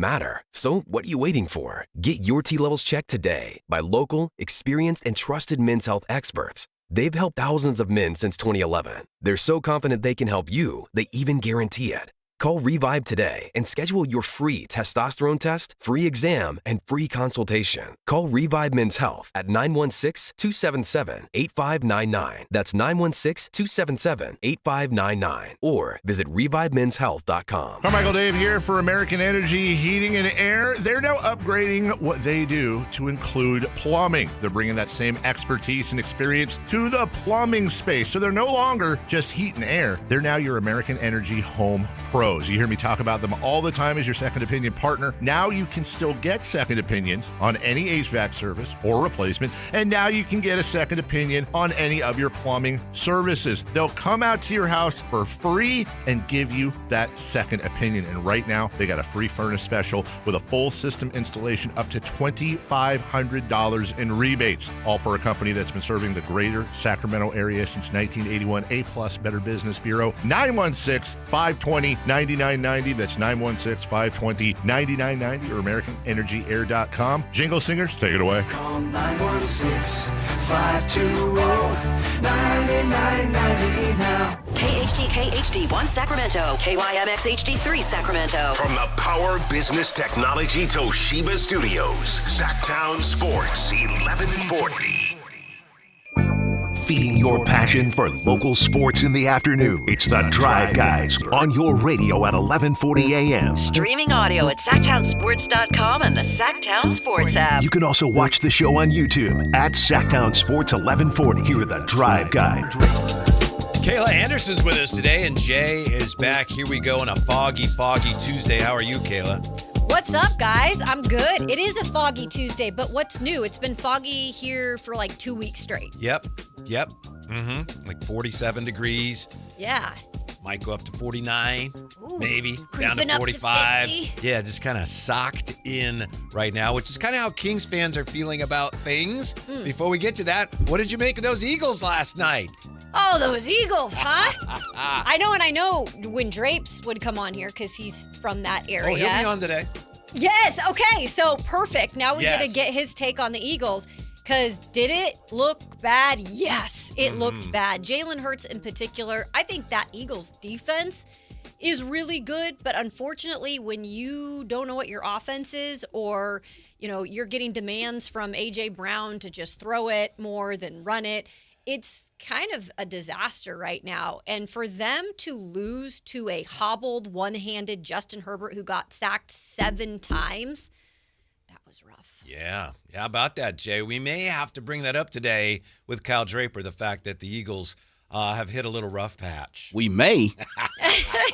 matter. So what are you waiting for? Get your T levels checked today by local, experienced, and trusted men's health experts. They've helped thousands of men since 2011. They're so confident they can help you, they even guarantee it. Call Revive today and schedule your free testosterone test, free exam, and free consultation. Call Revive Men's Health at 916-277-8599. That's 916-277-8599. Or visit ReviveMen'sHealth.com. Carmichael Dave here for American Energy Heating and Air. They're now upgrading what they do to include plumbing. They're bringing that same expertise and experience to the plumbing space. So they're no longer just heat and air. They're now your American Energy Home Pros. You hear me talk about them all the time as your second opinion partner. Now you can still get second opinions on any HVAC service or replacement, and now you can get a second opinion on any of your plumbing services. They'll come out to your house for free and give you that second opinion. And right now, they got a free furnace special with a full system installation up to $2,500 in rebates, all for a company that's been serving the greater Sacramento area since 1981. A+ Better Business Bureau. 916-520-9990. That's 916-520-9990 or AmericanEnergyAir.com. Jingle singers, take it away. Call 916-520-9990 now. KHD1 Sacramento, KYMX HD3 Sacramento. From the Power Business Technology Toshiba Studios, Sactown Sports 1140. Feeding your passion for local sports in the afternoon. It's the Drive Guys on your radio at 1140 a.m. Streaming audio at SactownSports.com and the Sactown Sports app. You can also watch the show on YouTube at Sactown Sports 1140. Here are the Drive Guys. Kayla Anderson's with us today, and Jay is back. Here we go on a foggy Tuesday. How are you, Kayla? What's up, guys? I'm good. It is a foggy Tuesday, but what's new? It's been foggy here for like 2 weeks straight. Yep. Like 47 degrees. Yeah. Might go up to 49, Ooh, maybe down to 45. Yeah, just kind of socked in right now, which is kind of how Kings fans are feeling about things. Before we get to that, what did you make of those Eagles last night? Oh, those Eagles, huh? I know when Drapes would come on here because he's from that area. Oh, he'll be on today. Yes, okay, so perfect. Now we get to Yes. get his take on the Eagles. Because did it look bad? Yes, it looked bad. Jalen Hurts in particular, I think that Eagles defense is really good. But unfortunately, when you don't know what your offense is, or, you're getting demands from A.J. Brown to just throw it more than run it, it's kind of a disaster right now. And for them to lose to a hobbled, one-handed Justin Herbert who got sacked 7 times, that was rough. Yeah. How about that, Jay? We may have to bring that up today with Kyle Draper, the fact that the Eagles have hit a little rough patch. We may.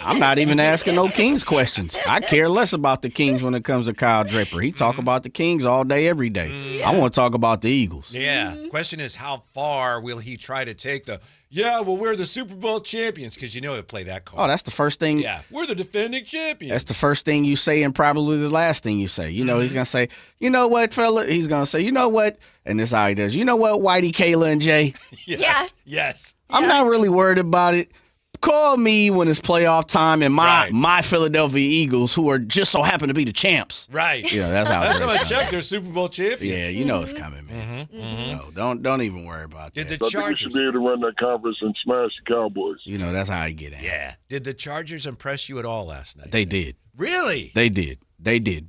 I'm not even asking no Kings questions. I care less about the Kings when it comes to Kyle Draper. He talk about the Kings all day, every day. Yeah. I want to talk about the Eagles. Yeah. Question is, how far will he try to take we're the Super Bowl champions, because he'll play that card. Oh, that's the first thing. Yeah, we're the defending champions. That's the first thing you say and probably the last thing you say. He's going to say, you know what, fella? He's going to say, you know what? And this is how he does. You know what, Whitey, Kayla, and Jay? Yes. I'm not really worried about it. Call me when it's playoff time and my Philadelphia Eagles, who are just so happen to be the champs. Right. That's how Last time I checked, they're Super Bowl champions. Yeah, it's coming, man. Don't even worry about that. Did the I think we Chargers? should be able to run that conference and smash the Cowboys. That's how I get it. Yeah. Did the Chargers impress you at all last night? They did. Really? They did.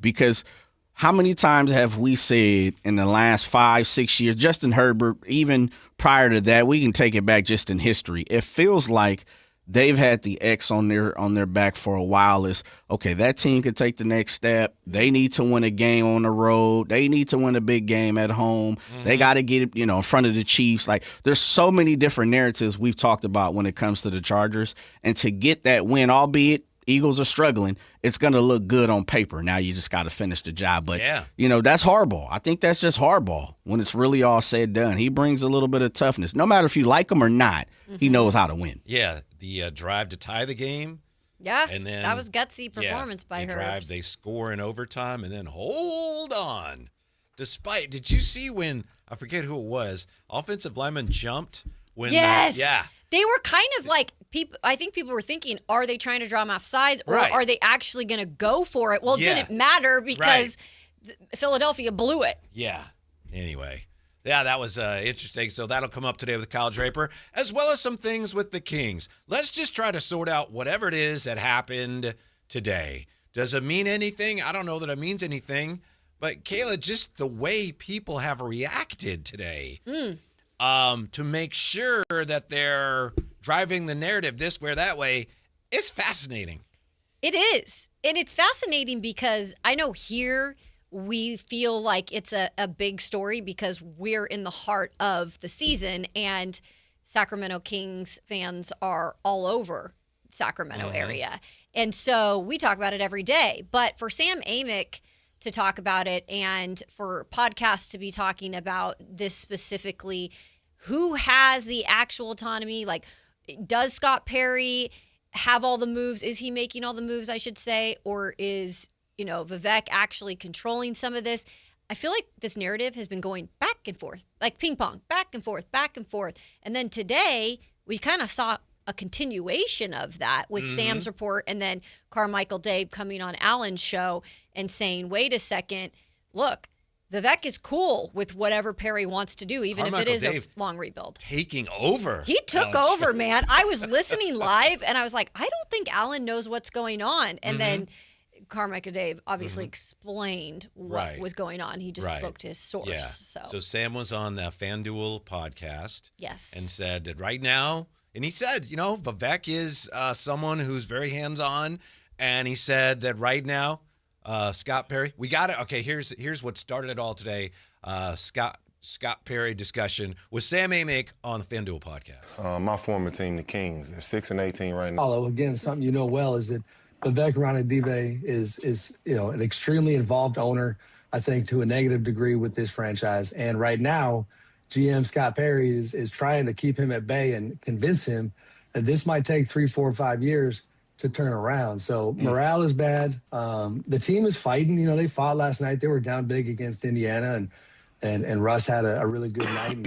Because how many times have we said in the last 5-6 years, Justin Herbert, even prior to that, we can take it back just in history. It feels like they've had the X on their back for a while. Is okay, that team can take the next step. They need to win a game on the road. They need to win a big game at home. They got to get in front of the Chiefs. Like, there's so many different narratives we've talked about when it comes to the Chargers. And to get that win, albeit Eagles are struggling, it's going to look good on paper. Now you just got to finish the job. But, that's hardball. I think that's just hardball when it's really all said and done. He brings a little bit of toughness. No matter if you like him or not, he knows how to win. Yeah, the drive to tie the game. Yeah, and then that was gutsy performance by her. They score in overtime and then hold on. Did you see when, I forget who it was, offensive lineman jumped? Yes. They were kind of like I think people were thinking, are they trying to draw him off sides, or Right. are they actually going to go for it? Well, it didn't matter because Philadelphia blew it. Yeah. Anyway. Yeah, that was interesting. So that'll come up today with Kyle Draper, as well as some things with the Kings. Let's just try to sort out whatever it is that happened today. Does it mean anything? I don't know that it means anything. But, Kayla, just the way people have reacted today to make sure that they're driving the narrative this way or that way, it's fascinating. It is. And it's fascinating because I know here we feel like it's a big story because we're in the heart of the season and Sacramento Kings fans are all over Sacramento area. And so we talk about it every day. But for Sam Amick to talk about it and for podcasts to be talking about this specifically, who has the actual autonomy? Like, does Scott Perry have all the moves? Is he making all the moves, I should say? Or is, Vivek actually controlling some of this? I feel like this narrative has been going back and forth, like ping pong, back and forth, back and forth. And then today, we kind of saw a continuation of that with Sam's report and then Carmichael Dave coming on Allen's show and saying, wait a second, look, Vivek is cool with whatever Perry wants to do, even Carmichael if it is Dave a long rebuild. Taking over. He took over, man. I was listening live, and I was like, I don't think Allen knows what's going on. And then Carmichael Dave obviously explained what was going on. He just spoke to his source. Yeah. So Sam was on the FanDuel podcast. Yes. And said that right now, and he said, Vivek is someone who's very hands-on. And he said that right now, Scott Perry, we got it. Okay, here's what started it all today. Scott Perry discussion with Sam Amick on the FanDuel podcast. My former team, the Kings, they're 6-18 right now. Again, something you know well is that Vivek Ranadive is an extremely involved owner, I think, to a negative degree with this franchise. And right now, GM Scott Perry is trying to keep him at bay and convince him that this might take 3, 4, 5 years to turn around. So morale is bad. The team is fighting. They fought last night. They were down big against Indiana, and Russ had a really good night,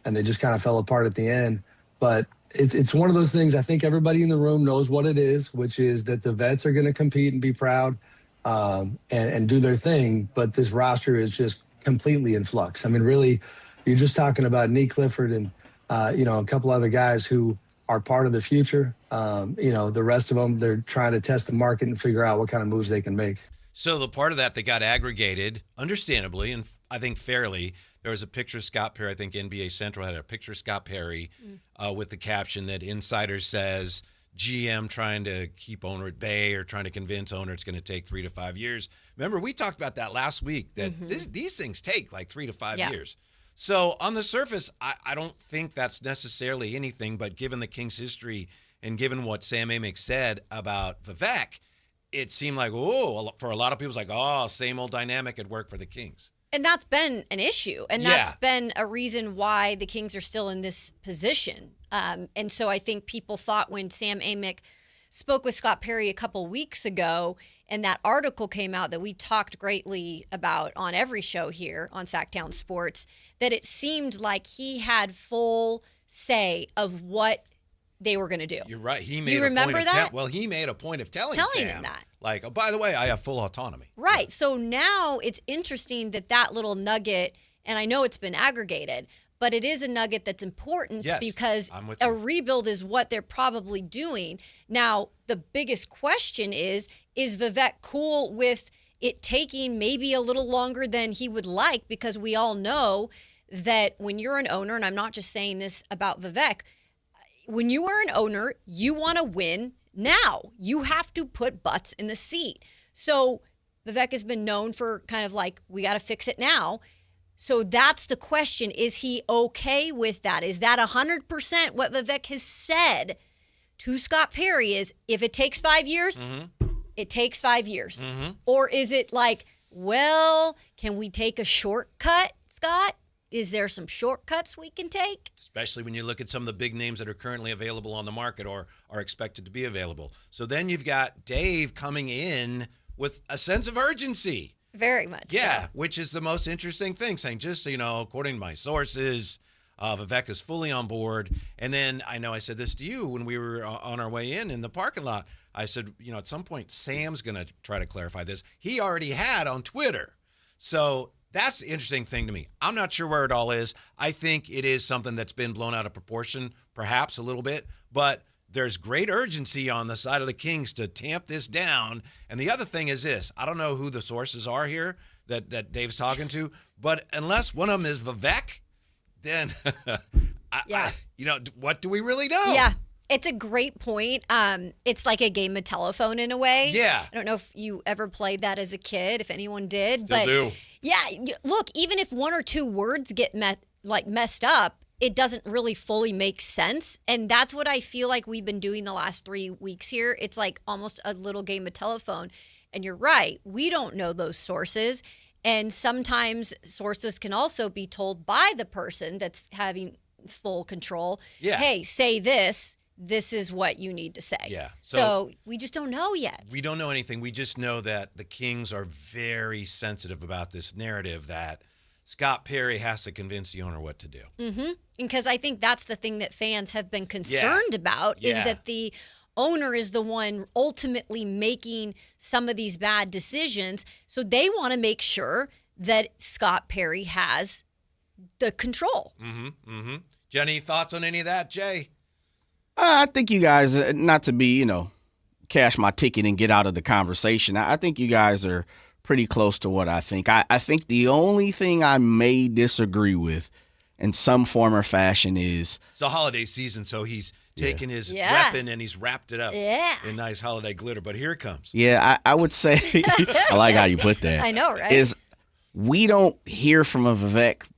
and they just kind of fell apart at the end. But it's one of those things. I think everybody in the room knows what it is, which is that the vets are going to compete and be proud and do their thing. But this roster is just completely in flux. I mean, really, you're just talking about Nick Clifford and a couple other guys who are part of the future. The rest of them, they're trying to test the market and figure out what kind of moves they can make. So the part of that got aggregated, understandably, and I think fairly. There was a picture of Scott Perry. I think NBA Central had a picture of Scott Perry with the caption that Insider says GM trying to keep owner at bay or trying to convince owner it's going to take 3 to 5 years. Remember, we talked about that last week, that these things take like 3 to 5 years. So on the surface, I don't think that's necessarily anything, but given the Kings' history and given what Sam Amick said about Vivek, it seemed like, for a lot of people, it's like, same old dynamic at work for the Kings. And that's been an issue. And that's been a reason why the Kings are still in this position. And so I think people thought when Sam Amick spoke with Scott Perry a couple weeks ago and that article came out that we talked greatly about on every show here on Sactown Sports, that it seemed like he had full say of what they were going to do. You're right. He made he made a point of telling Sam him that. Like, oh, by the way, I have full autonomy. Right. So now it's interesting that little nugget, and I know it's been aggregated, but it is a nugget that's important because a rebuild is what they're probably doing. Now, the biggest question is Vivek cool with it taking maybe a little longer than he would like? Because we all know that when you're an owner, and I'm not just saying this about Vivek, when you are an owner, you want to win now. You have to put butts in the seat. So Vivek has been known for kind of like, we got to fix it now. So that's the question. Is he okay with that? Is that 100% what Vivek has said to Scott Perry is if it takes 5 years, it takes 5 years? Or is it like, well, can we take a shortcut, Scott? Is there some shortcuts we can take? Especially when you look at some of the big names that are currently available on the market or are expected to be available. So then you've got Dave coming in with a sense of urgency. Very much. Yeah, so. Which is the most interesting thing, saying just so you know, according to my sources, Vivek is fully on board. And then I know I said this to you when we were on our way in the parking lot. I said, at some point, Sam's going to try to clarify this. He already had on Twitter. So that's the interesting thing to me. I'm not sure where it all is. I think it is something that's been blown out of proportion, perhaps a little bit. But there's great urgency on the side of the Kings to tamp this down. And the other thing is this. I don't know who the sources are here that Dave's talking to. But unless one of them is Vivek, then, what do we really know? Yeah. It's a great point. It's like a game of telephone in a way. Yeah. I don't know if you ever played that as a kid, if anyone did. Still do. Yeah, look, even if one or two words get messed up, it doesn't really fully make sense. And that's what I feel like we've been doing the last 3 weeks here. It's like almost a little game of telephone. And you're right. We don't know those sources. And sometimes sources can also be told by the person that's having full control. Yeah. Hey, say this. This is what you need to say. Yeah. So we just don't know yet. We don't know anything. We just know that the Kings are very sensitive about this narrative that Scott Perry has to convince the owner what to do. Mm-hmm. Because I think that's the thing that fans have been concerned about is that the owner is the one ultimately making some of these bad decisions. So they want to make sure that Scott Perry has the control. Mm-hmm. Mm-hmm. Jenny, thoughts on any of that, Jay? I think you guys, not to be, cash my ticket and get out of the conversation. I think you guys are pretty close to what I think. I think the only thing I may disagree with in some form or fashion is... It's a holiday season, so he's taken his weapon and he's wrapped it up in nice holiday glitter. But here it comes. Yeah, I would say... I like how you put that. I know, right? Is we don't hear from a Vivek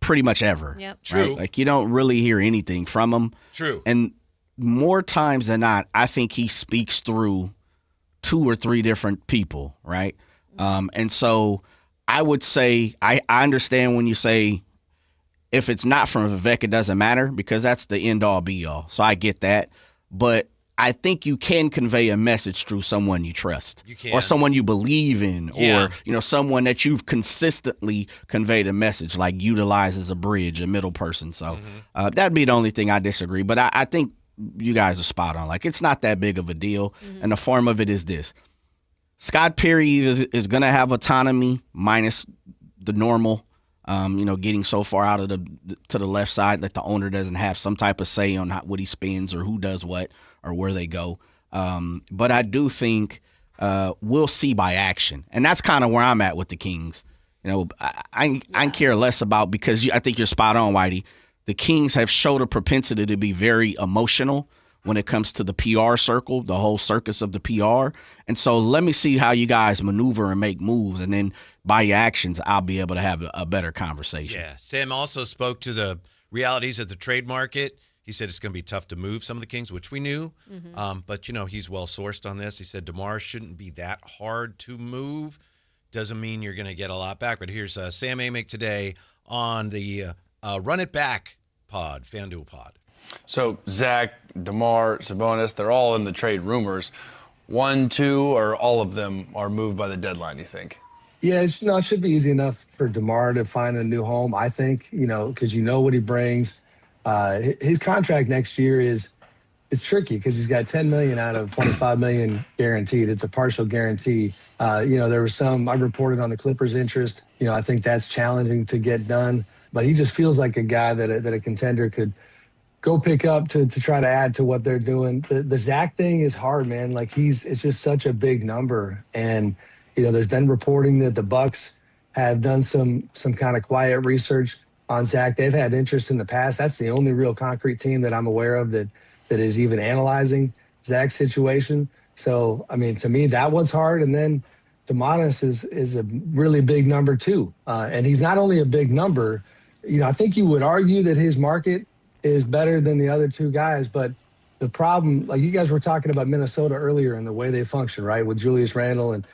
pretty much ever. Yep. Right? True. Like, you don't really hear anything from him. True. And more times than not, I think he speaks through 2 or 3 different people, right? And so I would say I understand when you say if it's not from Vivek, it doesn't matter because that's the end-all, be-all. So I get that. But I think you can convey a message through someone you trust. You can. Or someone you believe in Yeah. or, someone that you've consistently conveyed a message, like utilizes a bridge, a middle person. So that'd be the only thing I disagree. But I think you guys are spot on. Like, it's not that big of a deal. And the form of it is this. Scott Perry is going to have autonomy minus the normal, getting so far out of to the left side that the owner doesn't have some type of say on what he spends or who does what or where they go. But I do think we'll see by action. And that's kind of where I'm at with the Kings. I care less about because I think you're spot on, Whitey. The Kings have showed a propensity to be very emotional when it comes to the PR circle, the whole circus of the PR. And so let me see how you guys maneuver and make moves. And then by your actions, I'll be able to have a better conversation. Yeah. Sam also spoke to the realities of the trade market. He said it's going to be tough to move some of the Kings, which we knew. But, he's well-sourced on this. He said DeMar shouldn't be that hard to move. Doesn't mean you're going to get a lot back. But here's Sam Amick today on the Run It Back pod, FanDuel pod. So Zach, DeMar, Sabonis, they're all in the trade rumors. 1, 2, or all of them are moved by the deadline, you think? Yeah, it should be easy enough for DeMar to find a new home, I think, because what he brings. His contract next year it's tricky because he's got $10 million out of $25 million guaranteed. It's a partial guarantee. There was I reported on the Clippers' interest. I think that's challenging to get done, but he just feels like a guy that a contender could go pick up to try to add to what they're doing. The Zach thing is hard, man. Like it's just such a big number. And, there's been reporting that the Bucks have done some kind of quiet research on Zach. They've had interest in the past. That's the only real concrete team that I'm aware of that is even analyzing Zach's situation. So, to me, that one's hard. And then Domantas is a really big number too. And he's not only a big number, I think you would argue that his market is better than the other two guys. But the problem, like you guys were talking about Minnesota earlier and the way they function, right, with Julius Randle and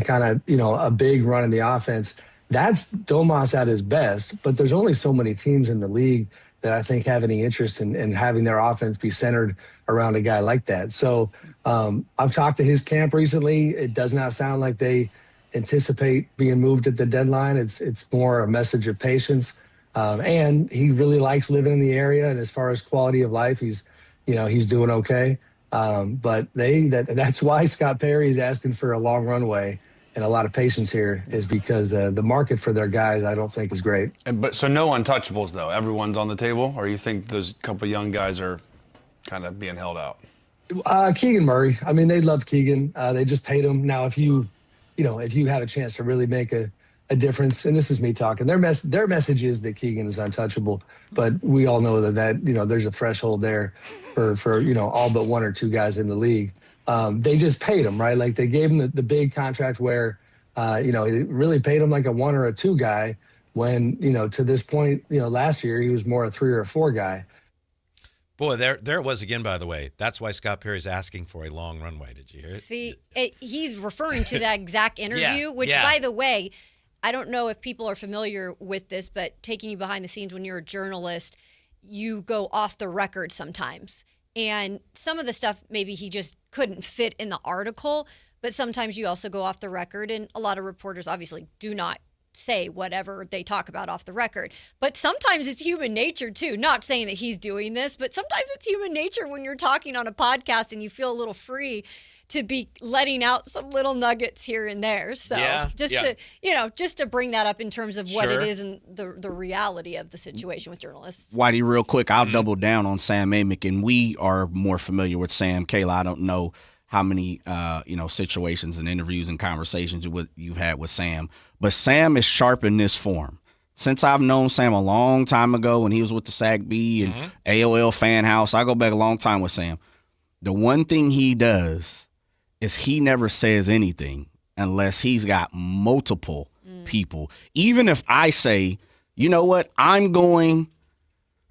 kind of, a big run in the offense. That's Domas at his best, but there's only so many teams in the league that I think have any interest in having their offense be centered around a guy like that. So I've talked to his camp recently. It does not sound like they anticipate being moved at the deadline. It's more a message of patience. And he really likes living in the area. And as far as quality of life, he's doing okay. But that's why Scott Perry is asking for a long runway and a lot of patience here, is because the market for their guys, I don't think, is great. So no untouchables, though. Everyone's on the table, or you think those couple young guys are kind of being held out? Keegan Murray. I mean, they love Keegan. They just paid him. Now, if you have a chance to really make a difference, and this is me talking, their message is that Keegan is untouchable, but we all know that there's a threshold there for all but one or two guys in the league. They just paid him, right? Like, they gave him the big contract where he really paid him like a 1 or a 2 guy, when to this point, last year he was more a 3 or a 4 guy. Boy, there it was again, by the way. That's why Scott Perry's asking for a long runway. Did you hear it? See, he's referring to that exact interview, which, by the way, I don't know if people are familiar with this, but taking you behind the scenes, when you're a journalist, you go off the record sometimes. And some of the stuff maybe he just couldn't fit in the article, but sometimes you also go off the record. And a lot of reporters obviously do not say whatever they talk about off the record. But sometimes it's human nature too. Not saying that he's doing this, but sometimes it's human nature when you're talking on a podcast and you feel a little free to be letting out some little nuggets here and there. So just to bring that up in terms of what it is and the reality of the situation with journalists. Whitey, real quick, I'll double down on Sam Amick, and we are more familiar with Sam. Kayla, I don't know how many situations and interviews and conversations you've had with Sam, but Sam is sharp in this form. Since I've known Sam a long time ago when he was with the SAC-B and AOL Fan House, I go back a long time with Sam. The one thing he does is he never says anything unless he's got multiple people. Even if I say, you know what, I'm going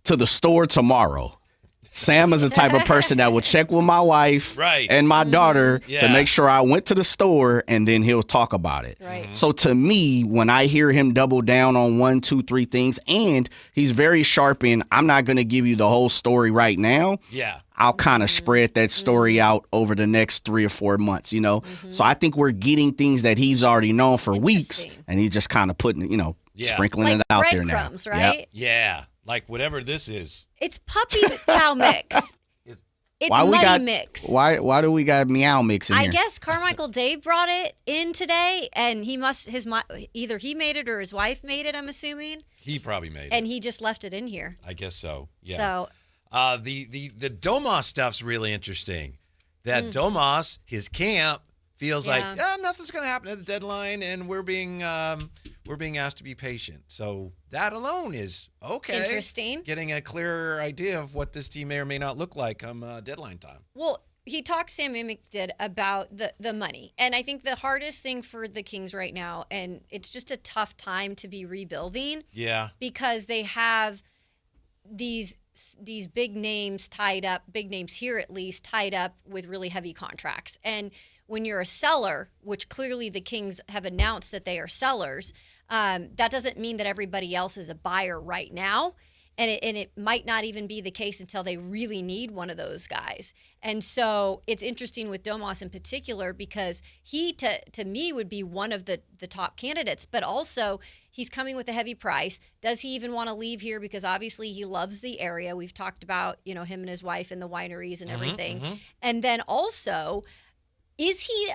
to the store tomorrow, Sam is the type of person that will check with my wife and my daughter to make sure I went to the store, and then he'll talk about it. Right. So to me, when I hear him double down on 1, 2, 3 things, and he's very sharp in, I'm not going to give you the whole story right now. Yeah. I'll kind of spread that story out over the next 3 or 4 months, So I think we're getting things that he's already known for weeks, and he's just kind of putting, sprinkling like it out there now. breadcrumbs, right? Yep. Yeah. Like whatever this is. It's puppy chow mix. It's muddy mix. Why do we got meow mix in here? I guess Carmichael Dave brought it in today, and either he made it or his wife made it, I'm assuming. He probably made it. And he just left it in here. I guess so. Yeah. So the Domas stuff's really interesting. That Domas, his camp, feels like nothing's going to happen at the deadline, and we're being asked to be patient. So that alone is okay. Interesting. Getting a clearer idea of what this team may or may not look like come deadline time. Well, Sam Amick did about the money. And I think the hardest thing for the Kings right now, and it's just a tough time to be rebuilding. Yeah. Because they have these big names tied up, big names here at least, tied up with really heavy contracts. And when you're a seller, which clearly the Kings have announced that they are sellers, that doesn't mean that everybody else is a buyer right now. And it might not even be the case until they really need one of those guys. And so it's interesting with Domas in particular, because he, to me, would be one of the top candidates. But also, he's coming with a heavy price. Does he even want to leave here? Because obviously he loves the area. We've talked about, him and his wife and the wineries and everything. And then also, is he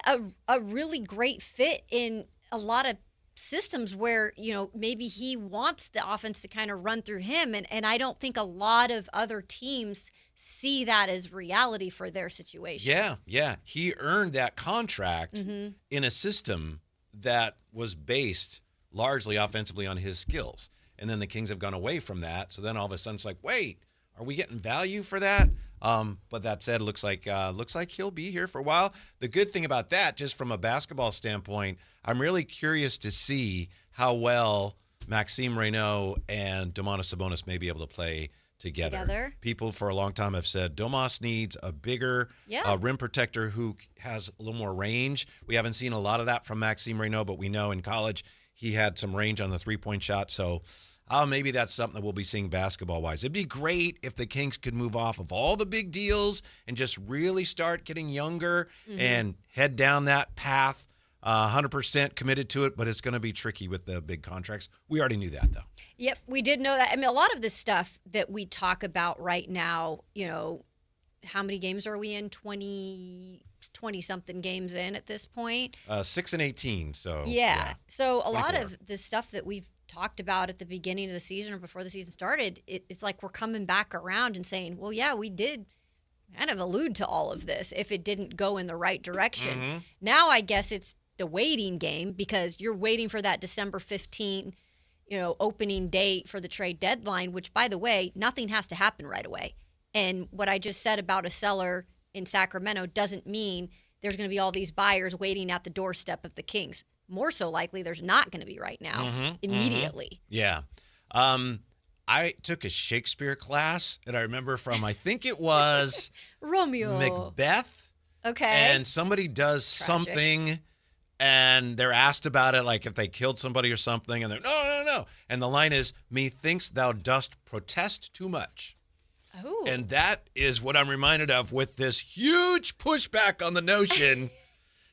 a really great fit in a lot of systems where, maybe he wants the offense to kind of run through him. And I don't think a lot of other teams see that as reality for their situation. Yeah. He earned that contract in a system that was based largely offensively on his skills. And then the Kings have gone away from that. So then all of a sudden it's like, wait, are we getting value for that? But that said, looks like he'll be here for a while. The good thing about that, just from a basketball standpoint, I'm really curious to see how well Maxime Reynaud and Domantas Sabonis may be able to play together. People for a long time have said Domas needs a bigger rim protector who has a little more range. We haven't seen a lot of that from Maxime Reynaud, but we know in college he had some range on the three-point shot. So maybe that's something that we'll be seeing basketball-wise. It'd be great if the Kings could move off of all the big deals and just really start getting younger and head down that path 100% committed to it, but it's going to be tricky with the big contracts. We already knew that, though. Yep, we did know that. I mean, a lot of the stuff that we talk about right now, how many games are we in? 20-something games in at this point. 6 and 18, so. Yeah. So a 24. lot of the stuff that we've talked about at the beginning of the season or before the season started, it's like we're coming back around and saying, well, yeah, we did kind of allude to all of this if it didn't go in the right direction. Mm-hmm. Now I guess it's the waiting game because you're waiting for that December 15, opening date for the trade deadline, which, by the way, nothing has to happen right away. And what I just said about a seller in Sacramento doesn't mean there's going to be all these buyers waiting at the doorstep of the Kings. More so likely there's not going to be right now, immediately. Yeah. I took a Shakespeare class, and I remember from, I think it was Romeo. Macbeth. Okay. And somebody does something, and they're asked about it, like if they killed somebody or something, and they're, no. And the line is, methinks thou dost protest too much. Ooh. And that is what I'm reminded of with this huge pushback on the notion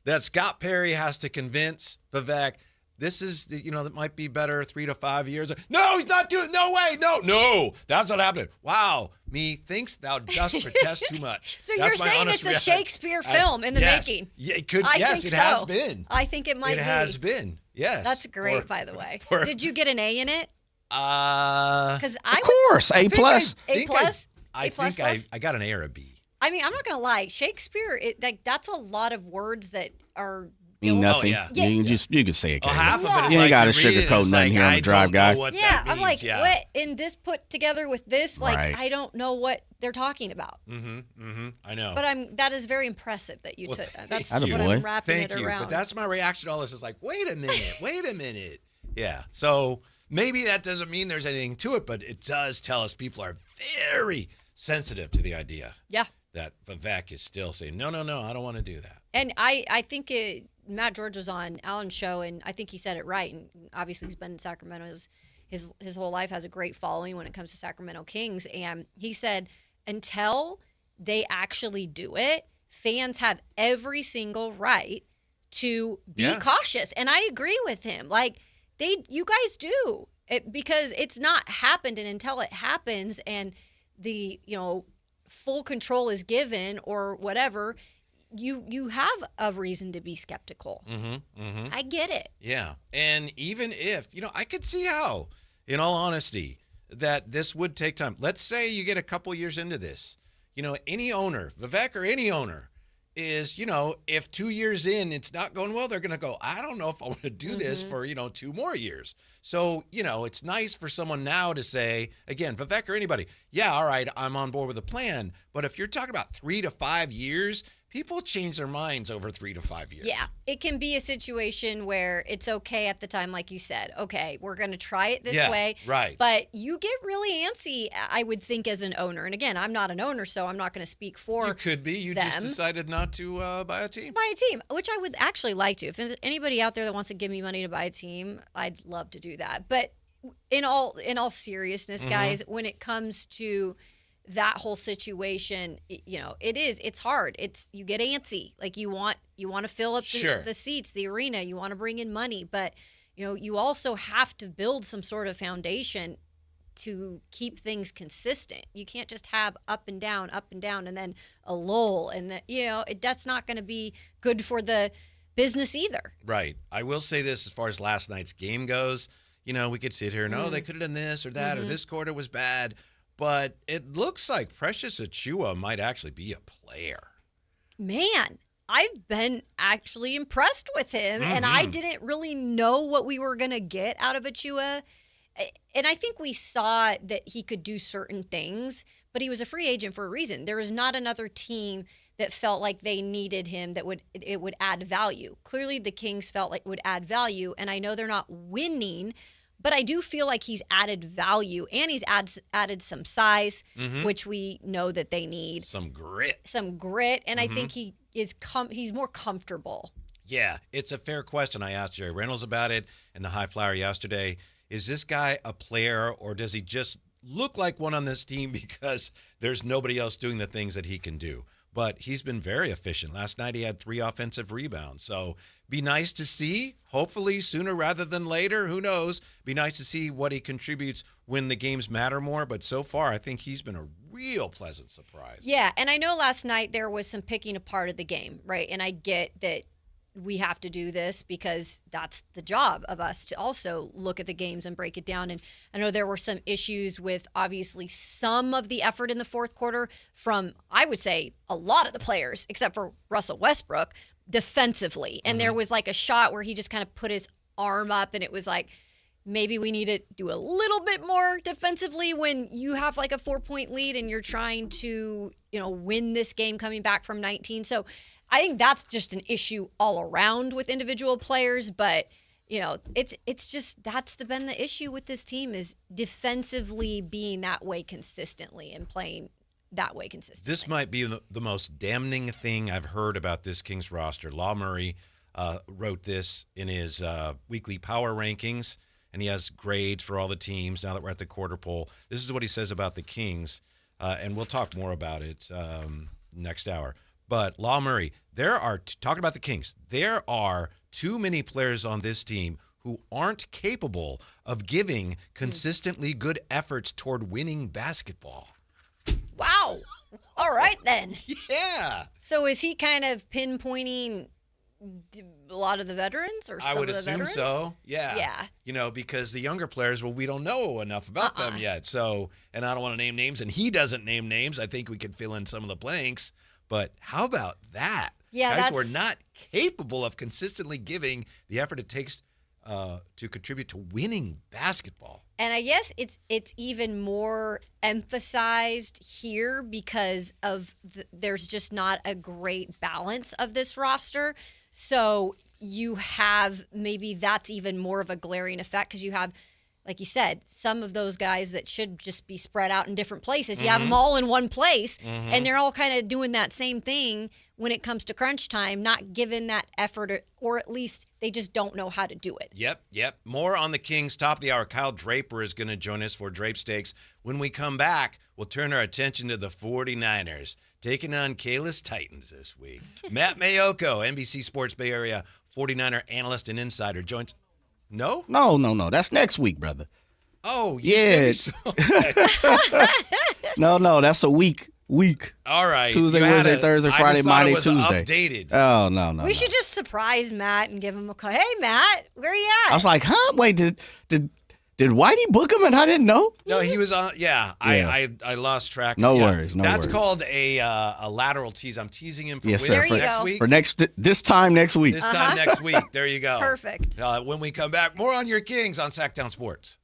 that Scott Perry has to convince Vivek, this is, that might be better 3 to 5 years. No, he's not doing, no way, no, that's not happening. Wow, methinks thou dost protest too much. So that's you're saying it's a Shakespeare film in the making? Yeah, it could. Yes, it has been. I think it might be. It has been, yes. That's great, by the way. Did you get an A in it? Because of course, A plus. A plus? I think I got an A or a B. I mean, I'm not going to lie. Shakespeare, that's a lot of words that are... Mean nothing. Oh, yeah. You can say it. Half of it is you ain't got to you read it, sugarcoat it's nothing here on the Drive, guys. Yeah, I'm like, what? In this put together with this? Like, Right. I don't know what they're talking about. I know. But that is very impressive that you took that. That's Attaboy. what I'm wrapping Thank it you. around. But that's my reaction to all this is like, wait a minute. Yeah. So maybe that doesn't mean there's anything to it, but it does tell us people are very sensitive to the idea. Yeah. That Vivek is still saying, no, I don't want to do that. And I think Matt George was on Alan's show, and I think he said it right. And obviously, he's been in Sacramento his whole life, has a great following when it comes to Sacramento Kings. And he said, until they actually do it, fans have every single right to be cautious. And I agree with him. Like, you guys do it because it's not happened, and until it happens, and the full control is given or whatever, you have a reason to be skeptical. I get it. Yeah. And even if, I could see how, in all honesty, that this would take time. Let's say you get a couple years into this. Any owner, Vivek or any owner, is, if 2 years in it's not going well, they're going to go, I don't know if I want to do this for, 2 more years. So, it's nice for someone now to say, again, Vivek or anybody, yeah, all right, I'm on board with the plan. But if you're talking about 3 to 5 years, people change their minds over 3 to 5 years. Yeah, it can be a situation where it's okay at the time, like you said. Okay, we're going to try it this way. Right. But you get really antsy, I would think, as an owner. And again, I'm not an owner, so I'm not going to speak for You could be. You just decided not to buy a team. Buy a team, which I would actually like to. If there's anybody out there that wants to give me money to buy a team, I'd love to do that. But in all seriousness, guys, when it comes to that whole situation, it's hard. You get antsy. Like you want to fill up the seats, the arena, you want to bring in money, but you also have to build some sort of foundation to keep things consistent. You can't just have up and down, and then a lull, and that's not going to be good for the business either. Right. I will say this as far as last night's game goes, we could sit here and they could have done this or that or this quarter was bad. But it looks like Precious Achiuwa might actually be a player. Man, I've been actually impressed with him, and I didn't really know what we were going to get out of Achiuwa. And I think we saw that he could do certain things, but he was a free agent for a reason. There was not another team that felt like they needed him that would add value. Clearly, the Kings felt like it would add value, and I know they're not winning, but I do feel like he's added value, and he's added some size, which we know that they need. Some grit. And I think he's more comfortable. Yeah, it's a fair question. I asked Jerry Reynolds about it in the High Flyer yesterday. Is this guy a player, or does he just look like one on this team because there's nobody else doing the things that he can do? but he's been very efficient. Last night he had 3 offensive rebounds. So be nice to see, hopefully sooner rather than later. Who knows? Be nice to see what he contributes when the games matter more. But so far, I think he's been a real pleasant surprise. Yeah, and I know last night there was some picking apart of the game, right? And I get that we have to do this because that's the job of us to also look at the games and break it down. And I know there were some issues with obviously some of the effort in the fourth quarter from, I would say, a lot of the players, except for Russell Westbrook, defensively. And there was like a shot where he just kind of put his arm up, and it was like, maybe we need to do a little bit more defensively when you have like a 4-point lead and you're trying to, win this game coming back from 19. So I think that's just an issue all around with individual players. But, it's just been the issue with this team is defensively being that way consistently and playing that way consistently. This might be the most damning thing I've heard about this Kings roster. Law Murray wrote this in his weekly power rankings, and he has grades for all the teams now that we're at the quarter pole. This is what he says about the Kings, and we'll talk more about it next hour. But Law Murray, talking about the Kings, there are too many players on this team who aren't capable of giving consistently good efforts toward winning basketball. Wow. All right, then. Yeah. So is he kind of pinpointing a lot of the veterans or some I would of the assume veterans? so. Yeah. Yeah. Because the younger players, we don't know enough about them yet. So, and I don't want to name names, and he doesn't name names. I think we could fill in some of the blanks. But how about that? Yeah, guys were not capable of consistently giving the effort it takes to contribute to winning basketball. And I guess it's even more emphasized here because of there's just not a great balance of this roster. So you have maybe that's even more of a glaring effect because you have, like you said, some of those guys that should just be spread out in different places. You have them all in one place, and they're all kind of doing that same thing when it comes to crunch time, not given that effort, or at least they just don't know how to do it. Yep. More on the Kings. Top of the hour, Kyle Draper is going to join us for Drape Stakes. When we come back, we'll turn our attention to the 49ers, taking on Kayla's Titans this week. Matt Mayoko, NBC Sports Bay Area 49er analyst and insider, joins. No? No. That's next week, brother. Oh, yeah. No, that's a week. All right. Tuesday, Wednesday, Thursday, Friday, Monday, Tuesday. Updated. Oh, no. We should just surprise Matt and give him a call. Hey, Matt, where are you at? I was like, huh? Wait, did Whitey book him and I didn't know? No, he was on. Yeah. I lost track. No worries. That's called a lateral tease. I'm teasing him for next week. For this time next week. This time next week. There you go. Perfect. When we come back, more on your Kings on Sactown Sports.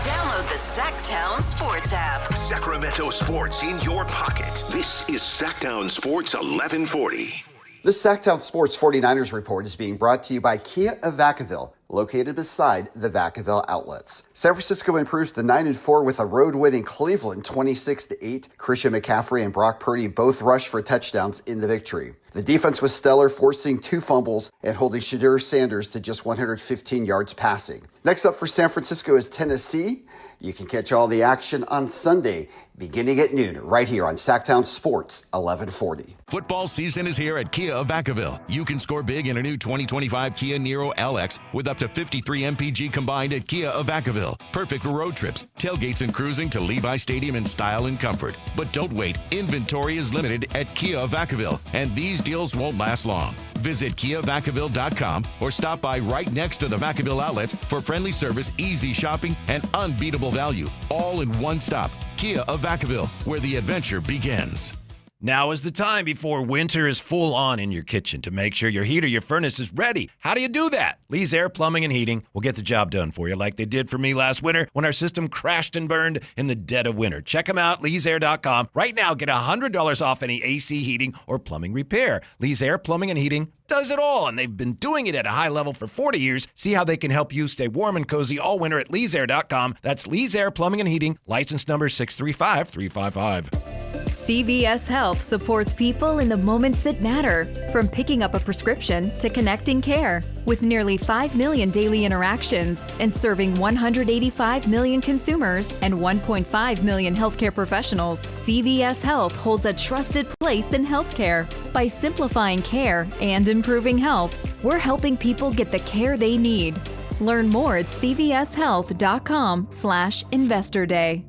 Download the Sactown Sports app. Sacramento sports in your pocket. This is Sactown Sports 1140. The Sactown Sports 49ers report is being brought to you by Kia of Vacaville, located beside the Vacaville outlets. San Francisco improves to 9-4 with a road win in Cleveland, 26-8. Christian McCaffrey and Brock Purdy both rushed for touchdowns in the victory. The defense was stellar, forcing 2 fumbles and holding Shadur Sanders to just 115 yards passing. Next up for San Francisco is Tennessee. You can catch all the action on Sunday, beginning at noon, right here on Sactown Sports 1140. Football season is here at Kia of Vacaville. You can score big in a new 2025 Kia Niro LX with up to 53 MPG combined at Kia of Vacaville. Perfect for road trips, tailgates, and cruising to Levi Stadium in style and comfort. But don't wait. Inventory is limited at Kia of Vacaville, and these deals won't last long. Visit KiaVacaville.com or stop by right next to the Vacaville outlets for friendly service, easy shopping, and unbeatable value. All in one stop. Kia of Vacaville, where the adventure begins. Now is the time before winter is full on in your kitchen to make sure your heat or your furnace is ready. How do you do that? Lee's Air Plumbing and Heating will get the job done for you like they did for me last winter when our system crashed and burned in the dead of winter. Check them out, leesair.com. Right now, get $100 off any AC heating or plumbing repair. Lee's Air Plumbing and Heating does it all, and they've been doing it at a high level for 40 years. See how they can help you stay warm and cozy all winter at leesair.com. That's Lee's Air Plumbing and Heating, license number 635355. CVS Health supports people in the moments that matter, from picking up a prescription to connecting care. With nearly 5 million daily interactions and serving 185 million consumers and 1.5 million healthcare professionals, CVS Health holds a trusted place in healthcare. By simplifying care and improving health, we're helping people get the care they need. Learn more at cvshealth.com/Investor Day.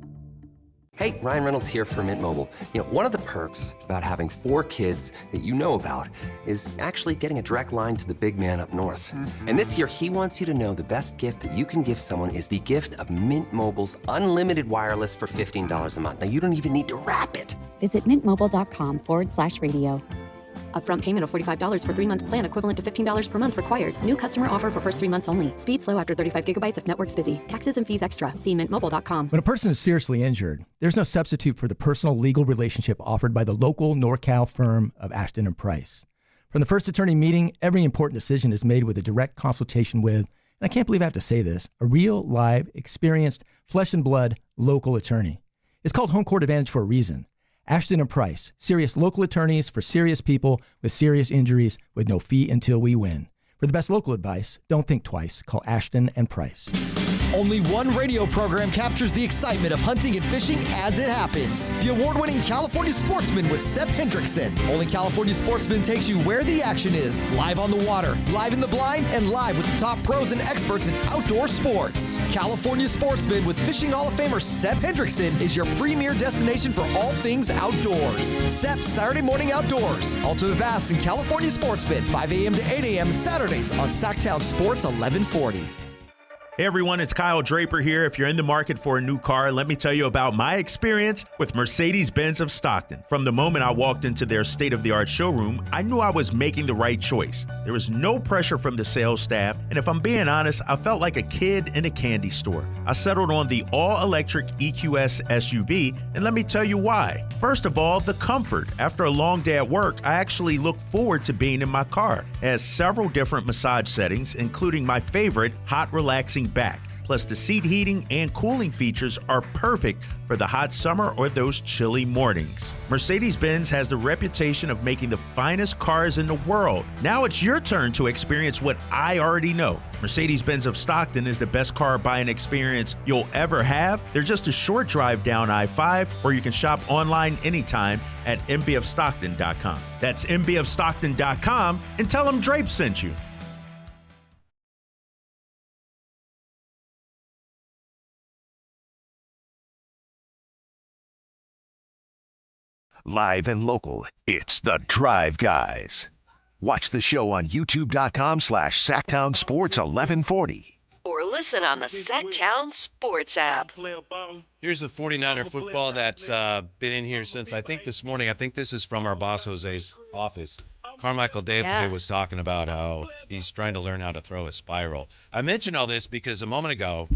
Hey, Ryan Reynolds here for Mint Mobile. You know, one of the perks about having 4 kids that you know about is actually getting a direct line to the big man up north. And this year, he wants you to know the best gift that you can give someone is the gift of Mint Mobile's unlimited wireless for $15 a month. Now, you don't even need to wrap it. Visit mintmobile.com/radio. Upfront payment of $45 for 3-month plan equivalent to $15 per month required. New customer offer for first 3 months only. Speed slow after 35 gigabytes if network's busy. Taxes and fees extra. See mintmobile.com. When a person is seriously injured, there's no substitute for the personal legal relationship offered by the local NorCal firm of Ashton and Price. From the first attorney meeting, every important decision is made with a direct consultation with, and I can't believe I have to say this, a real, live, experienced, flesh and blood local attorney. It's called Home Court Advantage for a reason. Ashton and Price, serious local attorneys for serious people with serious injuries with no fee until we win. For the best local advice, don't think twice. Call Ashton and Price. Only one radio program captures the excitement of hunting and fishing as it happens. The award-winning California Sportsman with Sep Hendrickson. Only California Sportsman takes you where the action is, live on the water, live in the blind, and live with the top pros and experts in outdoor sports. California Sportsman with Fishing Hall of Famer Sep Hendrickson is your premier destination for all things outdoors. Sep's Saturday Morning Outdoors. Ultimate Bass and California Sportsman, 5 a.m. to 8 a.m. Saturdays on Sactown Sports 1140. Hey everyone, it's Kyle Draper here. If you're in the market for a new car, let me tell you about my experience with Mercedes-Benz of Stockton. From the moment I walked into their state-of-the-art showroom, I knew I was making the right choice. There was no pressure from the sales staff, and if I'm being honest, I felt like a kid in a candy store. I settled on the all-electric EQS SUV, and let me tell you why. First of all, the comfort. After a long day at work, I actually look forward to being in my car. It has several different massage settings, including my favorite, hot relaxing back. Plus, the seat heating and cooling features are perfect for the hot summer or those chilly mornings. Mercedes-Benz has the reputation of making the finest cars in the world. Now it's your turn to experience what I already know. Mercedes-Benz of Stockton is the best car buying experience you'll ever have. They're just a short drive down I-5, or you can shop online anytime at mbfstockton.com. That's mbfstockton.com, and tell them Drape sent you. Live and local, it's The Drive Guys. Watch the show on youtube.com/Sactown Sports 1140. Or listen on the Sactown Sports app. Here's the 49er football that's been in here since, I think, this morning. I think this is from our boss Jose's office. Carmichael Dave today was talking about how he's trying to learn how to throw a spiral. I mentioned all this because a moment ago,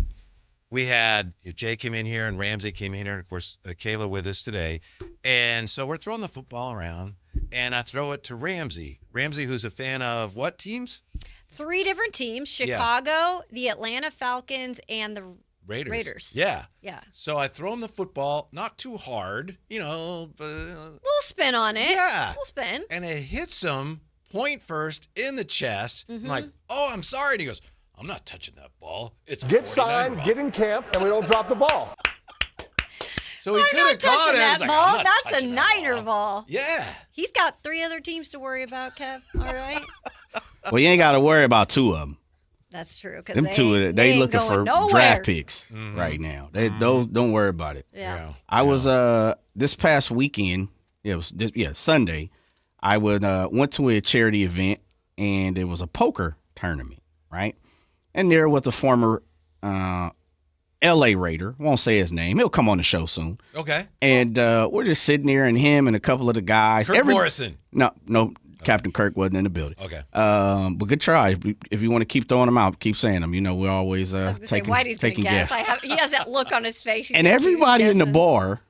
we had Jay came in here and Ramsey came in here, and of course Kayla with us today, and so we're throwing the football around, and I throw it to Ramsey. Ramsey, who's a fan of what teams? 3 different teams: Chicago, the Atlanta Falcons, and the Raiders. Yeah. Yeah. So I throw him the football, not too hard, a little spin on it. Yeah. A little spin. And it hits him point first in the chest. I'm like, oh, I'm sorry. And he goes, I'm not touching that ball. It's a Get 49er signed, ball. get in camp, and we don't drop the ball. So he could have caught it. That Like, ball. I'm not That's a touching that Niner ball. Yeah. He's got 3 other teams to worry about, Kev. All right. Well, you ain't got to worry about 2 of them. That's true. Them 2, they ain't looking going for nowhere. draft picks right now. They don't worry about it. Yeah. I was this past weekend. It was Sunday. I went to a charity event, and it was a poker tournament, right? And there was a former L.A. Raider. Won't say his name. He'll come on the show soon. Okay. And we're just sitting there, and him and a couple of the guys. Kirk Morrison. No. Captain Kirk wasn't in the building. Okay. But good try. If you want to keep throwing them out, keep saying them. We're always taking guests. He has that look on his face. And everybody in the bar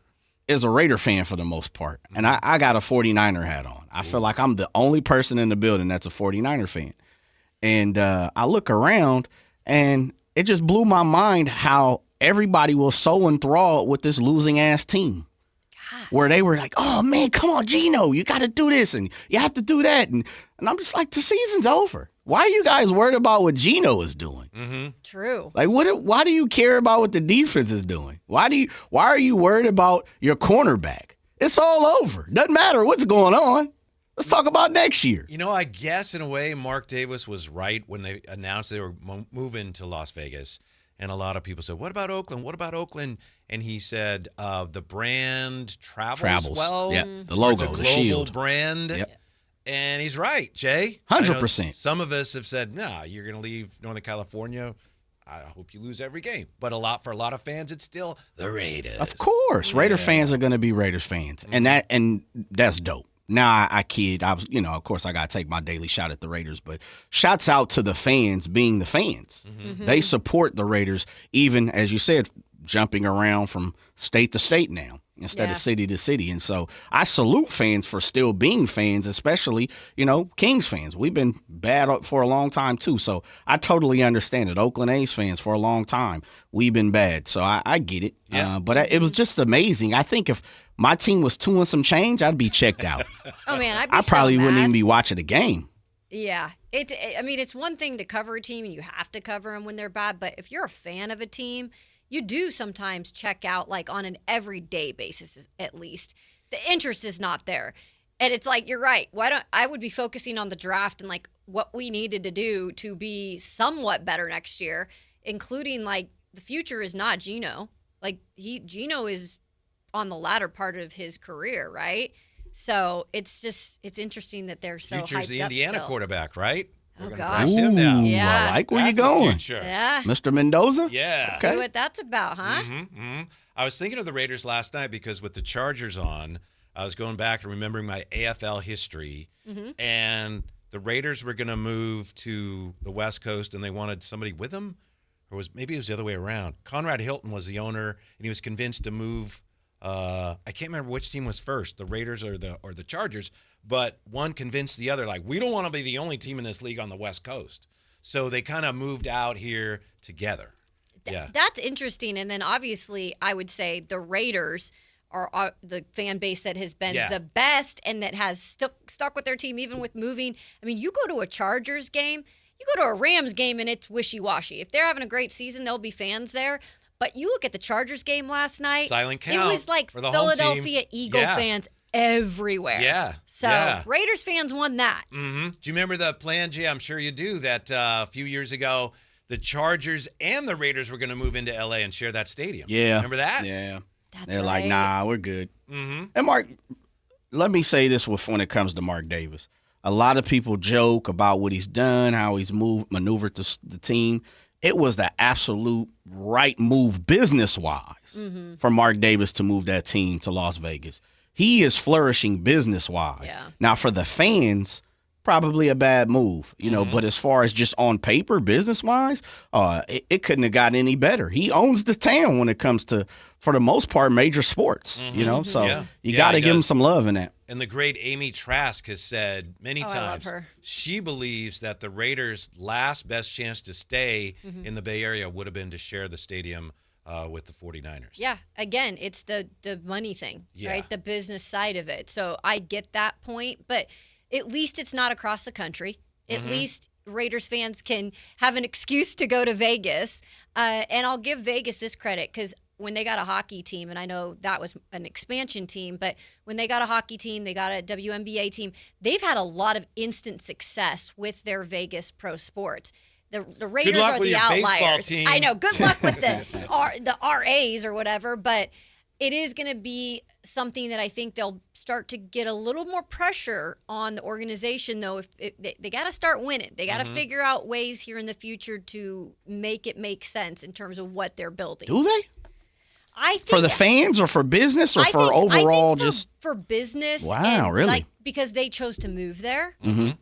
is a Raider fan for the most part. And I got a 49er hat on. I feel like I'm the only person in the building that's a 49er fan. And I look around, and it just blew my mind how everybody was so enthralled with this losing-ass team. where they were like, oh, man, come on, Gino, you got to do this and you have to do that. And I'm just like, the season's over. Why are you guys worried about what Gino is doing? True. Like, why do you care about what the defense is doing? Why are you worried about your cornerback? It's all over. Doesn't matter what's going on. Let's talk about next year. You know, I guess in a way, Mark Davis was right when they announced they were moving to Las Vegas. And a lot of people said, what about Oakland? What about Oakland? And he said, the brand travels well. Yeah, the logo, it's a the global shield. brand. Yep. And he's right, Jay. 100%. Some of us have said, nah, you're going to leave Northern California. I hope you lose every game. But for a lot of fans, it's still the Raiders. Of course. Raider fans are going to be Raiders fans. And that's dope. Now, I kid. Of course, I got to take my daily shot at the Raiders. But shouts out to the fans being the fans. They support the Raiders, even, as you said, jumping around from state to state now instead of city to city. And so I salute fans for still being fans, especially, Kings fans. We've been bad for a long time, too. So I totally understand it. Oakland A's fans for a long time, we've been bad. So I get it. Yeah. But it was just amazing. I think if my team was 2 and some change, I'd be checked out. Oh, man, I'd be I probably so wouldn't mad. even be watching the game. Yeah. It's one thing to cover a team, and you have to cover them when they're bad. But if you're a fan of a team, you do sometimes check out, like, on an everyday basis, at least. The interest is not there. And it's like, you're right. I would be focusing on the draft and, like, what we needed to do to be somewhat better next year, including, like, the future is not Gino. Like, Gino is on the latter part of his career, right? So it's interesting that they're so Future's hyped the up Indiana still. quarterback, right? Oh, We're gonna gosh. draft him now. Yeah. I like where That's you're the going. future. Yeah. Mr. Mendoza? Yeah. See what that's about, huh? I was thinking of the Raiders last night because with the Chargers on, I was going back and remembering my AFL history, and the Raiders were going to move to the West Coast, and they wanted somebody with them, or maybe it was the other way around. Conrad Hilton was the owner, and he was convinced to move. I can't remember which team was first, the Raiders or the Chargers, but one convinced the other, like, we don't want to be the only team in this league on the West Coast. So they kind of moved out here together. Yeah. That's interesting. And then obviously, I would say the Raiders are the fan base that has been the best and that has stuck with their team even with moving. I mean, you go to a Chargers game, you go to a Rams game, and it's wishy-washy. If they're having a great season, there'll be fans there. But you look at the Chargers game last night. Silent count. It was like for the home Philadelphia team. Eagle fans everywhere. Yeah. So Raiders fans won that. Mm-hmm. Do you remember the plan, Jay? I'm sure you do, that a few years ago, the Chargers and the Raiders were going to move into L.A. and share that stadium. Yeah. Remember that? Yeah. That's They're like, right. nah, we're good. Mm-hmm. And Mark, let me say this when it comes to Mark Davis. A lot of people joke about what he's done, how he's maneuvered the team. It was the absolute right move business-wise for Mark Davis to move that team to Las Vegas. He is flourishing business-wise. Yeah. Now, for the fans, probably a bad move, but as far as just on paper, business-wise, it couldn't have gotten any better. He owns the town when it comes to, for the most part, major sports, so you got to give him some love in that. And the great Amy Trask has said many I love times her. she believes that the Raiders' last best chance to stay in the Bay Area would have been to share the stadium with the 49ers. Yeah. Again, it's the money thing, Yeah. right? The business side of it. So I get that point, but at least it's not across the country. At least Raiders fans can have an excuse to go to Vegas. And I'll give Vegas this credit because when they got a hockey team, and I know that was an expansion team, but when they got a hockey team, they got a WNBA team, they've had a lot of instant success with their Vegas pro sports. The Raiders luck are with the your baseball outliers. team. I know. Good luck with the RAs or whatever, but it is going to be something that I think they'll start to get a little more pressure on the organization, though. If they got to start winning, they got to figure out ways here in the future to make it make sense in terms of what they're building. Do they? I think For the fans or for business or I for think overall for, just for business. Wow, and really? Like, because they chose to move there, Mhm.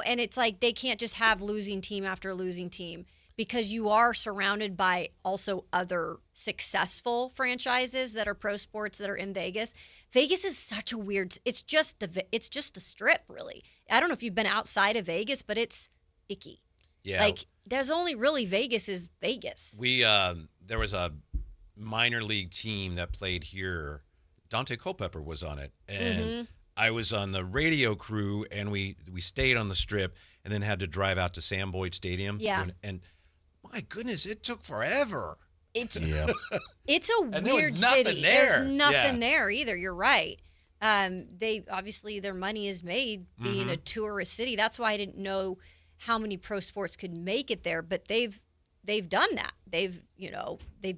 and it's like they can't just have losing team after losing team because you are surrounded by also other successful franchises that are pro sports that are in Vegas. Vegas is such a weird. It's just the Strip, really. I don't know if you've been outside of Vegas, but it's icky. Yeah. Like there's only really Vegas is Vegas. We there was a minor league team that played here Dante Culpepper was on it, and I was on the radio crew, and we stayed on the Strip, and then had to drive out to Sam Boyd Stadium. Yeah. And my goodness, it took forever. It's And a there was weird nothing city. there. There's nothing Yeah. there either. You're right. They obviously their money is made being a tourist city. That's why I didn't know how many pro sports could make it there, but they've done that. They've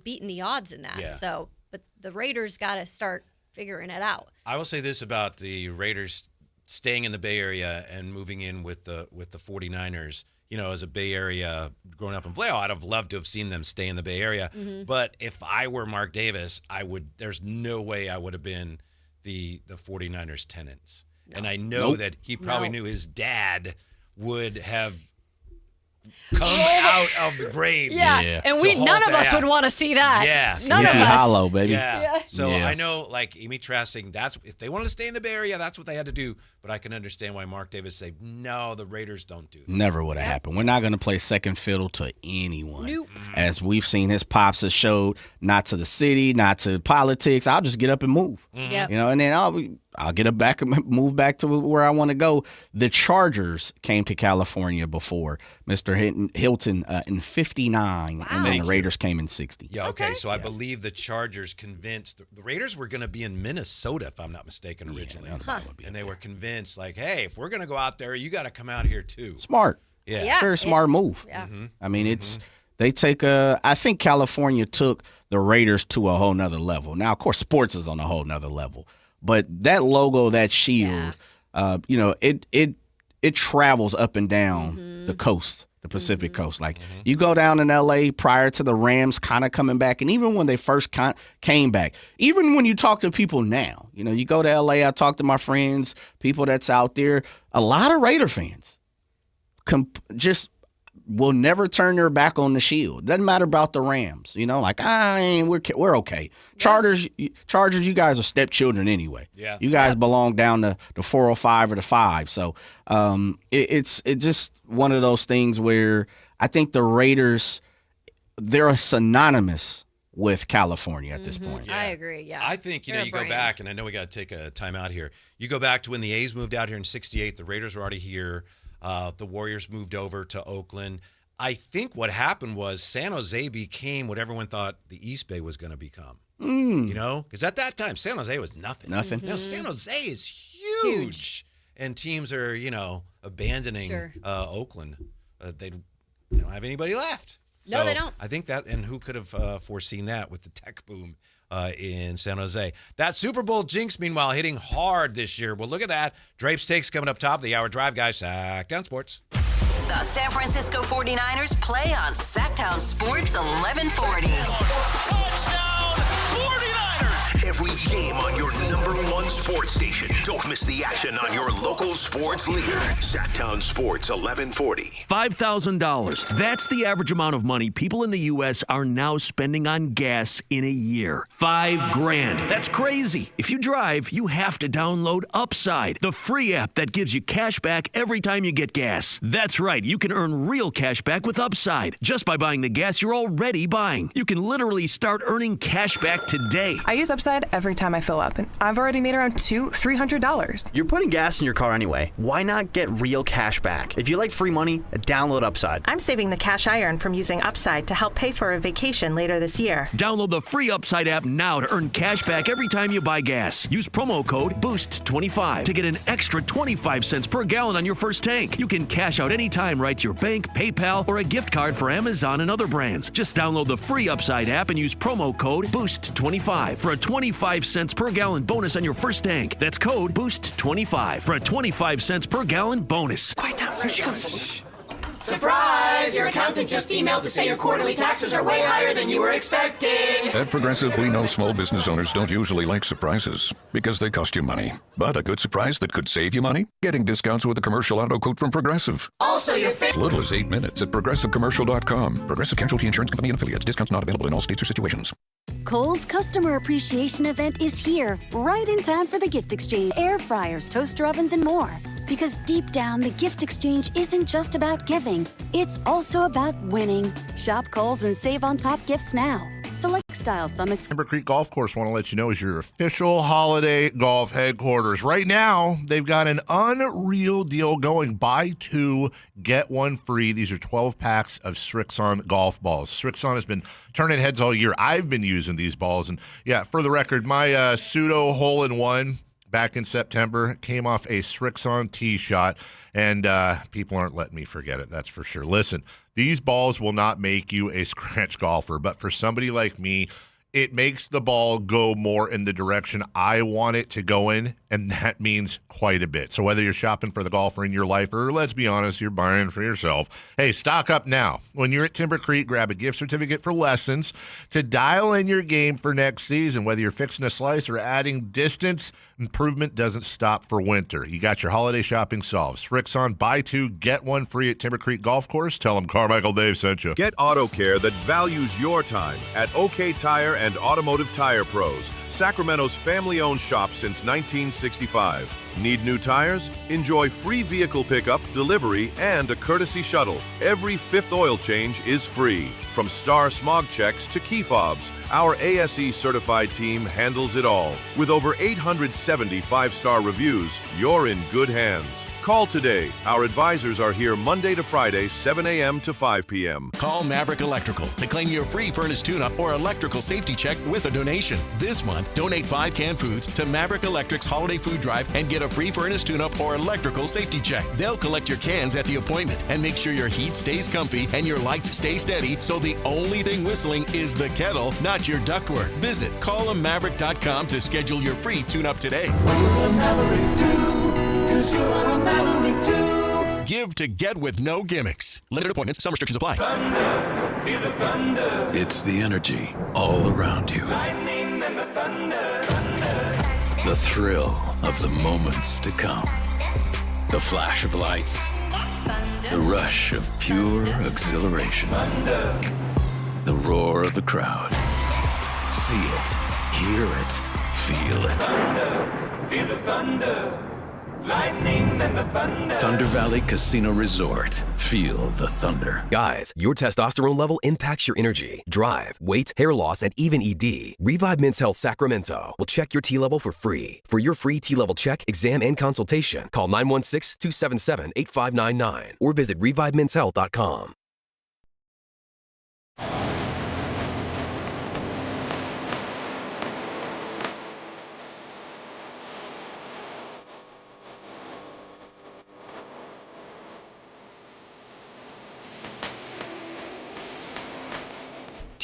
beaten the odds in that. Yeah. So, but the Raiders got to start figuring it out. I will say this about the Raiders staying in the Bay Area and moving in with the 49ers. As a Bay Area growing up in Vallejo, I'd have loved to have seen them stay in the Bay Area. But if I were Mark Davis, there's no way I would have been the 49ers tenants. No. And I know that he probably knew his dad would have come out of the grave. Yeah. And none of us would want to see that. Yeah. None of us. Hollow, baby. Yeah. So I know, like Amy Trask saying, if they wanted to stay in the Bay Area, that's what they had to do. But I can understand why Mark Davis said, no, the Raiders don't do that. Never would have happened. We're not going to play second fiddle to anyone. Nope. As we've seen, his pops has showed, not to the city, not to politics. I'll just get up and move. Yep. And then I'll get back and move back to where I want to go. The Chargers came to California before Mr. Hilton in 59, and then the Raiders came in 60. Yeah, okay. So I believe the Chargers convinced the Raiders were going to be in Minnesota, if I'm not mistaken, originally. And they were convinced, like, hey, if we're going to go out there, you got to come out here too. Smart. Yeah. Very smart move. Yeah. I mean, they take I think California took the Raiders to a whole nother level. Now, of course, sports is on a whole nother level. But that logo, that shield, it travels up and down the coast, the Pacific coast. Like you go down in L.A. prior to the Rams kind of coming back, and even when they first came back, even when you talk to people now, you go to L.A., I talk to my friends, people that's out there, a lot of Raider fans just will never turn their back on the shield. Doesn't matter about the Rams, we're okay. Chargers, you guys are stepchildren anyway. Yeah. You guys belong down to the 405 or the 5. So it's just one of those things where I think the Raiders, they're synonymous with California at this point. I agree, yeah. I think, you go back, and I know we got to take a time out here. You go back to when the A's moved out here in 68, the Raiders were already here. The Warriors moved over to Oakland. I think what happened was San Jose became what everyone thought the East Bay was going to become. Because at that time, San Jose was nothing. Now, San Jose is huge. And teams are, abandoning Oakland. They don't have anybody left. No, So they don't. I think that, and who could have foreseen that with the tech boom in San Jose. That Super Bowl jinx, meanwhile, hitting hard this year. Well, look at that. Drape's Takes coming up top of the hour. Drive, guys. Sactown Sports. The San Francisco 49ers play on Sactown Sports 1140. Touchdown 49ers! Every game on your #1 sports station. Don't miss the action on your local sports leader. Sactown Sports 1140. $5,000. That's the average amount of money people in the U.S. are now spending on gas in a year. $5,000. That's crazy. If you drive, you have to download Upside, the free app that gives you cash back every time you get gas. That's right. You can earn real cash back with Upside just by buying the gas you're already buying. You can literally start earning cash back today. I use Upside every time I fill up, and I've already made around $300. You're putting gas in your car anyway. Why not get real cash back? If you like free money, download Upside. I'm saving the cash I earn from using Upside to help pay for a vacation later this year. Download the free Upside app now to earn cash back every time you buy gas. Use promo code BOOST25 to get an extra 25 cents per gallon on your first tank. You can cash out anytime right to your bank, PayPal, or a gift card for Amazon and other brands. Just download the free Upside app and use promo code BOOST25 for a 25 cents per gallon bonus on your first tank. That's code BOOST25 for a 25 cents per gallon bonus. Quiet down, here she comes. Surprise! Your accountant just emailed to say your quarterly taxes are way higher than you were expecting. At Progressive, we know small business owners don't usually like surprises because they cost you money. But a good surprise that could save you money? Getting discounts with a commercial auto quote from Progressive. Also, your As little as 8 minutes at progressivecommercial.com. Progressive Casualty Insurance Company and affiliates. Discounts not available in all states or situations. Kohl's Customer Appreciation Event is here, right in time for the gift exchange. Air fryers, toaster ovens, and more. Because deep down, the gift exchange isn't just about giving. It's also about winning. Shop Kohl's and save on top gifts now. Select Style some Timber Creek Golf Course, want to let you know, is your official holiday golf headquarters. Right now, they've got an unreal deal going. Buy 2, get 1 free. These are 12 packs of Srixon golf balls. Srixon has been turning heads all year. I've been using these balls. And yeah, for the record, my pseudo hole-in-one back in September came off a Srixon tee shot, and people aren't letting me forget it, that's for sure. Listen, these balls will not make you a scratch golfer, but for somebody like me, it makes the ball go more in the direction I want it to go in, and that means quite a bit. So whether you're shopping for the golfer in your life or, let's be honest, you're buying for yourself, hey, stock up now. When you're at Timber Creek, grab a gift certificate for lessons to dial in your game for next season. Whether you're fixing a slice or adding distance, improvement doesn't stop for winter. You got your holiday shopping solved. Srixon, buy 2, get 1 free at Timber Creek Golf Course. Tell them Carmichael Dave sent you. Get auto care that values your time at OK Tire and Automotive Tire Pros, Sacramento's family-owned shop since 1965. Need new tires? Enjoy free vehicle pickup, delivery, and a courtesy shuttle. Every 5th oil change is free. From star smog checks to key fobs, our ASE certified team handles it all. With over 870 5-star reviews, you're in good hands. Call today. Our advisors are here Monday to Friday, 7 a.m. to 5 p.m. Call Maverick Electrical to claim your free furnace tune-up or electrical safety check with a donation. This month, donate 5 canned foods to Maverick Electric's Holiday Food Drive and get a free furnace tune-up or electrical safety check. They'll collect your cans at the appointment and make sure your heat stays comfy and your lights stay steady, so the only thing whistling is the kettle, not your ductwork. Visit callamaverick.com to schedule your free tune-up today. Cause you are a Maverick too. Give to get with no gimmicks. Limited appointments, some restrictions apply. Thunder, feel the thunder. It's the energy all around you. Lightning and the thunder. The thrill of the moments to come. The flash of lights. The rush of pure exhilaration. The roar of the crowd. See it, hear it, feel it. Thunder, feel the thunder. Lightning and the thunder. Thunder Valley Casino Resort. Feel the thunder. Guys, your testosterone level impacts your energy, drive, weight, hair loss, and even ED. Revive Men's Health Sacramento will check your T level for free. For your free T level check, exam, and consultation, call 916-277-8599 or visit revivemenshealth.com.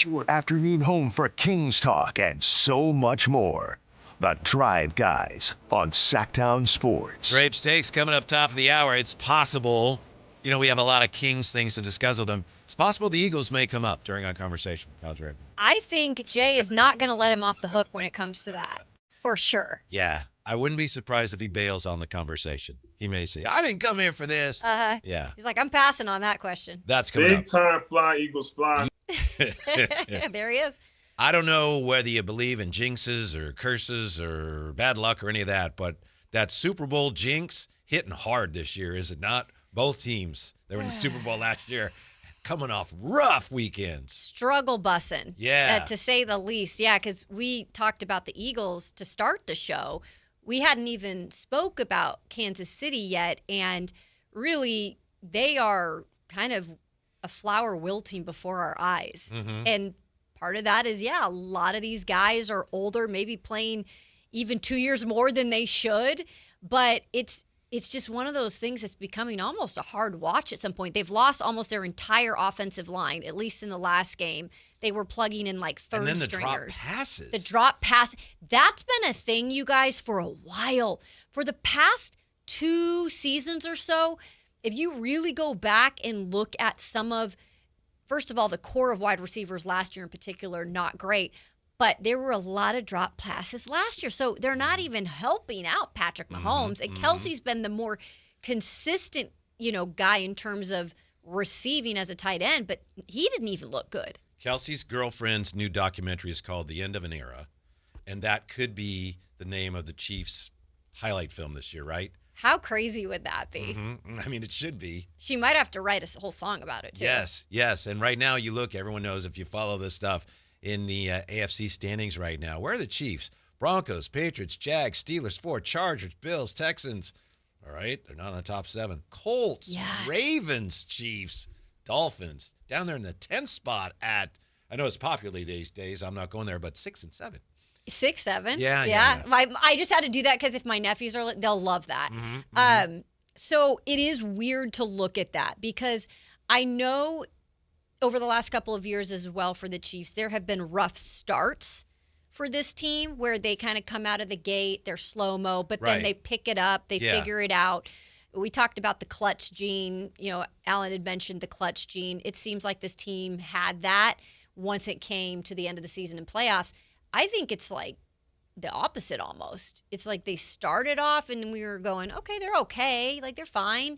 Your afternoon home for Kings Talk and so much more. The Drive Guys on Sactown Sports. Great stakes coming up top of the hour. It's possible, we have a lot of Kings things to discuss with them. It's possible the Eagles may come up during our conversation. I think Jay is not going to let him off the hook when it comes to that, for sure. Yeah, I wouldn't be surprised if he bails on the conversation. He may say, I didn't come here for this. Yeah. He's like, I'm passing on that question. That's coming up. Big time fly, Eagles fly. There he is. I don't know whether you believe in jinxes or curses or bad luck or any of that, but that Super Bowl jinx hitting hard this year, is it not? Both teams, they were in the Super Bowl last year, coming off rough weekends. Struggle bussing. Yeah. To say the least. Yeah, because we talked about the Eagles to start the show. We hadn't even spoke about Kansas City yet, and really they are kind of a flower wilting before our eyes. Mm-hmm. And part of that is, a lot of these guys are older, maybe playing even 2 years more than they should. But it's just one of those things that's becoming almost a hard watch at some point. They've lost almost their entire offensive line, at least in the last game. They were plugging in like third and then the stringers. Drop passes. The drop pass. That's been a thing, you guys, for a while. For the past 2 seasons or so, if you really go back and look at some of, first of all, the core of wide receivers last year in particular, not great, but there were a lot of drop passes last year. So they're not even helping out Patrick Mahomes. And Kelsey's been the more consistent, guy in terms of receiving as a tight end, but he didn't even look good. Kelsey's girlfriend's new documentary is called The End of an Era, and that could be the name of the Chiefs' highlight film this year, right? How crazy would that be? Mm-hmm. I mean, it should be. She might have to write a whole song about it, too. Yes. And right now, you look, everyone knows if you follow this stuff, in the AFC standings right now. Where are the Chiefs? Broncos, Patriots, Jags, Steelers, 4, Chargers, Bills, Texans. All right, they're not in the top 7. Colts, Ravens, Chiefs, Dolphins. Down there in the 10th spot at, I know it's popular these days, I'm not going there, but 6 and 7. 6, 7? Yeah. I just had to do that because if my nephews are, they'll love that. So it is weird to look at that because I know over the last couple of years as well for the Chiefs, there have been rough starts for this team where they kind of come out of the gate, they're slow-mo, but then they pick it up, they figure it out. We talked about the clutch gene. You know, Alan had mentioned the clutch gene. It seems like this team had that once it came to the end of the season and playoffs. I think it's like the opposite almost. It's like they started off and we were going, okay, they're okay, like they're fine.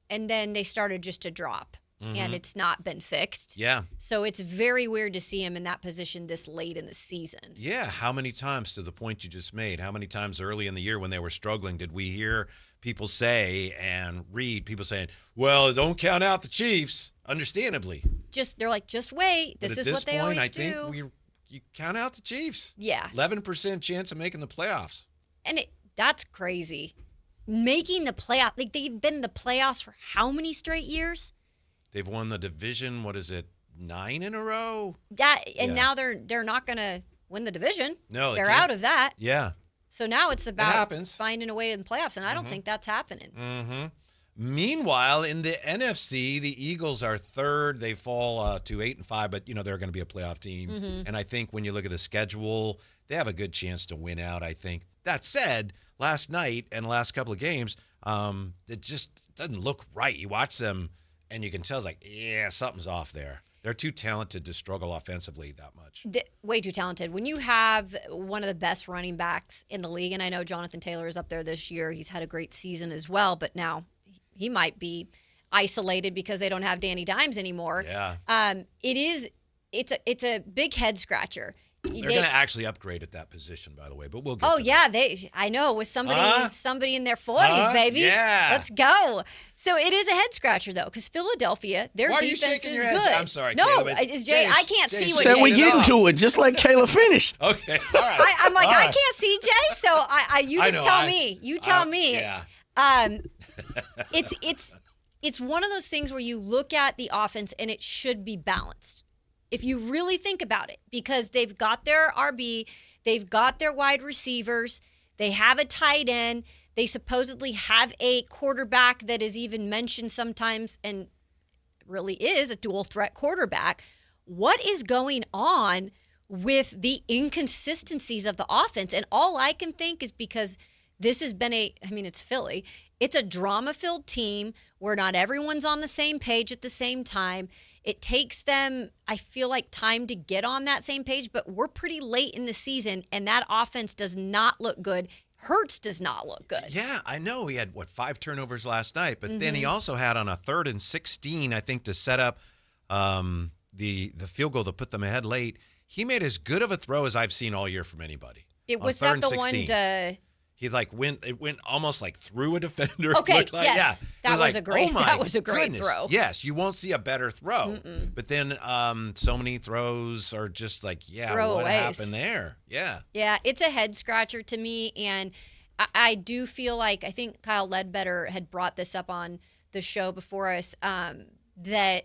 And then they started just to drop. And it's not been fixed. Yeah. So it's very weird to see him in that position this late in the season. Yeah. How many times, to the point you just made, how many times early in the year when they were struggling did we hear people say and read people saying, well, don't count out the Chiefs, understandably. They're like, just wait. This is what they always do. I think you count out the Chiefs. Yeah. 11% chance of making the playoffs. And that's crazy. Making the playoff, like they've been in the playoffs for how many straight years? They've won the division, 9 in a row? Now they're not going to win the division. No, they're out of that. Yeah. So now it's about finding a way in the playoffs, and I don't think that's happening. Meanwhile, in the NFC, the Eagles are third. They fall to 8 and 5, but they're going to be a playoff team. And I think when you look at the schedule, they have a good chance to win out, I think. That said, last night and the last couple of games, it just doesn't look right. You watch them, and you can tell it's like, something's off there. They're too talented to struggle offensively that much. Way too talented. When you have one of the best running backs in the league, and I know Jonathan Taylor is up there this year. He's had a great season as well, but now he might be isolated because they don't have Danny Dimes anymore. Yeah. It's a big head scratcher. They're going to actually upgrade at that position, by the way, but we'll get to that. I know, with somebody in their 40s, baby. Yeah. Let's go. So it is a head scratcher, though, because Philadelphia, their defense is good. I'm sorry, no, Caleb, it's Jay. I can't see what Said Jay we getting to it, just like Kayla finished. Okay, all right. I'm like, I can't see Jay, so you just tell me. You tell me. Yeah. It's one of those things where you look at the offense and it should be balanced. If you really think about it, because they've got their RB, they've got their wide receivers, they have a tight end, they supposedly have a quarterback that is even mentioned sometimes and really is a dual threat quarterback. What is going on with the inconsistencies of the offense? And all I can think is because this has been it's Philly. It's a drama-filled team where not everyone's on the same page at the same time. It takes them, I feel like, time to get on that same page, but we're pretty late in the season, and that offense does not look good. Hurts does not look good. Yeah, I know. He had, 5 turnovers last night, but then he also had on a 3rd and 16, I think, to set up the field goal to put them ahead late. He made as good of a throw as I've seen all year from anybody. Was that the one to... He went almost through a defender. Okay, yes. That was a great throw. Yes, you won't see a better throw. But then so many throws are just what happened there? Yeah. Yeah, it's a head scratcher to me. And I do feel like, I think Kyle Ledbetter had brought this up on the show before us, that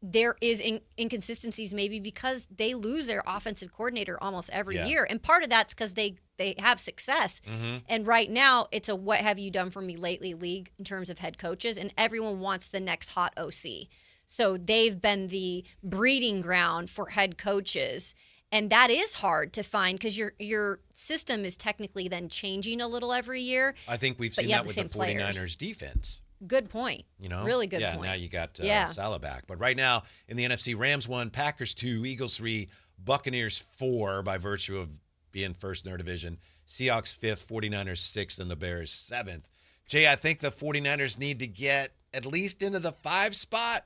there is inconsistencies maybe because they lose their offensive coordinator almost every year. And part of that's because they have success. And right now, it's a what have you done for me lately league in terms of head coaches, and everyone wants the next hot OC. So they've been the breeding ground for head coaches. And that is hard to find because your system is technically then changing a little every year. I think we've seen that with the 49ers defense. Good point. Really good point. Yeah, now you got Salah back. But right now in the NFC, Rams 1, Packers 2, Eagles 3, Buccaneers 4 by virtue of being first in their division. Seahawks 5th, 49ers 6th, and the Bears 7th. Jay, I think the 49ers need to get at least into the 5 spot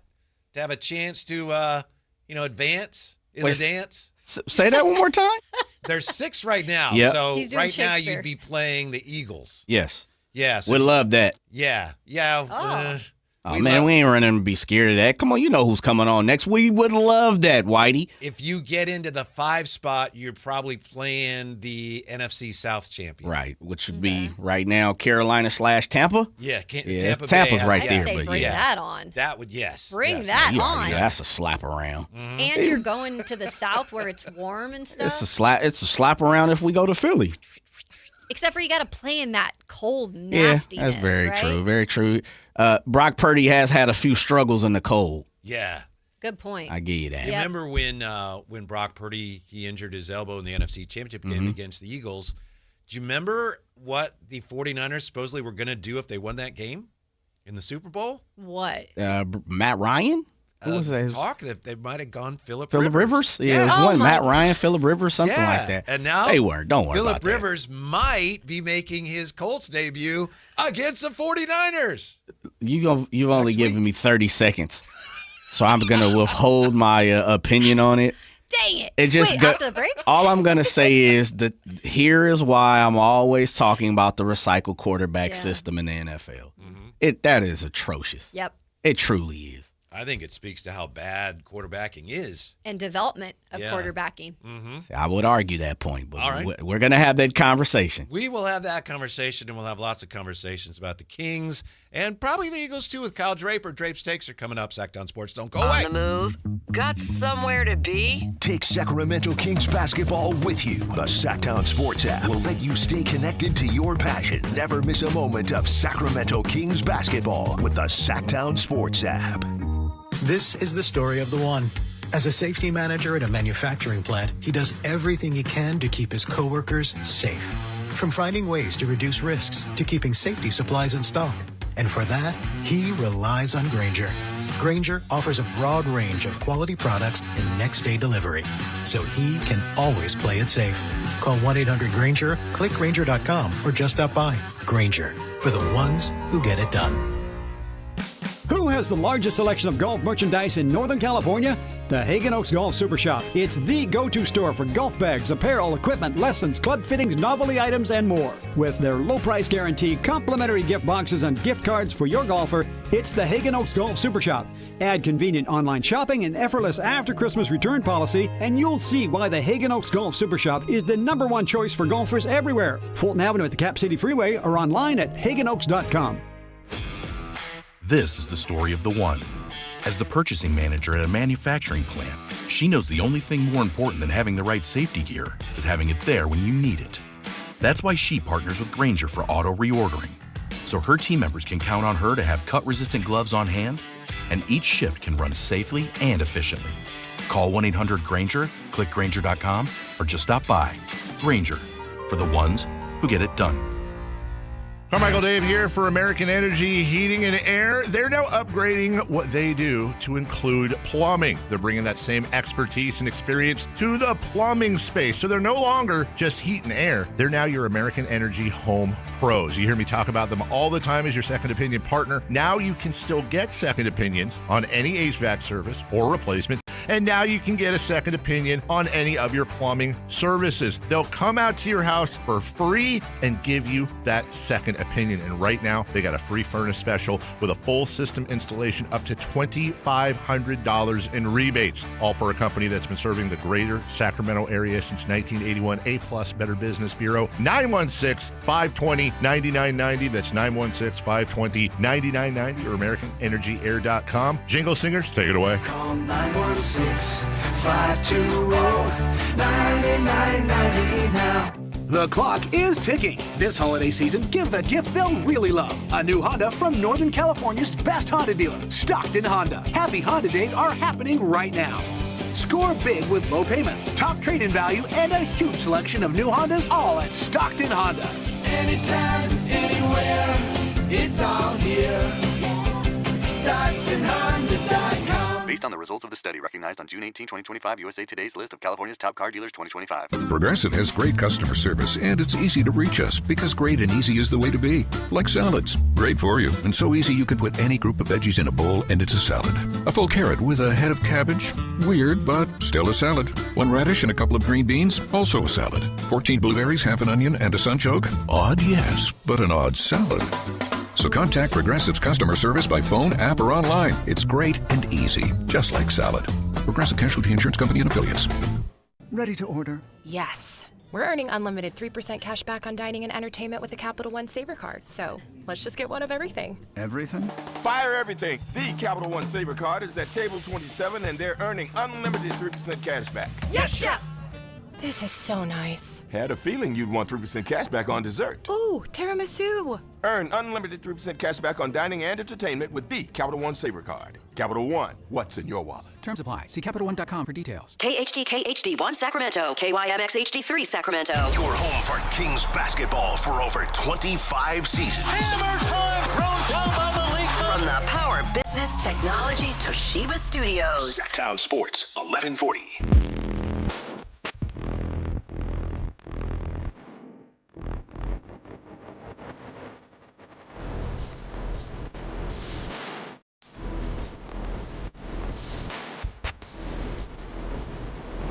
to have a chance to, advance in the dance. Say that one more time. They're 6 right now. Yep. So right now you'd be playing the Eagles. Yes. Yeah. So we love that. Yeah. Oh, man, we ain't running to be scared of that. Come on, you know who's coming on next. We would love that, Whitey. If you get into the 5 spot, you're probably playing the NFC South champion. Right, which would be right now Carolina/Tampa. Yeah, Tampa's Bay. right I'd there. say But bring yeah. that on. That would, yes. Bring yes. that Yeah, on. yeah, that's a slap around. And you're going to the South where it's warm and stuff. It's a slap around if we go to Philly. Except for you got to play in that cold nastiness. Yeah, that's very right? true. Very true. Brock Purdy has had a few struggles in the cold. Yeah. Good point. I give you that. You remember when Brock Purdy, he injured his elbow in the NFC Championship game against the Eagles? Do you remember what the 49ers supposedly were going to do if they won that game in the Super Bowl? What? Matt Ryan? Who was that? Talk that they might have gone Phillip Rivers? Yeah, it was one Matt Ryan, Phillip Rivers, something like that. And now they weren't. Don't worry about Phillip Rivers might be making his Colts debut against the 49ers. You've only given me 30 seconds, so I'm going to withhold my opinion on it. Dang it. After the break? All I'm going to say is that here is why I'm always talking about the recycled quarterback system in the NFL. That is atrocious. Yep. It truly is. I think it speaks to how bad quarterbacking is. And development of quarterbacking. I would argue that point, but All right. we're going to have that conversation. We will have that conversation, and we'll have lots of conversations about the Kings and probably the Eagles, too, with Kyle Draper. Drape's Takes are coming up. Sactown Sports. Don't go away. On the move. Got somewhere to be? Take Sacramento Kings basketball with you. The Sactown Sports app will let you stay connected to your passion. Never miss a moment of Sacramento Kings basketball with the Sactown Sports app. This is the story of the one. As a safety manager at a manufacturing plant, he does everything he can to keep his coworkers safe. From finding ways to reduce risks to keeping safety supplies in stock. And for that, he relies on Grainger. Grainger offers a broad range of quality products and next-day delivery, so he can always play it safe. Call 1-800-GRAINGER, click Grainger.com, or just stop by. Grainger, for the ones who get it done. Who has the largest selection of golf merchandise in Northern California? The Hagen Oaks Golf Super Shop. It's the go-to store for golf bags, apparel, equipment, lessons, club fittings, novelty items, and more. With their low price guarantee, complimentary gift boxes, and gift cards for your golfer, it's the Hagen Oaks Golf Super Shop. Add convenient online shopping and effortless after-Christmas return policy, and you'll see why the Hagen Oaks Golf Super Shop is the #1 choice for golfers everywhere. Fulton Avenue at the Cap City Freeway or online at hagenoaks.com. This is the story of the one. As the purchasing manager at a manufacturing plant, she knows the only thing more important than having the right safety gear is having it there when you need it. That's why she partners with Grainger for auto reordering, so her team members can count on her to have cut-resistant gloves on hand, and each shift can run safely and efficiently. Call 1-800-GRAINGER, click Grainger.com, or just stop by. Grainger, for the ones who get it done. Carmichael Dave here for American Energy Heating and Air. They're now upgrading what they do to include plumbing. They're bringing that same expertise and experience to the plumbing space. So they're no longer just heat and air. They're now your American Energy home pros. You hear me talk about them all the time as your second opinion partner. Now you can still get second opinions on any HVAC service or replacement. And now you can get a second opinion on any of your plumbing services. They'll come out to your house for free and give you that second opinion. And right now, they got a free furnace special with a full system installation up to $2,500 in rebates. All for a company that's been serving the greater Sacramento area since 1981. A+ Better Business Bureau. 916-520-9990. That's 916-520-9990 or AmericanEnergyAir.com. Jingle singers, take it away. Call 916-520-9990 now. The clock is ticking. This holiday season, give the gift they'll really love. A new Honda from Northern California's best Honda dealer, Stockton Honda. Happy Honda days are happening right now. Score big with low payments, top trade-in value, and a huge selection of new Hondas, all at Stockton Honda. Anytime, anywhere, it's all here. StocktonHonda.com. Based on the results of the study recognized on June 18, 2025, USA Today's list of California's top car dealers 2025. Progressive has great customer service, and it's easy to reach us because great and easy is the way to be. Like salads. Great for you, and so easy you can put any group of veggies in a bowl and it's a salad. A full carrot with a head of cabbage. Weird, but still a salad. One radish and a couple of green beans. Also a salad. 14 blueberries, half an onion, and a sunchoke. Odd, yes, but an odd salad. So contact Progressive's customer service by phone, app, or online. It's great and easy, just like salad. Progressive Casualty Insurance Company and Affiliates. Ready to order? Yes. We're earning unlimited 3% cash back on dining and entertainment with a Capital One Saver card. So let's just get one of everything. Everything? Fire everything. The Capital One Saver card is at table 27, and they're earning unlimited 3% cash back. Yes, Chef! This is so nice. Had a feeling you'd want 3% cash back on dessert. Ooh, tiramisu. Earn unlimited 3% cash back on dining and entertainment with the Capital One Saver card. Capital One, what's in your wallet? Terms apply. See CapitalOne.com for details. KHD1 Sacramento, KYMX HD3 Sacramento. Your home for Kings basketball for over 25 seasons. Hammer time thrown down by the league. From the Power Business Technology Toshiba Studios. Sactown Sports, 1140.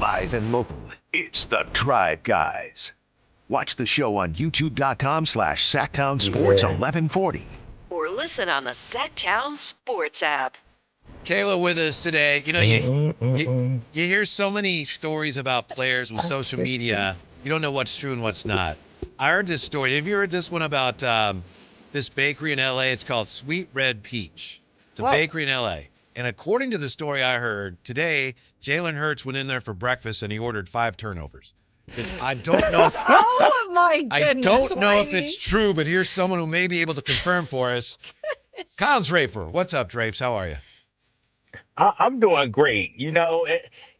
Live and local, it's the Drive Guys. Watch the show on youtube.com/Sactown Sports 1140. Or listen on the Sactown Sports app. Kayla with us today. You know, you hear so many stories about players with social media. You don't know what's true and what's not. I heard this story. Have you heard this one about this bakery in L.A.? It's called Sweet Red Peach. It's a bakery in L.A. And according to the story I heard, today, Jalen Hurts went in there for breakfast and he ordered 5 turnovers. I don't know if, Oh my goodness. I don't know if it's true, but here's someone who may be able to confirm for us. Kyle Draper. What's up, Drapes? How are you? I'm doing great. You know,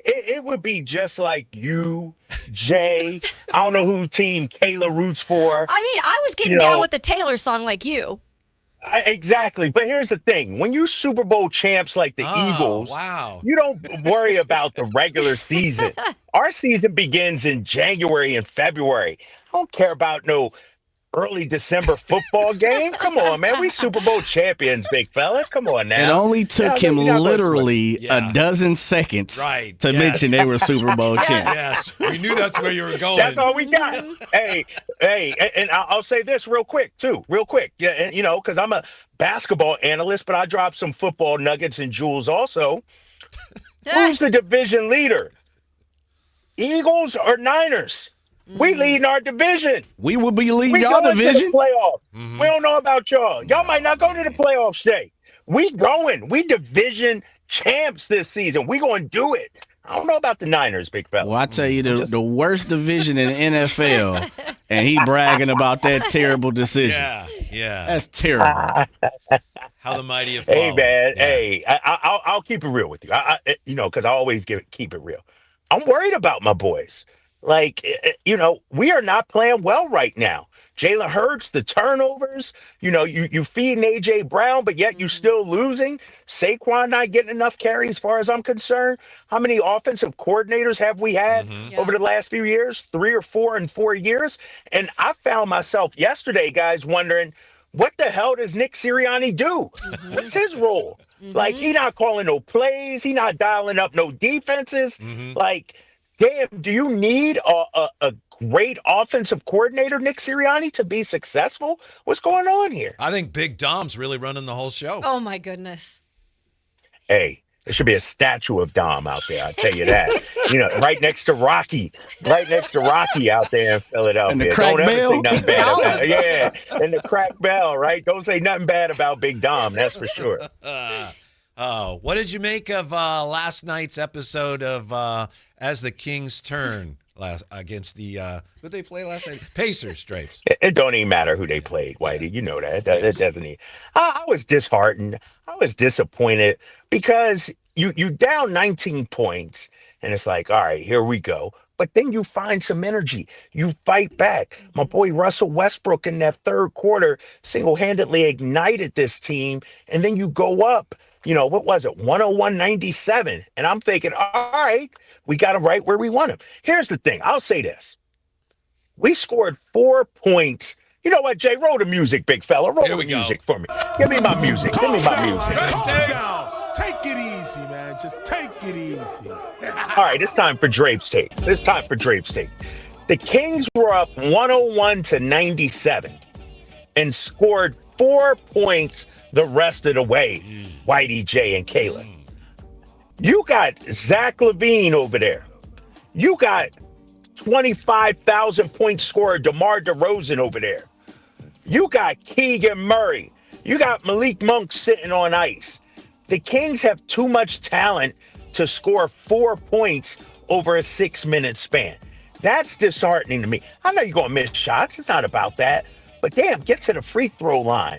it would be just like you, Jay. I don't know who team Kayla roots for. I mean, I was getting down with the Taylor song like you. Exactly. But here's the thing. When you Super Bowl champs like the Eagles, you don't worry about the regular season. Our season begins in January and February. I don't care about no early December football game. Come on, man. We Super Bowl champions, big fella. Come on now. It only took him literally a dozen seconds to mention they were Super Bowl champs. Yes, we knew that's where you were going. That's all we got. hey, and I'll say this real quick, too. Real quick. Yeah, and, you know, because I'm a basketball analyst, but I dropped some football nuggets and jewels also. Who's the division leader? Eagles or Niners? We leading our division. We will be leading our division. Playoffs. We don't know about y'all. Y'all might not go to the playoffs, Jay. We going. We division champs this season. We going to do it. I don't know about the Niners, big fella. Well, I tell you, the worst division in the NFL, and he bragging about that terrible decision. Yeah. That's terrible. How the mighty have fallen. Hey, man. Yeah. Hey, I'll keep it real with you. You know, because I always keep it real. I'm worried about my boys. Like, you know, we are not playing well right now. Jalen Hurts, the turnovers, you know, you feeding A.J. Brown, but yet you still losing. Saquon not getting enough carry as far as I'm concerned. How many offensive coordinators have we had over the last few years? 3 or 4 in 4 years. And I found myself yesterday, guys, wondering, what the hell does Nick Sirianni do? What's his role? Like, he not calling no plays. He not dialing up no defenses. Like, damn, do you need a great offensive coordinator, Nick Sirianni, to be successful? What's going on here? I think Big Dom's really running the whole show. Oh, my goodness. Hey, there should be a statue of Dom out there, I'll tell you that. You know, right next to Rocky out there in Philadelphia. And the crack Don't bell. ever say nothing bad about it. Yeah, and the crack bell, right? Don't say nothing bad about Big Dom, that's for sure. What did you make of last night's episode of As the Kings Turn against the who'd they play last night? Pacers, Drapes. It don't even matter who they played, Whitey. You know that. It doesn't even. I was disheartened. I was disappointed because you down 19 points, and it's like, all right, here we go. But then you find some energy. You fight back. My boy Russell Westbrook in that third quarter single-handedly ignited this team, and then you go up. You know, what was it? 101-97. And I'm thinking, all right, we got him right where we want him. Here's the thing. I'll say this. We scored 4 points. You know what, Jay? Roll the music, big fella. Roll the music for me. Give me my music. Give me my music. Take it easy, man. Just take it easy. All right, it's time for Drape's Takes. It's time for Drape's Takes. The Kings were up 101-97 and scored 4 points the rest of the way, Whitey, J, and Kayla. You got Zach LaVine over there. You got 25,000 point scorer DeMar DeRozan over there. You got Keegan Murray. You got Malik Monk sitting on ice. The Kings have too much talent to score 4 points over a 6-minute span. That's disheartening to me. I know you're going to miss shots. It's not about that. But damn, get to the free throw line.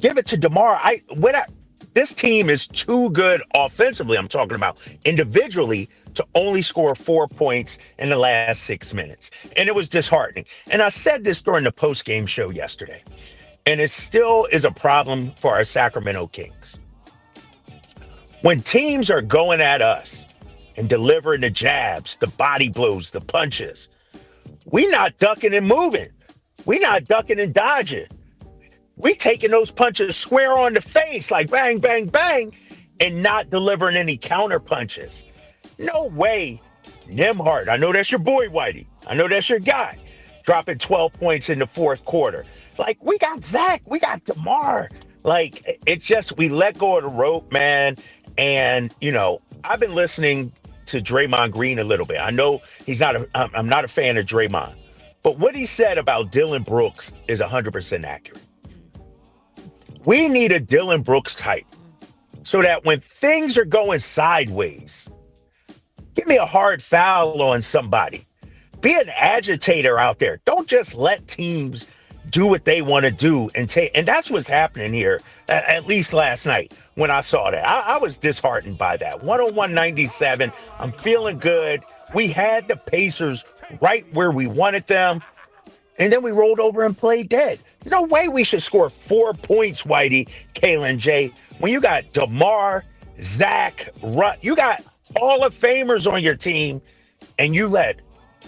Give it to DeMar. This team is too good offensively, I'm talking about, individually, to only score 4 points in the last 6 minutes. And it was disheartening. And I said this during the post-game show yesterday. And it still is a problem for our Sacramento Kings. When teams are going at us and delivering the jabs, the body blows, the punches, we not ducking and moving. We not ducking and dodging. We taking those punches square on the face, like bang, bang, bang, and not delivering any counter punches. No way. Nembhard, I know that's your boy, Whitey. I know that's your guy. Dropping 12 points in the fourth quarter. Like, we got Zach. We got DeMar. Like, it just, we let go of the rope, man. And, you know, I've been listening to Draymond Green a little bit. I know I'm not a fan of Draymond. But what he said about Dylan Brooks is 100% accurate. We need a Dylan Brooks type so that when things are going sideways, give me a hard foul on somebody. Be an agitator out there. Don't just let teams do what they want to do and that's what's happening here, at least last night when I saw that. I was disheartened by that. 101-97. I'm feeling good. We had the Pacers right where we wanted them. And then we rolled over and played dead. No way we should score 4 points, Whitey, Kayla, and Jay. When you got DeMar, Zach, you got Hall of Famers on your team, and you let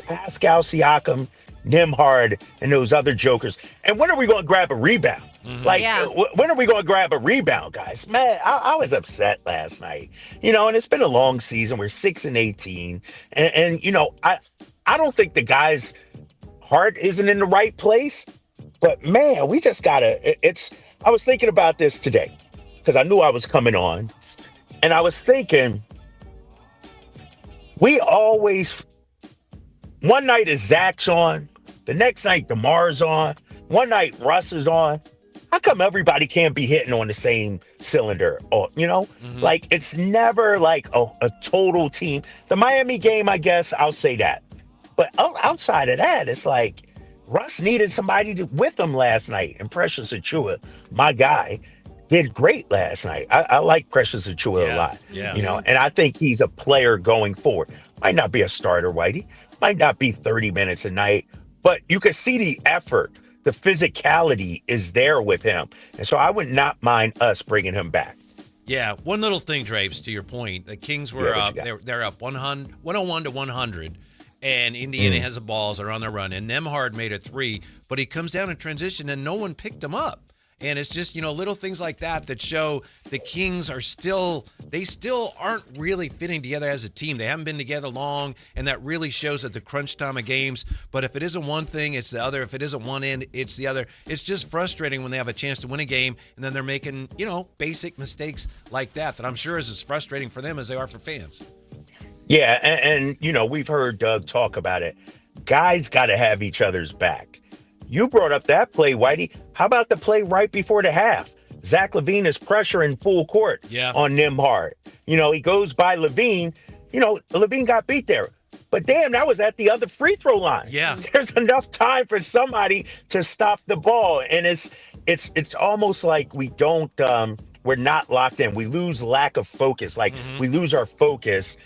Pascal Siakam, Nembhard, and those other jokers. And when are we going to grab a rebound? When are we going to grab a rebound, guys? Man, I was upset last night. You know, and it's been a long season. We're 6-18. And you know, I don't think the guys' heart isn't in the right place. But man, we just gotta, I was thinking about this today because I knew I was coming on. And I was thinking, we always, one night is Zach's on, the next night DeMar's on, one night Russ is on. How come everybody can't be hitting on the same cylinder? Or, you know, like it's never like a total team. The Miami game, I guess, I'll say that. But outside of that, it's like Russ needed somebody with him last night. And Precious Achiuwa, my guy, did great last night. I like Precious Achiuwa a lot. Yeah. You know, and I think he's a player going forward. Might not be a starter, Whitey. Might not be 30 minutes a night. But you can see the effort. The physicality is there with him. And so I would not mind us bringing him back. Yeah, one little thing, Drapes, to your point. The Kings were up. They're up 101-100. And Indiana has the balls. They're on their run. And Nembhard made a three, but he comes down in transition, and no one picked him up. And it's just, you know, little things like that show the Kings are still aren't really fitting together as a team. They haven't been together long, and that really shows at the crunch time of games. But if it isn't one thing, it's the other. If it isn't one end, it's the other. It's just frustrating when they have a chance to win a game, and then they're making, you know, basic mistakes like that I'm sure is as frustrating for them as they are for fans. Yeah, and you know, we've heard Doug talk about it. Guys got to have each other's back. You brought up that play, Whitey. How about the play right before the half? Zach LaVine is pressuring full court on Nembhard. You know, he goes by LaVine. You know, LaVine got beat there. But damn, that was at the other free throw line. Yeah. There's enough time for somebody to stop the ball. And it's almost like we don't we're not locked in. We lose lack of focus. Like we lose our focus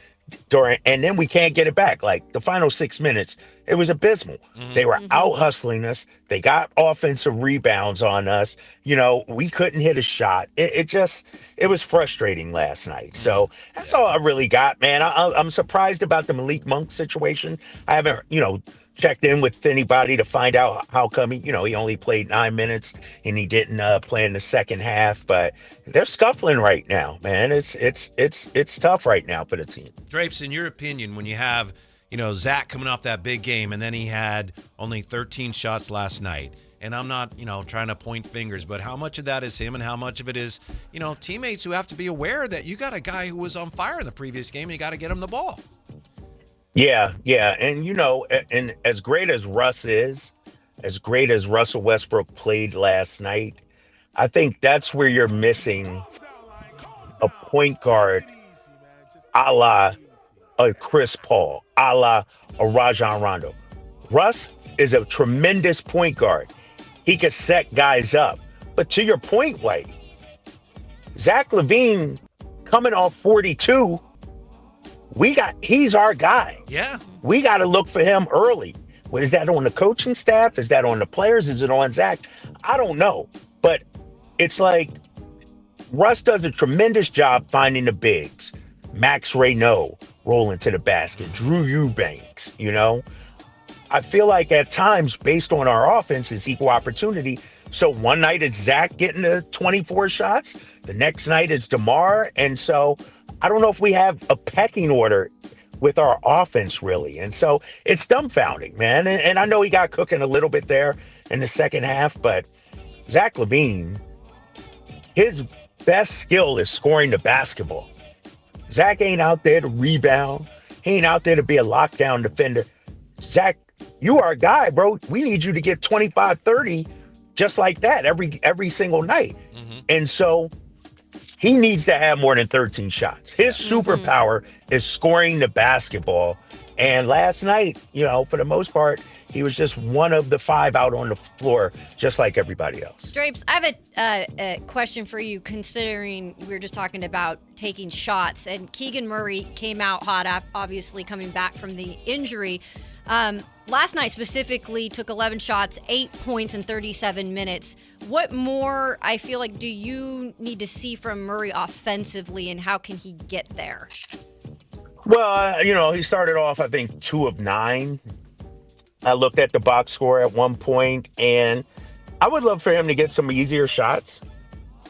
and then we can't get it back. Like the final 6 minutes, it was abysmal. They were out hustling us. They got offensive rebounds on us. You know, we couldn't hit a shot. It was frustrating last night. So that's all I really got, man. I'm surprised about the Malik Monk situation. I haven't, you know, checked in with anybody to find out how come he only played 9 minutes and he didn't play in the second half. But they're scuffling right now, man. It's tough right now for the team. Drapes, in your opinion, when you have, you know, Zach coming off that big game and then he had only 13 shots last night, and I'm not, trying to point fingers, but how much of that is him and how much of it is, teammates who have to be aware that you got a guy who was on fire in the previous game and you got to get him the ball. Yeah. And, and as great as Russ is, as great as Russell Westbrook played last night, I think that's where you're missing a point guard a la a Chris Paul, a la a Rajon Rondo. Russ is a tremendous point guard. He can set guys up. But to your point, White, Zach LaVine coming off 42, he's our guy. Yeah. We got to look for him early. Is that on the coaching staff? Is that on the players? Is it on Zach? I don't know. But it's like Russ does a tremendous job finding the bigs. Max Raynaud rolling to the basket. Drew Eubanks, I feel like at times, based on our offense, is equal opportunity. So one night it's Zach getting the 24 shots. The next night it's DeMar. And so I don't know if we have a pecking order with our offense, really. And so it's dumbfounding, man. And I know he got cooking a little bit there in the second half, but Zach LaVine, his best skill is scoring the basketball. Zach ain't out there to rebound. He ain't out there to be a lockdown defender. Zach, you are a guy, bro. We need you to get 25, 30 just like that every single night. And so he needs to have more than 13 shots. His superpower is scoring the basketball. And last night, for the most part, he was just one of the 5 out on the floor, just like everybody else. Drapes, I have a question for you, considering we were just talking about taking shots. And Keegan Murray came out hot, obviously coming back from the injury. Last night specifically took 11 shots, 8 points in 37 minutes. What more, I feel like, do you need to see from Murray offensively, and how can he get there? Well, he started off, I think, 2 of 9. I looked at the box score at one point, and I would love for him to get some easier shots.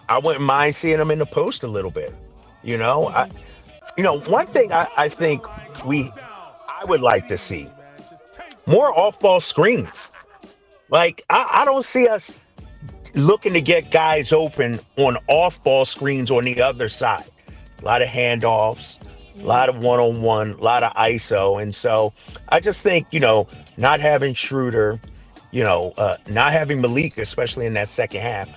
I wouldn't mind seeing him in the post a little bit. One thing I think I would like to see, more off-ball screens. Like, I don't see us looking to get guys open on off-ball screens on the other side. A lot of handoffs, a lot of one-on-one, a lot of ISO. And so I just think, not having Schroeder, not having Malik, especially in that second half,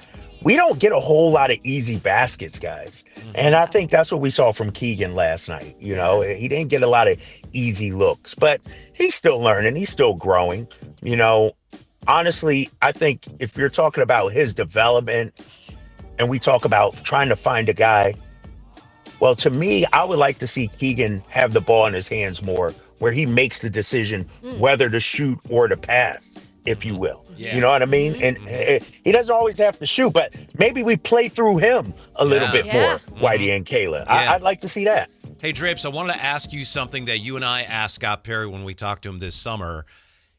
we don't get a whole lot of easy baskets, guys. And I think that's what we saw from Keegan last night. He didn't get a lot of easy looks, but he's still learning. He's still growing. Honestly, I think if you're talking about his development and we talk about trying to find a guy, well, to me, I would like to see Keegan have the ball in his hands more, where he makes the decision whether to shoot or to pass, if you will. Yeah. You know what I mean? And he doesn't always have to shoot, but maybe we play through him a little bit more, Whitey and Kayla. I'd like to see that. Hey, Drapes, I wanted to ask you something that you and I asked Scott Perry when we talked to him this summer.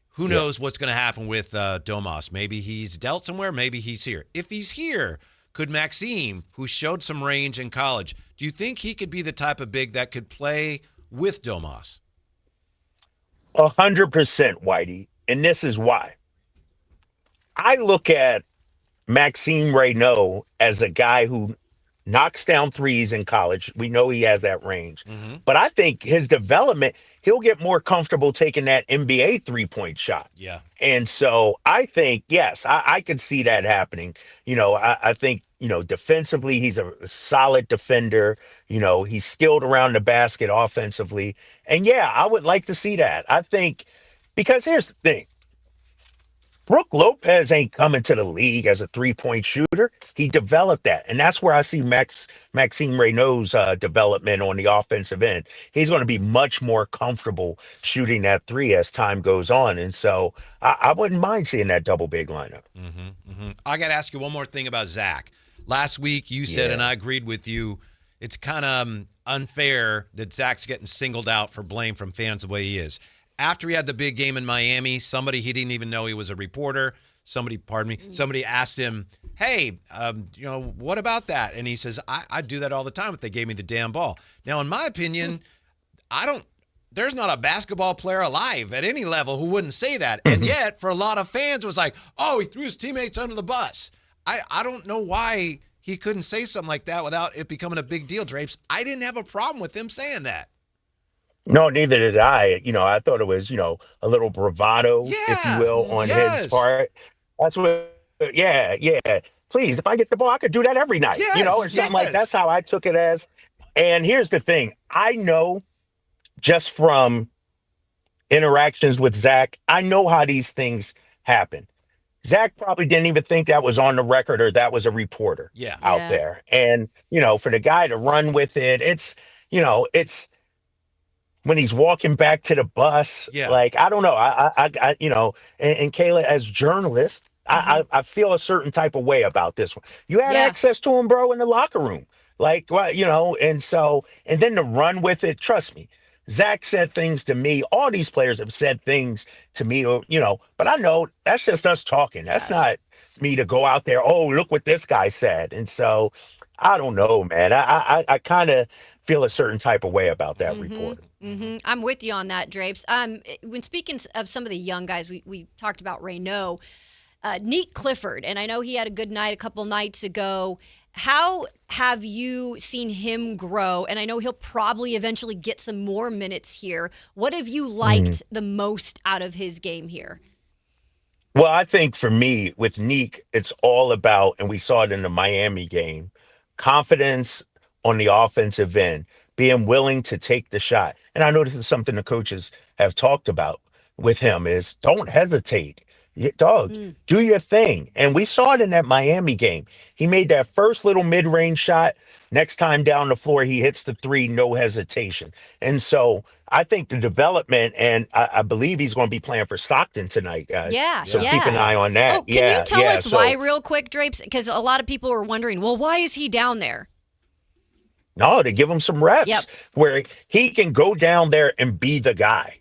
Who knows what's going to happen with Domas? Maybe he's dealt somewhere. Maybe he's here. If he's here, could Maxime, who showed some range in college, do you think he could be the type of big that could play with Domas? 100%, Whitey. And this is why. I look at Maxime Raynaud as a guy who knocks down threes in college. We know he has that range. But I think his development, he'll get more comfortable taking that NBA three-point shot. Yeah. And so I think, yes, I could see that happening. I think, defensively, he's a solid defender. He's skilled around the basket offensively. And yeah, I would like to see that. I think, because here's the thing. Brook Lopez ain't coming to the league as a three-point shooter. He developed that. And that's where I see Maxime Raynaud's development on the offensive end. He's going to be much more comfortable shooting that three as time goes on. And so I wouldn't mind seeing that double big lineup. I got to ask you one more thing about Zach. Last week you said, and I agreed with you, it's kind of unfair that Zach's getting singled out for blame from fans the way he is. After he had the big game in Miami, somebody, he didn't even know he was a reporter. Somebody asked him, hey, what about that? And he says, I do that all the time if they gave me the damn ball. Now, in my opinion, I there's not a basketball player alive at any level who wouldn't say that. And yet, for a lot of fans, it was like, oh, he threw his teammates under the bus. I don't know why he couldn't say something like that without it becoming a big deal, Drapes. I didn't have a problem with him saying that. No, neither did I. I thought it was, a little bravado, if you will, on his part. That's what, yeah. Please, if I get the ball, I could do that every night, or something like that's how I took it as. And here's the thing. I know just from interactions with Zach, I know how these things happen. Zach probably didn't even think that was on the record or that was a reporter out there. And, for the guy to run with it, it's when he's walking back to the bus, like, I don't know. And Kayla, as journalist, I feel a certain type of way about this one. You had access to him, bro, in the locker room. Like, well, and then to run with it, trust me. Zach said things to me. All these players have said things to me, but I know that's just us talking. That's not me to go out there, oh, look what this guy said. And so I don't know, man. I kind of feel a certain type of way about that report. I'm with you on that, Drapes. When speaking of some of the young guys, we talked about Raynaud, Neek Clifford, and I know he had a good night a couple nights ago. How have you seen him grow? And I know he'll probably eventually get some more minutes here. What have you liked the most out of his game here? Well, I think for me, with Neek, it's all about, and we saw it in the Miami game, confidence on the offensive end, being willing to take the shot. And I know this is something the coaches have talked about with him is don't hesitate. Do your thing. And we saw it in that Miami game. He made that first little mid-range shot. Next time down the floor, he hits the three, no hesitation. And so I think the development, and I believe he's going to be playing for Stockton tonight, guys. So keep an eye on that. Oh, can you tell us why real quick, Drapes? Because a lot of people were wondering, well, why is he down there? No, to give him some reps where he can go down there and be the guy.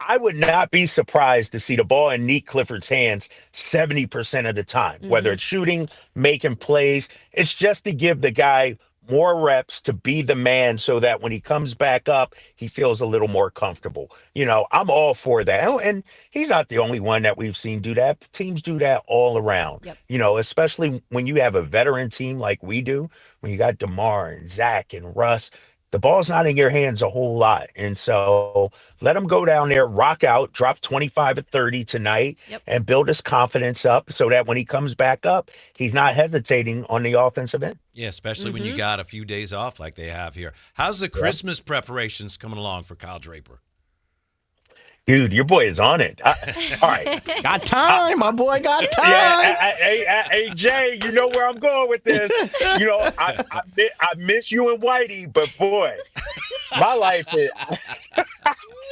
I would not be surprised to see the ball in Neek Clifford's hands 70% of the time, whether it's shooting, making plays. It's just to give the guy more reps to be the man so that when he comes back up, he feels a little more comfortable. I'm all for that. And he's not the only one that we've seen do that. Teams do that all around, especially when you have a veteran team like we do, when you got DeMar and Zach and Russ. The ball's not in your hands a whole lot. And so let him go down there, rock out, drop 25 or 30 tonight, and build his confidence up so that when he comes back up, he's not hesitating on the offensive end. Yeah, especially when you got a few days off like they have here. How's the Christmas preparations coming along for Kyle Draper? Dude, your boy is on it. All right. Got time. My boy got time. Yeah, hey, Jay, you know where I'm going with this. I miss you and Whitey, but boy, my life is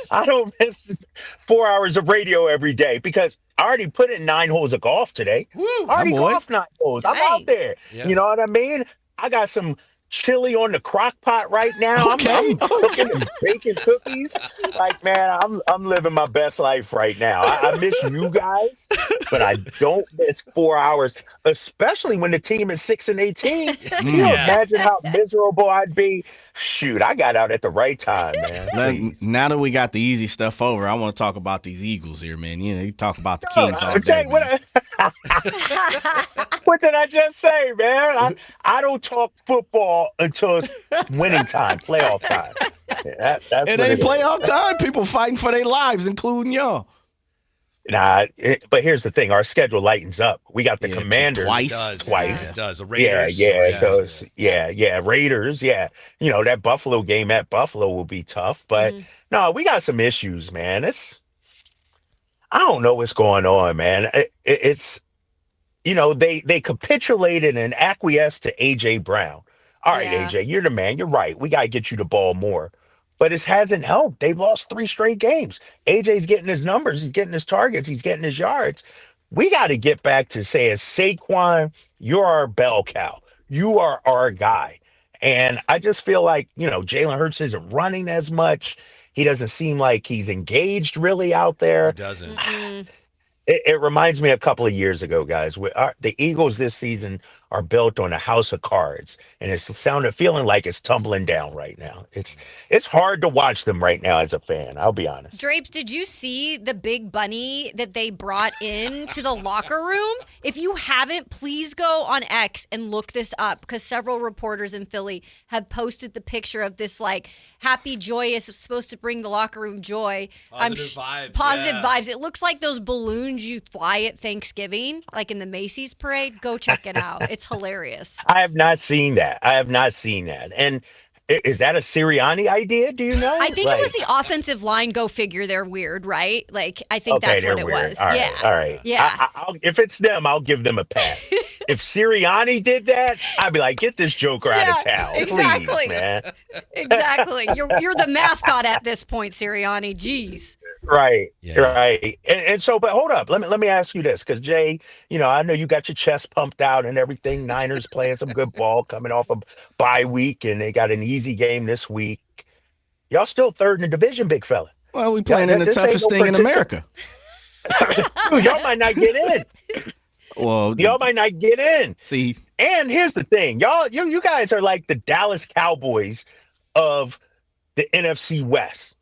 I don't miss 4 hours of radio every day because I already put in 9 holes of golf today. Woo, I already golfed 9 holes. I'm out there. Yeah. You know what I mean? I got some chili on the crock pot right now. I'm cooking and baking cookies. Like, man, I'm living my best life right now. I miss you guys, but I don't miss 4 hours, especially when the team is 6-18. Can you imagine how miserable I'd be? Shoot, I got out at the right time, man. Now that we got the easy stuff over, I want to talk about these Eagles here, man. You talk about the Kings all day, What did I just say, man? I don't talk football until it's winning time, playoff time. That's it ain't playoff time. People fighting for their lives, including y'all. But here's the thing: our schedule lightens up. We got the Commanders twice. Yeah, it does. The Raiders. Raiders. Yeah, that Buffalo game at Buffalo will be tough. But no, we got some issues, man. I don't know what's going on, man. It's they capitulated and acquiesced to AJ Brown. All right, AJ, you're the man. You're right. We got to get you the ball more. But it hasn't helped. They've lost 3 straight games. AJ's getting his numbers. He's getting his targets. He's getting his yards. We got to get back to saying, Saquon, you're our bell cow. You are our guy. And I just feel like, Jalen Hurts isn't running as much. He doesn't seem like he's engaged really out there. He doesn't. It reminds me a couple of years ago, guys. The Eagles this season are built on a house of cards, and it's feeling like it's tumbling down right now. It's hard to watch them right now as a fan. I'll be honest. Drapes, did you see the big bunny that they brought in to the locker room? If you haven't, please go on X and look this up, because several reporters in Philly have posted the picture of this like happy, joyous, supposed to bring the locker room joy. Positive vibes. It looks like those balloons you fly at Thanksgiving, like in the Macy's parade. Go check it out. It's hilarious. I have not seen that. And is that a Sirianni idea? Do you know? I think it was the offensive line. Go figure. They're weird, right? Like, I think that's what it was. All right, yeah. All right. Yeah. If it's them, I'll give them a pass. If Sirianni did that, I'd be like, get this joker out of town. Exactly. Please, man. Exactly. You're the mascot at this point, Sirianni. Jeez. Right. And so, but hold up. Let me ask you this, because Jay, I know you got your chest pumped out and everything. Niners playing some good ball, coming off a bye week, and they got an easy game this week. Y'all still third in the division, big fella. Well, we playing in the toughest thing in America. Dude, y'all might not get in. Well, y'all might not get in. See, and here's the thing, you guys are like the Dallas Cowboys of the NFC West.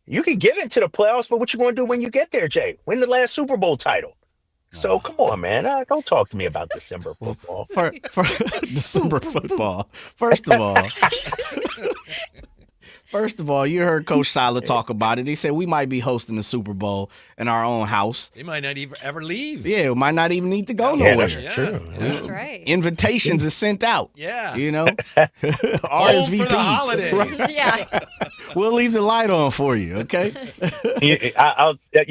You can get into the playoffs, but what you going to do when you get there, Jay? Win the last Super Bowl title. So come on, man. Don't talk to me about December football. For December football. First of all, you heard Coach Sala talk about it. He said we might be hosting the Super Bowl in our own house. They might not even ever leave. Yeah, we might not even need to go nowhere. That's true. That's right. Invitations are sent out. Yeah. RSVP. For the holidays. Right? Yeah. We'll leave the light on for you, okay?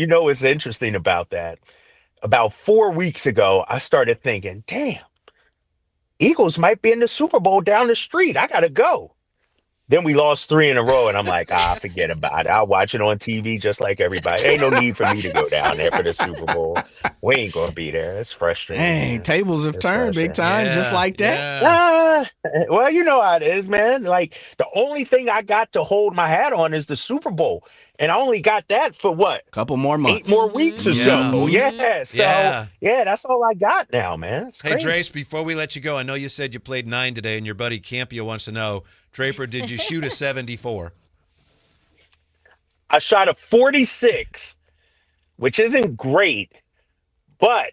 What's interesting about that? About 4 weeks ago, I started thinking, damn, Eagles might be in the Super Bowl down the street. I got to go. Then we lost 3 in a row, and I'm like, forget about it. I'll watch it on TV just like everybody. Ain't no need for me to go down there for the Super Bowl. We ain't going to be there. It's frustrating. Dang, tables have turned big time just like that. Yeah. Well, you know how it is, man. Like, the only thing I got to hold my hat on is the Super Bowl. And I only got that for what? Couple more months. 8 more weeks or so. Yeah. So, that's all I got now, man. It's hey, crazy. Drace, before we let you go, I know you said you played 9 today, and your buddy Campia wants to know, Draper, did you shoot a 74? I shot a 46, which isn't great, but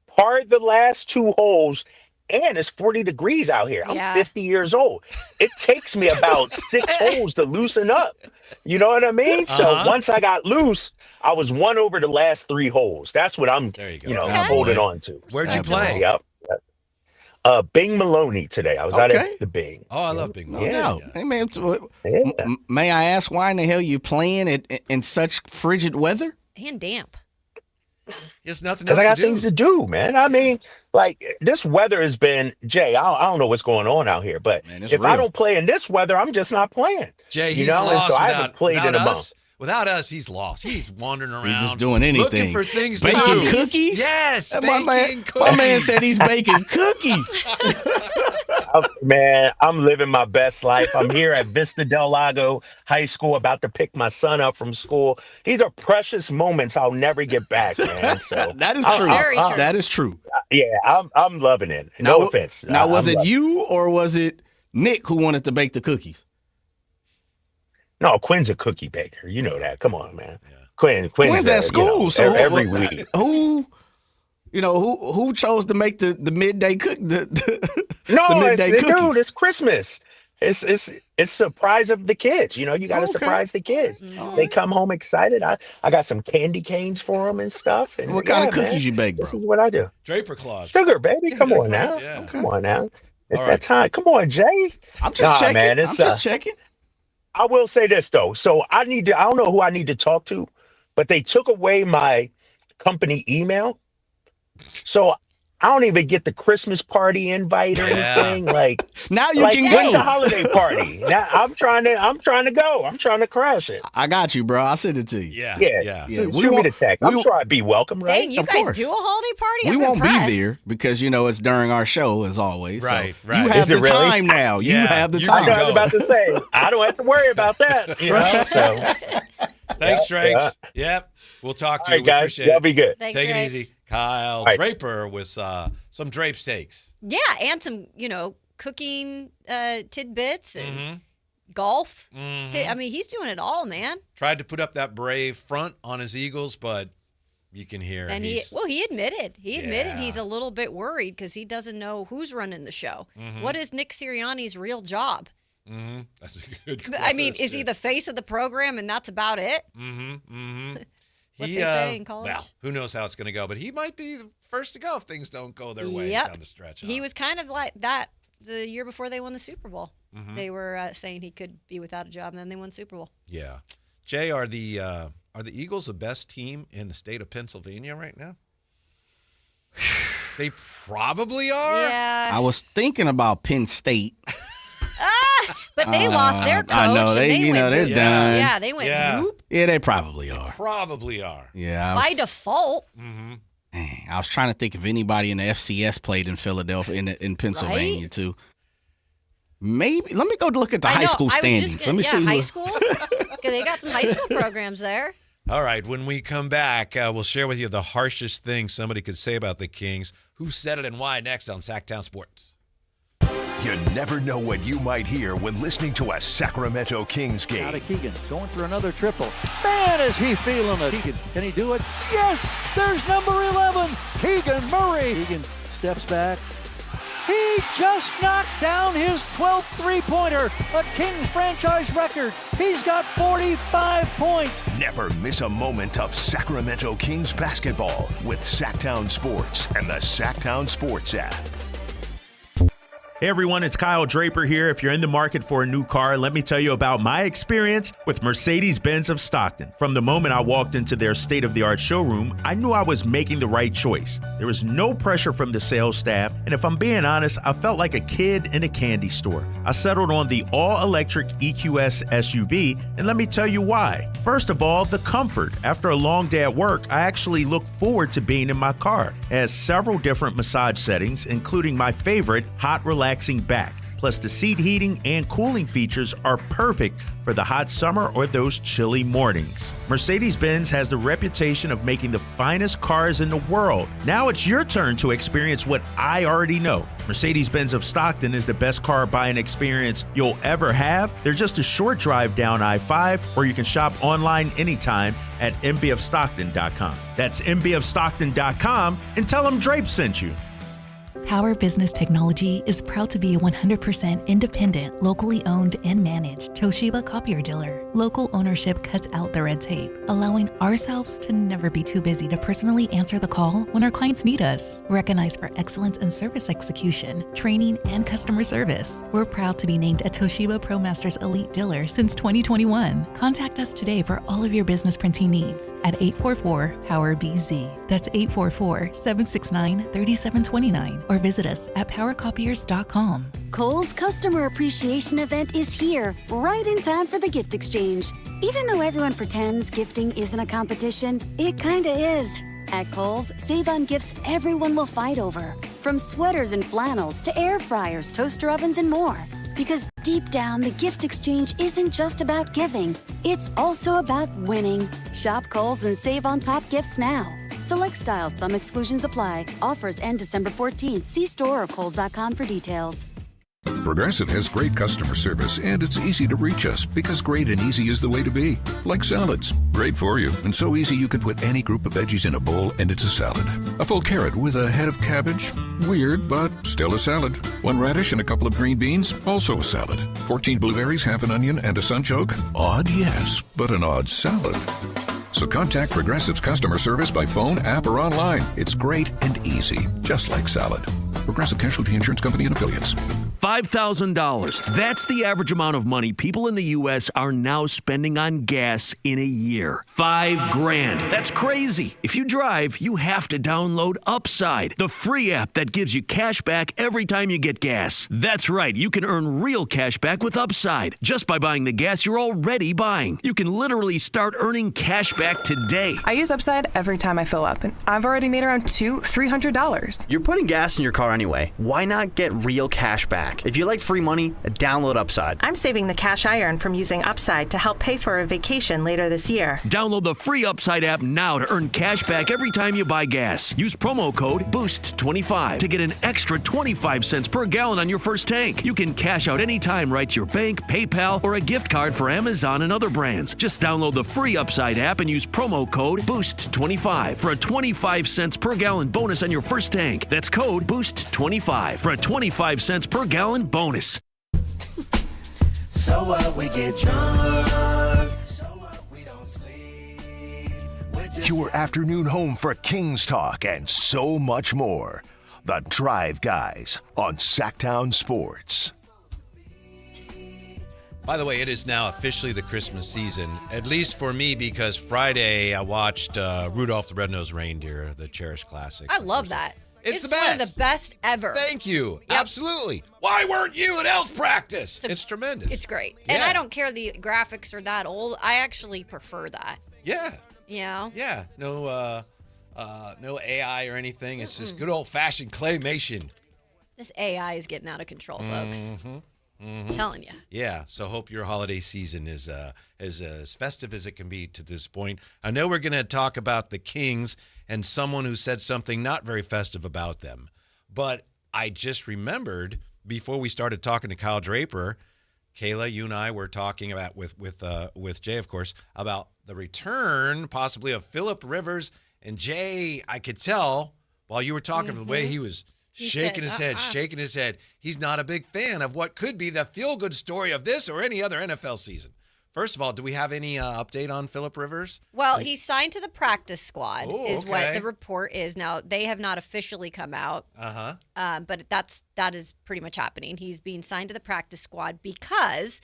parred the last 2 holes, and it's 40 degrees out here. I'm 50 years old. It takes me about 6 holes to loosen up. You know what I mean? So once I got loose, I was 1 over the last 3 holes. That's what I'm, holding on to. Where'd you play? Yep. Bing Maloney today. I was out at the Bing. Oh, I love Bing Maloney. Yeah. Hey, man, may I ask why in the hell you playing in such frigid weather? And damp. There's nothing else I got to do. things to do, man. I mean, like, this weather has been, Jay, I don't know what's going on out here, but if I don't play in this weather, I'm just not playing. Jay, he's lost and so I without, haven't played without in a us. month. Without us, he's lost. He's wandering around. He's just doing anything. Looking for things to baking do. cookies? Yes, my cookies. man said he's baking cookies. Man, I'm living my best life. I'm here at Vista Del Lago High School, about to pick my son up from school. These are precious moments I'll never get back, man. So that is true. That is true. Yeah, I'm loving it. No offense. Now, was it you or was it Nick who wanted to bake the cookies? No, Quinn's a cookie baker. You know that. Come on, man. Yeah. Quinn's at school, so every week. Who chose to make the midday cook? Dude, it's Christmas. It's surprise of the kids. You got to surprise the kids. They come home excited. I got some candy canes for them and stuff. And what kind of cookies you bake, bro? This is what I do. Draper Claus. Sugar, baby. Come on now. Yeah. Come on now. It's that time. Come on, Jay. I'm just checking. Man, I'm just checking. I will say this though. So I don't know who I need to talk to, but they took away my company email. So I don't even get the Christmas party invite or anything. Like now you can go. When's the holiday party? Now I'm trying to go. I'm trying to crash it. I got you, bro. I'll send it to you. Yeah. Shoot me the text. I'm sure I'd be welcome, right? Dang, you guys do a holiday party? We I'm won't impressed. be there because it's during our show as always. Right, so right. You have the time now. You have the time. I was about to say I don't have to worry about that. So thanks, Drapes. Yep. We'll talk to you. All right, guys. Appreciate Y'all it. be good. Take it easy. Kyle Draper with some Some drape steaks. Yeah, and some, cooking tidbits and golf. I mean, he's doing it all, man. Tried to put up that brave front on his Eagles, but you can hear. And he admitted. He's a little bit worried because he doesn't know who's running the show. What is Nick Sirianni's real job? That's a good question. I mean, is he the face of the program and that's about it? What they say in college? Well, who knows how it's going to go, but he might be the first to go if things don't go their way down the stretch. He was kind of like that the year before they won the Super Bowl. They were saying he could be without a job, and then they won Super Bowl. Yeah. Jay, are the Eagles the best team in the state of Pennsylvania right now? They probably are. Yeah. I was thinking about Penn State. But they lost their coach. I know they're done. Yeah, they went. Whoop. Yeah, they probably are. Probably are. Yeah, by default. Dang, I was trying to think if anybody in the FCS played in Philadelphia, in Pennsylvania too. Maybe. Let me go look at the high school standings. Let me see. High school. Because they got some high school programs there. All right, when we come back, we'll share with you the harshest thing somebody could say about the Kings. Who said it and why next on Sactown Sports. You never know what you might hear when listening to a Sacramento Kings game. Out of Keegan, going for another triple. Man, is he feeling it. Keegan, can he do it? Yes, there's number 11, Keegan Murray. Keegan steps back. He just knocked down his 12th three-pointer, a Kings franchise record. He's got 45 points. Never miss a moment of Sacramento Kings basketball with Sactown Sports and the Sactown Sports app. Hey everyone, it's Kyle Draper here. If you're in the market for a new car, let me tell you about my experience with Mercedes-Benz of Stockton. From the moment I walked into their state-of-the-art showroom, I knew I was making the right choice. There was no pressure from the sales staff, and if I'm being honest, I felt like a kid in a candy store. I settled on the all-electric EQS SUV, and let me tell you why. First of all, the comfort. After a long day at work, I actually look forward to being in my car. It has several different massage settings, including my favorite, hot relaxing back. Plus, the seat heating and cooling features are perfect for the hot summer or those chilly mornings. Mercedes-Benz has the reputation of making the finest cars in the world. Now it's your turn to experience what I already know. Mercedes-Benz of Stockton is the best car buying experience you'll ever have. They're just a short drive down I-5, or you can shop online anytime at mbofstockton.com. That's mbofstockton.com, and tell them Drape sent you. Power Business Technology is proud to be a 100% independent, locally owned and managed Toshiba copier dealer. Local ownership cuts out the red tape, allowing ourselves to never be too busy to personally answer the call when our clients need us. Recognized for excellence in service execution, training, and customer service, we're proud to be named a Toshiba ProMasters Elite Dealer since 2021. Contact us today for all of your business printing needs at 844-POWER-BZ. That's 844-769-3729. Or visit us at powercopiers.com. Kohl's Customer Appreciation Event is here, right in time for the gift exchange. Even though everyone pretends gifting isn't a competition, it kinda is. At Kohl's, save on gifts everyone will fight over. From sweaters and flannels to air fryers, toaster ovens, and more. Because deep down, the gift exchange isn't just about giving. It's also about winning. Shop Kohl's and save on top gifts now. Select styles, some exclusions apply. Offers end December 14th. See store or Kohls.com for details. Progressive has great customer service, and it's easy to reach us because great and easy is the way to be. Like salads. Great for you, and so easy you can put any group of veggies in a bowl and it's a salad. A full carrot with a head of cabbage? Weird, but still a salad. 1 radish and a couple of green beans? Also a salad. 14 blueberries, half an onion, and a sunchoke? Odd, yes, but an odd salad. So contact Progressive's customer service by phone, app, or online. It's great and easy, just like salad. Progressive Casualty Insurance Company and Affiliates. $5,000. That's the average amount of money people in the U.S. are now spending on gas in a year. $5,000. That's crazy. If you drive, you have to download Upside, the free app that gives you cash back every time you get gas. That's right. You can earn real cash back with Upside just by buying the gas you're already buying. You can literally start earning cash back today. I use Upside every time I fill up, and I've already made around $200-300. You're putting gas in your car anyway. Why not get real cash back? back. If you like free money, download Upside. I'm saving the cash I earn from using Upside to help pay for a vacation later this year. Download the free Upside app now to earn cash back every time you buy gas. Use promo code BOOST25 to get an extra 25 cents per gallon on your first tank. You can cash out anytime right to your bank, PayPal, or a gift card for Amazon and other brands. Just download the free Upside app and use promo code BOOST25 for a 25 cents per gallon bonus on your first tank. That's code BOOST25 for a 25 cents per gallon bonus. So what, we get drunk. So what, we don't sleep. Your afternoon home for Kings Talk and so much more. The Drive Guys on Sactown Sports. By the way, it is now officially the Christmas season, at least for me, because Friday I watched Rudolph the Red-Nosed Reindeer, the Cherished Classic. I love that. It's the one of best. the best ever. Thank you. Yep. Absolutely. Why weren't you at elf practice? It's tremendous. It's great. And I don't care the graphics are that old. I actually prefer that. Yeah. You know? Yeah. No AI or anything. It's just good old-fashioned claymation. This AI is getting out of control, folks. I'm telling you. Yeah, so hope your holiday season is as festive as it can be to this point. I know we're going to talk about the Kings and someone who said something not very festive about them. But I just remembered before we started talking to Kyle Draper, Kayla, you and I were talking about with Jay, of course, about the return possibly of Phillip Rivers. And Jay, I could tell while you were talking the way he was shaking his head. He's not a big fan of what could be the feel-good story of this or any other NFL season. First of all, do we have any update on Phillip Rivers? Well, he's signed to the practice squad is what the report is. Now, they have not officially come out, but that is pretty much happening. He's being signed to the practice squad because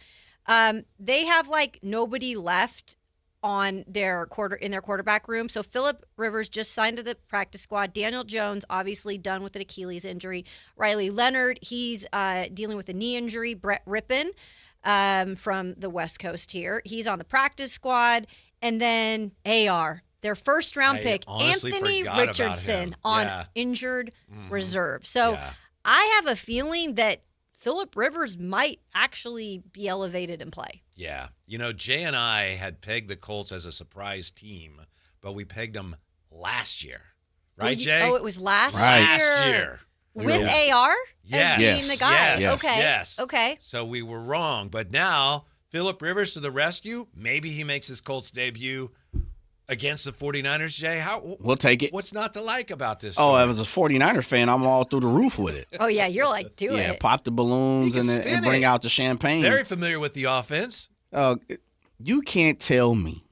they have, nobody left on their quarterback room. So Phillip Rivers just signed to the practice squad. Daniel Jones, obviously done with an Achilles injury. Riley Leonard, he's dealing with a knee injury. Brett Rippon from the West Coast here, he's on the practice squad. And then AR, their first-round pick, Anthony Richardson on injured reserve. So I have a feeling that Phillip Rivers might actually be elevated in play. Yeah. Jay and I had pegged the Colts as a surprise team, but we pegged them last year. Right, Jay? Oh, it was last year? Last year. With AR? Yes. As being the guy? Yes. Okay. Yes. Okay. So we were wrong. But now, Phillip Rivers to the rescue. Maybe he makes his Colts debut against the 49ers, Jay. We'll take it. What's not to like about this story? story? As a 49er fan, I'm all through the roof with it. Oh, yeah. You're like, do it. Yeah, pop the balloons and bring out the champagne. Very familiar with the offense. You can't tell me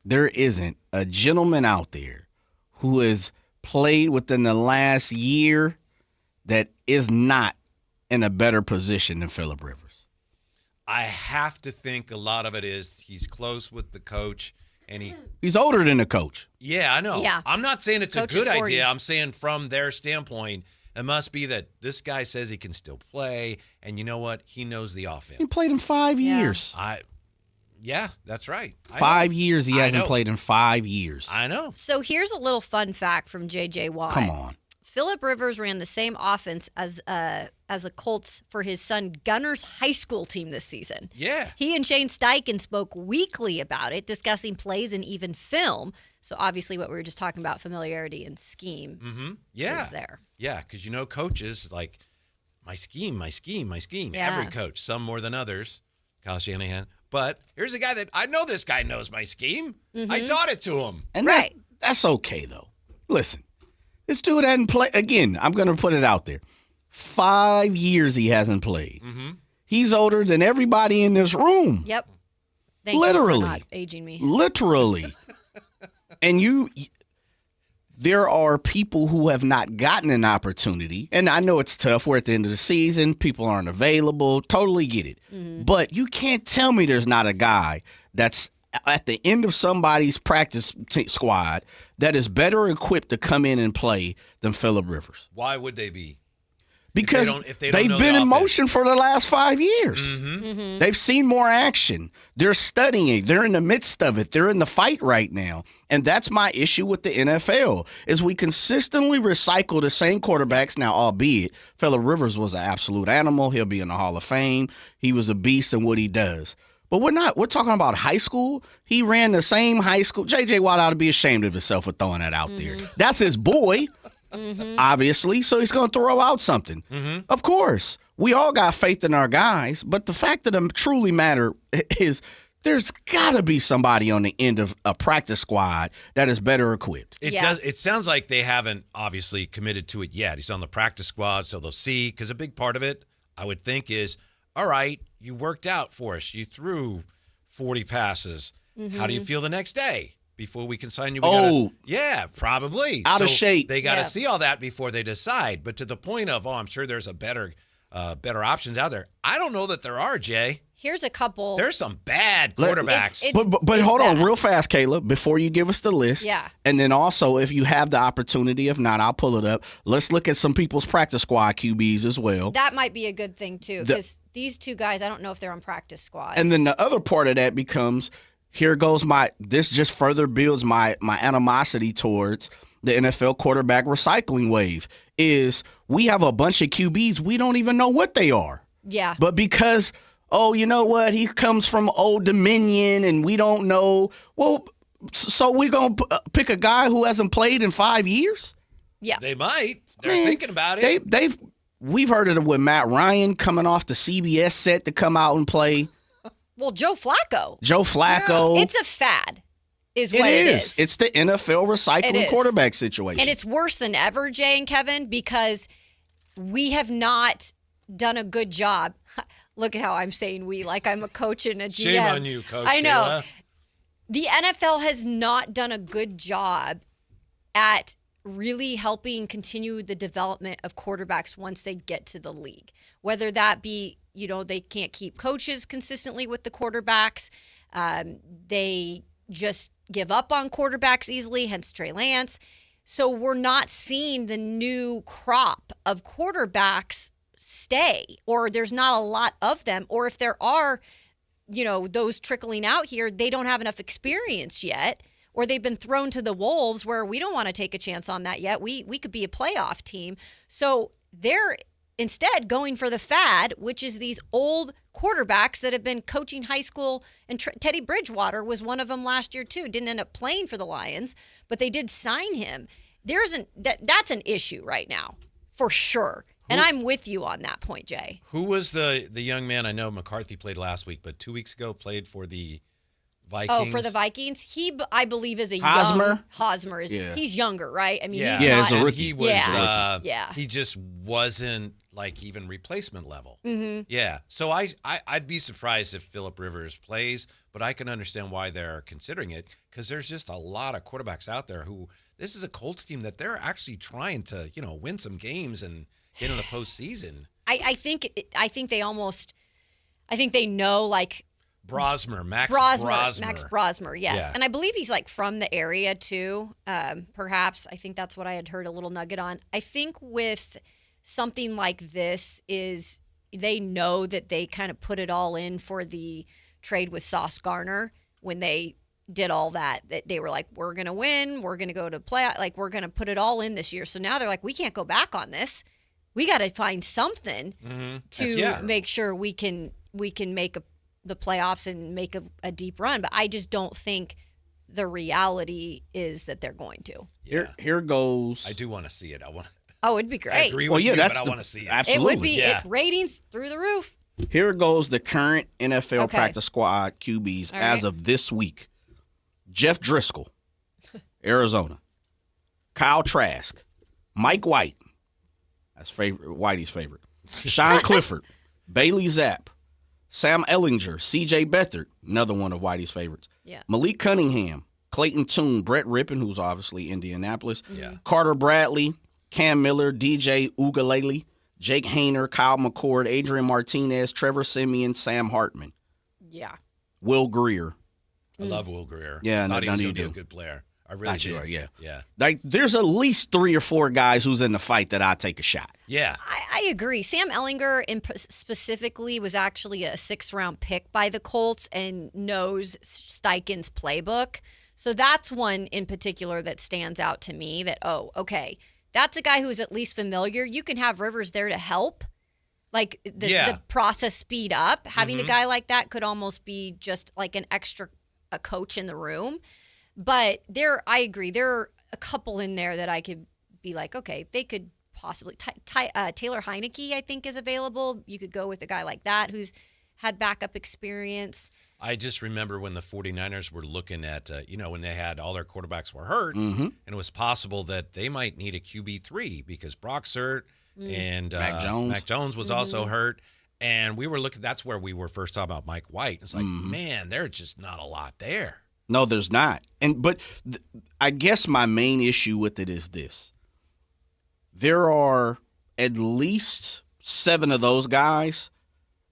there isn't a gentleman out there who has played within the last year that is not in a better position than Phillip Rivers. I have to think a lot of it is he's close with the coach. And he's older than the coach. Yeah, I know. Yeah. I'm not saying it's Coach a good is 40. idea. I'm saying from their standpoint, it must be that this guy says he can still play, and you know what? He knows the offense. He played in 5 years. Yeah, that's right. 5 years he hasn't played in 5 years. I know. So here's a little fun fact from J.J. Watt. Come on. Phillip Rivers ran the same offense as a Colts for his son Gunner's high school team this season. Yeah. He and Shane Steichen spoke weekly about it, discussing plays and even film. So obviously what we were just talking about, familiarity and scheme, is there. Yeah, because coaches like, my scheme. Yeah. Every coach, some more than others. Kyle Shanahan. But here's a guy that I know this guy knows my scheme. I taught it to him. And that's okay, though. Listen, this dude hadn't played. Again, I'm going to put it out there. 5 years he hasn't played. He's older than everybody in this room. Yep. Thank Literally. you for not aging me. Literally. And there are people who have not gotten an opportunity. And I know it's tough. We're at the end of the season. People aren't available. Totally get it. But you can't tell me there's not a guy that's at the end of somebody's practice squad that is better equipped to come in and play than Phillip Rivers. Why would they be? Because if they don't they've know been the in offense. motion for the last 5 years. They've seen more action. They're studying it. They're in the midst of it. They're in the fight right now. And that's my issue with the NFL, is we consistently recycle the same quarterbacks. Now, albeit, Phillip Rivers was an absolute animal. He'll be in the Hall of Fame. He was a beast in what he does. But we're talking about high school. He ran the same high school. J.J. Watt ought to be ashamed of himself for throwing that out there. That's his boy. Obviously, so he's going to throw out something. Of course, we all got faith in our guys, but the fact that it truly matter is there's got to be somebody on the end of a practice squad that is better equipped. It does. It sounds like they haven't obviously committed to it yet. He's on the practice squad, so they'll see. Because a big part of it, I would think, is all right. You worked out for us. You threw 40 passes. How do you feel the next day? Before we can sign you, yeah, probably. Out of shape. They got to see all that before they decide. But to the point of, I'm sure there's a better options out there. I don't know that there are, Jay. Here's a couple. There's some bad quarterbacks. But hold on real fast, Caleb, before you give us the list. Yeah. And then also, if you have the opportunity, if not, I'll pull it up. Let's look at some people's practice squad QBs as well. That might be a good thing, too, because these two guys, I don't know if they're on practice squads. And then the other part of that becomes, here goes this just further builds my animosity towards the NFL quarterback recycling wave, is we have a bunch of QBs, we don't even know what they are. Yeah. But because, you know what, he comes from Old Dominion and we don't know, well, so we're going to pick a guy who hasn't played in 5 years? Yeah. They might. They're thinking about it. We've heard of it with Matt Ryan coming off the CBS set to come out and play. Well, Joe Flacco. Yeah. It's a fad, is what it is. It's the NFL recycling quarterback situation. And it's worse than ever, Jay and Kevin, because we have not done a good job. Look at how I'm saying we, like I'm a coach and a GM. Shame on you, Coach I know. Kayla. The NFL has not done a good job at really helping continue the development of quarterbacks once they get to the league. Whether that be, they can't keep coaches consistently with the quarterbacks. They just give up on quarterbacks easily, hence Trey Lance. So we're not seeing the new crop of quarterbacks stay, or there's not a lot of them. Or if there are, those trickling out here, they don't have enough experience yet, or they've been thrown to the wolves where we don't want to take a chance on that yet. We could be a playoff team. So they're instead going for the fad, which is these old quarterbacks that have been coaching high school. And Teddy Bridgewater was one of them last year too. Didn't end up playing for the Lions, but they did sign him. That's an issue right now, for sure. And I'm with you on that point, Jay. Who was the young man? I know McCarthy played last week, but 2 weeks ago played for the Vikings. Oh, for the Vikings? He, I believe, is a Hosmer? Hosmer. He's younger, right? I mean, yeah. he's not. As a rookie. He was, yeah. He just wasn't like even replacement level. Mm-hmm. Yeah. So I'd be surprised if Phillip Rivers plays, but I can understand why they're considering it, because there's just a lot of quarterbacks out there who, this is a Colts team that they're actually trying to, win some games and get in the postseason. I think they know, like, Max Brosmer, yes. Yeah. And I believe he's like from the area too, perhaps. I think that's what I had heard a little nugget on. I think with something like this is they know that they kind of put it all in for the trade with Sauce Gardner when they did all that they were like, we're going to win, we're going to go to play, like we're going to put it all in this year. So now they're like, we can't go back on this. We got to find something to make sure we can make the playoffs and make a deep run. But I just don't think the reality is that they're going to. Yeah. Here goes. I do want to see it. Oh, it'd be great. I agree with you, but I want to see it. Absolutely. It would be ratings through the roof. Here goes the current NFL practice squad QBs as of this week. Jeff Driscoll, Arizona. Kyle Trask. Mike White. That's Whitey's favorite. Sean Clifford. Bailey Zapp. Sam Ehlinger. C.J. Beathard, another one of Whitey's favorites. Yeah. Malik Cunningham. Clayton Tune. Brett Rippon, who's obviously Indianapolis. Yeah. Carter Bradley. Cam Miller. DJ Ugalele. Jake Hayner. Kyle McCord. Adrian Martinez. Trevor Siemian. Sam Hartman. Yeah. Will Greer. I love Will Greer. Yeah, I thought he was going to be do. a good player. I really do. Yeah. Yeah. Like, there's at least 3 or 4 guys who's in the fight that I take a shot. Yeah. I agree. Sam Ehlinger specifically was actually a 6th-round pick by the Colts and knows Steichen's playbook. So that's one in particular that stands out to me that, oh, okay, that's a guy who's at least familiar. You can have Rivers there to help, like the process speed up. Having a guy like that could almost be just like an extra a coach in the room. But I agree. There are a couple in there that I could be like, okay, they could possibly. Taylor Heineke, I think, is available. You could go with a guy like that who's had backup experience. I just remember when the 49ers were looking at, when they had all their quarterbacks were hurt, Mm-hmm. and it was possible that they might need a QB3 because Brock's hurt and Mac Jones was also hurt. And we were looking, that's where we were first talking about Mike White. It's like, man, there's just not a lot there. No, there's not. But I guess my main issue with it is this. There are at least 7 of those guys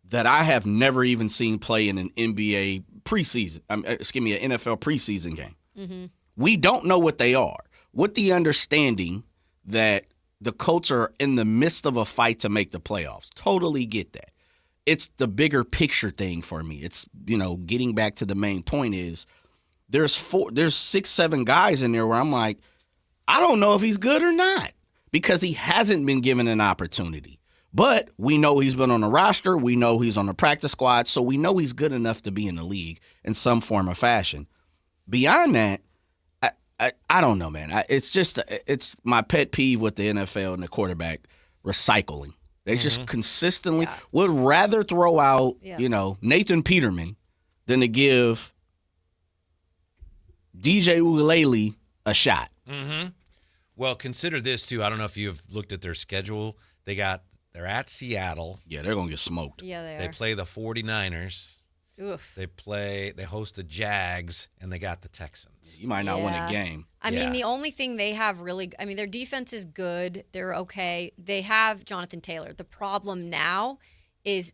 that I have never even seen play in an NBA preseason, an NFL preseason game. Mm-hmm. We don't know what they are. With the understanding that the Colts are in the midst of a fight to make the playoffs. Totally get that. It's the bigger picture thing for me. It's, getting back to the main point is there's 6, 7 guys in there where I'm like, I don't know if he's good or not because he hasn't been given an opportunity. But we know he's been on the roster. We know he's on the practice squad. So we know he's good enough to be in the league in some form or fashion. Beyond that, I don't know, man. It's my pet peeve with the NFL and the quarterback recycling. They just consistently would rather throw out, Nathan Peterman than to give DJ Uiagalelei a shot. Mm-hmm. Well, consider this, too. I don't know if you've looked at their schedule. They're at Seattle. Yeah, they're going to get smoked. Yeah, they are. They play the 49ers. Oof. They host the Jags, and they got the Texans. You might not win a game. I mean, the only thing they have their defense is good. They're okay. They have Jonathan Taylor. The problem now is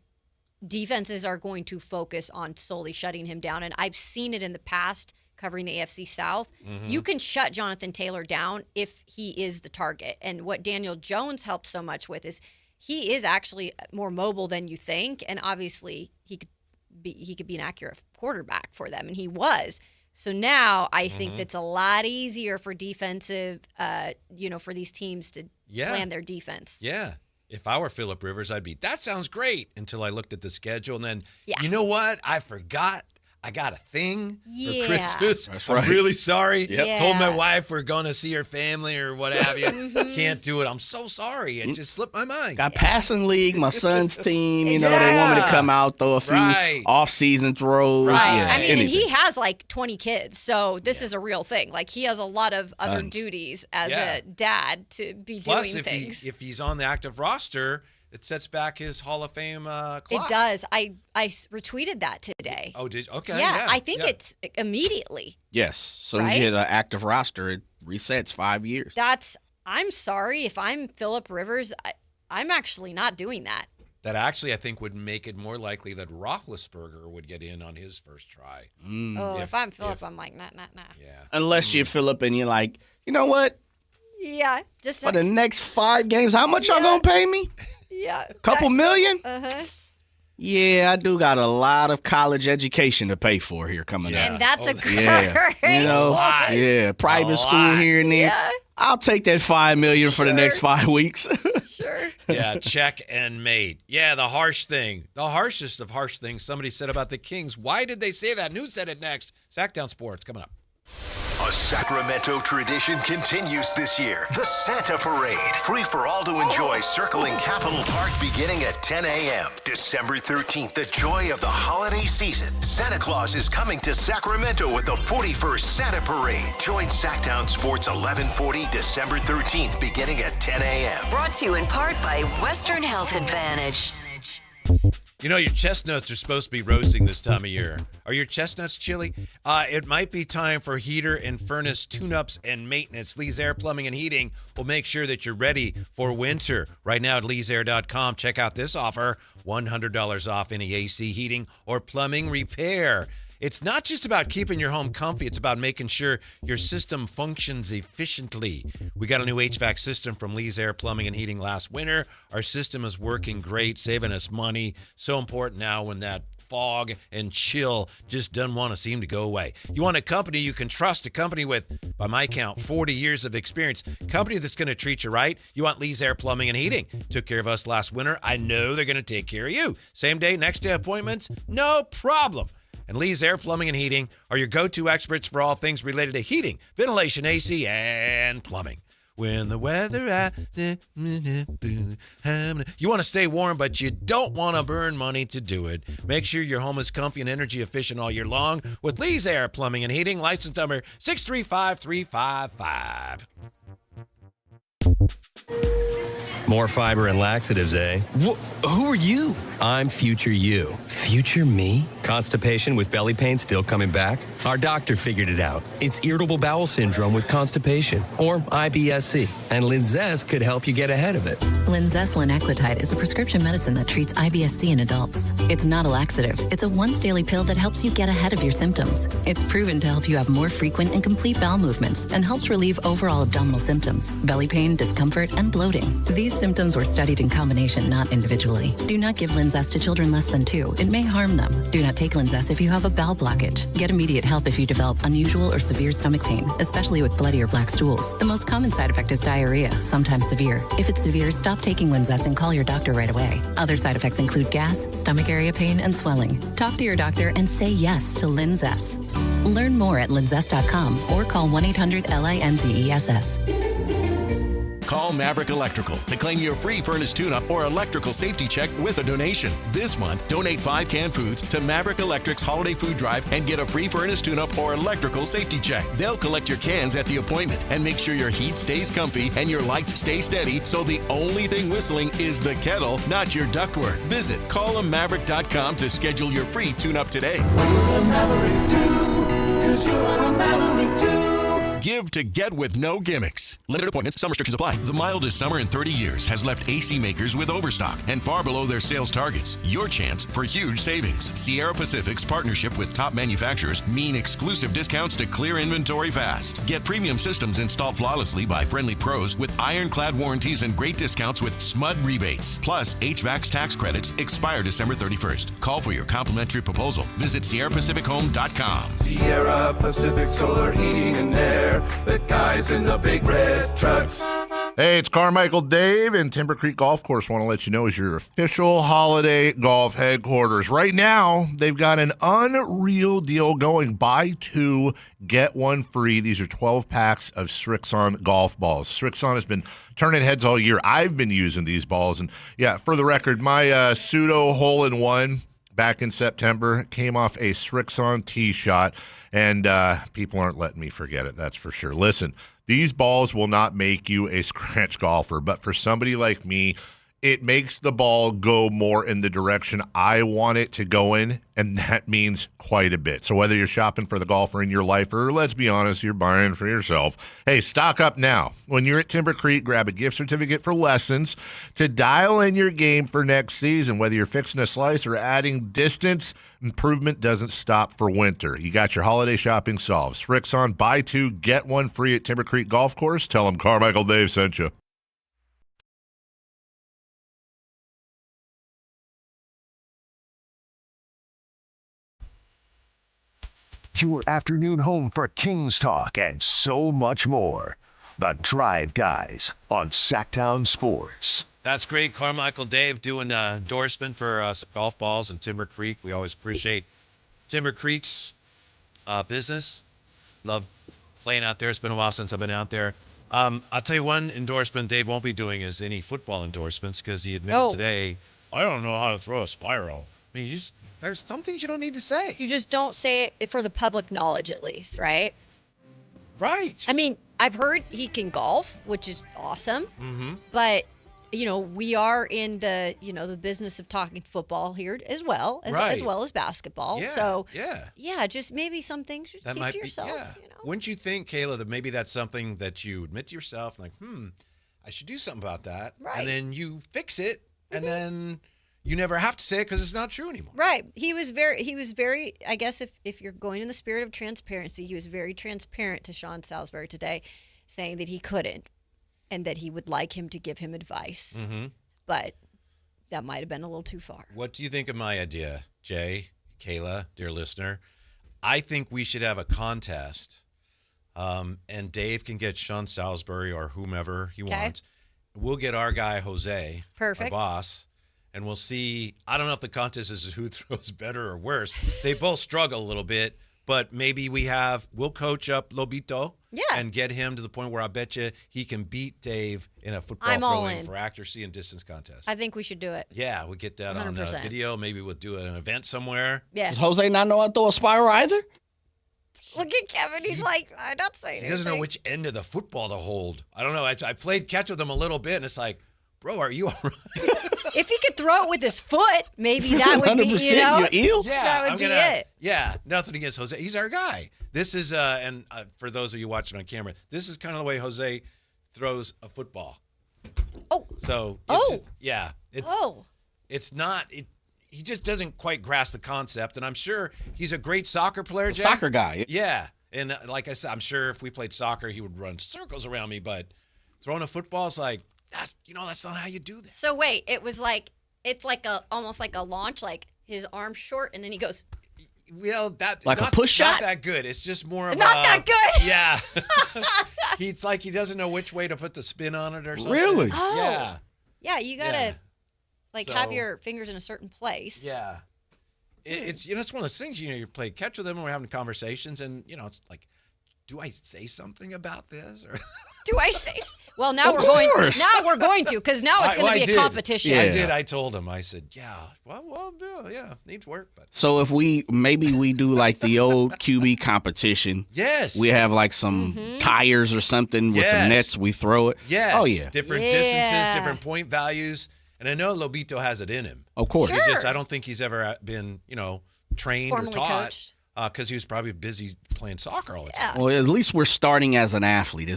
defenses are going to focus on solely shutting him down. And I've seen it in the past covering the AFC South. Mm-hmm. You can shut Jonathan Taylor down if he is the target. And what Daniel Jones helped so much with is he is actually more mobile than you think. And obviously he could be an accurate quarterback for them. And he was. So now I think it's a lot easier for defensive, for these teams to plan their defense. Yeah. If I were Phillip Rivers, I'd be, that sounds great, until I looked at the schedule. And then, you know what? I forgot. I got a thing for Christmas. That's right. I'm really sorry. Yep. Yeah. Told my wife we're going to see her family or what have you. Can't do it. I'm so sorry. It just slipped my mind. Got passing league, my son's team. They want me to come out, throw a few off-season throws. Right. Yeah, I mean, anything. and he has like 20 kids, so this is a real thing. Like, he has a lot of other duties as a dad to be Plus, doing things. if he's on the active roster, it sets back his Hall of Fame clock. It does. I retweeted that today. Oh, did okay? Yeah, I think it's immediately. Yes. So as you hit an active roster, it resets 5 years. I'm sorry, if I'm Phillip Rivers, I'm actually not doing that. That actually, I think, would make it more likely that Roethlisberger would get in on his first try. If I'm Phillip, I'm like, nah. Yeah. Unless you're Phillip and you're like, you know what? Yeah, just for the next 5 games, how much y'all gonna pay me? Yeah. Couple million? Uh-huh. Yeah, I do got a lot of college education to pay for here coming up. And that's a great. Private school here and there. Yeah. I'll take that $5 million for the next 5 weeks. Sure. Yeah, check and made. Yeah, the harsh thing. The harshest of harsh things somebody said about the Kings. Why did they say that? News said it next. Sactown Sports coming up. A Sacramento tradition continues this year. The Santa Parade. Free for all to enjoy, circling Capitol Park beginning at 10 a.m. December 13th, the joy of the holiday season. Santa Claus is coming to Sacramento with the 41st Santa Parade. Join Sactown Sports 1140 December 13th beginning at 10 a.m. Brought to you in part by Western Health Advantage. You know, your chestnuts are supposed to be roasting this time of year. Are your chestnuts chilly? It might be time for heater and furnace tune-ups and maintenance. Lee's Air Plumbing and Heating will make sure that you're ready for winter. Right now at leesair.com, check out this offer, $100 off any AC heating or plumbing repair. It's not just about keeping your home comfy. It's about making sure your system functions efficiently. We got a new HVAC system from Lee's Air Plumbing and Heating last winter. Our system is working great, saving us money. So important now when that fog and chill just doesn't want to seem to go away. You want a company you can trust, a company with, by my count, 40 years of experience, a company that's going to treat you right. You want Lee's Air Plumbing and Heating. Took care of us last winter. I know they're going to take care of you. Same day, next day appointments, no problem. And Lee's Air Plumbing and Heating are your go-to experts for all things related to heating, ventilation, AC, and plumbing. When the weather you want to stay warm, but you don't want to burn money to do it. Make sure your home is comfy and energy efficient all year long with Lee's Air Plumbing and Heating, license number 635355. More fiber and laxatives, eh? Who are you? I'm future you. Future me? Constipation with belly pain still coming back? Our doctor figured it out. It's irritable bowel syndrome with constipation, or IBS-C, and Linzess could help you get ahead of it. Linzess linaclotide is a prescription medicine that treats IBS-C in adults. It's not a laxative. It's a once-daily pill that helps you get ahead of your symptoms. It's proven to help you have more frequent and complete bowel movements and helps relieve overall abdominal symptoms, belly pain, discomfort, and bloating. These symptoms were studied in combination, not individually. Do not give Linzess to children less than 2. It may harm them. Do not take Linzess if you have a bowel blockage. Get immediate help if you develop unusual or severe stomach pain, especially with bloody or black stools. The most common side effect is diarrhea, sometimes severe. If it's severe, stop taking Linzess and call your doctor right away. Other side effects include gas, stomach area pain, and swelling. Talk to your doctor and say yes to Linzess. Learn more at linzess.com or call 1-800-LINZESS. Call Maverick Electrical to claim your free furnace tune-up or electrical safety check with a donation. This month, donate 5 canned foods to Maverick Electric's Holiday Food Drive and get a free furnace tune-up or electrical safety check. They'll collect your cans at the appointment and make sure your heat stays comfy and your lights stay steady, so the only thing whistling is the kettle, not your ductwork. Visit callamaverick.com to schedule your free tune-up today. What a Maverick do? 'Cause you're a Maverick too. Give to get with no gimmicks. Limited appointments, some restrictions apply. The mildest summer in 30 years has left AC makers with overstock and far below their sales targets. Your chance for huge savings. Sierra Pacific's partnership with top manufacturers mean exclusive discounts to clear inventory fast. Get premium systems installed flawlessly by friendly pros with ironclad warranties and great discounts with SMUD rebates. Plus, HVAC's tax credits expire December 31st. Call for your complimentary proposal. Visit SierraPacificHome.com. Sierra Pacific Solar Heating and Air. The guys in the big red trucks. Hey, it's Carmichael Dave, and Timber Creek Golf Course want to let you know is your official holiday golf headquarters. Right now, they've got an unreal deal going. Buy 2, get 1 free. These are 12 packs of Srixon golf balls. Srixon has been turning heads all year. I've been using these balls, and yeah, for the record, my pseudo hole-in-one back in September came off a Srixon tee shot, and people aren't letting me forget it, that's for sure. Listen, these balls will not make you a scratch golfer, but for somebody like me, it makes the ball go more in the direction I want it to go in, and that means quite a bit. So whether you're shopping for the golfer in your life, or let's be honest, you're buying for yourself, hey, stock up now. When you're at Timber Creek, grab a gift certificate for lessons to dial in your game for next season. Whether you're fixing a slice or adding distance, improvement doesn't stop for winter. You got your holiday shopping solved. Srixon, buy 2, get 1 free at Timber Creek Golf Course. Tell them Carmichael Dave sent you. Your afternoon home for Kings Talk and so much more. The Drive Guys on Sactown Sports. That's great. Carmichael Dave doing endorsement for some golf balls in Timber Creek. We always appreciate Timber Creek's business. Love playing out there. It's been a while since I've been out there. I'll tell you one endorsement Dave won't be doing is any football endorsements, because he admitted today, I don't know how to throw a spiral. I mean, there's some things you don't need to say. You just don't say it for the public knowledge, at least, right? Right. I mean, I've heard he can golf, which is awesome. Mm-hmm. But, you know, we are in the, the business of talking football here as well as basketball. Yeah, so, yeah, just maybe some things you that keep might to yourself. Be, yeah. Wouldn't you think, Kayla, that maybe that's something that you admit to yourself, like, I should do something about that. Right. And then you fix it, and then you never have to say it because it's not true anymore. Right. He was very, I guess if you're going in the spirit of transparency, he was very transparent to Sean Salisbury today, saying that he couldn't and that he would like him to give him advice. Mm-hmm. But that might have been a little too far. What do you think of my idea, Jay, Kayla, dear listener? I think we should have a contest, and Dave can get Sean Salisbury or whomever he wants. We'll get our guy, Jose, Perfect. our boss, and we'll see. I don't know if the contest is who throws better or worse. They both struggle a little bit, but maybe we'll coach up Lobito and get him to the point where I bet you he can beat Dave in a football throwing for accuracy and distance contest. I think we should do it. Yeah, we'll get that 100%. on video. Maybe we'll do an event somewhere. Yeah. Does Jose not know how to throw a spiral either? Look at Kevin. He's like, I'm not saying He doesn't know anything. which end of the football to hold. I don't know. I played catch with him a little bit, and it's like, bro, are you all right? If he could throw it with his foot, maybe that would be, 100% your eel? Yeah, that would be it. Yeah, nothing against Jose. He's our guy. This is, and for those of you watching on camera, this is kind of the way Jose throws a football. Oh. So, it's not, he just doesn't quite grasp the concept, and I'm sure he's a great soccer player, Jay. Soccer guy. Yeah, and like I said, I'm sure if we played soccer, he would run circles around me, but throwing a football is like, that's not how you do this. So wait, it's like almost like a launch, like his arm short, and then he goes. Well, that like a push shot. Not that good. It's just more of not that good. Yeah, it's like he doesn't know which way to put the spin on it or something. Really? Oh. Yeah. Yeah, you gotta have So- your fingers in a certain place. Yeah. It's it's one of those things. You play catch with them, and we're having conversations, and it's like, do I say something about this or? Do I say? Well, now we're going to, because now it's going to be a competition. I did. I told him. I said, yeah. Well, yeah, needs work, but. So if we do like the old QB competition. Yes. We have like some tires or something with some nets. We throw it. Yes. Oh yeah. Different distances, different point values, and I know Lobito has it in him. Of course. Sure. I don't think he's ever been, trained Formally or taught. coached. Because he was probably busy playing soccer all the time. Well, at least we're starting as an athlete.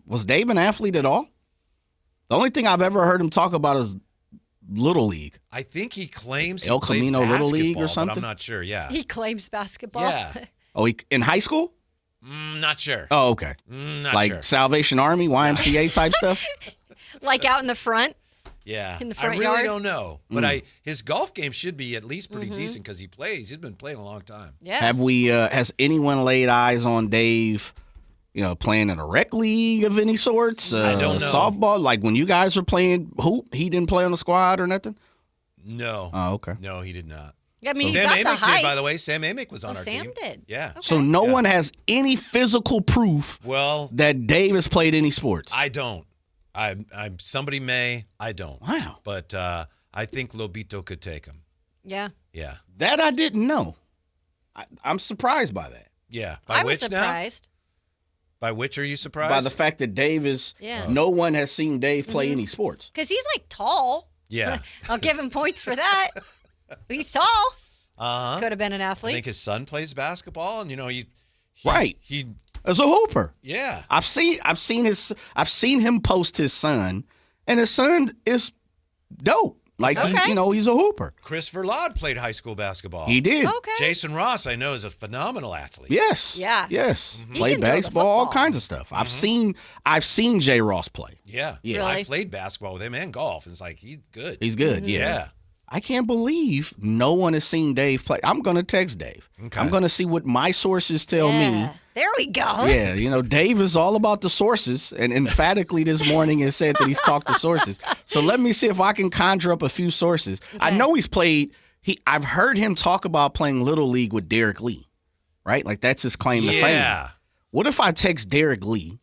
Was Dave an athlete at all? The only thing I've ever heard him talk about is Little League. I think he claims El he played Camino Little League or basketball, something? but I'm not sure. Yeah. He claims basketball. Yeah. Oh, in high school? Not sure. Oh, okay. Not like sure. Salvation Army, YMCA type stuff? Like out in the front. Yeah. In the I front really yard? don't know. But his golf game should be at least pretty decent because he plays. He's been playing a long time. Yeah. Have we? Has anyone laid eyes on Dave? Playing in a rec league of any sorts? I don't know. Softball, like when you guys were playing hoop, he didn't play on the squad or nothing. No. Oh, okay. No, he did not. I mean, he's Sam got Amick the height. did, by the way. Sam Amick was on our Sam team. did. Yeah. So no one has any physical proof that Dave has played any sports. I don't. I'm somebody may. I don't. Wow. But I think Lobito could take him. Yeah. Yeah. That I didn't know. I'm surprised by that. Yeah. I was surprised. By which are you surprised? By the fact that Dave is. Yeah. No one has seen Dave play any sports. Because he's like tall. Yeah. I'll give him points for that. He's tall. Uh-huh. Could have been an I athlete. think his son plays basketball, and he Right. He as a hooper. Yeah. I've seen him post his son, and his son is dope. Like he's a hooper. Chris Verlaud played high school basketball. He did. Okay. Jason Ross, I know, is a phenomenal athlete. Yes. Yeah. Yes. He Played can throw the baseball, all football. kinds of stuff. I've seen Jay Ross play. Yeah. Yeah. I played basketball with him and golf. And it's like, he's good. He's good. Yeah. I can't believe no one has seen Dave play. I'm going to text Dave. Okay. I'm going to see what my sources tell me. There we go. Yeah, Dave is all about the sources, and emphatically this morning has said that he's talked to sources. So let me see if I can conjure up a few sources. Okay. I know he's played. I've heard him talk about playing Little League with Derek Lee, right? Like that's his claim to fame. Yeah. What if I text Derek Lee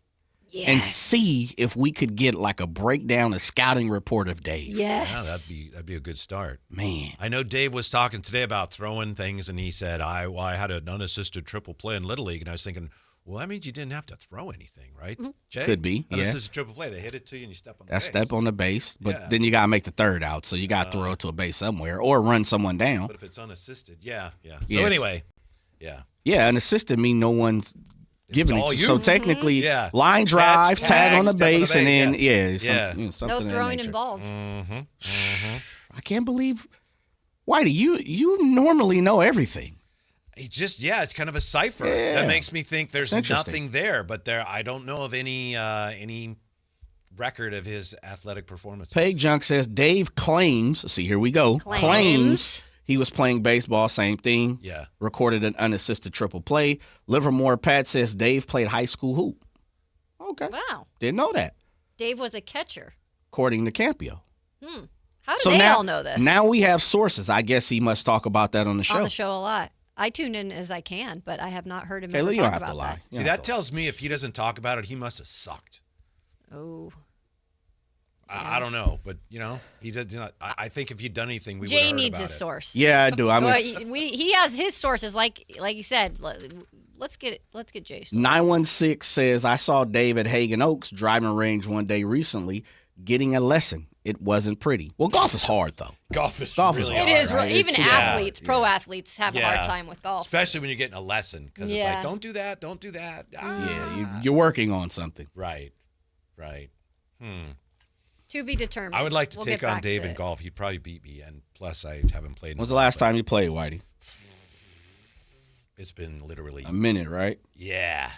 and see if we could get like a breakdown, a scouting report of Dave? Yes. Yeah, that'd be a good start. Man. I know Dave was talking today about throwing things, and he said, I had an unassisted triple play in Little League, and I was thinking, well, that means you didn't have to throw anything, right, Jay? Could be, yeah. Unassisted triple play, they hit it to you, and you step on the That's base. step on the base, but Yeah. then you got to make the third out, so you got to throw it to a base somewhere or run someone down. But if it's unassisted, yeah. So Yes. anyway, yeah. Yeah, an assisted mean no one's giving it all to you. So technically, Yeah. line drive, tag on the step on the base, and then, yeah. something No of that throwing nature. involved. I can't believe, Whitey, you normally know everything. It's kind of a cipher. Yeah. That makes me think there's Interesting. nothing there, but I don't know of any record of his athletic performance. Peg Junk says Dave claims, see, here we go, claims he was playing baseball, same thing. Yeah. Recorded an unassisted triple play. Livermore Pat says Dave played high school hoop. Okay. Wow. Didn't know that, Dave was a catcher. according to Campio. How do they all know this? Now we have sources. I guess he must talk about that on the show. On the show a lot. I tune in as I can, but I have not heard him ever Kayla, you don't talk have to about lie. that. See, that tells me if he doesn't talk about it, he must have sucked. Oh. I don't know, but he does not. I think if he'd done anything, we would have Jay heard needs about his it. source. Yeah, I do. He has his sources, like he said. Let's get Jay's source. 916 says, I saw Dave at Hagen Oaks driving range one day recently, getting a lesson. It wasn't pretty. Well, golf is hard, though. Golf is hard. really It hard. is. Right? Even athletes, pro athletes, have a Yeah. hard time with golf. Especially when you're getting a lesson, because it's Yeah. like, don't do that, don't do that. Yeah, you're working on something. Right. To be determined. I would like to We'll take get on back Dave to in it. golf. He'd probably beat me, and plus I haven't played. When's the last time you played, Whitey? It's been literally A minute, right? Yeah.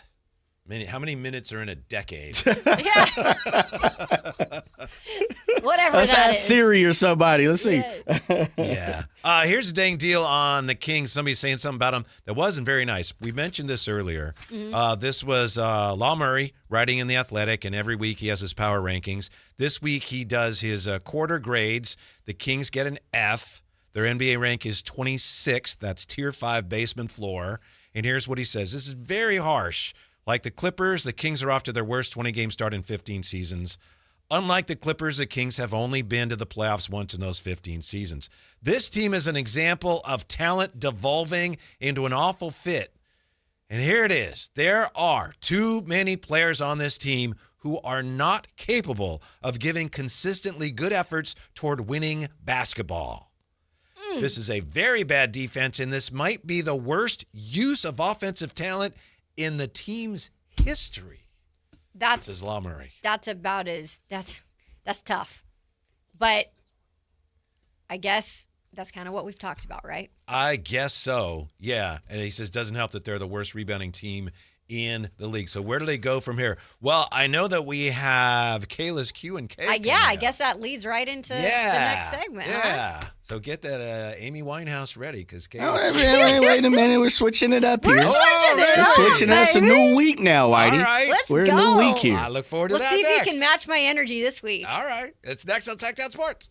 How many minutes are in a decade? Whatever Let's that ask is. Siri or somebody. Let's see. Yeah. Here's a dang deal on the Kings. Somebody's saying something about them that wasn't very nice. We mentioned this earlier. This was Law Murray writing in The Athletic, and every week he has his power rankings. This week he does his quarter grades. The Kings get an F. Their NBA rank is 26th. That's Tier 5 basement floor. And here's what he says. This is very harsh. Like the Clippers, the Kings are off to their worst 20-game start in 15 seasons. Unlike the Clippers, the Kings have only been to the playoffs once in those 15 seasons. This team is an example of talent devolving into an awful fit. And here it is. There are too many players on this team who are not capable of giving consistently good efforts toward winning basketball. This is a very bad defense, and this might be the worst use of offensive talent in the team's history. This is Law Murray. That's about that's tough. But I guess that's kind of what we've talked about, right? I guess so, yeah. And he says, doesn't help that they're the worst rebounding team in the league. So where do they go from here? Well, I know that we have Kayla's Q&K. I guess that leads right into the next segment. Yeah. Huh? So get that Amy Winehouse ready, because Wait a minute. We're switching it up here. We're switching it up, Switching it. It's a new week now, Whitey. All right. Let's We're go. in a new week here. I look forward to Let's that see next. if you can match my energy this week. All right. It's next on Sactown Sports.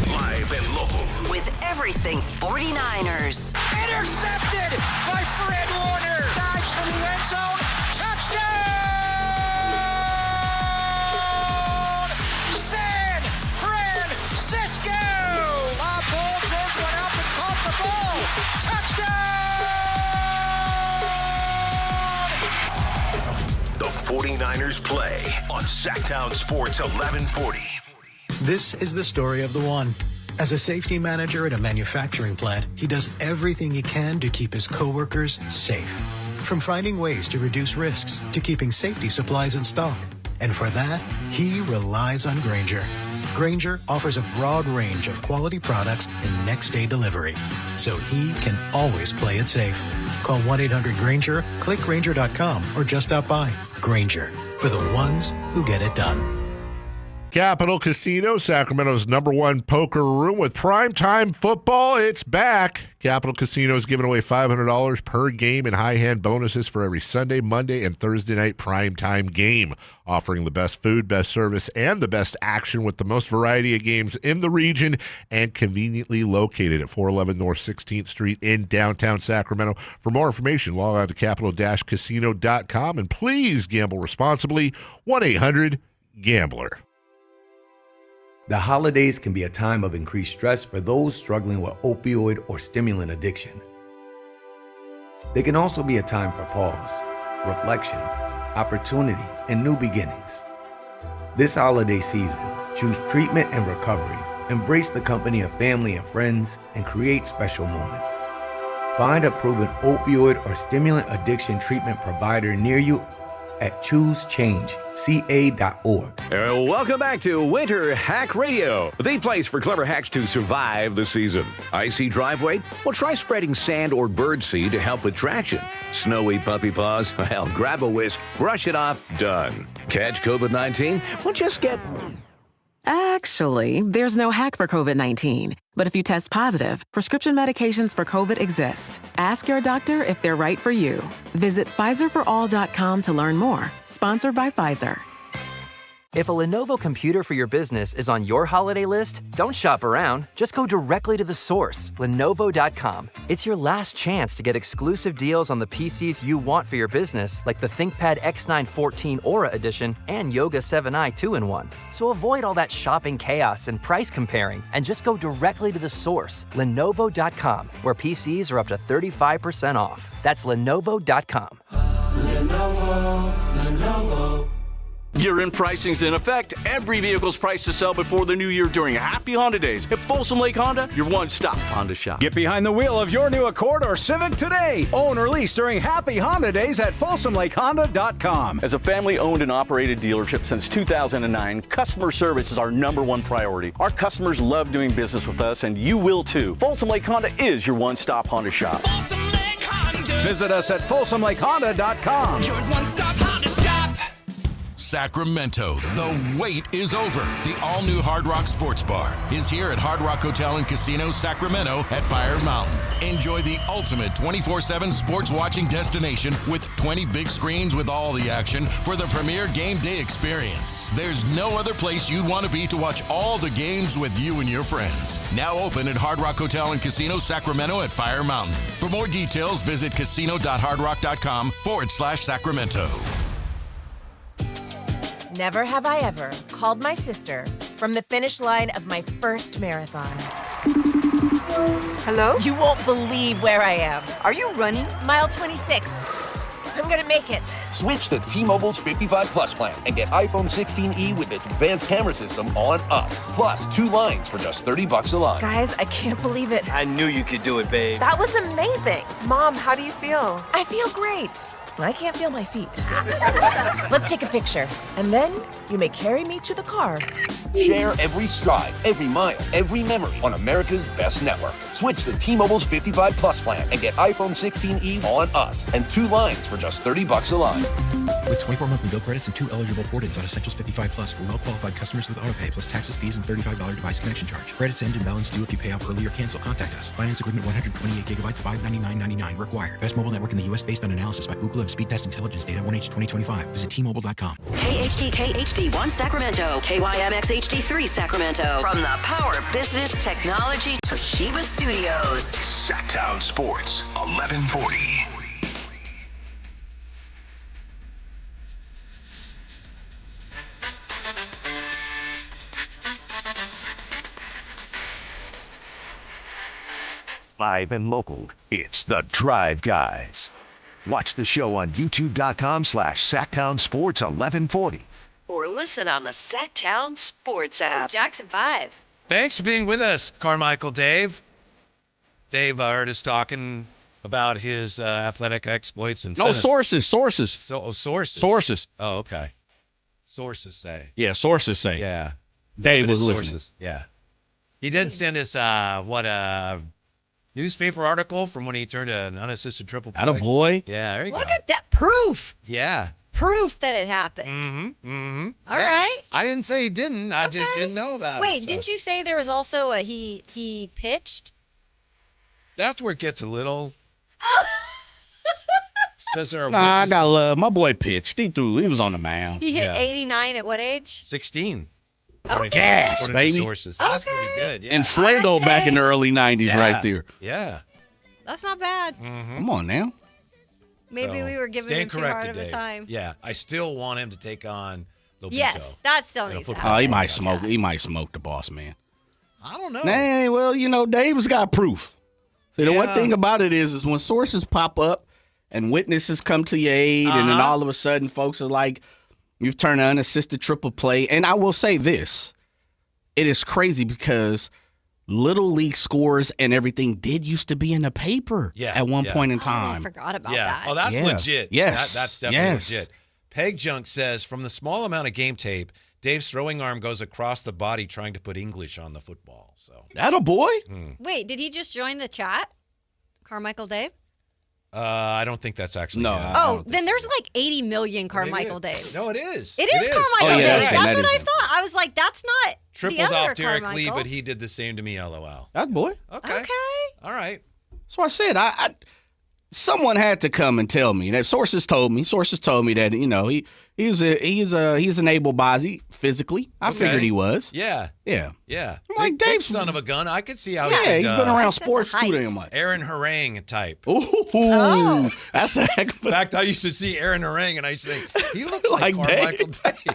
Live and local. With everything 49ers. Intercepted by Fred Warner. Dives for the end zone. Touchdown! San Francisco! Lob ball. George went up and caught the ball. Touchdown! The 49ers play on Sactown Sports 1140. This is the story of the one. As a safety manager at a manufacturing plant, he does everything he can to keep his coworkers safe. From finding ways to reduce risks to keeping safety supplies in stock. And for that, he relies on Grainger. Grainger offers a broad range of quality products and next-day delivery, so he can always play it safe. Call 1-800-GRAINGER, click Grainger.com, or just stop by. Grainger, for the ones who get it done. Capital Casino, Sacramento's #1 poker room with primetime football. It's back. Capital Casino is giving away $500 per game in high-hand bonuses for every Sunday, Monday, and Thursday night primetime game. Offering the best food, best service, and the best action with the most variety of games in the region and conveniently located at 411 North 16th Street in downtown Sacramento. For more information, log on to capital-casino.com and please gamble responsibly. 1-800-GAMBLER. The holidays can be a time of increased stress for those struggling with opioid or stimulant addiction. They can also be a time for pause, reflection, opportunity, and new beginnings. This holiday season, choose treatment and recovery. Embrace the company of family and friends and create special moments. Find a proven opioid or stimulant addiction treatment provider near you at choosechangeca.org. Welcome back to Winter Hack Radio, the place for clever hacks to survive the season. Icy driveway? Well, try spreading sand or birdseed to help with traction. Snowy puppy paws? Well, grab a whisk, brush it off, done. Catch COVID-19? Well, just get... Actually, there's no hack for COVID-19. But if you test positive, prescription medications for COVID exist. Ask your doctor if they're right for you. Visit PfizerForAll.com to learn more. Sponsored by Pfizer. If a Lenovo computer for your business is on your holiday list, don't shop around. Just go directly to the source, Lenovo.com. It's your last chance to get exclusive deals on the PCs you want for your business, like the ThinkPad X9 14 Aura Edition and Yoga 7i 2-in-1. So avoid all that shopping chaos and price comparing, and just go directly to the source, Lenovo.com, where PCs are up to 35% off. That's Lenovo.com. Lenovo. Year-end pricing's in effect. Every vehicle's priced to sell before the new year during Happy Honda Days. At Folsom Lake Honda, your one-stop Honda shop. Get behind the wheel of your new Accord or Civic today. Own or lease during Happy Honda Days at FolsomLakeHonda.com. As a family-owned and operated dealership since 2009, customer service is our #1 priority. Our customers love doing business with us, and you will too. Folsom Lake Honda is your one-stop Honda shop. Folsom Lake Honda. Visit us at FolsomLakeHonda.com. Your one-stop Honda shop. Sacramento, the wait is over. The all-new Hard Rock Sports Bar is here at Hard Rock Hotel and Casino Sacramento at Fire Mountain. Enjoy the ultimate 24/7 sports watching destination with 20 big screens with all the action for the premier game day experience. There's no other place you'd want to be to watch all the games with you and your friends. Now open at Hard Rock Hotel and Casino Sacramento at Fire Mountain. For more details, visit casino.hardrock.com/Sacramento. Never have I ever called my sister from the finish line of my first marathon. Hello? You won't believe where I am. Are you running? Mile 26. I'm gonna make it. Switch to T-Mobile's 55 Plus plan and get iPhone 16e with its advanced camera system on us. Plus 2 lines for just $30 a line. Guys, I can't believe it. I knew you could do it, babe. That was amazing. Mom, how do you feel? I feel great. I can't feel my feet. Let's take a picture, and then you may carry me to the car. Share every stride, every mile, every memory on America's best network. Switch to T-Mobile's 55 Plus plan and get iPhone 16e on us and 2 lines for just $30 a line. With 24 monthly bill credits and 2 eligible port-ins on Essentials 55 Plus for well-qualified customers with autopay plus taxes, fees, and $35 device connection charge. Credits end and balance due if you pay off early or cancel. Contact us. Finance agreement 128 gigabytes, $599.99 required. Best mobile network in the U.S. based on analysis by Ookla of Speed Test Intelligence Data 1H 2025. Visit T-Mobile.com. KHD1 Sacramento, KYMX HD3 Sacramento. From the Power Business Technology Toshiba Studios. Sactown Sports, 1140. Live and local, it's the Drive Guys. Watch the show on youtube.com/Sactown Sports 1140. Or listen on the Sactown Sports app. Jackson 5. Thanks for being with us, Carmichael Dave. Dave heard us talking about his athletic exploits and sources. Sources. Oh, okay. Sources say. Yeah, sources say. Yeah. Dave was sources. listening. Yeah. He did send us a newspaper article from when he turned an unassisted triple play. Attaboy. Yeah, there you go. Look at that proof. Yeah. Proof that it happened. All right. I didn't say he didn't. I just didn't know about it. Wait, didn't you say there was also a he pitched? That's where it gets a little. Says there are I got love. My boy pitched. He threw. He was on the mound. He hit 89 at what age? 16. Gas, baby. Sources. That's pretty good. Yeah. And Flago back in the early 90s right there. Yeah. That's not bad. Come on now. Maybe we were giving him too hard of a time. Yeah, I still want him to take on Lobito. Yes, that still needs to happen. Oh, he might smoke. He might smoke the boss man. I don't know. Hey, well, Dave's got proof. See, the one thing about it is when sources pop up and witnesses come to your aid, and then all of a sudden folks are like, you've turned an unassisted triple play. And I will say this. It is crazy because Little League scores and everything did used to be in the paper at one point in time. I forgot about yeah. that. Oh, that's legit. Yes. That's definitely legit. Peg Junk says, from the small amount of game tape, Dave's throwing arm goes across the body trying to put English on the football. So that a boy? Wait, did he just join the chat? Carmichael Dave? I don't think that's actually Then there's like 80 million Carmichael Daves. No, it is. It is Carmichael Dave. That's what I thought. I was like, that's not Tripled the other off Derek Lee, Carmichael. but he did the same to me, LOL. That boy. Okay. All right. So I said, I someone had to come and tell me. That sources told me that he's an able body physically. I figured he was. Yeah. Yeah. I'm like, big Dave's son of a gun. I could see how he's been around sports too damn much. Aaron Harang type. Ooh, that's a heck of a... In fact, I used to see Aaron Harang and I used to think, he looks like Carmichael Dave.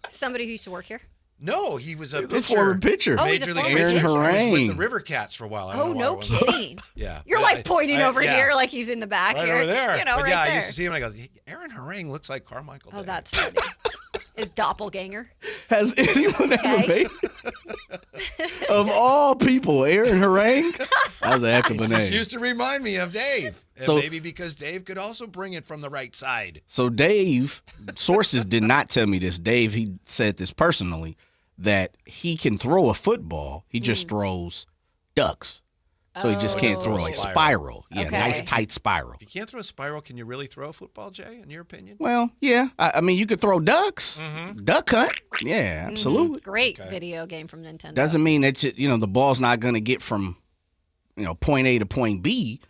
Somebody who used to work here? No, he was a He's a former pitcher. Oh, he's a Major former League pitcher. pitcher. He was Harang. with the River Cats for a while. I Oh, don't know no why I went- kidding. Yeah. You're like pointing over yeah. here like he's in the back Right here. over there. You know, But right yeah, there. I used to see him and I go, Aaron Harang looks like Carmichael Dave. Oh, that's funny. His doppelganger. Has anyone ever made of all people, Aaron Harang? That's a heck of a He name. used to remind me of Dave. And So- maybe because Dave could also bring it from the right side. So Dave, sources did not tell me this. Dave, he said this personally, that he can throw a football. He just throws ducks. So he just can't throw a spiral. Yeah, Okay. nice tight spiral. If you can't throw a spiral, can you really throw a football, Jay, in your opinion? Well, yeah. I mean, you could throw ducks. Duck hunt. Yeah, absolutely. Great video game from Nintendo. Doesn't mean that the ball's not going to get from point A to point B.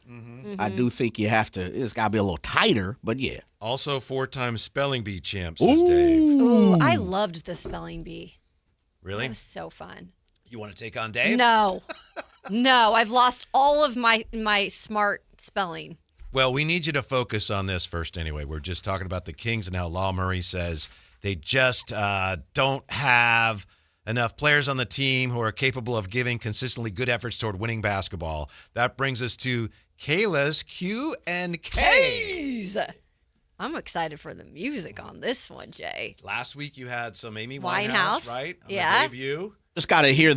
I do think you have to. It's got to be a little tighter, but yeah. Also, 4-time spelling bee champ, says Dave. Ooh, I loved the spelling bee. Really? That was so fun. You want to take on Dave? No. No, I've lost all of my smart spelling. Well, we need you to focus on this first anyway. We're just talking about the Kings and how Law Murray says they just don't have enough players on the team who are capable of giving consistently good efforts toward winning basketball. That brings us to Kayla's Q&K. I'm excited for the music on this one, Jay. Last week you had some Amy Winehouse, Winehouse, right? On yeah. the debut. Just got to hear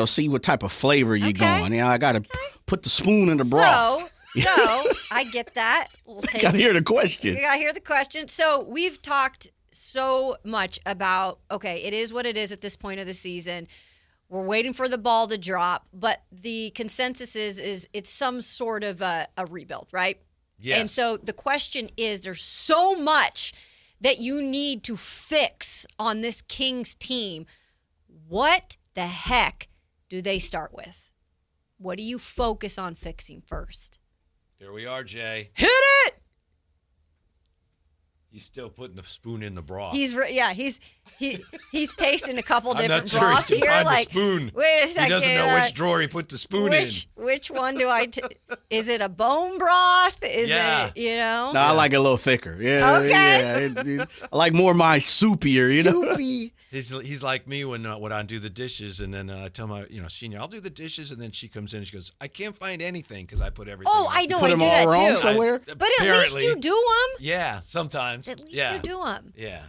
see what type of flavor you're going. I got to put the spoon in the broth. So I get that. We'll taste. Got to hear the question. You got to hear the question. So we've talked so much about, it is what it is at this point of the season. We're waiting for the ball to drop, but the consensus is it's some sort of a rebuild, right? Yes. And so the question is, there's so much that you need to fix on this Kings team. What the heck do they start with? What do you focus on fixing first? There we are, Jay. Hit it! He's still putting the spoon in the broth. He's tasting a couple I'm different not sure broths he can here. find Like, the spoon. wait a second. He doesn't know which drawer he put the spoon in. Which one do I? Is it a bone broth? Is it No, I like it a little thicker. Yeah. Okay. Yeah. I like more my soupier, Soupy. He's like me when I do the dishes, and then I tell my, Sheena, I'll do the dishes, and then she comes in and she goes, I can't find anything because I put everything. Oh, I know. Put I them do all that wrong too. somewhere? But at least you do them. Yeah, sometimes. At least yeah. you do them. Yeah.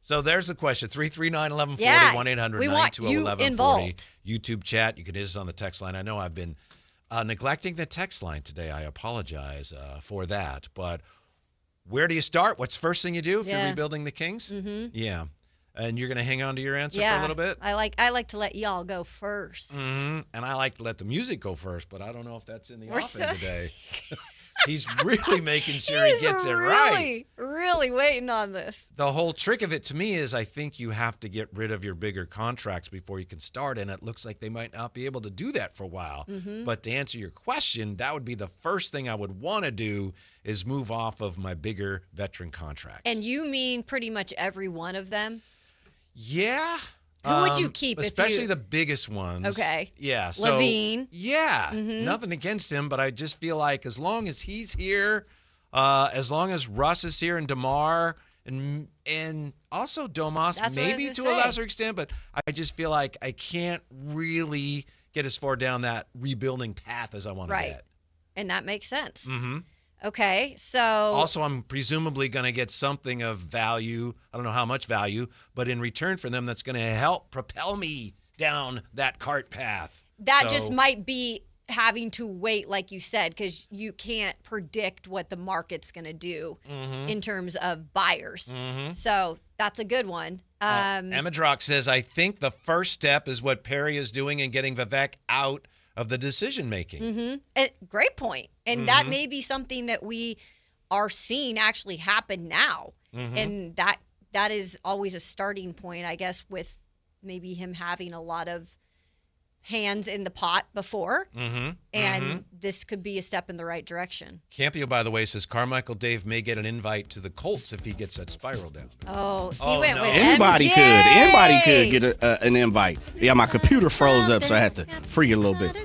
So there's the question. 339-1140, Yeah, 1-800-920-1140. involved. YouTube chat. You can hit us on the text line. I know I've been neglecting the text line today. I apologize for that. But where do you start? What's the first thing you do if you're rebuilding the Kings? Mm-hmm. Yeah. And you're going to hang on to your answer for a little bit? I like to let y'all go first. Mm-hmm. And I like to let the music go first, but I don't know if that's in the We're offing so- today. He's really making sure he gets it right. Really waiting on this. The whole trick of it to me is I think you have to get rid of your bigger contracts before you can start, and it looks like they might not be able to do that for a while. Mm-hmm. But to answer your question, that would be the first thing I would want to do is move off of my bigger veteran contracts. And you mean pretty much every one of them? Yeah. Who would you keep? Especially if you... the biggest ones. Okay. Yeah. So, Levine. Yeah. Mm-hmm. Nothing against him, but I just feel like as long as he's here, as long as Russ is here and DeMar and also Domas, That's what I was maybe gonna to say. a lesser extent, but I just feel like I can't really get as far down that rebuilding path as I want to get. And that makes sense. Mm-hmm. Okay, so Also, I'm presumably going to get something of value. I don't know how much value, but in return for them, that's going to help propel me down that cart path. that So- just might be having to wait, like you said, because you can't predict what the market's going to do in terms of buyers. So that's a good one. Emma Drock says, I think the first step is what Perry is doing in getting Vivek out of the decision making. Great point. And that may be something that we are seeing actually happen now. And that is always a starting point, I guess, with maybe him having a lot of hands in the pot before. And this could be a step in the right direction. Campio, by the way, says Carmichael Dave may get an invite to the Colts if he gets that spiral down. Oh, he went with Anybody MJ. could. Anybody could get an invite. Yeah, my computer froze up, so I had to free it a little bit.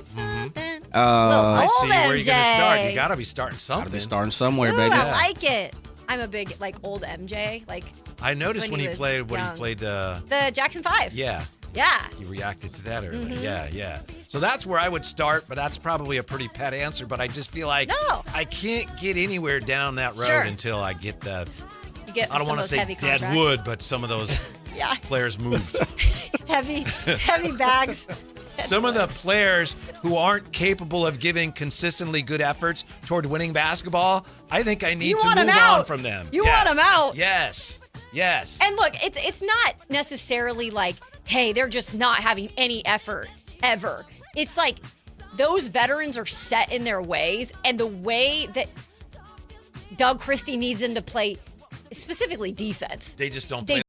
I see where you're MJ. going to start. You got to be starting something. Gotta be starting somewhere, Ooh, baby. I like it. I'm a big, old MJ. I noticed when he was played young. the Jackson 5. Yeah. Yeah. You reacted to that earlier. Yeah. So that's where I would start, but that's probably a pretty pat answer. But I just feel like I can't get anywhere down that road until I get that. You get I don't some want to of those say heavy dead contracts. wood, but some of those players moved. heavy bags. Some of the players who aren't capable of giving consistently good efforts toward winning basketball, I think I need to move on from them. You want them out. Yes. And look, it's not necessarily like, hey, they're just not having any effort ever. It's like those veterans are set in their ways, and the way that Doug Christie needs them to play, specifically defense. They just don't play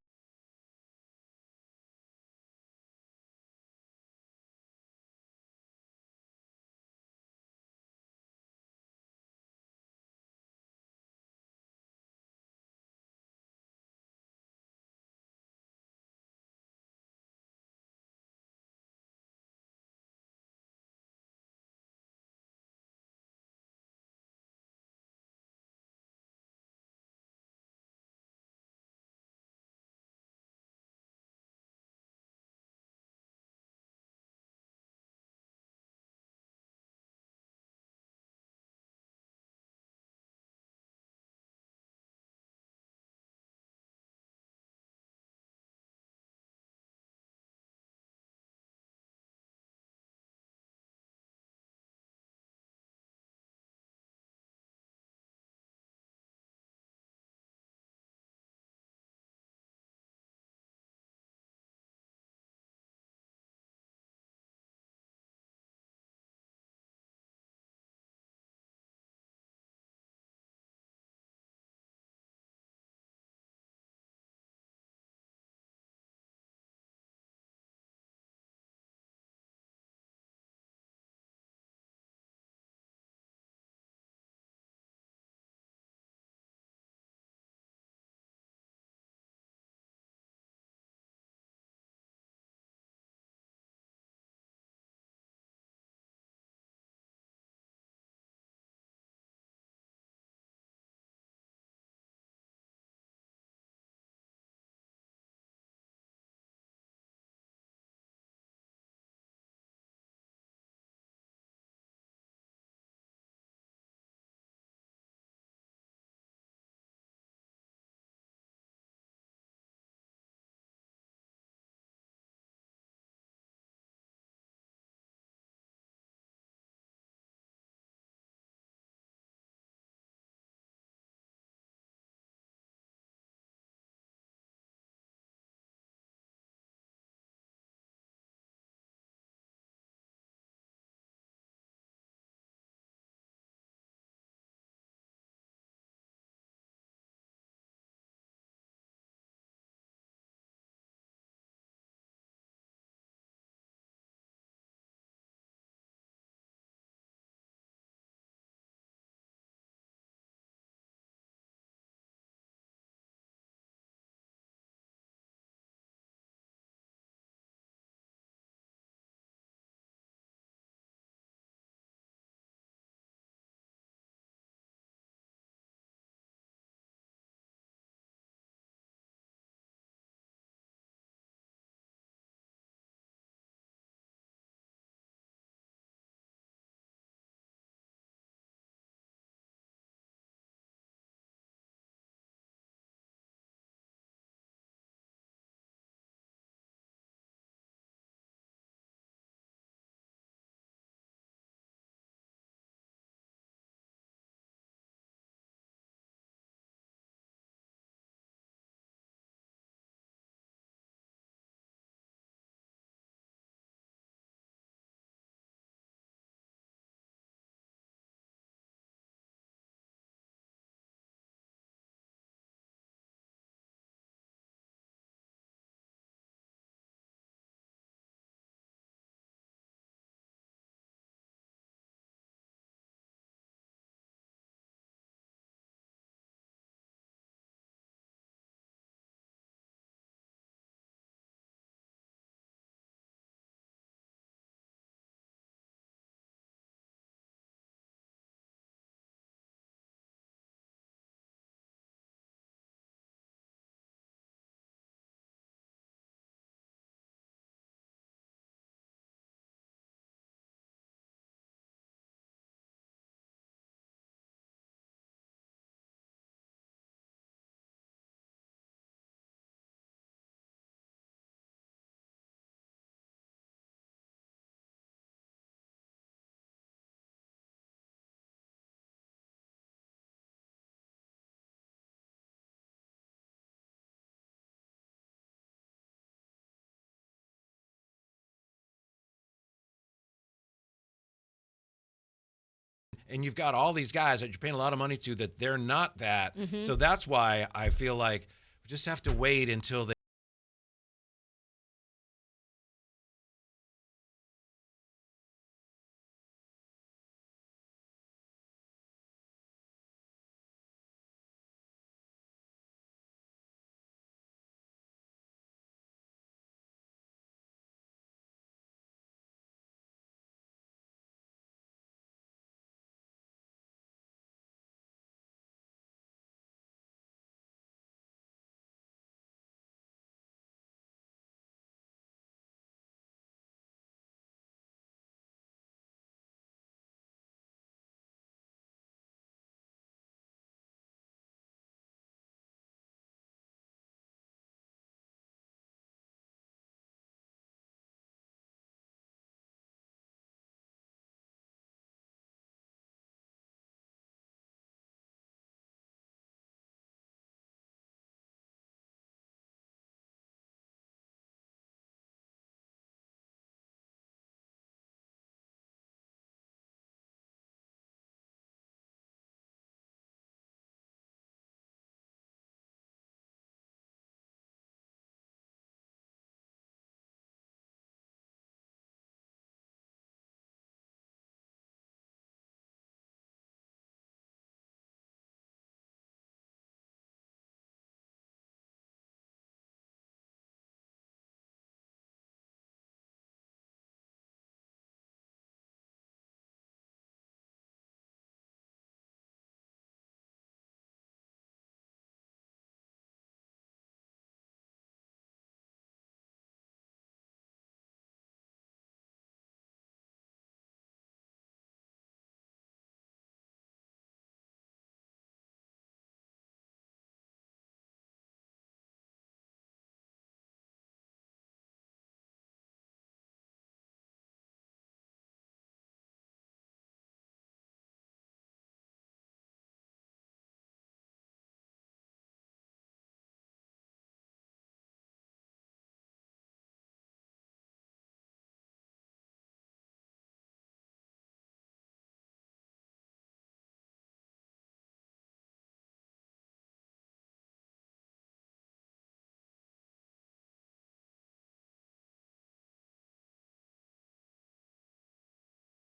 and you've got all these guys that you're paying a lot of money to that they're not that. So that's why I feel like we just have to wait until they.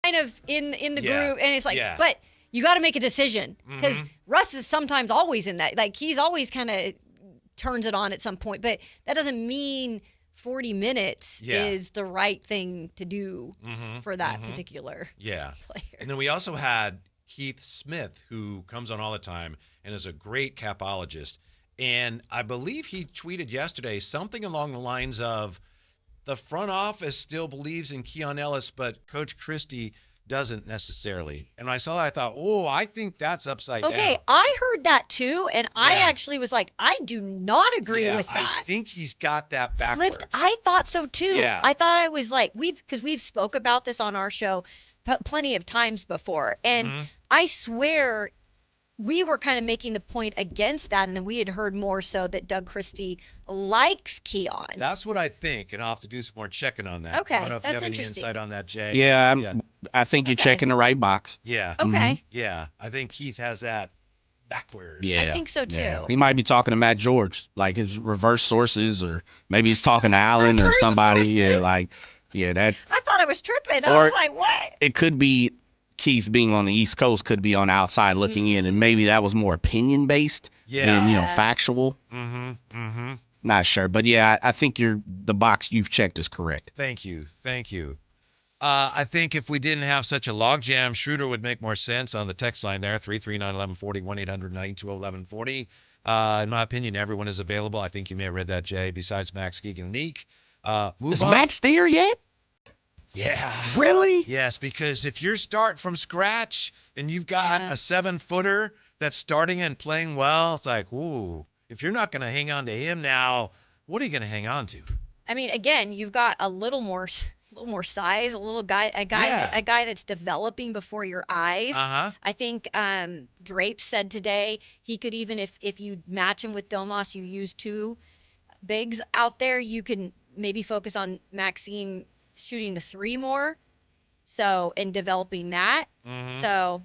Kind of in the Yeah. group, and it's like, Yeah. but you got to make a decision because Russ is sometimes always in that. Like he's always kind of turns it on at some point, but that doesn't mean 40 minutes is the right thing to do for that particular player. And then we also had Keith Smith, who comes on all the time and is a great capologist. And I believe he tweeted yesterday something along the lines of, the front office still believes in Keon Ellis, but Coach Christie doesn't necessarily. And when I saw that, I thought, oh, I think that's upside down. Okay, I heard that too, and I actually was like, I do not agree with I that. think he's got that backwards. Flipped. I thought so too. Yeah. I thought I was like, we've spoke about this on our show plenty of times before, and I swear we were kind of making the point against that, and then we had heard more so that Doug Christie likes Keon. That's what I think, and I'll have to do some more checking on that. Okay, I don't know if that's you have any interesting. insight on that, Jay. Yeah, I think you're checking the right box. Yeah. Okay. Yeah, I think Keith has that backwards. Yeah. I think so too. Yeah. He might be talking to Matt George, like his reverse sources, or maybe he's talking to Allen or somebody. Yeah, like, that. I thought I was tripping. I Or- was like, what? It could be Keith being on the East Coast, could be on the outside looking in, and maybe that was more opinion based than factual. Not sure, but I think the box you've checked is correct. Thank you. I think if we didn't have such a logjam, Schroeder would make more sense on the text line there, 339-1140, 1-800-920-1140. In my opinion, everyone is available. I think you may have read that, Jay, besides Max, Geek, and Neek. Is Max there yet? Yeah. Really? Yes, because if you're starting from scratch and you've got a 7-footer that's starting and playing well, it's like, ooh, if you're not going to hang on to him now, what are you going to hang on to? I mean, again, you've got a little more size, a guy that's developing before your eyes. I think Drape said today he could even, if you match him with Domas, you use 2 bigs out there, you can maybe focus on Maxime shooting the 3 more, and developing that. So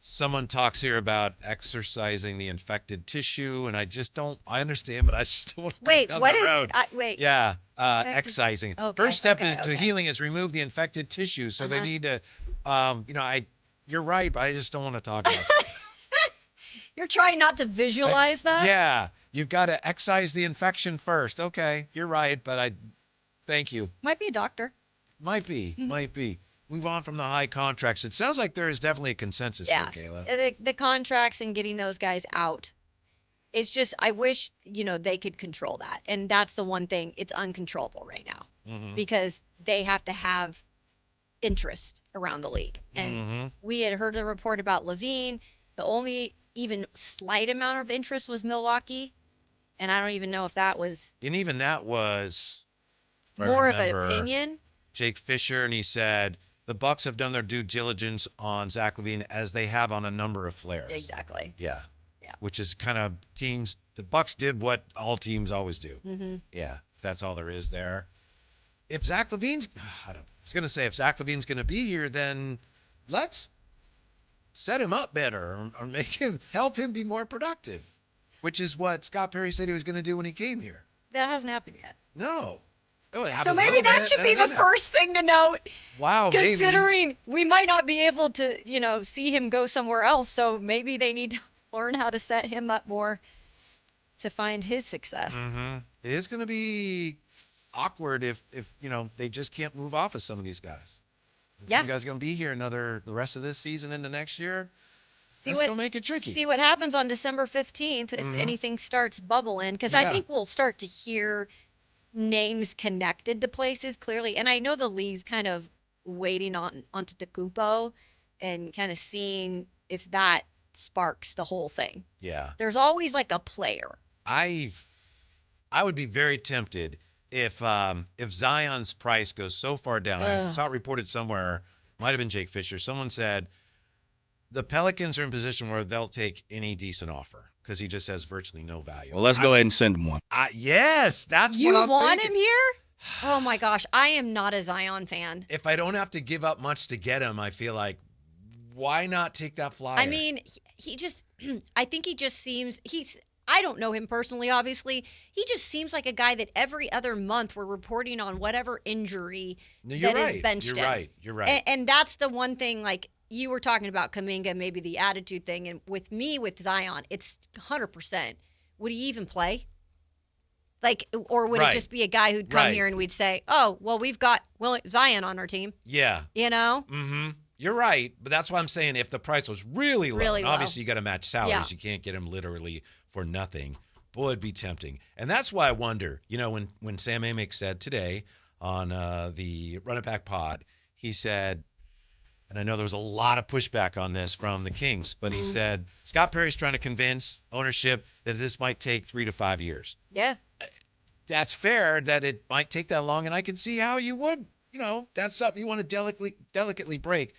Someone talks here about exercising the infected tissue, and I understand, but I just don't want to Wait, go down what that is? road. Wait. Yeah, Infected- excising. Okay, First step okay, to healing is remove the infected tissue. So they Uh-huh. need to, you're right, but I just don't want to talk about it. You're trying not to visualize that? Yeah, you've got to excise the infection first. Okay, you're right, but thank you. Might be a doctor. Might be, Mhm. might be. Move on from the high contracts. It sounds like there is definitely a consensus Yeah. here, Kayla. The contracts and getting those guys out. It's just, I wish, they could control that. And that's the one thing. It's uncontrollable right now Mhm. because they have to have interest around the league. And Mhm. we had heard the report about Levine. The only even slight amount of interest was Milwaukee. And I don't even know if that was And even that was, if I more of an remember, opinion. Jake Fisher, and he said the Bucks have done their due diligence on Zach LaVine as they have on a number of players. Exactly. Yeah. Yeah. Which is kind of teams. The Bucks did what all teams always do. Mm-hmm. Yeah. That's all there is there. If Zach LaVine's, I was going to say, if Zach LaVine's going to be here, then let's set him up better or help him be more productive, which is what Scott Perry said he was going to do when he came here. That hasn't happened yet. No. Oh, it So happens a maybe little that bit, should and be then the first thing to note. Wow, maybe. Considering we might not be able to, see him go somewhere else. So maybe they need to learn how to set him up more to find his success. Mm-hmm. It is going to be awkward if they just can't move off of some of these guys. Yeah. Some guys are going to be here the rest of this season into next year. See That's going to make it tricky. See what happens on December 15th if Mhm. anything starts bubbling. Because I Yeah. think we'll start to hear names connected to places clearly. And I know the league's kind of waiting on Antetokounmpo and kind of seeing if that sparks the whole thing. Yeah. There's always like a player. I would be very tempted if Zion's price goes so far down. I Ugh. saw it reported somewhere, might have been Jake Fisher. Someone said the Pelicans are in position where they'll take any decent offer because he just has virtually no value. Well, let's go ahead and send him one. Yes, that's You what I'm want thinking. him here? Oh my gosh, I am not a Zion fan. If I don't have to give up much to get him, I feel like why not take that flyer? I mean, he just, I think he just seems, I don't know him personally, obviously. He just seems like a guy that every other month we're reporting on whatever injury No, you're that has right. benched You're him. right. You're right. And that's the one thing, like you were talking about Kuminga, maybe the attitude thing. And with me, with Zion, it's 100%. Would he even play? Like, or would Right. it just be a guy who'd come Right. here and we'd say, oh, well, we've got Zion on our team, Yeah. you know? Mm-hmm. You're right, but that's why I'm saying if the price was really low, Really and low. obviously you got to match salaries. Yeah. You can't get him literally for nothing. Boy, it'd be tempting. And that's why I wonder, when Sam Amick said today on the Run It Back pod, he said, and I know there was a lot of pushback on this from the Kings, but he said, Scott Perry's trying to convince ownership that this might take 3 to 5 years. Yeah. That's fair that it might take that long, and I can see how you would. That's something you want to delicately break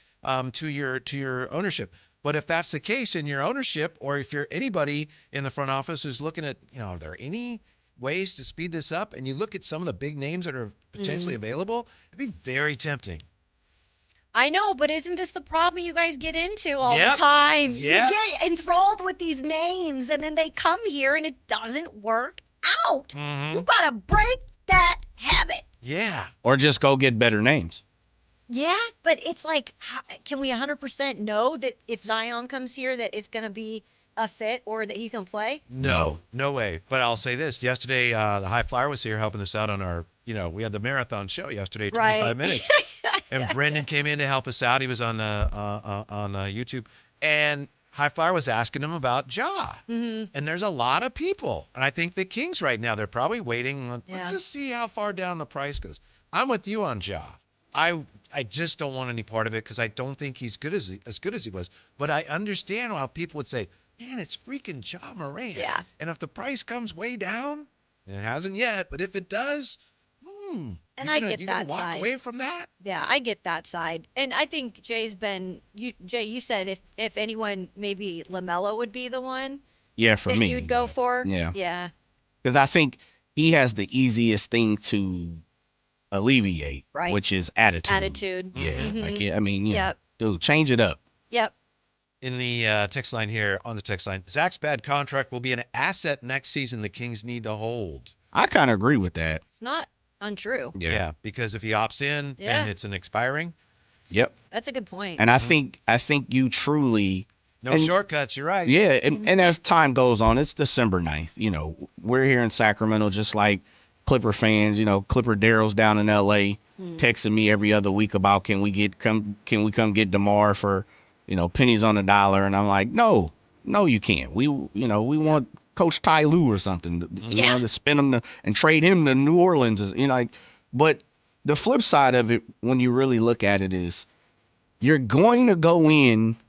to your ownership. But if that's the case in your ownership, or if you're anybody in the front office who's looking at, are there any ways to speed this up? And you look at some of the big names that are potentially available, it'd be very tempting. I know, but isn't this the problem you guys get into all Yep. the time? Yep. You get enthralled with these names, and then they come here and it doesn't work out. Mhm. You gotta break that habit. Yeah. Or just go get better names. Yeah, but it's like, can we 100% know that if Zion comes here that it's gonna be a fit or that he can play? No way. But I'll say this. Yesterday, the High Flyer was here helping us out on our, we had the marathon show yesterday, 25 Right. minutes. And Brendan came in to help us out. He was on YouTube. And High Flyer was asking him about Ja. Mm-hmm. And there's a lot of people. And I think the Kings right now, they're probably waiting. Let's Yeah. just see how far down the price goes. I'm with you on Ja. I just don't want any part of it because I don't think he's as good as he was. But I understand how people would say, man, it's freaking Ja Morant. Yeah. And if the price comes way down, and it hasn't yet, but if it does, And you're I gonna- get you're gonna that walk side. away from that? Yeah, I get that side. And I think Jay's been, Jay, you said if anyone, maybe LaMelo would be the one Yeah, for that me. you'd go for. Yeah. Yeah. Because I think he has the easiest thing to alleviate, Right. which is attitude. Attitude. Yeah. Mhm. Like, I mean, Yep. dude, change it up. Yep. in the text line here, on the text line, Zach's bad contract will be an asset next season the Kings need to hold. I kind of agree with that. It's not untrue. Yeah, because if he opts in and it's an expiring. Yep. That's a good point. And I think you truly No shortcuts, you're right. Yeah, and as time goes on, it's December 9th. You know, we're here in Sacramento just like Clipper fans. You know, Clipper Daryl's down in L.A. texting me every other week about can we come get DeMar for, pennies on the dollar, and I'm like, no, you can't. We want Coach Ty Lue or something, to spin him and trade him to New Orleans. But the flip side of it, when you really look at it, is you're going to go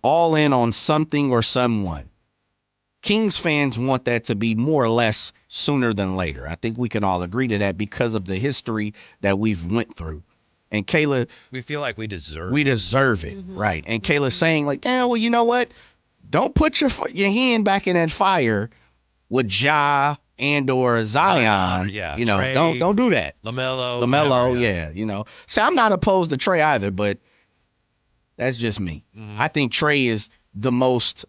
all in on something or someone. Kings fans want that to be more or less sooner than later. I think we can all agree to that because of the history that we've went through. And Kayla, we feel like we deserve it, right? And Kayla's saying like, well, you know what? Don't put your hand back in that fire with Ja and or Zion. Trey, don't do that. LaMelo, yeah. So I'm not opposed to Trey either, but that's just me. I think Trey is the most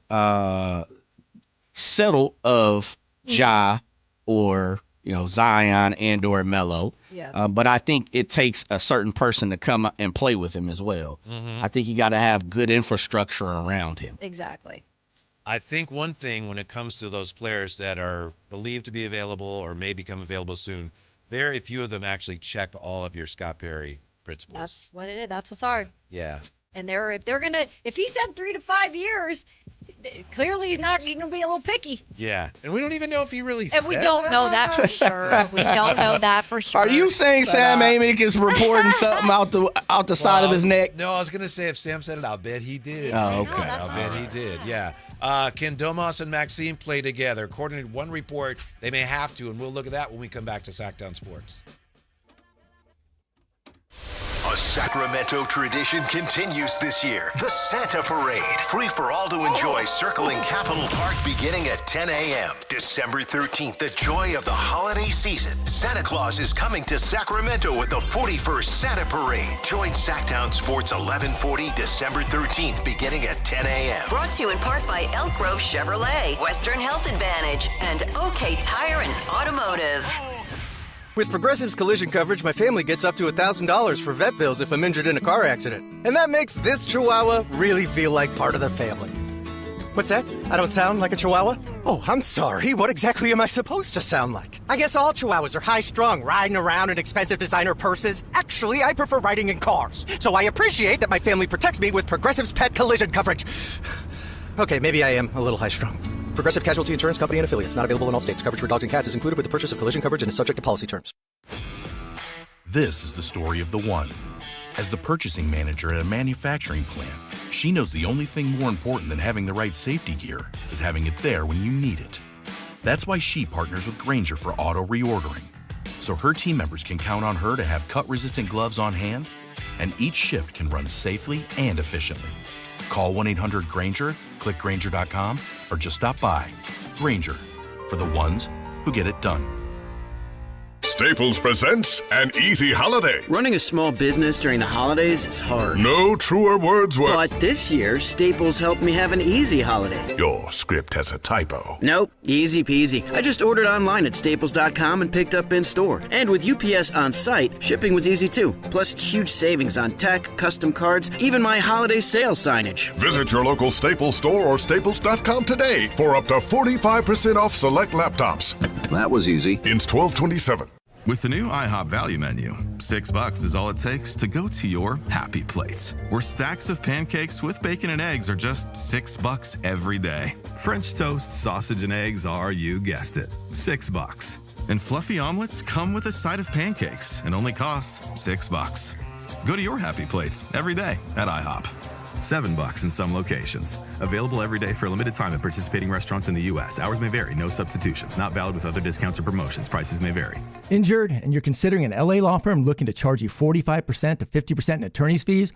settled of Ja or Zion and or Melo. Yeah. But I think it takes a certain person to come and play with him as well. I think you got to have good infrastructure around him. Exactly. I think one thing when it comes to those players that are believed to be available or may become available soon, very few of them actually check all of your Scott Perry principles. That's what it is. That's what's hard. Yeah. And if he said 3 to 5 years, clearly he's gonna be a little picky. Yeah. And we don't even know if he really And we don't know that for sure. We don't know that for sure. Are you saying Sam Amick is reporting something out the side of his neck? No, I was gonna say if Sam said it, I'll bet he did. Oh, okay. I'll bet he did. Yeah. Can Domas and Maxime play together? According to one report, they may have to, and we'll look at that when we come back to Sactown Sports. A Sacramento tradition continues this year. The Santa Parade. Free for all to enjoy circling Capitol Park beginning at 10 a.m. December 13th, the joy of the holiday season. Santa Claus is coming to Sacramento with the 41st Santa Parade. Join Sactown Sports 1140 December 13th beginning at 10 a.m. Brought to you in part by Elk Grove Chevrolet, Western Health Advantage, and OK Tire and Automotive. With Progressive's collision coverage, my family gets up to $1,000 for vet bills if I'm injured in a car accident. And that makes this Chihuahua really feel like part of the family. What's that? I don't sound like a Chihuahua? Oh, I'm sorry. What exactly am I supposed to sound like? I guess all Chihuahuas are high-strung, riding around in expensive designer purses. Actually, I prefer riding in cars. So I appreciate that my family protects me with Progressive's pet collision coverage. Okay, maybe I am a little high-strung. Progressive Casualty Insurance Company and Affiliates. Not available in all states. Coverage for dogs and cats is included with the purchase of collision coverage and is subject to policy terms. This is the story of the one. As the purchasing manager at a manufacturing plant, she knows the only thing more important than having the right safety gear is having it there when you need it. That's why she partners with Grainger for auto reordering, so her team members can count on her to have cut-resistant gloves on hand, and each shift can run safely and efficiently. Call 1-800-GRAINGER, click Grainger.com, or just stop by. Grainger, for the ones who get it done. Staples presents An Easy Holiday. Running a small business during the holidays is hard. No truer words were... But this year, Staples helped me have an easy holiday. Your script has a typo. Nope, easy peasy. I just ordered online at staples.com and picked up in store. And with UPS on site, shipping was easy too. Plus, huge savings on tech, custom cards, even my holiday sale signage. Visit your local Staples store or staples.com today for up to 45% off select laptops. That was easy. Ins 12/27. With the new IHOP value menu, $6 is all it takes to go to your happy plates, where stacks of pancakes with bacon and eggs are just $6 every day. French toast, sausage, and eggs are, you guessed it, $6. And fluffy omelets come with a side of pancakes and only cost $6. Go to your happy plates every day at IHOP. $7 in some locations. Available every day for a limited time at participating restaurants in the U.S. Hours may vary. No substitutions. Not valid with other discounts or promotions. Prices may vary. Injured and you're considering an LA law firm looking to charge you 45% to 50% in attorney's fees?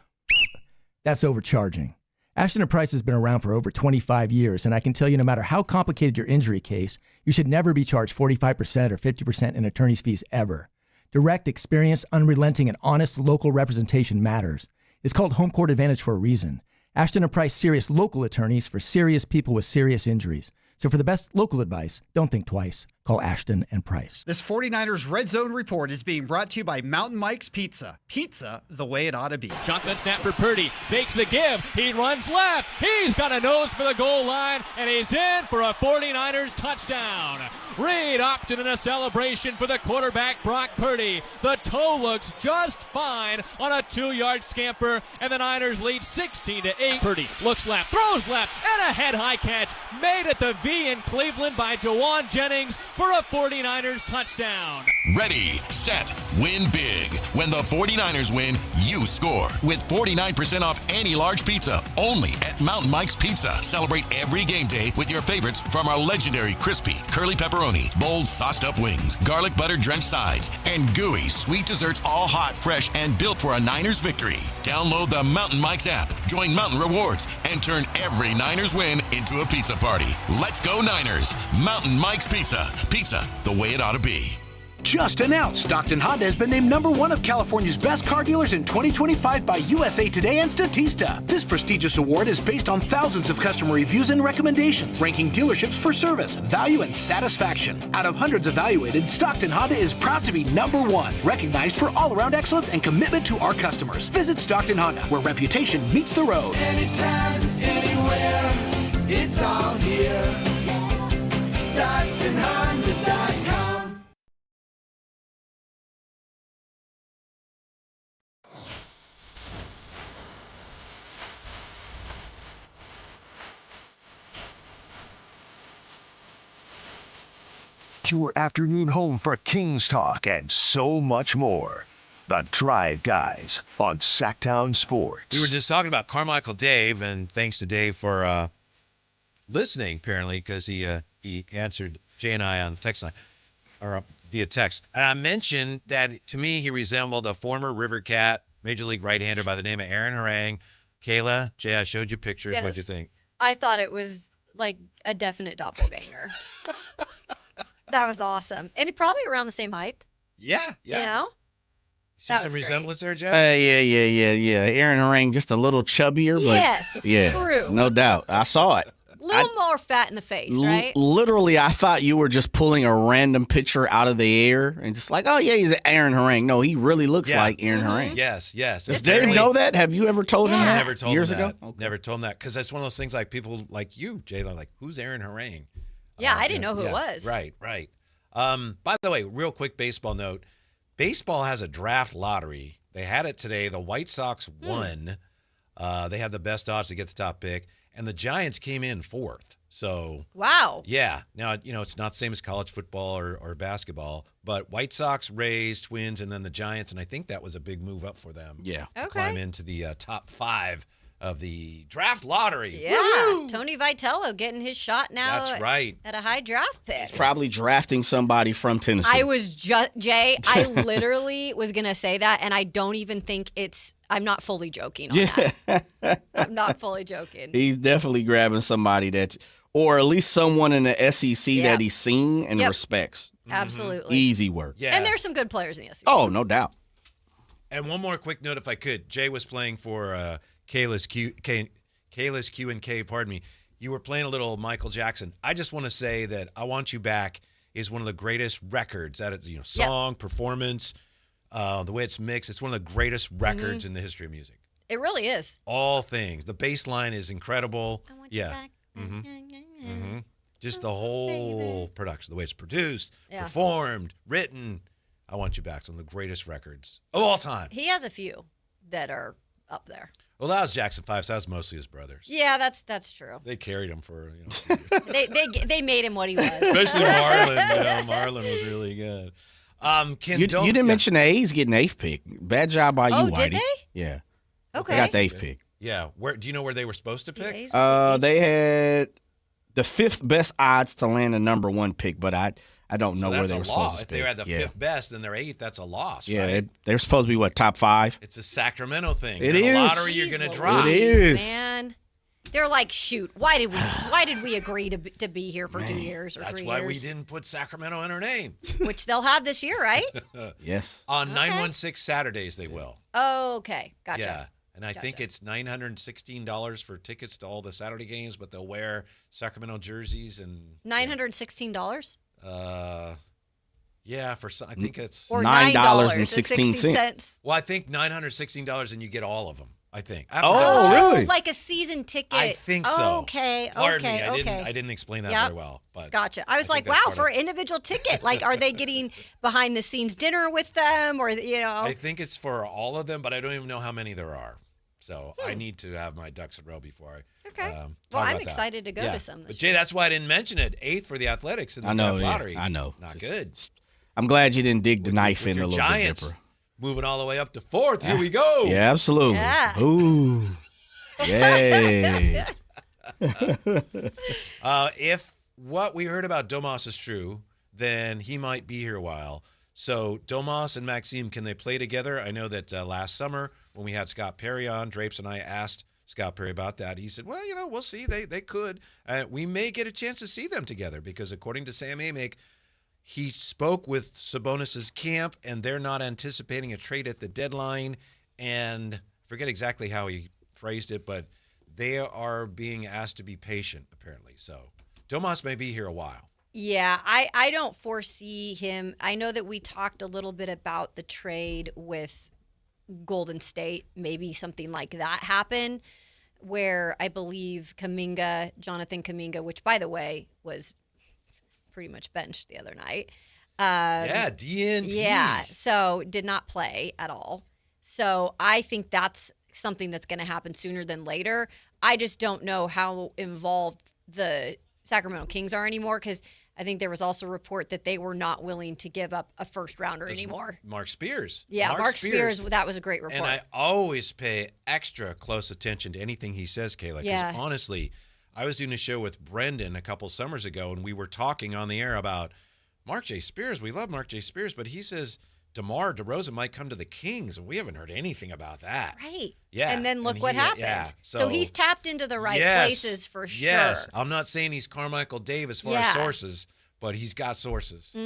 That's overcharging. Ashton & Price has been around for over 25 years, and I can tell you no matter how complicated your injury case, you should never be charged 45% or 50% in attorney's fees ever. Direct, experienced, unrelenting, and honest local representation matters. It's called Home Court Advantage for a reason. Ashton & Price serious local attorneys for serious people with serious injuries. So for the best local advice, don't think twice. Call Ashton & Price. This 49ers Red Zone Report is being brought to you by Mountain Mike's Pizza. Pizza the way it ought to be. Shotgun snap for Purdy. Fakes the give. He runs left. He's got a nose for the goal line, and he's in for a 49ers touchdown. Reed opted in a celebration for the quarterback, Brock Purdy. The toe looks just fine on a 2-yard scamper, and the Niners lead 16-8. Purdy looks left, throws left, and a head-high catch made at the V in Cleveland by Jawan Jennings for a 49ers touchdown. Ready, set, win big. When the 49ers win, you score. With 49% off any large pizza, only at Mountain Mike's Pizza. Celebrate every game day with your favorites from our legendary crispy, curly pepperoni, bold sauced up wings, garlic butter drenched sides, and gooey sweet desserts, all hot, fresh, and built for a Niners victory. Download the Mountain Mike's app, join Mountain Rewards, and turn every Niners win into a pizza party. Let's go Niners! Mountain Mike's Pizza. Pizza the way it ought to be. Just announced, Stockton Honda has been named #1 of California's best car dealers in 2025 by USA Today and Statista. This prestigious award is based on thousands of customer reviews and recommendations, ranking dealerships for service, value, and satisfaction. Out of hundreds evaluated, Stockton Honda is proud to be #1, recognized for all-around excellence and commitment to our customers. Visit Stockton Honda, where reputation meets the road. Anytime, anywhere, it's all here. StocktonHonda.com. Your afternoon home for Kings Talk and so much more. The Drive Guys on Sactown Sports. We were just talking about Carmichael Dave, and thanks to Dave for listening, apparently, because he answered Jay and I on text line, or via text. And I mentioned that to me he resembled a former River Cat Major League right-hander by the name of Aaron Harang. Kayla, Jay, I showed you pictures. Yes. What'd you think? I thought it was like a definite doppelganger. That was awesome. And probably around the same height. Yeah. You know? See That some was great. resemblance there, Jeff? Yeah. Aaron Harang just a little chubbier, but Yes, yeah, true. no doubt. I saw it. A little more fat in the face, right? Literally, I thought you were just pulling a random picture out of the air and just like, oh yeah, he's Aaron Harang. No, he really looks like Aaron Harang. Yes. Does Dave know that? Have you ever told him that? Never told years him that. ago? Never told him that, because that's one of those things like people like you, Jay, they're like, who's Aaron Harang? Yeah, I didn't know who it was. Right. By the way, real quick baseball note. Baseball has a draft lottery. They had it today. The White Sox won. They had the best odds to get the top pick, and the Giants came in 4th. So wow. Yeah. Now, it's not the same as college football or basketball, but White Sox, Rays, Twins, and then the Giants, and I think that was a big move up for them. Yeah. To climb into the top 5 of the draft lottery. Yeah. Woo-hoo! Tony Vitello getting his shot now. That's right. At a high draft pick. He's probably drafting somebody from Tennessee. I was Jay, I literally was going to say that, and I don't even think I'm not fully joking on that. I'm not fully joking. He's definitely grabbing somebody or at least someone in the SEC that he's seen and respects. Absolutely. Easy work. Yeah. And there's some good players in the SEC. Oh, no doubt. And one more quick note, if I could. Jay was playing for Kayla's Q&K, pardon me. You were playing a little Michael Jackson. I just want to say that I Want You Back is one of the greatest records. That is, song, performance, the way it's mixed. It's one of the greatest records in the history of music. It really is. All things. The bass line is incredible. I want you back. Just the whole production, the way it's produced, performed, written. I Want You Back is one of the greatest records of all time. He has a few that are up there. Well, that was Jackson 5, so that was mostly his brothers. Yeah, that's true. They carried him for, they made him what he was. Especially Marlon. Marlon was really good. You didn't mention the A's getting 8th pick. Bad job by you, Whitey. Did they? Yeah. Okay. They got the 8th pick. Yeah. Do you know where they were supposed to pick? They had the 5th best odds to land a number 1 pick, but I don't know where they were supposed to If pick. they were at the 5th best and they're 8th, that's a loss, yeah, right? they're supposed to be, what, top 5? It's a Sacramento thing. It In is. a lottery you're going to drop. It is. Man. They're like, shoot, why did we agree to be here for 2 years or 3 years? That's why we didn't put Sacramento in our name. Which they'll have this year, right? Yes. On 916 Saturdays they will. Oh, okay. Gotcha. Yeah. And I think it's $916 for tickets to all the Saturday games, but they'll wear Sacramento jerseys and $916. Yeah, for some, I think it's or $9.16. Well, I think $916 and you get all of them. I think. Oh, like a season ticket. I think so. Okay. Pardon me, Okay. I didn't explain that very well. But gotcha. I was like, wow, for an individual ticket, like, are they getting behind the scenes dinner with them, or I think it's for all of them, but I don't even know how many there are. So I need to have my ducks in a row before I. Okay. Talk Well, I'm about excited to go Yeah. to some. But Jay, that's why I didn't mention it. 8th for the Athletics in the draft lottery. I know. Not good. I'm glad you didn't dig the knife in a Your little Giants bit deeper. moving all the way up to 4th. Here we go. Yeah, absolutely. Yeah. Ooh. Yay. If what we heard about Domas is true, then he might be here a while. So Domas and Maxime, can they play together? I know that last summer when we had Scott Perry on, Drapes and I asked Scott Perry about that. He said, well, we'll see. They could. We may get a chance to see them together because according to Sam Amick, he spoke with Sabonis's camp, and they're not anticipating a trade at the deadline. And I forget exactly how he phrased it, but they are being asked to be patient, apparently. So Domas may be here a while. Yeah, I don't foresee him. I know that we talked a little bit about the trade with Golden State, maybe something like that happen, where I believe Jonathan Kuminga, which, by the way, was pretty much benched the other night. Yeah, DNP. Yeah, so did not play at all. So I think that's something that's going to happen sooner than later. I just don't know how involved the Sacramento Kings are anymore, because I think there was also a report that they were not willing to give up a first rounder anymore. Mark Spears. Yeah, Mark Spears, that was a great report. And I always pay extra close attention to anything he says, Kayla, because honestly, I was doing a show with Brendan a couple summers ago, and we were talking on the air about Mark J. Spears. We love Mark J. Spears, but he says DeMar DeRozan might come to the Kings, and we haven't heard anything about that. Right. Yeah. And then look what happened. Yeah. So he's tapped into the right places for sure. Yes. I'm not saying he's Carmichael Dave as far as sources, but he's got sources.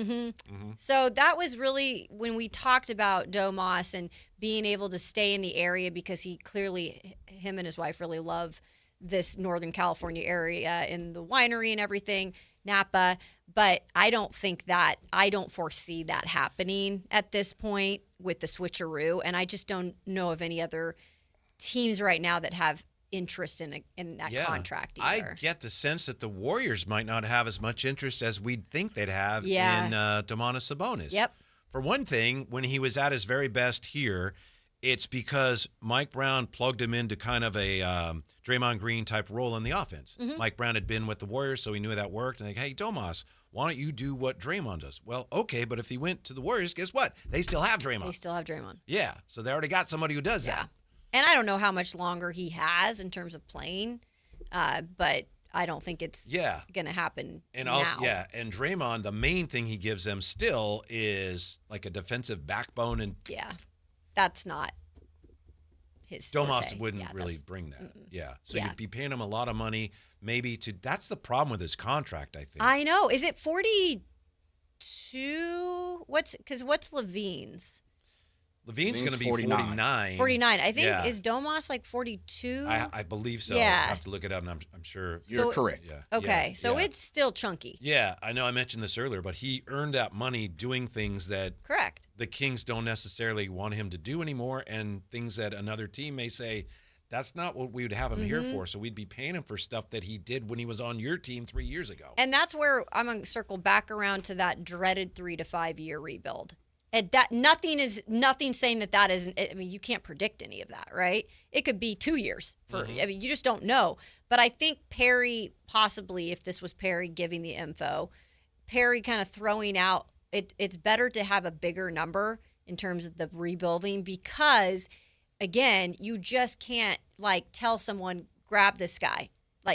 So that was really when we talked about Domas and being able to stay in the area, because him and his wife really love this Northern California area and the winery and everything, Napa. But I don't foresee that happening at this point with the switcheroo. And I just don't know of any other teams right now that have interest in that contract either. I get the sense that the Warriors might not have as much interest as we'd think they'd have in Domantas Sabonis. Yep. For one thing, when he was at his very best here, it's because Mike Brown plugged him into kind of a Draymond Green type role in the offense. Mike Brown had been with the Warriors, so he knew that worked. And hey, Domas, why don't you do what Draymond does? Well, okay, but if he went to the Warriors, guess what? They still have Draymond. Yeah, so they already got somebody who does that. And I don't know how much longer he has in terms of playing, but I don't think it's going to happen And now. also, and Draymond, the main thing he gives them still is like a defensive backbone. And that's not his Domas forte. wouldn't really bring that. So you'd be paying him a lot of money, maybe that's the problem with his contract, I think. I know. Is it 42? What's Levine's? Levine's going to be 49. 49. I think, is Domas like 42? I believe so. Yeah. I have to look it up, and I'm sure. You're correct. Yeah. Okay, so it's still chunky. Yeah, I know I mentioned this earlier, but he earned that money doing things that the Kings don't necessarily want him to do anymore, and things that another team may say, that's not what we would have him here for, so we'd be paying him for stuff that he did when he was on your team 3 years ago. And that's where I'm going to circle back around to that dreaded 3 to 5 year rebuild. And that nothing saying that isn't. I mean, you can't predict any of that, right? It could be 2 years. I mean, you just don't know. But I think Perry, possibly, if this was Perry giving the info, Perry kind of throwing out. It's better to have a bigger number in terms of the rebuilding, because, again, you just can't tell someone, grab this guy,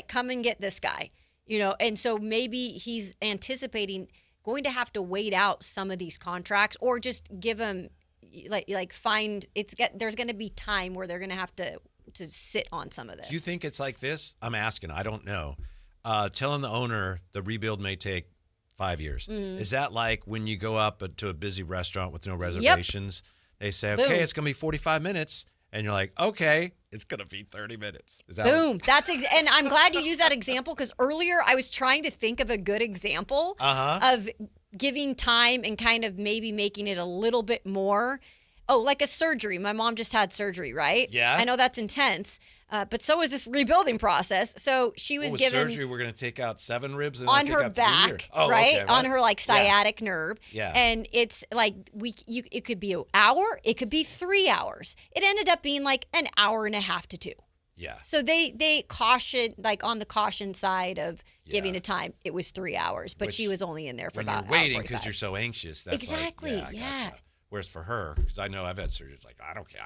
come and get this guy, And so maybe he's anticipating going to have to wait out some of these contracts, or just give them there's going to be time where they're going to have to sit on some of this. Do you think it's like this? I'm asking. I don't know. Telling the owner the rebuild may take 5 years. Is that like when you go up to a busy restaurant with no reservations? They say, okay, it's going to be 45 minutes. and you're like, okay, it's going to be 30 minutes. Is that Boom. And I'm glad you used that example because earlier I was trying to think of a good example of giving time and kind of maybe making it a little bit more. Oh, like a surgery. My mom just had surgery, right? Yeah. I know that's intense, but so is this rebuilding process. So she was given surgery. We're going to take out 7 ribs and on take her out 3 years. back, Oh, right? okay, on her like sciatic nerve. Yeah. And it's like it could be an hour, it could be 3 hours. It ended up being like an hour and a half to 2. Yeah. So they caution, like on the caution side of giving a time, it was 3 hours, but she was only in there for about when you're waiting hour because 45. you're so anxious. That's Exactly. Like, yeah. Gotcha. Whereas for her, because I know I've had surgery, it's like, I don't care.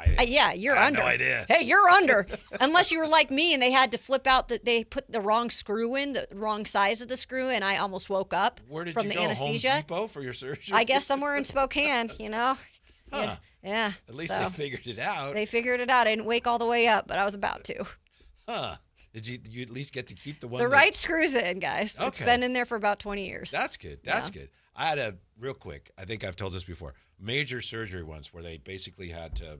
You're I under. have no idea. Hey, you're under. Unless you were like me and they had to flip out they put the wrong screw in, the wrong size of the screw, and I almost woke up Where did from you the go? anesthesia. Home Depot for your surgery? I guess somewhere in Spokane, you know. Huh. Yeah. At least they figured it out. They figured it out. I didn't wake all the way up, but I was about to. Huh. Did you at least get to keep the one? The right screws in, guys. Okay. It's been in there for about 20 years. That's good. That's good. I had a real quick, I think I've told this before, major surgery once where they basically had to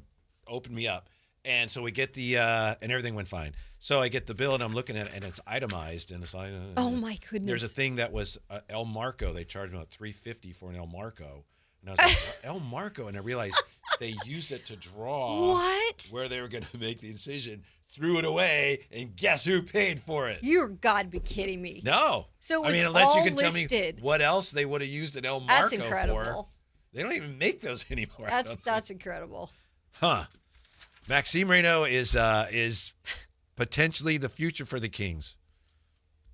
open me up. And so we get the, and everything went fine. So I get the bill and I'm looking at it and it's itemized. And it's like, oh my goodness. There's a thing that was El Marco. They charged me about $350 for an El Marco. And I was like, El Marco. And I realized they used it to draw where they were going to make the incision. Threw it away, and guess who paid for it? You're got to be kidding me. No. So it was unless all you can listed. tell me what else they would have used an El Marco That's incredible. for. They don't even make those anymore. That's incredible. Huh. Maxime Reynaud is potentially the future for the Kings.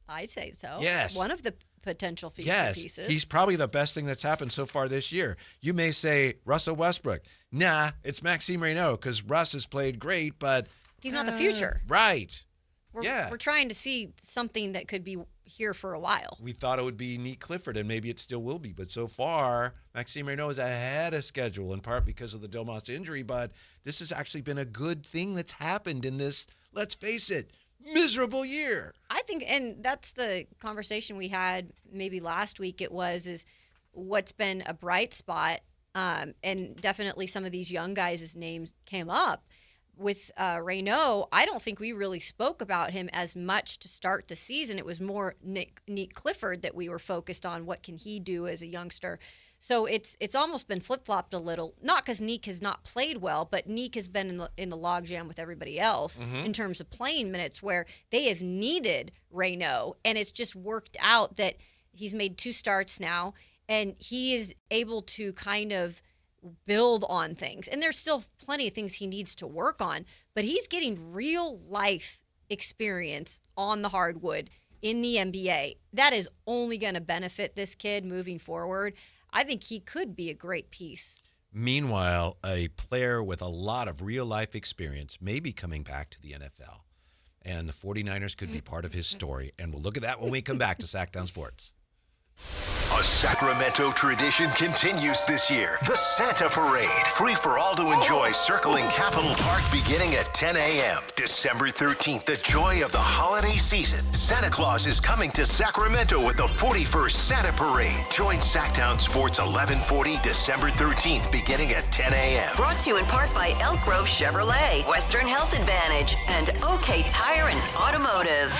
I'd say so. Yes. One of the potential future pieces. He's probably the best thing that's happened so far this year. You may say Russell Westbrook. Nah, it's Maxime Reynaud because Russ has played great, but he's not the future. Right. We're trying to see something that could be here for a while. We thought it would be Nick Clifford, and maybe it still will be. But so far, Maxime Reynaud is ahead of schedule, in part because of the Domas injury. But this has actually been a good thing that's happened in this, let's face it, miserable year. I think, and that's the conversation we had maybe last week. Is what's been a bright spot, and definitely some of these young guys' names came up. With Reynaud, I don't think we really spoke about him as much to start the season. It was more Nick Clifford that we were focused on. What can he do as a youngster? So it's almost been flip-flopped a little. Not because Nick has not played well, but Nick has been in the logjam with everybody else in terms of playing minutes where they have needed Reynaud. And it's just worked out that he's made 2 starts now, and he is able to kind of build on things. And there's still plenty of things he needs to work on, but he's getting real life experience on the hardwood in the NBA. That is only going to benefit this kid moving forward. I think he could be a great piece. Meanwhile, a player with a lot of real life experience may be coming back to the NFL, and the 49ers could be part of his story. And we'll look at that when we come back to Sactown Sports. A Sacramento tradition continues this year. The Santa Parade. Free for all to enjoy circling Capitol Park beginning at 10 a.m. December 13th, the joy of the holiday season. Santa Claus is coming to Sacramento with the 41st Santa Parade. Join Sactown Sports 1140 December 13th beginning at 10 a.m. Brought to you in part by Elk Grove Chevrolet, Western Health Advantage, and OK Tire and Automotive.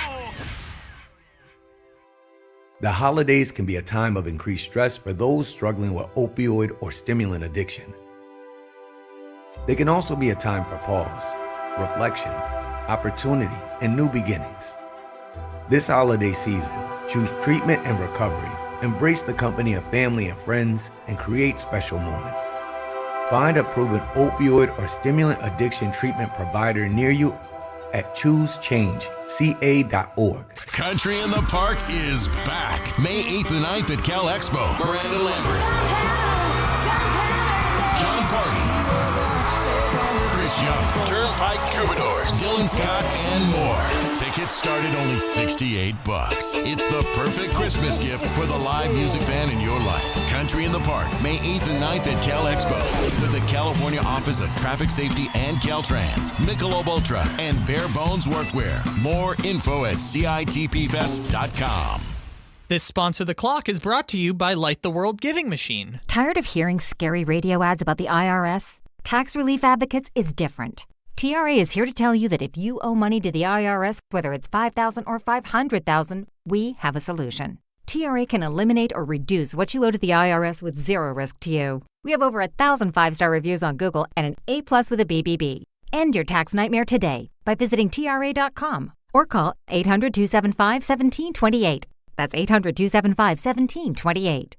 The holidays can be a time of increased stress for those struggling with opioid or stimulant addiction. They can also be a time for pause, reflection, opportunity, and new beginnings. This holiday season, choose treatment and recovery, embrace the company of family and friends, and create special moments. Find a proven opioid or stimulant addiction treatment provider near you at choosechangeca.org. Country in the Park is back. May 8th and 9th at Cal Expo. Miranda Lambert, John Party, Chris Young, Turnpike Troubadours, Dylan Scott, and more. Tickets start at only $68. It's the perfect Christmas gift for the live music fan in your life. Country in the Park, May 8th and 9th at Cal Expo with the California Office of Traffic Safety and Caltrans, Michelob Ultra, and Bare Bones Workwear. More info at CITPFest.com. This Sponsor the Clock is brought to you by Light the World Giving Machine. Tired of hearing scary radio ads about the IRS? Tax Relief Advocates is different. TRA is here to tell you that if you owe money to the IRS, whether it's $5,000 or $500,000, we have a solution. TRA can eliminate or reduce what you owe to the IRS with zero risk to you. We have over 1,000 5-star reviews on Google and an A+ with a BBB. End your tax nightmare today by visiting TRA.com or call 800-275-1728. That's 800-275-1728.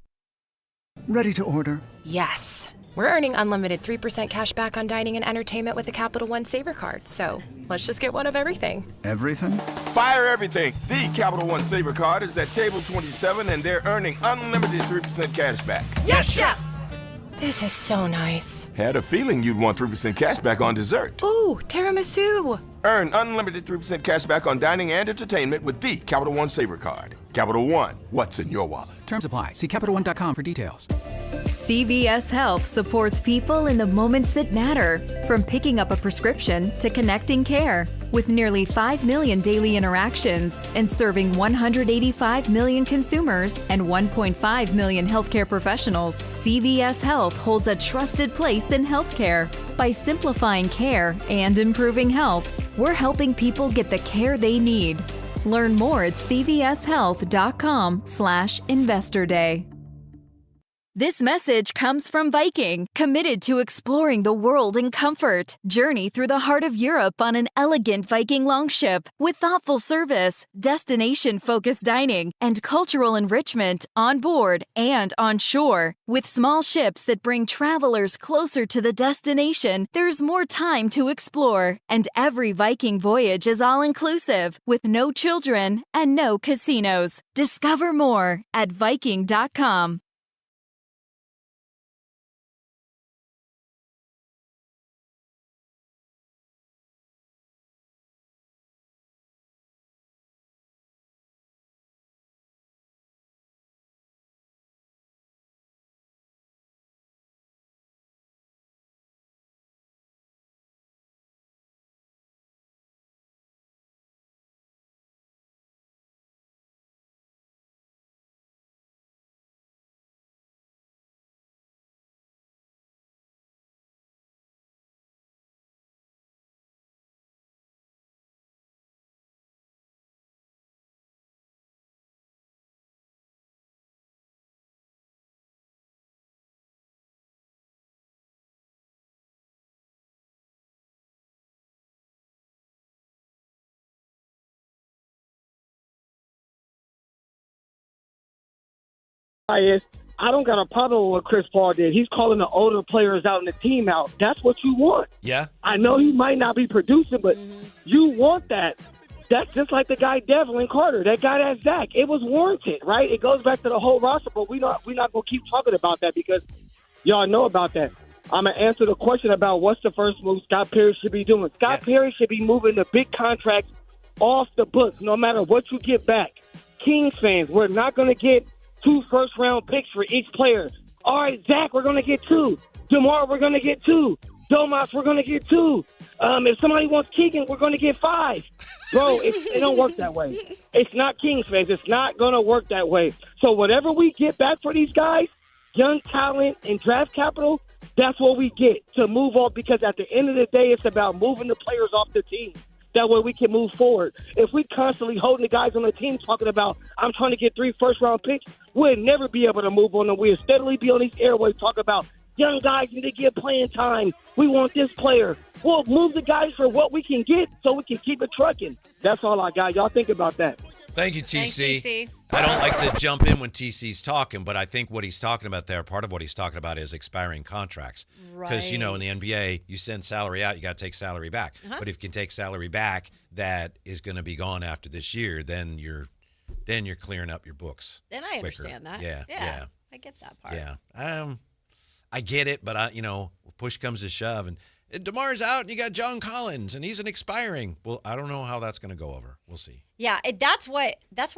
Ready to order? Yes. We're earning unlimited 3% cash back on dining and entertainment with the Capital One Saver card. So let's just get one of everything. Everything? Fire everything. The Capital One Saver card is at table 27 and they're earning unlimited 3% cash back. Yes, Chef! This is so nice. Had a feeling you'd want 3% cash back on dessert. Ooh, tiramisu. Earn unlimited 3% cash back on dining and entertainment with the Capital One Saver card. Capital One, what's in your wallet? Terms apply. See CapitalOne.com for details. CVS Health supports people in the moments that matter, from picking up a prescription to connecting care. With nearly 5 million daily interactions and serving 185 million consumers and 1.5 million healthcare professionals, CVS Health holds a trusted place in healthcare. By simplifying care and improving health, we're helping people get the care they need. Learn more at cvshealth.com/Investor Day. This message comes from Viking, committed to exploring the world in comfort. Journey through the heart of Europe on an elegant Viking longship with thoughtful service, destination-focused dining, and cultural enrichment on board and on shore. With small ships that bring travelers closer to the destination, there's more time to explore. And every Viking voyage is all-inclusive, with no children and no casinos. Discover more at Viking.com. Is I don't got a problem with what Chris Paul did. He's calling the older players out and the team out. That's what you want. Yeah. I know he might not be producing, but you want that. That's just like the guy Devlin Carter, that guy that's Zach. It was warranted, right? It goes back to the whole roster, but we're not going to keep talking about that because y'all know about that. I'm going to answer the question about what's the first move Scott Perry should be doing. Scott Perry should be moving the big contracts off the books no matter what you get back. Kings fans, we're not going to get 2 first-round picks for each player. All right, Zach, we're going to get 2. DeMar, we're going to get 2. Domas, we're going to get 2. If somebody wants Keegan, we're going to get 5. Bro, it don't work that way. It's not Kings fans. It's not going to work that way. So whatever we get back for these guys, young talent and draft capital, that's what we get to move off because at the end of the day, it's about moving the players off the team. That way we can move forward. If we constantly holding the guys on the team talking about, I'm trying to get 3 first-round picks, we'll never be able to move on them. We'll steadily be on these airways talking about young guys need to get playing time. We want this player. We'll move the guys for what we can get so we can keep it trucking. That's all I got. Y'all think about that. Thank you, TC. Thanks, TC. I don't like to jump in when TC's talking, but I think what he's talking about there, part of what he's talking about is expiring contracts. Because, in the NBA, you send salary out, you got to take salary back. But if you can take salary back that is going to be gone after this year, then you're clearing up your books. And I understand that. Yeah. I get that part. Yeah. I get it, but push comes to shove, and DeMar's out, and you got John Collins, and he's an expiring. Well, I don't know how that's going to go over. We'll see. Yeah, that's what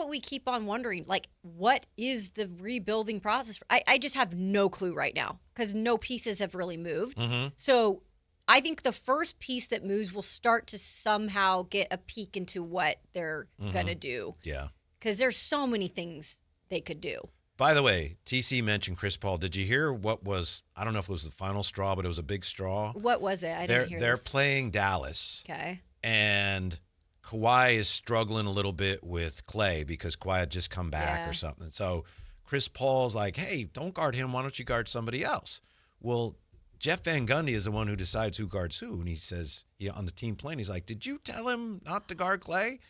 we keep on wondering. Like, what is the rebuilding process? I just have no clue right now because no pieces have really moved. Mm-hmm. So I think the first piece that moves will start to somehow get a peek into what they're going to do. Yeah. Because there's so many things they could do. By the way, TC mentioned Chris Paul. Did you hear what was, I don't know if it was the final straw, but it was a big straw. What was it? I didn't hear They're this. playing Dallas. Okay. And Kawhi is struggling a little bit with Clay because Kawhi had just come back or something. So Chris Paul's like, hey, don't guard him. Why don't you guard somebody else? Well, Jeff Van Gundy is the one who decides who guards who. And he says, on the team plane, he's like, did you tell him not to guard Clay?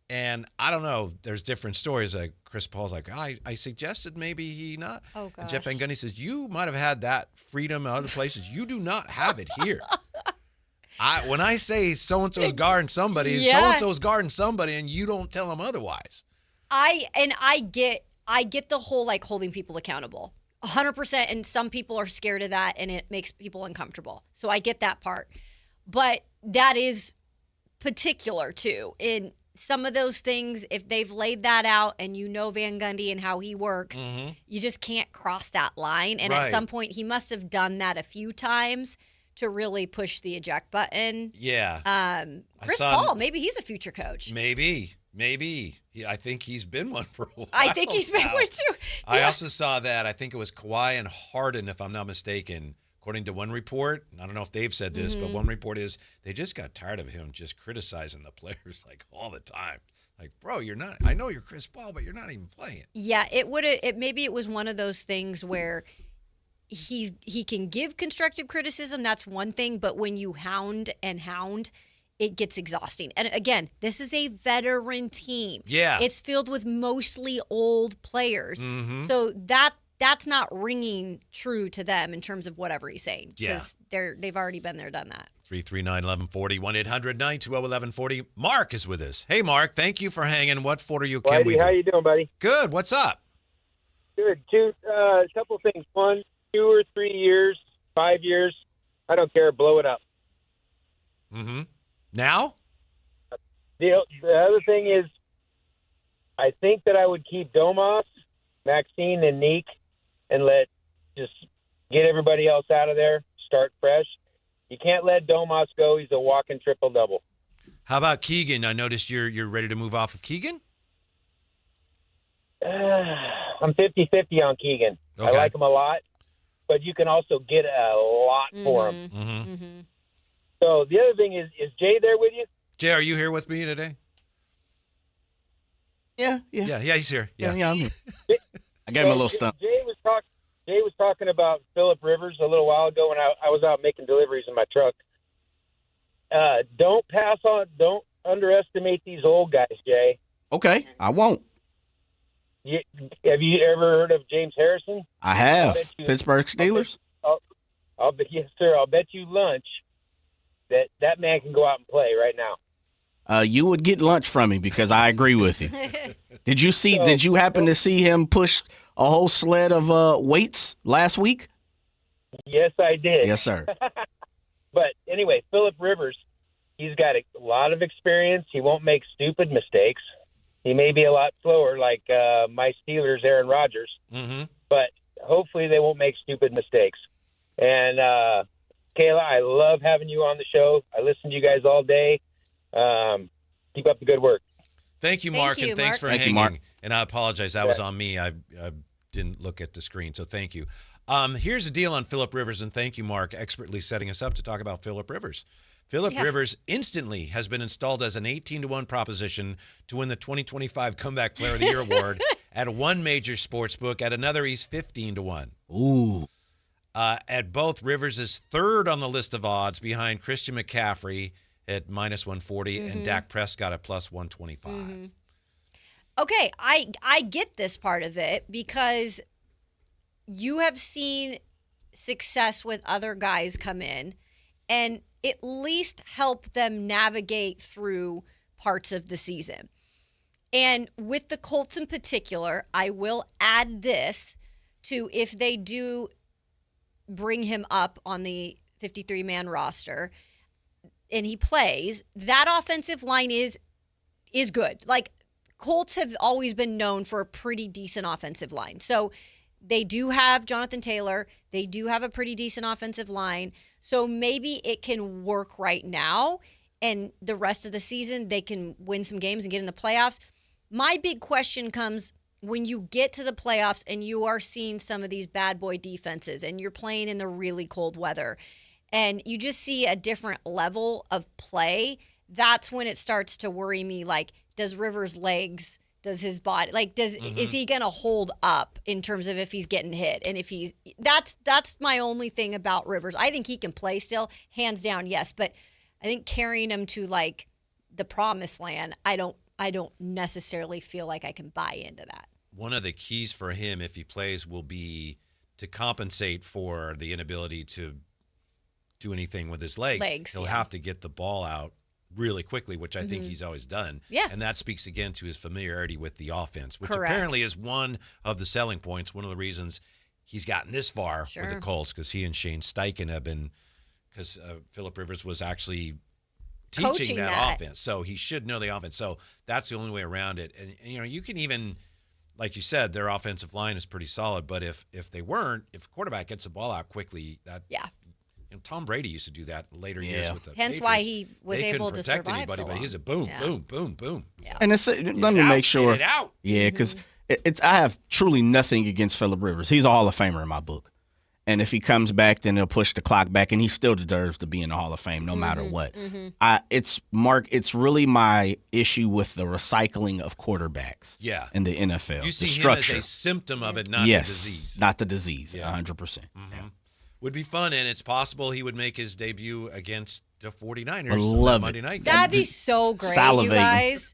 And I don't know. There's different stories. Like Chris Paul's like, I suggested maybe he not. Oh, gosh. And Jeff Van Gundy says, you might have had that freedom in other places. You do not have it here. When I say so-and-so's guarding somebody, so-and-so's guarding somebody, and you don't tell them otherwise. I get the whole like holding people accountable 100%. And some people are scared of that and it makes people uncomfortable. So I get that part. But that is particular too. In some of those things, if they've laid that out and you know Van Gundy and how he works, you just can't cross that line. And at some point, he must have done that a few times to really push the eject button. Yeah. Chris Paul, maybe he's a future coach. Maybe. I think he's been one for a while. I think he's been one too. I also saw that. I think it was Kawhi and Harden, if I'm not mistaken. According to one report, and I don't know if they've said this, but one report is they just got tired of him just criticizing the players like all the time. Like, bro, you're not. I know you're Chris Paul, but you're not even playing. Yeah, maybe it was one of those things where he can give constructive criticism. That's one thing, but when you hound, it gets exhausting. And again, this is a veteran team. Yeah, it's filled with mostly old players. So that's not ringing true to them in terms of whatever he's saying. Because they've already been there, done that. 339-1140, 1-800-920-1140. Mark is with us. Hey, Mark, thank you for hanging. What for you can we do? How you doing, buddy? Good. What's up? Good. A couple things. 1, 2 or 3 years, 5 years. I don't care. Blow it up. Now? The other thing is, I think that I would keep Domas, Maxine, and Neek, and just get everybody else out of there. Start fresh. You can't let Domas go. He's a walking triple-double. How about Keegan? I noticed you're ready to move off of Keegan? I'm 50-50 on Keegan. Okay. I like him a lot, but you can also get a lot for him. So the other thing is Jay there with you? Jay, are you here with me today? Yeah, he's here. Yeah, I'm here. I got him a little stump. Jay was talking about Phillip Rivers a little while ago when I was out making deliveries in my truck. Don't underestimate these old guys, Jay. Okay, I won't. Have you ever heard of James Harrison? I have. Pittsburgh Steelers? Yes, sir. I'll bet you lunch that man can go out and play right now. You would get lunch from me because I agree with you. Did you happen to see him push a whole sled of weights last week? Yes, I did. Yes, sir. But anyway, Phillip Rivers, he's got a lot of experience. He won't make stupid mistakes. He may be a lot slower like my Steelers, Aaron Rodgers, but hopefully they won't make stupid mistakes. And Kayla, I love having you on the show. I listen to you guys all day. Keep up the good work. Thank you, Mark, and thanks for hanging. You, Mark. And I apologize. That was on me. I didn't look at the screen, so thank you. Here's the deal on Phillip Rivers, and thank you, Mark, expertly setting us up to talk about Phillip Rivers. Phillip Rivers instantly has been installed as an 18-1 proposition to win the 2025 Comeback Player of the Year award at one major sports book. At another, he's 15-1. Ooh. At both, Rivers is third on the list of odds behind Christian McCaffrey at -140 and Dak Prescott at +125. Okay, I get this part of it because you have seen success with other guys come in and at least help them navigate through parts of the season. And with the Colts in particular, I will add this to if they do bring him up on the 53-man roster and he plays, that offensive line is good. Like, Colts have always been known for a pretty decent offensive line. So they do have Jonathan Taylor. They do have a pretty decent offensive line. So maybe it can work right now, and the rest of the season they can win some games and get in the playoffs. My big question comes when you get to the playoffs and you are seeing some of these bad boy defenses and you're playing in the really cold weather and you just see a different level of play, that's when it starts to worry me. Like, does Rivers' legs, does his body, like, is he going to hold up in terms of if he's getting hit? And if he's, that's my only thing about Rivers. I think he can play still, hands down, yes. But I think carrying him to, like, the promised land, I don't necessarily feel like I can buy into that. One of the keys for him, if he plays, will be to compensate for the inability to do anything with his legs. He'll have to get the ball out really quickly, which I think he's always done. Yeah. And that speaks again to his familiarity with the offense, which Correct. apparently is one of the selling points, one of the reasons he's gotten this far Sure. with the Colts, because he and Shane Steichen have been, because Phillip Rivers was actually teaching that offense. So he should know the offense. So that's the only way around it. And you know, you can even, like you said, their offensive line is pretty solid, but if they weren't, if the quarterback gets the ball out quickly, that you know, Tom Brady used to do that later years with the Hence Patriots. why he was They able couldn't to protect survive anybody, so but long. he's a boom, boom, boom, boom. Yeah. And let me make sure. Get it out. Yeah, because I have truly nothing against Phillip Rivers. He's a Hall of Famer in my book. And if he comes back, then they'll push the clock back, and he still deserves to be in the Hall of Fame no matter what. It's really my issue with the recycling of quarterbacks in the NFL. You see the him structure. as a symptom of it, not the disease. Not the disease, 100%. Yeah. Would be fun, and it's possible he would make his debut against the 49ers Love on it. Monday night. That'd be so great, you guys.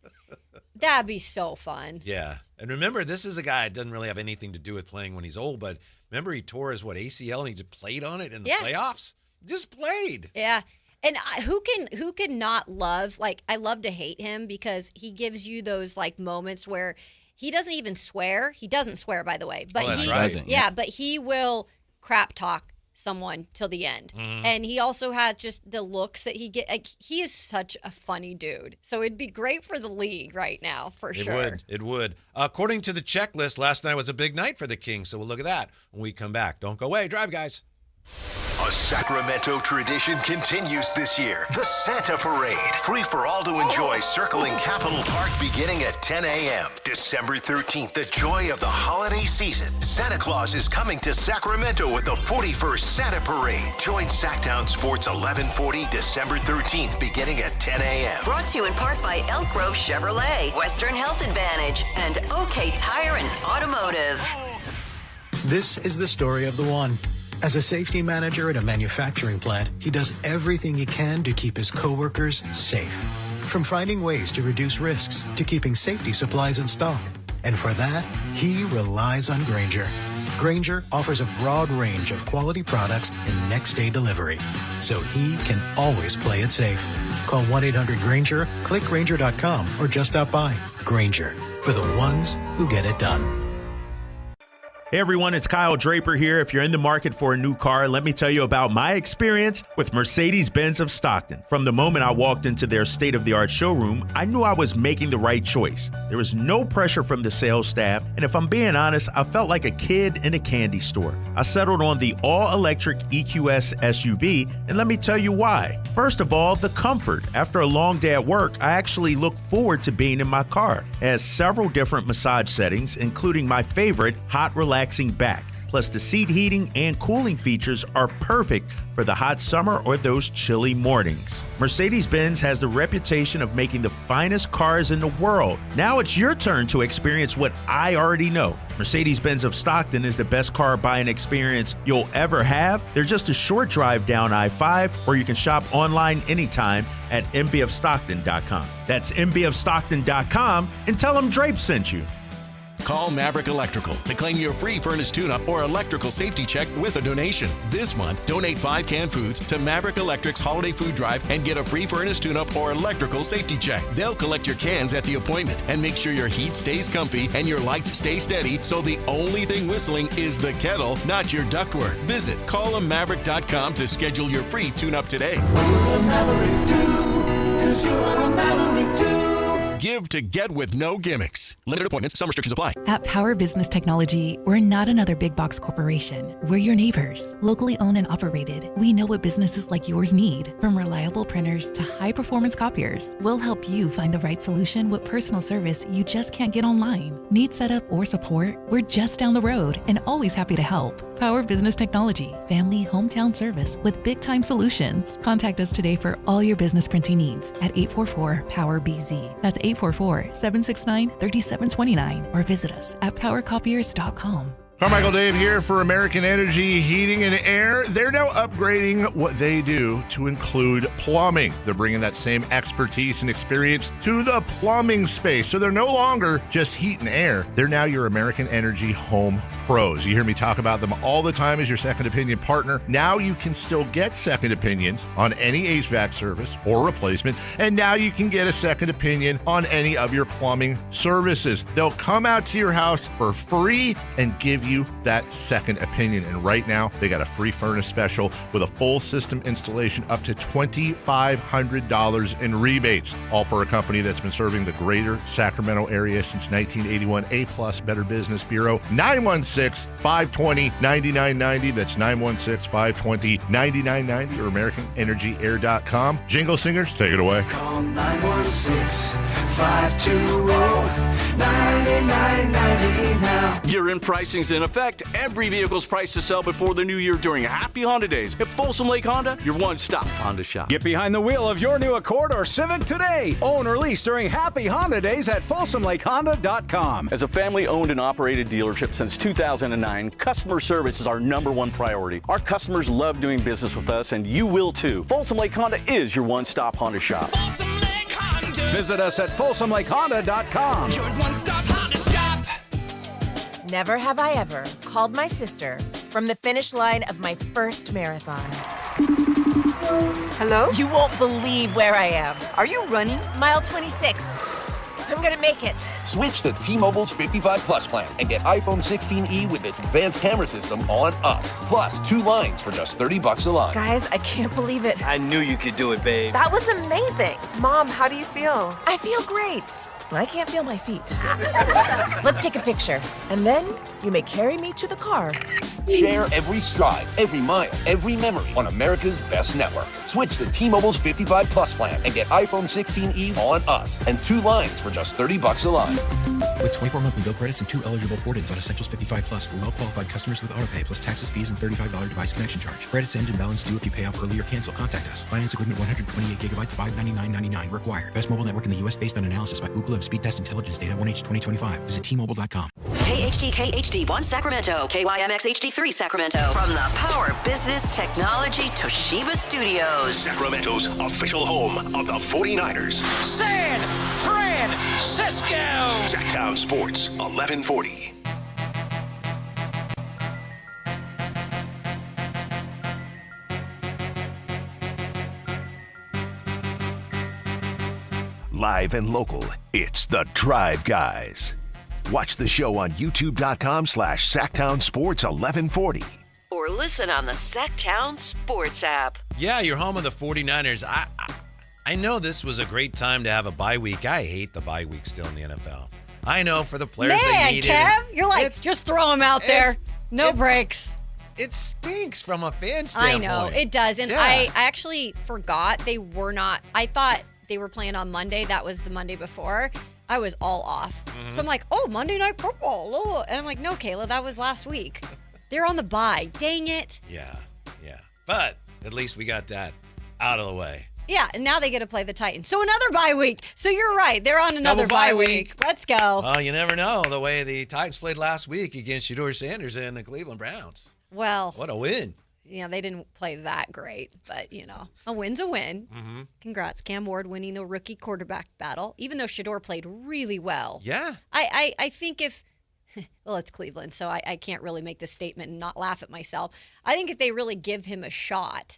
That'd be so fun. Yeah. And remember, this is a guy that doesn't really have anything to do with playing when he's old, but remember he tore his, ACL, and he just played on it in the playoffs? Just played. Yeah. And who can not love, like, I love to hate him because he gives you those, like, moments where he doesn't even swear. He doesn't swear, by the way. But that's he right. Yeah, but he will crap talk someone till the end. And he also has just the looks that he get. Like, he is such a funny dude. So it'd be great for the league right now, for sure. It would. According to the checklist, last night was a big night for the Kings, so we'll look at that when we come back. Don't go away. Drive, guys. A Sacramento tradition continues this year. The Santa Parade. Free for all to enjoy, circling Capitol Park beginning at 10 a.m. December 13th, the joy of the holiday season. Santa Claus is coming to Sacramento with the 41st Santa Parade. Join Sactown Sports 1140 December 13th beginning at 10 a.m. Brought to you in part by Elk Grove Chevrolet, Western Health Advantage, and OK Tire and Automotive. This is the story of the one. As a safety manager at a manufacturing plant, he does everything he can to keep his coworkers safe. From finding ways to reduce risks to keeping safety supplies in stock. And for that, he relies on Grainger. Grainger offers a broad range of quality products and next-day delivery, so he can always play it safe. Call 1-800-GRAINGER, click Grainger.com, or just stop by. Grainger, for the ones who get it done. Hey everyone, it's Kyle Draper here. If you're in the market for a new car, let me tell you about my experience with Mercedes-Benz of Stockton. From the moment I walked into their state-of-the-art showroom, I knew I was making the right choice. There was no pressure from the sales staff, and if I'm being honest, I felt like a kid in a candy store. I settled on the all-electric EQS SUV, and let me tell you why. First of all, the comfort. After a long day at work, I actually look forward to being in my car. It has several different massage settings, including my favorite, hot relaxing back. Plus, the seat heating and cooling features are perfect for the hot summer or those chilly mornings. Mercedes-Benz has the reputation of making the finest cars in the world. Now it's your turn to experience what I already know. Mercedes-Benz of Stockton is the best car buying experience you'll ever have. They're just a short drive down I-5, or you can shop online anytime at mbofstockton.com. That's mbofstockton.com, and tell them Drape sent you. Call Maverick Electrical to claim your free furnace tune-up or electrical safety check with a donation. This month, donate 5 canned foods to Maverick Electric's Holiday Food Drive and get a free furnace tune-up or electrical safety check. They'll collect your cans at the appointment and make sure your heat stays comfy and your lights stay steady, so the only thing whistling is the kettle, not your ductwork. Visit callamaverick.com to schedule your free tune-up today. What will a Maverick do? 'Cause you are a Maverick too. Give to get with no gimmicks. Limited appointments. Some restrictions apply. At Power Business Technology, we're not another big box corporation. We're your neighbors, locally owned and operated. We know what businesses like yours need, from reliable printers to high-performance copiers. We'll help you find the right solution with personal service you just can't get online. Need setup or support? We're just down the road and always happy to help. Power Business Technology, family hometown service with big-time solutions. Contact us today for all your business printing needs at 844-POWER-BZ. That's 844-769-3729 or visit us at powercopiers.com. Carmichael Dave here for American Energy Heating and Air. They're now upgrading what they do to include plumbing. They're bringing that same expertise and experience to the plumbing space. So they're no longer just heat and air. They're now your American Energy home pros. You hear me talk about them all the time as your second opinion partner. Now you can still get second opinions on any HVAC service or replacement. And now you can get a second opinion on any of your plumbing services. They'll come out to your house for free and give you that second opinion. And right now, they got a free furnace special with a full system installation up to $2,500 in rebates. All for a company that's been serving the greater Sacramento area since 1981. A+ Better Business Bureau. 916-520-9990. That's 916-520-9990 or AmericanEnergyAir.com. Jingle singers, take it away. Call 916-520-9990 now. Year-end pricing's in effect. Every vehicle's priced to sell before the new year during Happy Honda Days. At Folsom Lake Honda, your one-stop Honda shop. Get behind the wheel of your new Accord or Civic today. Own or lease during Happy Honda Days at FolsomLakeHonda.com. As a family-owned and operated dealership since 2009, customer service is our #1 priority. Our customers love doing business with us, and you will too. Folsom Lake Honda is your one-stop Honda shop. Visit us at FolsomLakeHonda.com. Your one-stop Honda shop. Never have I ever called my sister from the finish line of my first marathon. Hello? You won't believe where I am. Are you running? Mile 26. I'm gonna make it. Switch to T-Mobile's 55 Plus plan and get iPhone 16e with its advanced camera system on us. Plus, 2 lines for just $30 a line. Guys, I can't believe it. I knew you could do it, babe. That was amazing. Mom, how do you feel? I feel great. I can't feel my feet. Let's take a picture, and then you may carry me to the car. Share every stride, every mile, every memory on America's best network. Switch to T-Mobile's 55 Plus plan and get iPhone 16e on us and 2 lines for just $30 a line. With 24 monthly bill credits and 2 eligible port-ins on Essentials 55 Plus for well-qualified customers with autopay plus taxes, fees, and $35 device connection charge. Credits end and balance due if you pay off early or cancel. Contact us. Finance agreement 128 gigabytes, $599.99 required. Best mobile network in the U.S. based on analysis by Ookla of Speed Test Intelligence Data 1H 2025. Visit T-Mobile.com. KHD1 Sacramento, KYMX HD3 Sacramento. From the Power Business Technology Toshiba Studios. Sacramento's official home of the 49ers. San Francisco. Sactown Sports 1140. Live and local, it's The Drive Guys. Watch the show on youtube.com/Sactown Sports 1140. Or listen on the Sactown Sports app. Yeah, you're home of the 49ers. I know this was a great time to have a bye week. I hate the bye week still in the NFL. I know for the players they need Kev, it. you're like, just throw them out there. No breaks. It stinks from a fan standpoint. I know, it does. And Yeah. I actually forgot they were not. I thought they were playing on Monday. That was the Monday before. I was all off. Mm-hmm. So I'm like, oh, Monday Night Football. Oh. And I'm like, no, Kayla, that was last week. They're on the bye. Dang it. Yeah. But at least we got that out of the way. Yeah, and now they get to play the Titans. So another bye week. So you're right. They're on another Double bye bye week. week. Let's go. Well, you never know the way the Titans played last week against Shedeur Sanders and the Cleveland Browns. Well, What a win. they didn't play that great, but, a win's a win. Mm-hmm. Congrats, Cam Ward winning the rookie quarterback battle, even though Shedeur played really well. Yeah. I think if, well, it's Cleveland, so I can't really make this statement and not laugh at myself. I think if they really give him a shot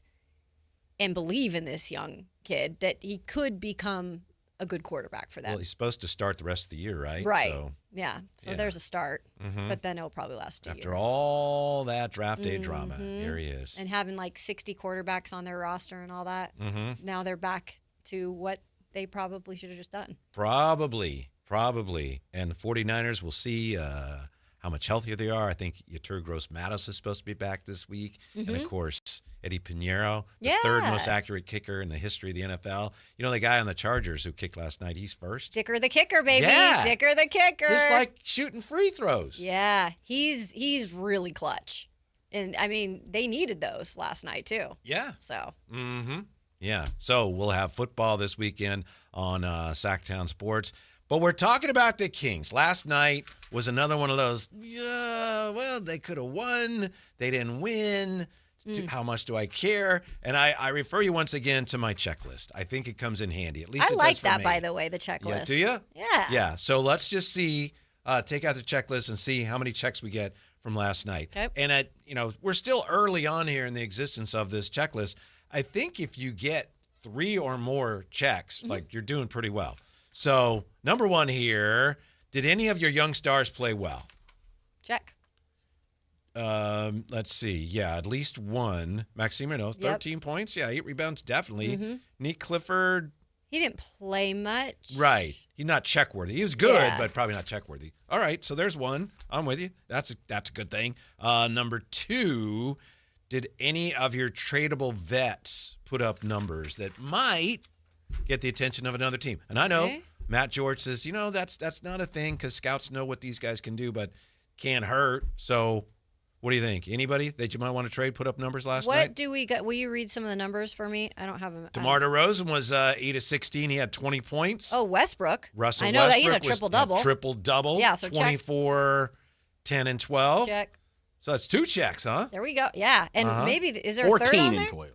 and believe in this young kid, that he could become a good quarterback for them. Well, he's supposed to start the rest of the year, right? Right. So, yeah. So yeah. there's a start, Mhm. but then it'll probably last a year. after all that draft day drama, Mhm. here he is. And having like 60 quarterbacks on their roster and all that. Mhm. Now they're back to what they probably should have just done. Probably. And the 49ers will see how much healthier they are. I think Yetur Gross-Matos is supposed to be back this week. And, of course, Eddie Pinheiro, the third most accurate kicker in the history of the NFL. You know, the guy on the Chargers who kicked last night, he's first. Dicker the kicker, baby. Yeah. Dicker the kicker. It's like shooting free throws. Yeah, he's really clutch. And, I mean, they needed those last night, too. Yeah. So. Yeah. So we'll have football this weekend on Sactown Sports. But we're talking about the Kings. Last night was another one of those, well, they could have won. They didn't win. How much do I care? And I refer you once again to my checklist. I think it comes in handy. At least I it like does for that, me. by the way, the checklist. Yeah, do you? Yeah. Yeah. So let's just see, take out the checklist and see how many checks we get from last night. Okay. And we're still early on here in the existence of this checklist. I think if you get 3 or more checks, like you're doing pretty well. So number 1 here, did any of your young stars play well? Check. Let's see. Yeah, at least one. Maximino, 13 points. Yeah, 8 rebounds, definitely. Nick Clifford. He didn't play much. Right. He's not check-worthy. He was good, Yeah. but probably not check-worthy. All right, so there's one. I'm with you. That's a good thing. Number 2, did any of your tradable vets put up numbers that might get the attention of another team? And I know Matt George says, that's not a thing because scouts know what these guys can do, but can't hurt. So what do you think? Anybody that you might want to trade put up numbers last night? What do we got? Will you read some of the numbers for me? I don't have them. DeMar DeRozan was 8 of 16. He had 20 points. Oh, Westbrook. Russell I know that he's a Westbrook was triple-double. Triple-double. Yeah, so check. 24, 10, and 12. Check. So that's 2 checks, huh? There we go. Yeah. And maybe, is there a third 14 on and there? 12.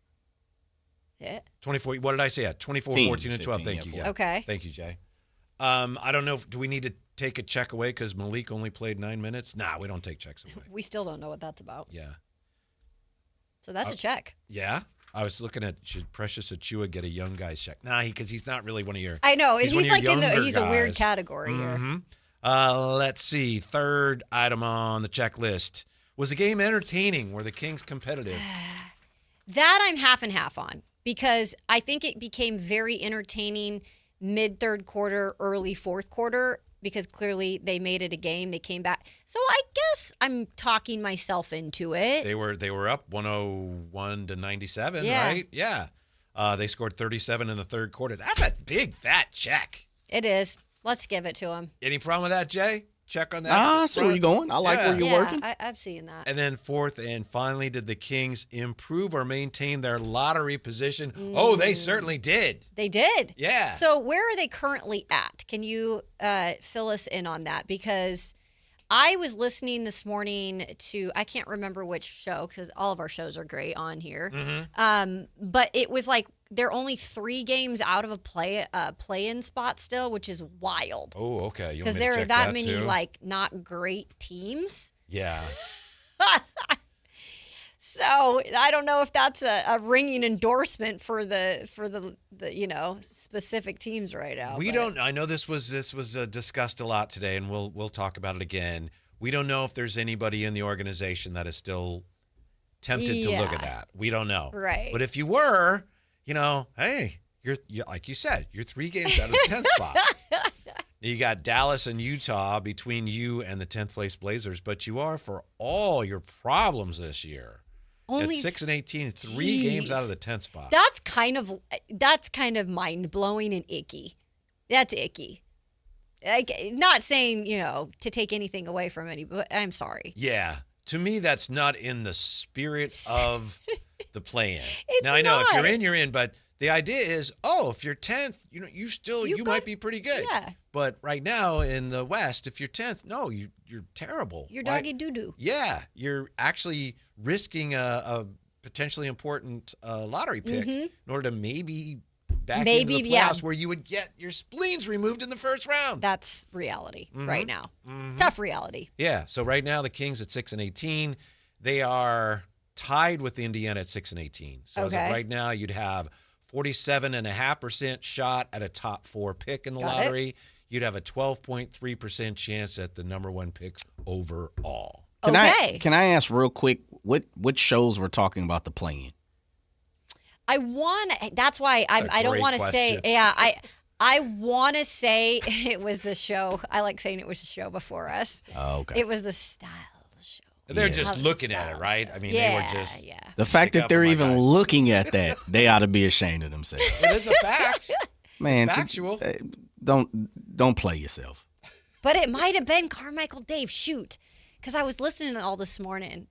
Yeah. 24. What did I say? 24, 14, and 12. Thank you. Yeah. Okay. Thank you, Jay. I don't know. Do we need to take a check away because Malik only played 9 minutes? Nah, we don't take checks away. We still don't know what that's about. Yeah. So that's a check. Yeah. I was looking at, should Precious Achua get a young guy's check? Nah, because he's not really one of your. I know. He's He's one of your like younger he's a weird guys. category here. Let's see. Third item on the checklist. Was the game entertaining? Were the Kings competitive? That I'm half and half on because I think it became very entertaining mid-third quarter, early fourth quarter because clearly they made it a game. They came back. So I guess I'm talking myself into it. They were up 101 to 97, Yeah. right? Yeah. They scored 37 in the third quarter. That's a big fat check. It is. Let's give it to them. Any problem with that, Jay? Check on that. I see where you're going. I like where you're working. I'm seeing that. And then fourth and finally, did the Kings improve or maintain their lottery position? Oh, they certainly did. They did. Yeah. So where are they currently at? Can you fill us in on that? Because I was listening this morning to, I can't remember which show because all of our shows are great on here. But it was like they're only 3 games out of a play-in spot still, which is wild. Oh, okay. Because there are that many like not great teams. Yeah. So I don't know if that's a ringing endorsement for the specific teams right now. We but- don't. I know this was discussed a lot today, and we'll talk about it again. We don't know if there's anybody in the organization that is still tempted to look at that. We don't know. Right. But if you were, hey, you're like you said, you're 3 games out of the 10th spot. You got Dallas and Utah between you and the 10th place Blazers, but you are, for all your problems this year, Only at 6 and 18, 3 games out of the 10th spot. That's kind of mind blowing and icky. That's icky. Like, not saying to take anything away from anybody, but I'm sorry. Yeah. To me, that's not in the spirit of the play-in. It's Now, I know if not. you're in, but the idea is, if you're 10th, you might be pretty good. Yeah. But right now in the West, if you're 10th, no, you're terrible. You're doggy doo-doo. Yeah. You're actually risking a potentially important lottery pick in order to maybe back into the playoffs where you would get your spleens removed in the first round. That's reality right now. Tough reality. Yeah. So right now the Kings at 6 and 18, they are tied with Indiana at 6 and 18. So as of right now, you'd have 47.5% shot at a top 4 pick in the lottery. You'd have a 12.3% chance at the number 1 pick overall. Can I ask real quick what shows we're talking about the play-in? That's why I don't want to say, I want to say it was the show. I like saying it was the show before us. Oh, okay. It was the style show. They're just looking at it, right? I mean, they were just. Yeah. The fact that they're even looking at that, they ought to be ashamed of themselves. It is a fact. Man, It's factual. Don't play yourself. But it might have been Carmichael Dave. Shoot. Because I was listening to all this morning.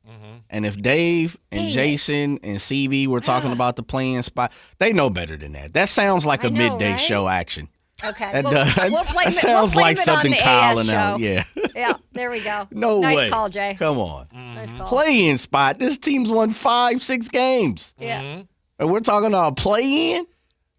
And if Dave and Dang it. Jason and CV were talking about the playing spot, they know better than that. That sounds like a midday right? show action. Okay. That, We'll that blame sounds it, we'll like blame something it on Kyle the AS and Al. show. Yeah. Yeah, there we go. No nice way. call, Jay. Come on. Nice call. Play-in spot. This team's won 5-6 games. Yeah. And we're talking about play-in?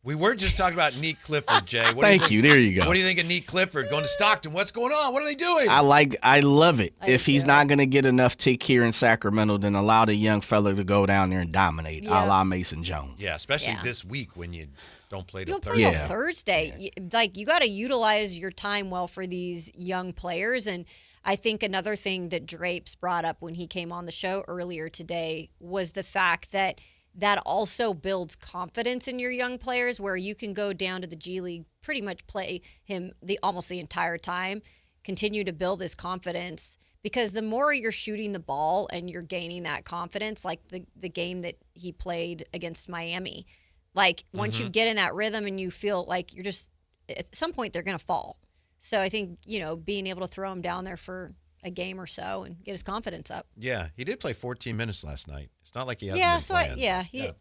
We were just talking about Neek Clifford, Jay. What Thank you. There you go. What do you think of Neek Clifford going to Stockton? What's going on? What are they doing? I love it. If he's not going to get enough tick here in Sacramento, then allow the young fella to go down there and dominate, a la Mason Jones. Yeah, especially this week when you don't play till You'll Thursday. play till Thursday. Like, you got to utilize your time well for these young players. And I think another thing that Drapes brought up when he came on the show earlier today was the fact that also builds confidence in your young players, where you can go down to the G League, pretty much play him almost the entire time, continue to build this confidence, because the more you're shooting the ball and you're gaining that confidence, like the game that he played against Miami, like once you get in that rhythm and you feel like you're just, at some point they're going to fall. So I think, being able to throw him down there for a game or so and get his confidence up. Yeah, he did play 14 minutes last night. It's not like he hasn't been playing.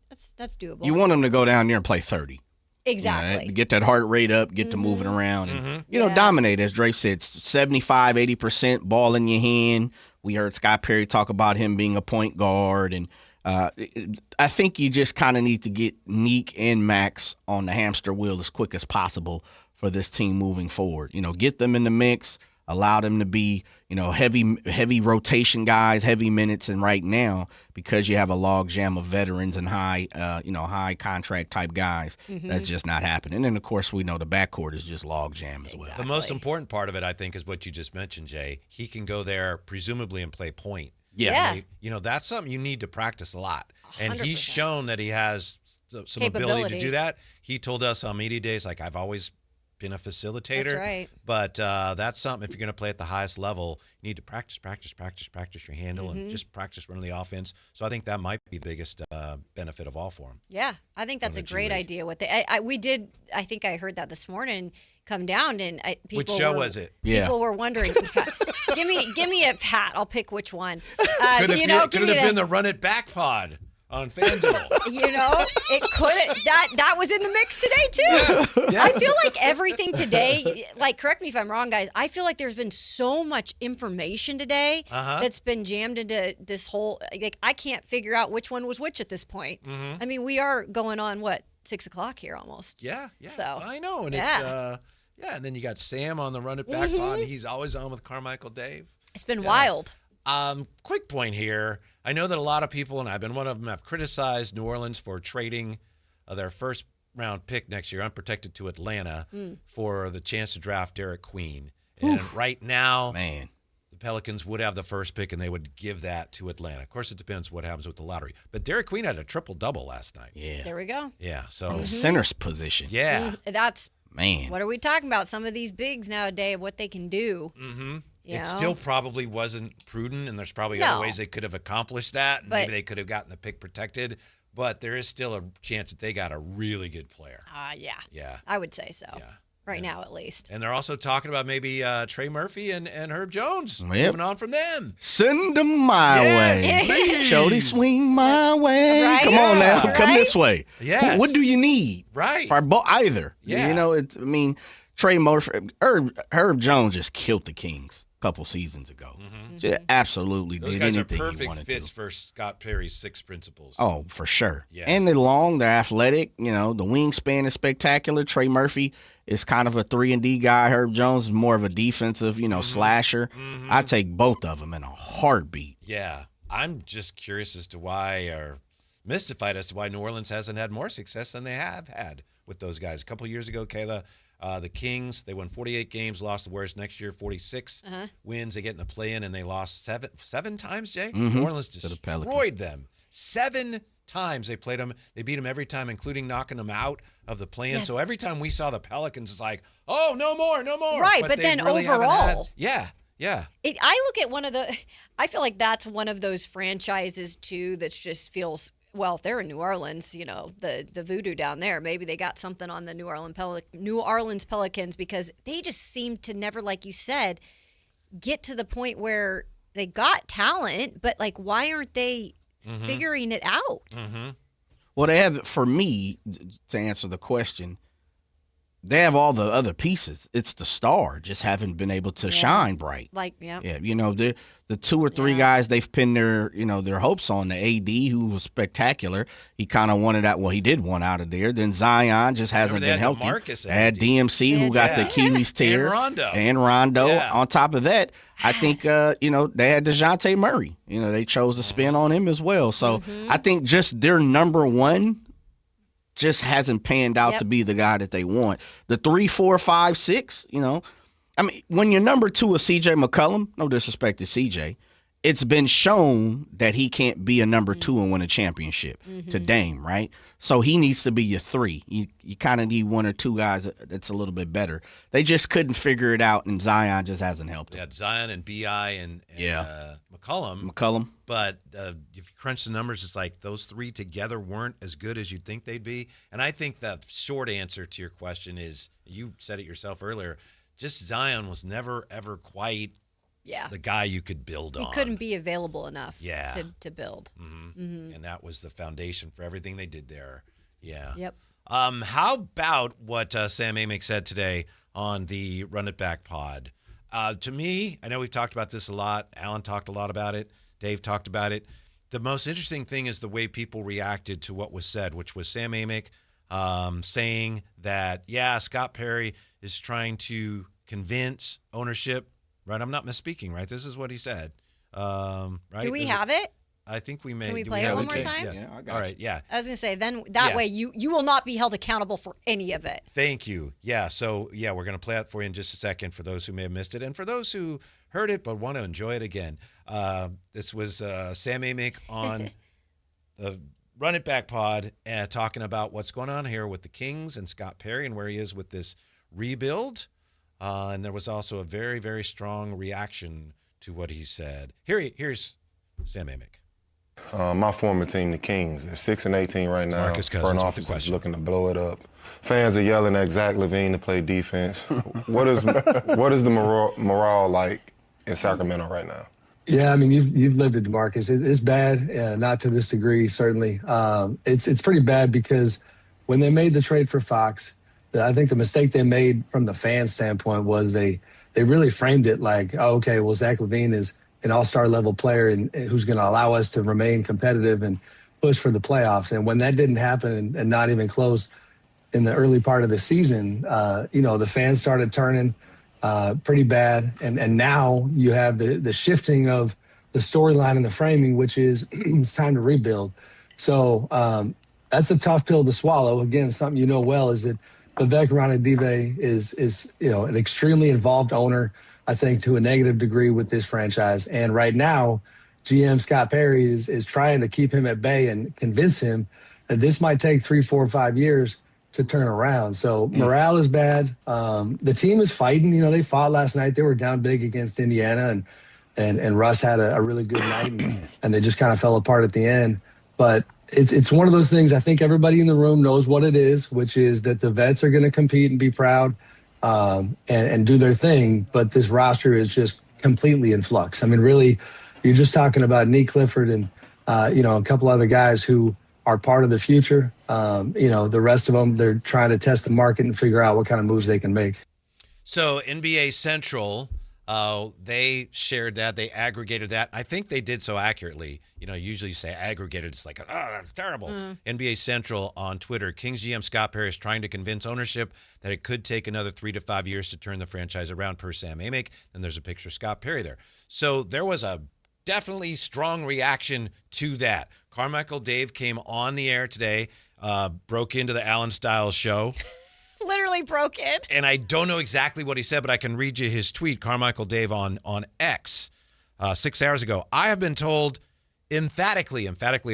That's doable. You want him to go down there and play 30. Exactly. Get that heart rate up, get to moving around, and, dominate. As Drake said, 75, 80% ball in your hand. We heard Scott Perry talk about him being a point guard, and I think you just kind of need to get Neek and Max on the hamster wheel as quick as possible for this team moving forward. Get them in the mix, allow them to be, heavy rotation guys, heavy minutes. And right now, because you have a log jam of veterans and high contract type guys, that's just not happening. And then, of course, we know the backcourt is just log jam as well. The most important part of it, I think, is what you just mentioned, Jay. He can go there presumably and play point. Yeah. That's something you need to practice a lot. And 100%. he's shown that he has some ability to do that. He told us on media days, like, I've always been a facilitator. That's right. But that's something, if you're going to play at the highest level, you need to practice your handle and just practice running the offense. So I think that might be the biggest benefit of all for him. Yeah, I think that's a great idea. I think I heard that this morning come down, and people Which show was it? People were wondering. give me a hat. I'll pick which one. Could have been the Run It Back pod on FanDuel. It could. That was in the mix today too. Yeah. I feel like everything today, like, correct me if I'm wrong, guys, I feel like there's been so much information today that's been jammed into this whole, like, I can't figure out which one was which at this point. I mean, we are going on 6 o'clock here almost. Yeah. So I know. And it's and then you got Sam on the Run It Back pod. He's always on with Carmichael Dave. It's been wild. Quick point here. I know that a lot of people, and I've been one of them, have criticized New Orleans for trading their first round pick next year, unprotected, to Atlanta for the chance to draft Derek Queen. And right now, the Pelicans would have the first pick, and they would give that to Atlanta. Of course, it depends what happens with the lottery. But Derek Queen had a triple-double last night. Yeah. There we go. Yeah. So From the center's position. Yeah. That's, man. What are we talking about? Some of these bigs nowadays, what they can do. It still probably wasn't prudent, and there's probably other ways they could have accomplished that. And maybe they could have gotten the pick protected, but there is still a chance that they got a really good player. Yeah. I would say so. Yeah. Right now, at least. And they're also talking about maybe Trey Murphy and Herb Jones moving on from them. Send them my way. Please. Shorty, swing my way. Right? Come on now. Come this way. Yes. What do you need? Right. For either. Yeah. Trey Murphy, Herb Jones just killed the Kings a couple seasons ago. Just absolutely Those did guys anything are he perfect wanted fits to. for Scott Perry's 6 principles. Oh, for sure. Yeah. And they're long, they're athletic. The wingspan is spectacular. Trey Murphy is kind of a 3-and-D guy. Herb Jones is more of a defensive, slasher. I take both of them in a heartbeat. Yeah. I'm just curious as to why, or mystified as to why New Orleans hasn't had more success than they have had with those guys. A couple years ago, Kayla, the Kings, they won 48 games, lost the Warriors next year, 46 wins. They get in the play-in, and they lost seven times, Jay? New Orleans destroyed them 7 times they played them. They beat them every time, including knocking them out of the play-in. Yeah. So every time we saw the Pelicans, it's like, oh, no more. Right, but they then really haven't overall. Yeah. I look at I feel like that's one of those franchises too that just feels, well, if they're in New Orleans, the voodoo down there, maybe they got something on the New Orleans Pelicans, because they just seem to never, like you said, get to the point where they got talent, but like, why aren't they figuring it out? Mm-hmm. Well, they have, for me, to answer the question, they have all the other pieces. It's the star just haven't been able to shine bright. Yeah, the 2 or 3 guys they've pinned their hopes on. The AD, who was spectacular, he kind of wanted out. Well, he did want out of there. Then Zion just hasn't been healthy. They had DMC, who got the Achilles tear, and Rondo. Yeah. On top of that, I think they had DeJounte Murray. They chose to spin on him as well. So I think just their number one just hasn't panned out to be the guy that they want. The 3, 4, 5, 6, I mean, when your number 2 is CJ McCollum, no disrespect to CJ, it's been shown that he can't be a number 2 and win a championship to Dame, right? So he needs to be your 3. You kind of need 1 or 2 guys that's a little bit better. They just couldn't figure it out, and Zion just hasn't helped them. They had Zion and B.I. and McCollum. But if you crunch the numbers, it's like those 3 together weren't as good as you'd think they'd be. And I think the short answer to your question is, you said it yourself earlier, just Zion was never, ever quite the guy you could build on. He couldn't be available enough to build. And that was the foundation for everything they did there. Yeah. Yep. How about what Sam Amick said today on the Run It Back pod? To me, I know we've talked about this a lot. Alan talked a lot about it. Dave talked about it. The most interesting thing is the way people reacted to what was said, which was Sam Amick saying that, Scott Perry is trying to convince ownership, right? I'm not misspeaking, right? This is what he said, right? Do we have it? I think we may. Can we play it one more time? Yeah, I got All right, yeah. I was going to say, then that way you will not be held accountable for any of it. Thank you. Yeah, so, we're going to play it for you in just a second for those who may have missed it. And for those who heard it but want to enjoy it again, this was Sam Amick on the Run It Back pod talking about what's going on here with the Kings and Scott Perry and where he is with this rebuild. And there was also a very, very strong reaction to what he said. Here's Sam Amick. My former team, the Kings, they're 6-18 right now. Marcus Cousins Front office is looking to blow it up. Fans are yelling at Zach LaVine to play defense. What is the morale like in Sacramento right now? Yeah, I mean, you've lived it, DeMarcus. It's bad, not to this degree, certainly. It's pretty bad because when they made the trade for Fox, I think the mistake they made from the fan standpoint was they really framed it like, oh, okay, well, Zach LaVine is an all-star level player and who's going to allow us to remain competitive and push for the playoffs. And when that didn't happen and not even close in the early part of the season, the fans started turning pretty bad. And now you have the shifting of the storyline and the framing, which is it's time to rebuild. So that's a tough pill to swallow. Again, something well is that Vivek Ranadive is an extremely involved owner, I think, to a negative degree with this franchise. And right now, GM Scott Perry is trying to keep him at bay and convince him that this might take 3, 4, 5 years to turn around. So morale is bad. The team is fighting. They fought last night. They were down big against Indiana, and Russ had a really good night, and they just kind of fell apart at the end. But it's one of those things. I think everybody in the room knows what it is, which is that the vets are going to compete and be proud and do their thing. But this roster is just completely in flux. I mean, really, you're just talking about Nick Clifford and a couple other guys who are part of the future. The rest of them, they're trying to test the market and figure out what kind of moves they can make. So NBA Central, they shared that. They aggregated that. I think they did so accurately. Usually you say aggregated. It's like, that's terrible. NBA Central on Twitter. Kings GM Scott Perry is trying to convince ownership that it could take another 3 to 5 years to turn the franchise around, per Sam Amick. And there's a picture of Scott Perry there. So there was a definitely strong reaction to that. Carmichael Dave came on the air today, broke into the Alan Stiles show. Literally broke in. And I don't know exactly what he said, but I can read you his tweet, Carmichael Dave on X, 6 hours ago. I have been told emphatically,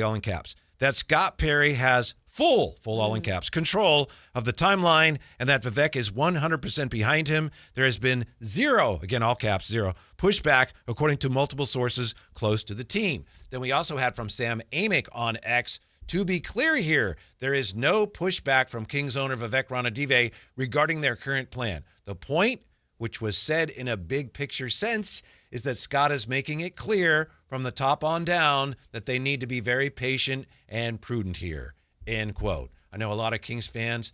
all in caps, that Scott Perry has full all in caps, control of the timeline, and that Vivek is 100% behind him. There has been zero, again, all caps, zero, pushback, according to multiple sources close to the team. Then we also had from Sam Amick on X, to be clear here, there is no pushback from Kings owner Vivek Ranadive regarding their current plan. The point, which was said in a big picture sense, is that Scott is making it clear from the top on down that they need to be very patient and prudent here, end quote. I know a lot of Kings fans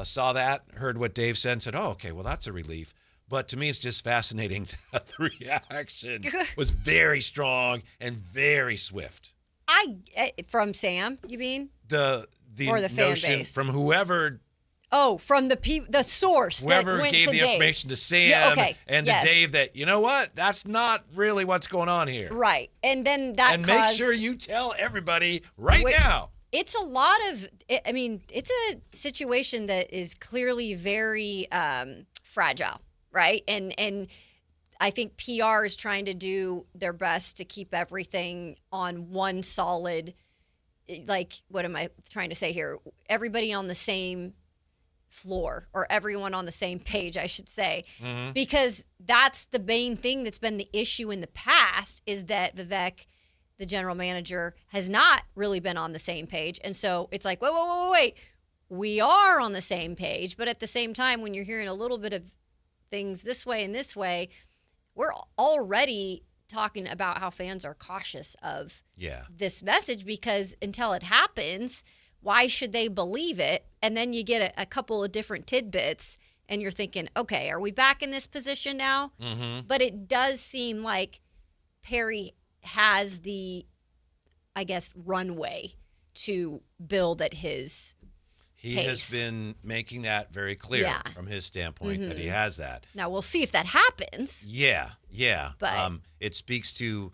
saw that, heard what Dave said, and said, oh, okay, well, that's a relief. But to me, it's just fascinating that the reaction was very strong and very swift. From Sam, you mean? The or the fan notion base? from whoever... Oh, from the source Whoever that went gave to the Dave. information to Sam and to Dave that, you know what, that's not really what's going on here. Right. And then that And caused, make sure you tell everybody right now. It's a lot of, I mean, it's a situation that is clearly very fragile, right? And I think PR is trying to do their best to keep everything on one solid, like, what am I trying to say here? Everybody on the same floor, or everyone on the same page, I should say, because that's the main thing that's been the issue in the past, is that Vivek, the general manager, has not really been on the same page. And so it's like, wait, we are on the same page. But at the same time, when you're hearing a little bit of things this way and this way, we're already talking about how fans are cautious of this message, because until it happens, why should they believe it? And then you get a couple of different tidbits and you're thinking, okay, are we back in this position now? But it does seem like Perry has the, I guess, runway to build at his He pace. has been making that very clear from his standpoint that he has that. Now we'll see if that happens. Yeah. But it speaks to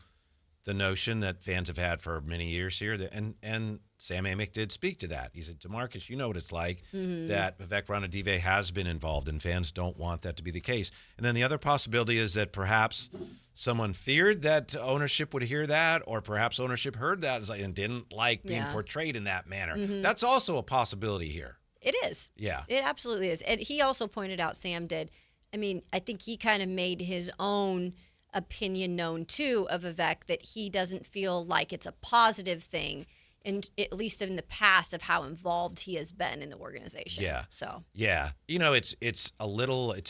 the notion that fans have had for many years here, and Sam Amick did speak to that. He said, DeMarcus, you know what it's like, that Vivek Ranadive has been involved, and fans don't want that to be the case. And then the other possibility is that perhaps someone feared that ownership would hear that, or perhaps ownership heard that and didn't like being portrayed in that manner. That's also a possibility here. It is. Yeah. It absolutely is. And he also pointed out, Sam did, I mean, I think he kind of made his own opinion known too of Vivek, that he doesn't feel like it's a positive thing, and at least in the past, of how involved he has been in the organization. Yeah. So. Yeah. You know, it's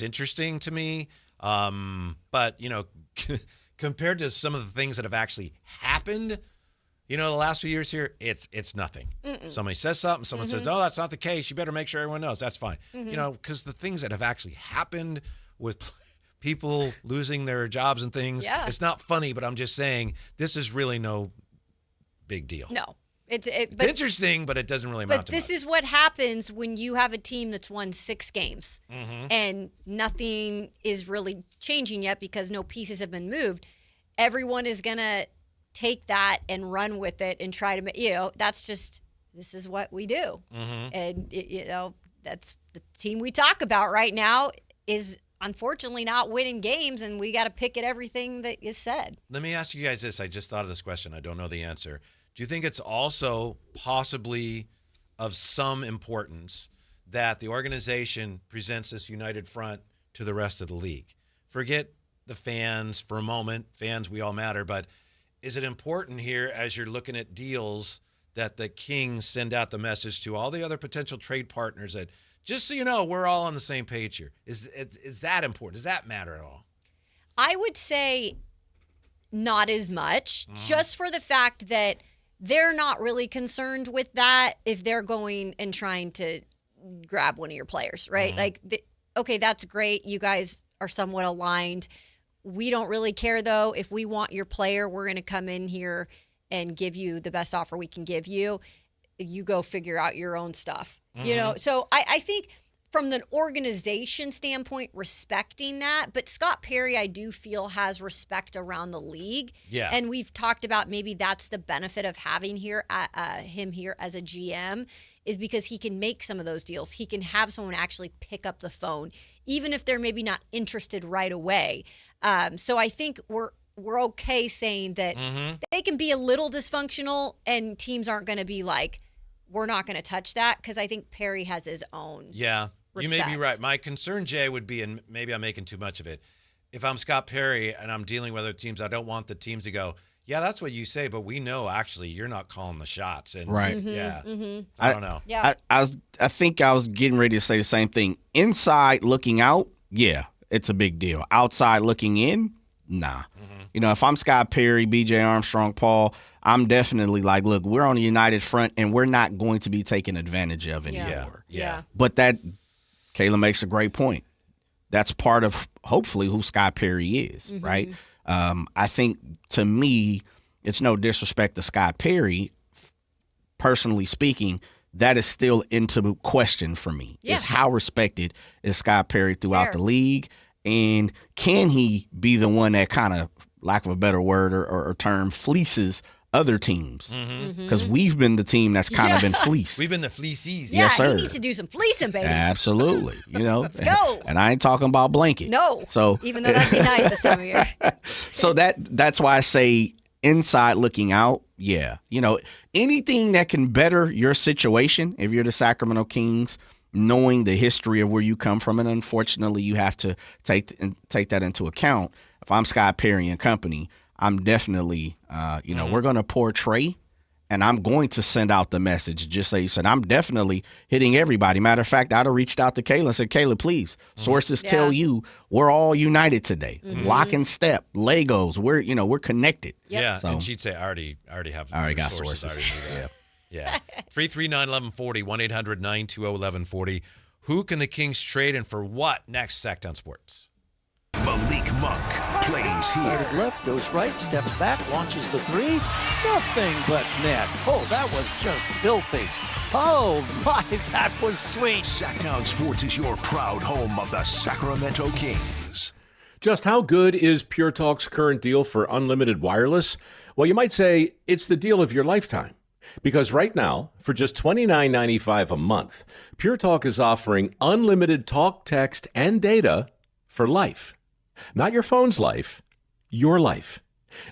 interesting to me, but, you know, compared to some of the things that have actually happened, you know, the last few years here, it's nothing. Somebody says something, someone says, oh, that's not the case, you better make sure everyone knows. That's fine. You know, because the things that have actually happened with people losing their jobs and things, it's not funny, but I'm just saying this is really no big deal. No. It's interesting, but it doesn't really amount But to this much. is what happens when you have a team that's won 6 games and nothing is really changing yet because no pieces have been moved. Everyone is going to take that and run with it and try to, you know, that's just, this is what we do. And, you know, that's the team we talk about right now is unfortunately not winning games, and we got to pick at everything that is said. Let me ask you guys this. I just thought of this question. I don't know the answer. Do you think it's also possibly of some importance that the organization presents this united front to the rest of the league? Forget the fans for a moment. Fans, we all matter. But is it important here, as you're looking at deals, that the Kings send out the message to all the other potential trade partners that, just so you know, we're all on the same page here? Is that important? Does that matter at all? I would say not as much, just for the fact that they're not really concerned with that if they're going and trying to grab one of your players, right? Like, okay, that's great. You guys are somewhat aligned. We don't really care, though. If we want your player, we're going to come in here and give you the best offer we can give you. You go figure out your own stuff, you know? So I think from the organization standpoint, respecting that, but Scott Perry, I do feel, has respect around the league. Yeah. And we've talked about maybe that's the benefit of having him here as a GM, is because he can make some of those deals. He can have someone actually pick up the phone, even if they're maybe not interested right away. So I think we're okay saying that they can be a little dysfunctional and teams aren't going to be like, we're not going to touch that, because I think Perry has his own. Yeah, respect. You may be right. My concern, Jay, would be, and maybe I'm making too much of it, if I'm Scott Perry and I'm dealing with other teams, I don't want the teams to go, yeah, that's what you say, but we know actually you're not calling the shots. And Right. Yeah. I don't know. Yeah. I think I was getting ready to say the same thing. Inside looking out, yeah, it's a big deal. Outside looking in, nah. You know, if I'm Scott Perry, BJ Armstrong, Paul, I'm definitely like, look, we're on a united front and we're not going to be taken advantage of anymore. Yeah. But that, Kayla makes a great point. That's part of hopefully who Scott Perry is, right? I think to me, it's no disrespect to Scott Perry. Personally speaking, that is still into question for me. Yeah. Is how respected is Scott Perry throughout Fair. the league? And can he be the one that kind of, lack of a better word or term, fleaces other teams? Because we've been the team that's kind of been fleeced. We've been the fleecies. Yeah, Yes, sir. he needs to do some fleecing, baby. Absolutely. You know, let's go. And I ain't talking about blanket. No. So even though that'd be nice this time of year. So that's why I say inside looking out. Yeah. You know, anything that can better your situation if you're the Sacramento Kings, knowing the history of where you come from, and unfortunately you have to take that into account. If I'm Scott Perry and company, I'm definitely, we're going to portray, and I'm going to send out the message. Just so you said, I'm definitely hitting everybody. Matter of fact, I'd have reached out to Kayla and said, Kayla, please, sources tell you we're all united today. Lock and step, Legos. We're connected. Yeah, So, and she'd say, I already have I already got sources. I sources. already knew that. Yeah. 339-1140, 1-800-920-1140. Who can the Kings trade and for what next, Sactown Sports? Malik Monk plays here. Started left, goes right, steps back, launches the three. Nothing but net. Oh, that was just filthy. Oh, my, that was sweet. Sactown Sports is your proud home of the Sacramento Kings. Just how good is Pure Talk's current deal for unlimited wireless? Well, you might say it's the deal of your lifetime. Because right now, for just $29.95 a month, Pure Talk is offering unlimited talk, text, and data for life. Not your phone's life, your life.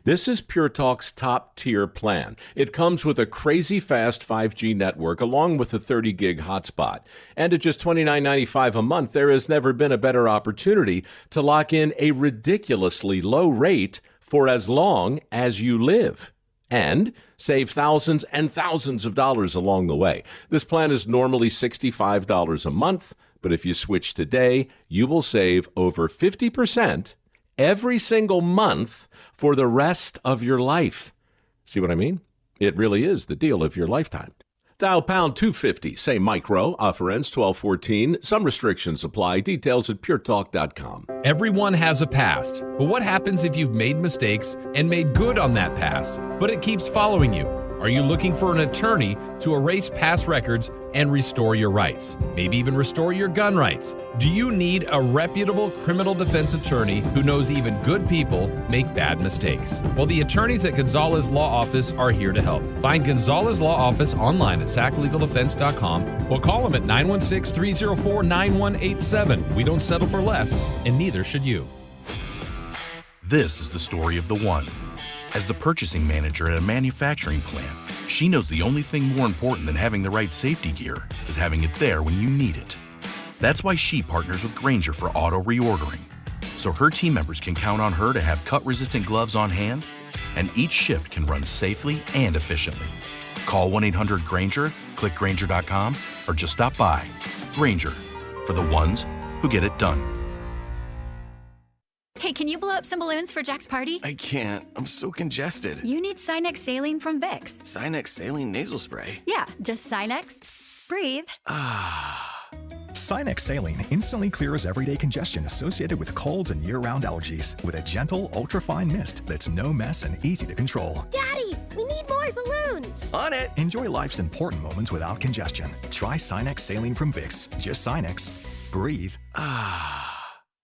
This is Pure Talk's top-tier plan. It comes with a crazy fast 5G network along with a 30-gig hotspot. And at just $29.95 a month, there has never been a better opportunity to lock in a ridiculously low rate for as long as you live. And save thousands and thousands of dollars along the way. This plan is normally $65 a month, but if you switch today, you will save over 50% every single month for the rest of your life. See what I mean? It really is the deal of your lifetime. Dial pound 250, say micro, offer ends 12/14. Some restrictions apply. Details at puretalk.com. Everyone has a past, but what happens if you've made mistakes and made good on that past, but it keeps following you? Are you looking for an attorney to erase past records and restore your rights? Maybe even restore your gun rights? Do you need a reputable criminal defense attorney who knows even good people make bad mistakes? Well, the attorneys at Gonzalez Law Office are here to help. Find Gonzalez Law Office online at saclegaldefense.com or call them at 916-304-9187. We don't settle for less, and neither should you. This is the story of the one. As the purchasing manager at a manufacturing plant, she knows the only thing more important than having the right safety gear is having it there when you need it. That's why she partners with Grainger for auto reordering, so her team members can count on her to have cut-resistant gloves on hand, and each shift can run safely and efficiently. Call 1-800-GRAINGER, click Grainger.com, or just stop by. Grainger, for the ones who get it done. Hey, can you blow up some balloons for Jack's party? I can't. I'm so congested. You need Sinex Saline from Vicks. Sinex Saline Nasal Spray. Yeah, just Sinex. Breathe. Sinex Saline instantly clears everyday congestion associated with colds and year-round allergies with a gentle, ultra-fine mist that's no mess and easy to control. Daddy, we need more balloons. On it. Enjoy life's important moments without congestion. Try Sinex Saline from Vicks. Just Sinex. Breathe.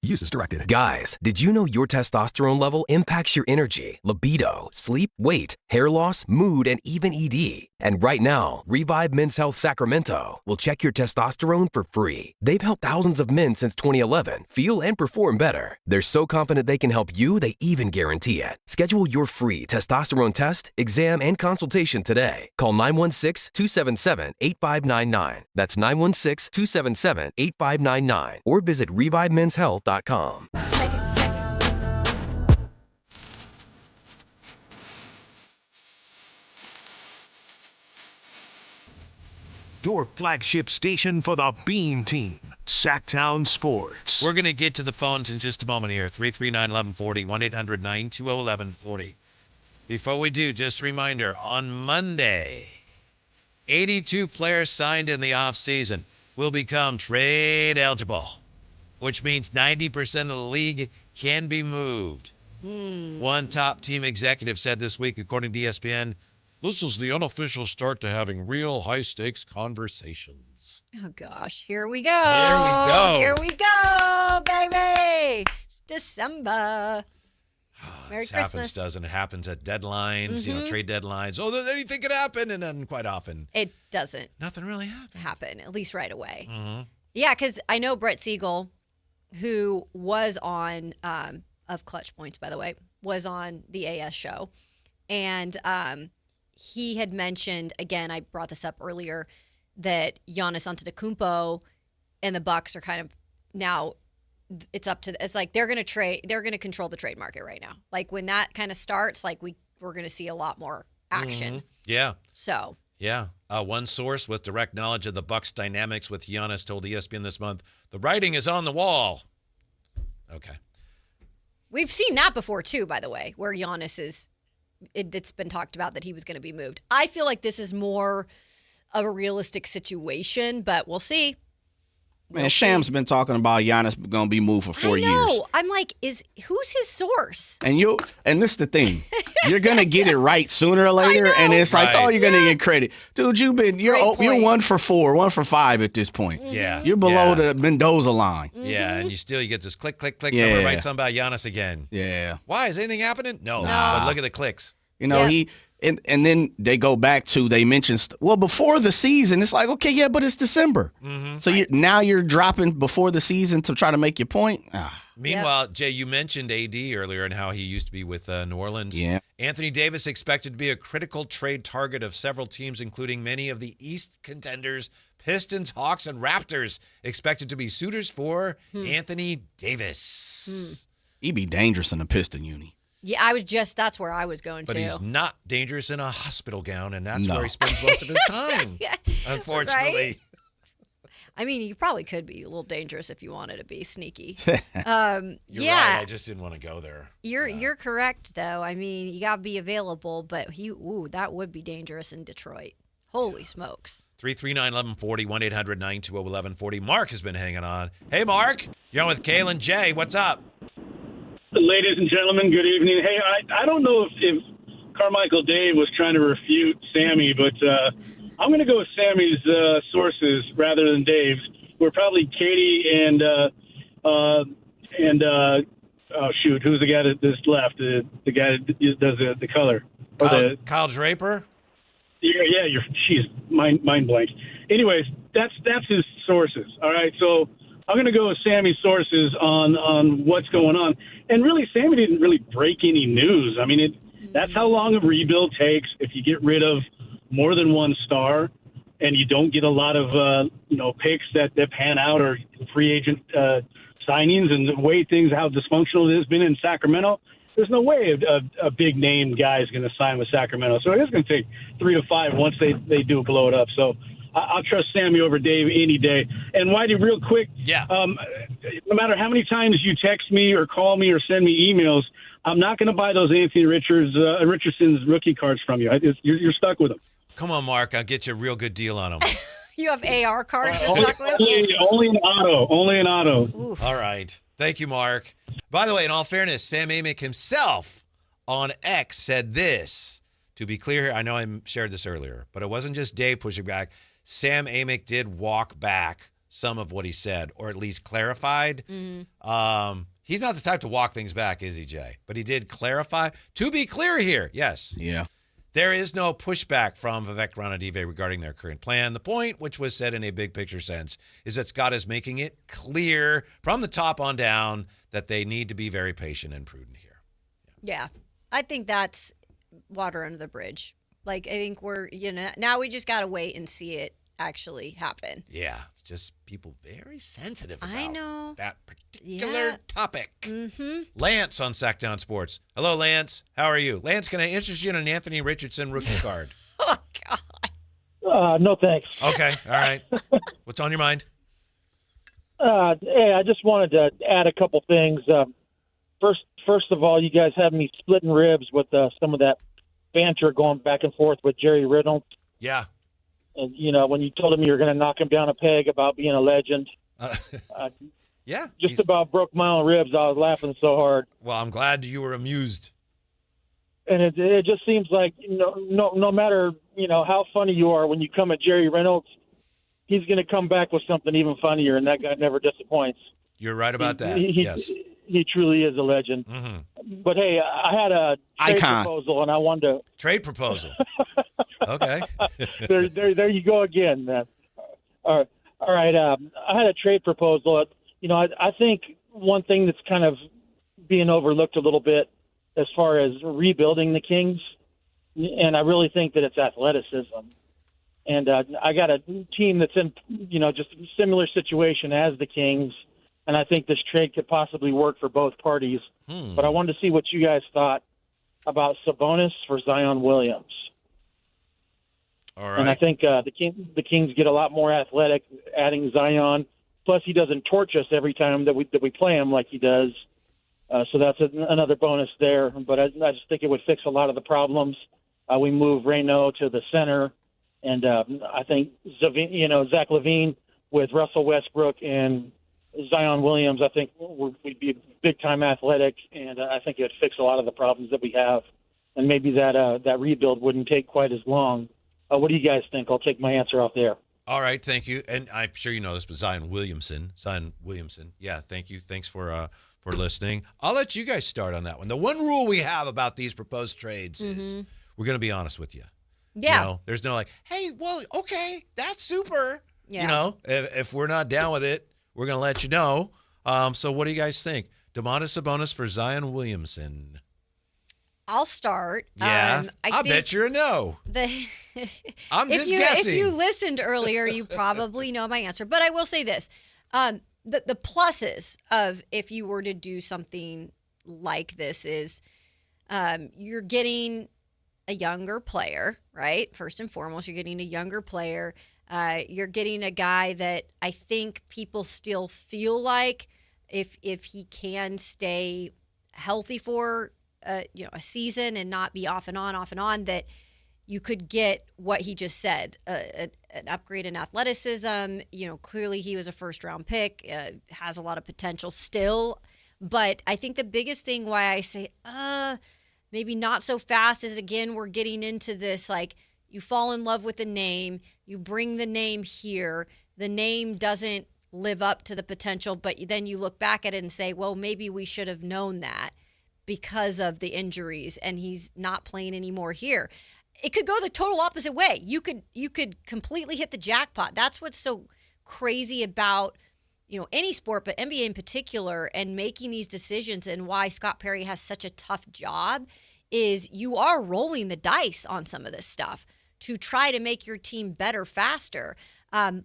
Use as directed. Guys, did you know your testosterone level impacts your energy, libido, sleep, weight, hair loss, mood, and even ED? And right now, Revive Men's Health Sacramento will check your testosterone for free. They've helped thousands of men since 2011 feel and perform better. They're so confident they can help you, they even guarantee it. Schedule your free testosterone test, exam, and consultation today. Call 916-277-8599. That's 916-277-8599. Or visit ReviveMen'sHealth.com. Your flagship station for the Beam Team, Sactown Sports. We're going to get to the phones in just a moment here. 339-1140, 1-800-920-1140. Before we do, just a reminder, on Monday, 82 players signed in the offseason will become trade eligible, which means 90% of the league can be moved. One top team executive said this week, according to ESPN, this is the unofficial start to having real high-stakes conversations. Oh, gosh. Here we go. Here we go. Here we go, baby. It's December. Merry This Christmas. happens, doesn't it? Happens at deadlines, trade deadlines. Oh, anything could happen, and then quite often It doesn't nothing really happen, at least right away. Mm-hmm. Yeah, because I know Brett Siegel, who was on, of Clutch Points, by the way, was on the AS show. And he had mentioned, again, I brought this up earlier, that Giannis Antetokounmpo and the Bucks are kind of now, it's like they're going to control the trade market right now. Like when that kind of starts, like we're going to see a lot more action. Yeah. So. Yeah. One source with direct knowledge of the Bucks' dynamics with Giannis told ESPN this month, the writing is on the wall. Okay. We've seen that before, too, by the way, where Giannis is, it's been talked about that he was going to be moved. I feel like this is more of a realistic situation, but we'll see. Man, Sham's been talking about Giannis going to be moved for 4 years. No, I'm like, who's his source? And this is the thing. You're going to get it right sooner or later, and it's like, Right. oh, you're going to get credit. Dude, you're 1 for 4, 1 for 5 at this point. Yeah. You're below Yeah. the Mendoza line. Yeah, and you get this click, click, click. Yeah. Someone writes something about Giannis again. Yeah. Why? Is anything happening? No. Nah. But look at the clicks. You know, and then they go back to, they mentioned, before the season, it's like, okay, yeah, but it's December. So now you're dropping before the season to try to make your point. Meanwhile, Jay, you mentioned AD earlier and how he used to be with New Orleans. Yeah. Anthony Davis expected to be a critical trade target of several teams, including many of the East contenders. Pistons, Hawks, and Raptors expected to be suitors for Anthony Davis. He'd be dangerous in a Piston uni. Yeah, that's where I was going But to. he's not dangerous in a hospital gown, and that's where he spends most of his time, unfortunately. Right? I mean, you probably could be a little dangerous if you wanted to be sneaky. You're yeah, right. I just didn't want to go there. You're correct though. I mean, you got to be available, but that would be dangerous in Detroit. Holy smokes. 339-1140, 1-800-920-1140. Mark has been hanging on. Hey, Mark. You're on with Kale and Jay. What's up? Ladies and gentlemen, good evening. Hey, I don't know if Carmichael Dave was trying to refute Sammy, but I'm going to go with Sammy's sources rather than Dave's. We're probably Katie and who's the guy that's left? The guy that does the color. Kyle Draper? Yeah, she's mind blank. Anyways, that's his sources. All right, so I'm going to go with Sammy's sources on what's going on. And really, Sammy didn't really break any news. I mean, that's how long a rebuild takes. If you get rid of more than one star and you don't get a lot of, picks that pan out or free agent signings and the way how dysfunctional it has been in Sacramento, there's no way a big name guy is going to sign with Sacramento. So it is going to take 3 to 5 once they do blow it up. So I'll trust Sammy over Dave any day. And Whitey, real quick, no matter how many times you text me or call me or send me emails, I'm not going to buy those Anthony Richardson's rookie cards from you. You're stuck with them. Come on, Mark. I'll get you a real good deal on them. You have AR cards you're stuck with? Only an auto. All right. Thank you, Mark. By the way, in all fairness, Sam Amick himself on X said this. To be clear, I know I shared this earlier, but it wasn't just Dave pushing back. Sam Amick did walk back some of what he said, or at least clarified. He's not the type to walk things back, is he, Jay? But he did clarify. To be clear here, yes. Yeah. There is no pushback from Vivek Ranadive regarding their current plan. The point, which was said in a big picture sense, is that Scott is making it clear from the top on down that they need to be very patient and prudent here. Yeah. I think that's water under the bridge. I think now we just got to wait and see it actually happen. Yeah. It's just people very sensitive about I know. that particular topic. Mm-hmm. Lance on Sactown Sports. Hello, Lance. How are you? Lance, can I interest you in an Anthony Richardson rookie card? Oh, God. No, thanks. Okay. All right. What's on your mind? Hey, I just wanted to add a couple things. First of all, you guys have me splitting ribs with some of that banter going back and forth with Jerry Reynolds. Yeah. And, when you told him you were going to knock him down a peg about being a legend. Yeah. Just about broke my own ribs. I was laughing so hard. Well, I'm glad you were amused. And it just seems like, no matter, how funny you are, when you come at Jerry Reynolds, he's going to come back with something even funnier, and that guy never disappoints. You're right about that. Yes. He truly is a legend. Mm-hmm. But, hey, I had a trade proposal, and I wanted to – Trade proposal. Okay. there you go again, man. All right. I had a trade proposal. I think one thing that's kind of being overlooked a little bit as far as rebuilding the Kings, and I really think that it's athleticism. And I got a team that's in, just a similar situation as the Kings, and I think this trade could possibly work for both parties. But I wanted to see what you guys thought about Sabonis for Zion Williams. All right. And I think the Kings get a lot more athletic adding Zion. Plus, he doesn't torch us every time that we play him like he does. So that's another bonus there. But I just think it would fix a lot of the problems. We move Reyno to the center, and I think Zach LaVine with Russell Westbrook and Zion Williams, I think we'd be big-time athletic, and I think it would fix a lot of the problems that we have. And maybe that rebuild wouldn't take quite as long. What do you guys think? I'll take my answer off there. All right, thank you. And I'm sure you know this, but Zion Williamson. Yeah, thank you. Thanks for listening. I'll let you guys start on that one. The one rule we have about these proposed trades is we're going to be honest with you. Yeah. There's no hey, well, okay, that's super. Yeah. If we're not down with it, we're going to let you know. So what do you guys think? Domantas Sabonis for Zion Williamson. I'll start. Yeah, I bet you're a no. I'm just guessing. If you listened earlier, you probably know my answer. But I will say this. The pluses of if you were to do something like this is you're getting a younger player, right? First and foremost, you're getting a younger player. You're getting a guy that I think people still feel like if he can stay healthy for a season and not be off and on, that you could get what he just said, an upgrade in athleticism. Clearly he was a first-round pick, has a lot of potential still. But I think the biggest thing why I say maybe not so fast is, again, we're getting into this, you fall in love with the name, you bring the name here, the name doesn't live up to the potential, but then you look back at it and say, well, maybe we should have known that because of the injuries, and he's not playing anymore here. It could go the total opposite way. You could completely hit the jackpot. That's what's so crazy about any sport, but NBA in particular, and making these decisions, and why Scott Perry has such a tough job is you are rolling the dice on some of this stuff to try to make your team better faster.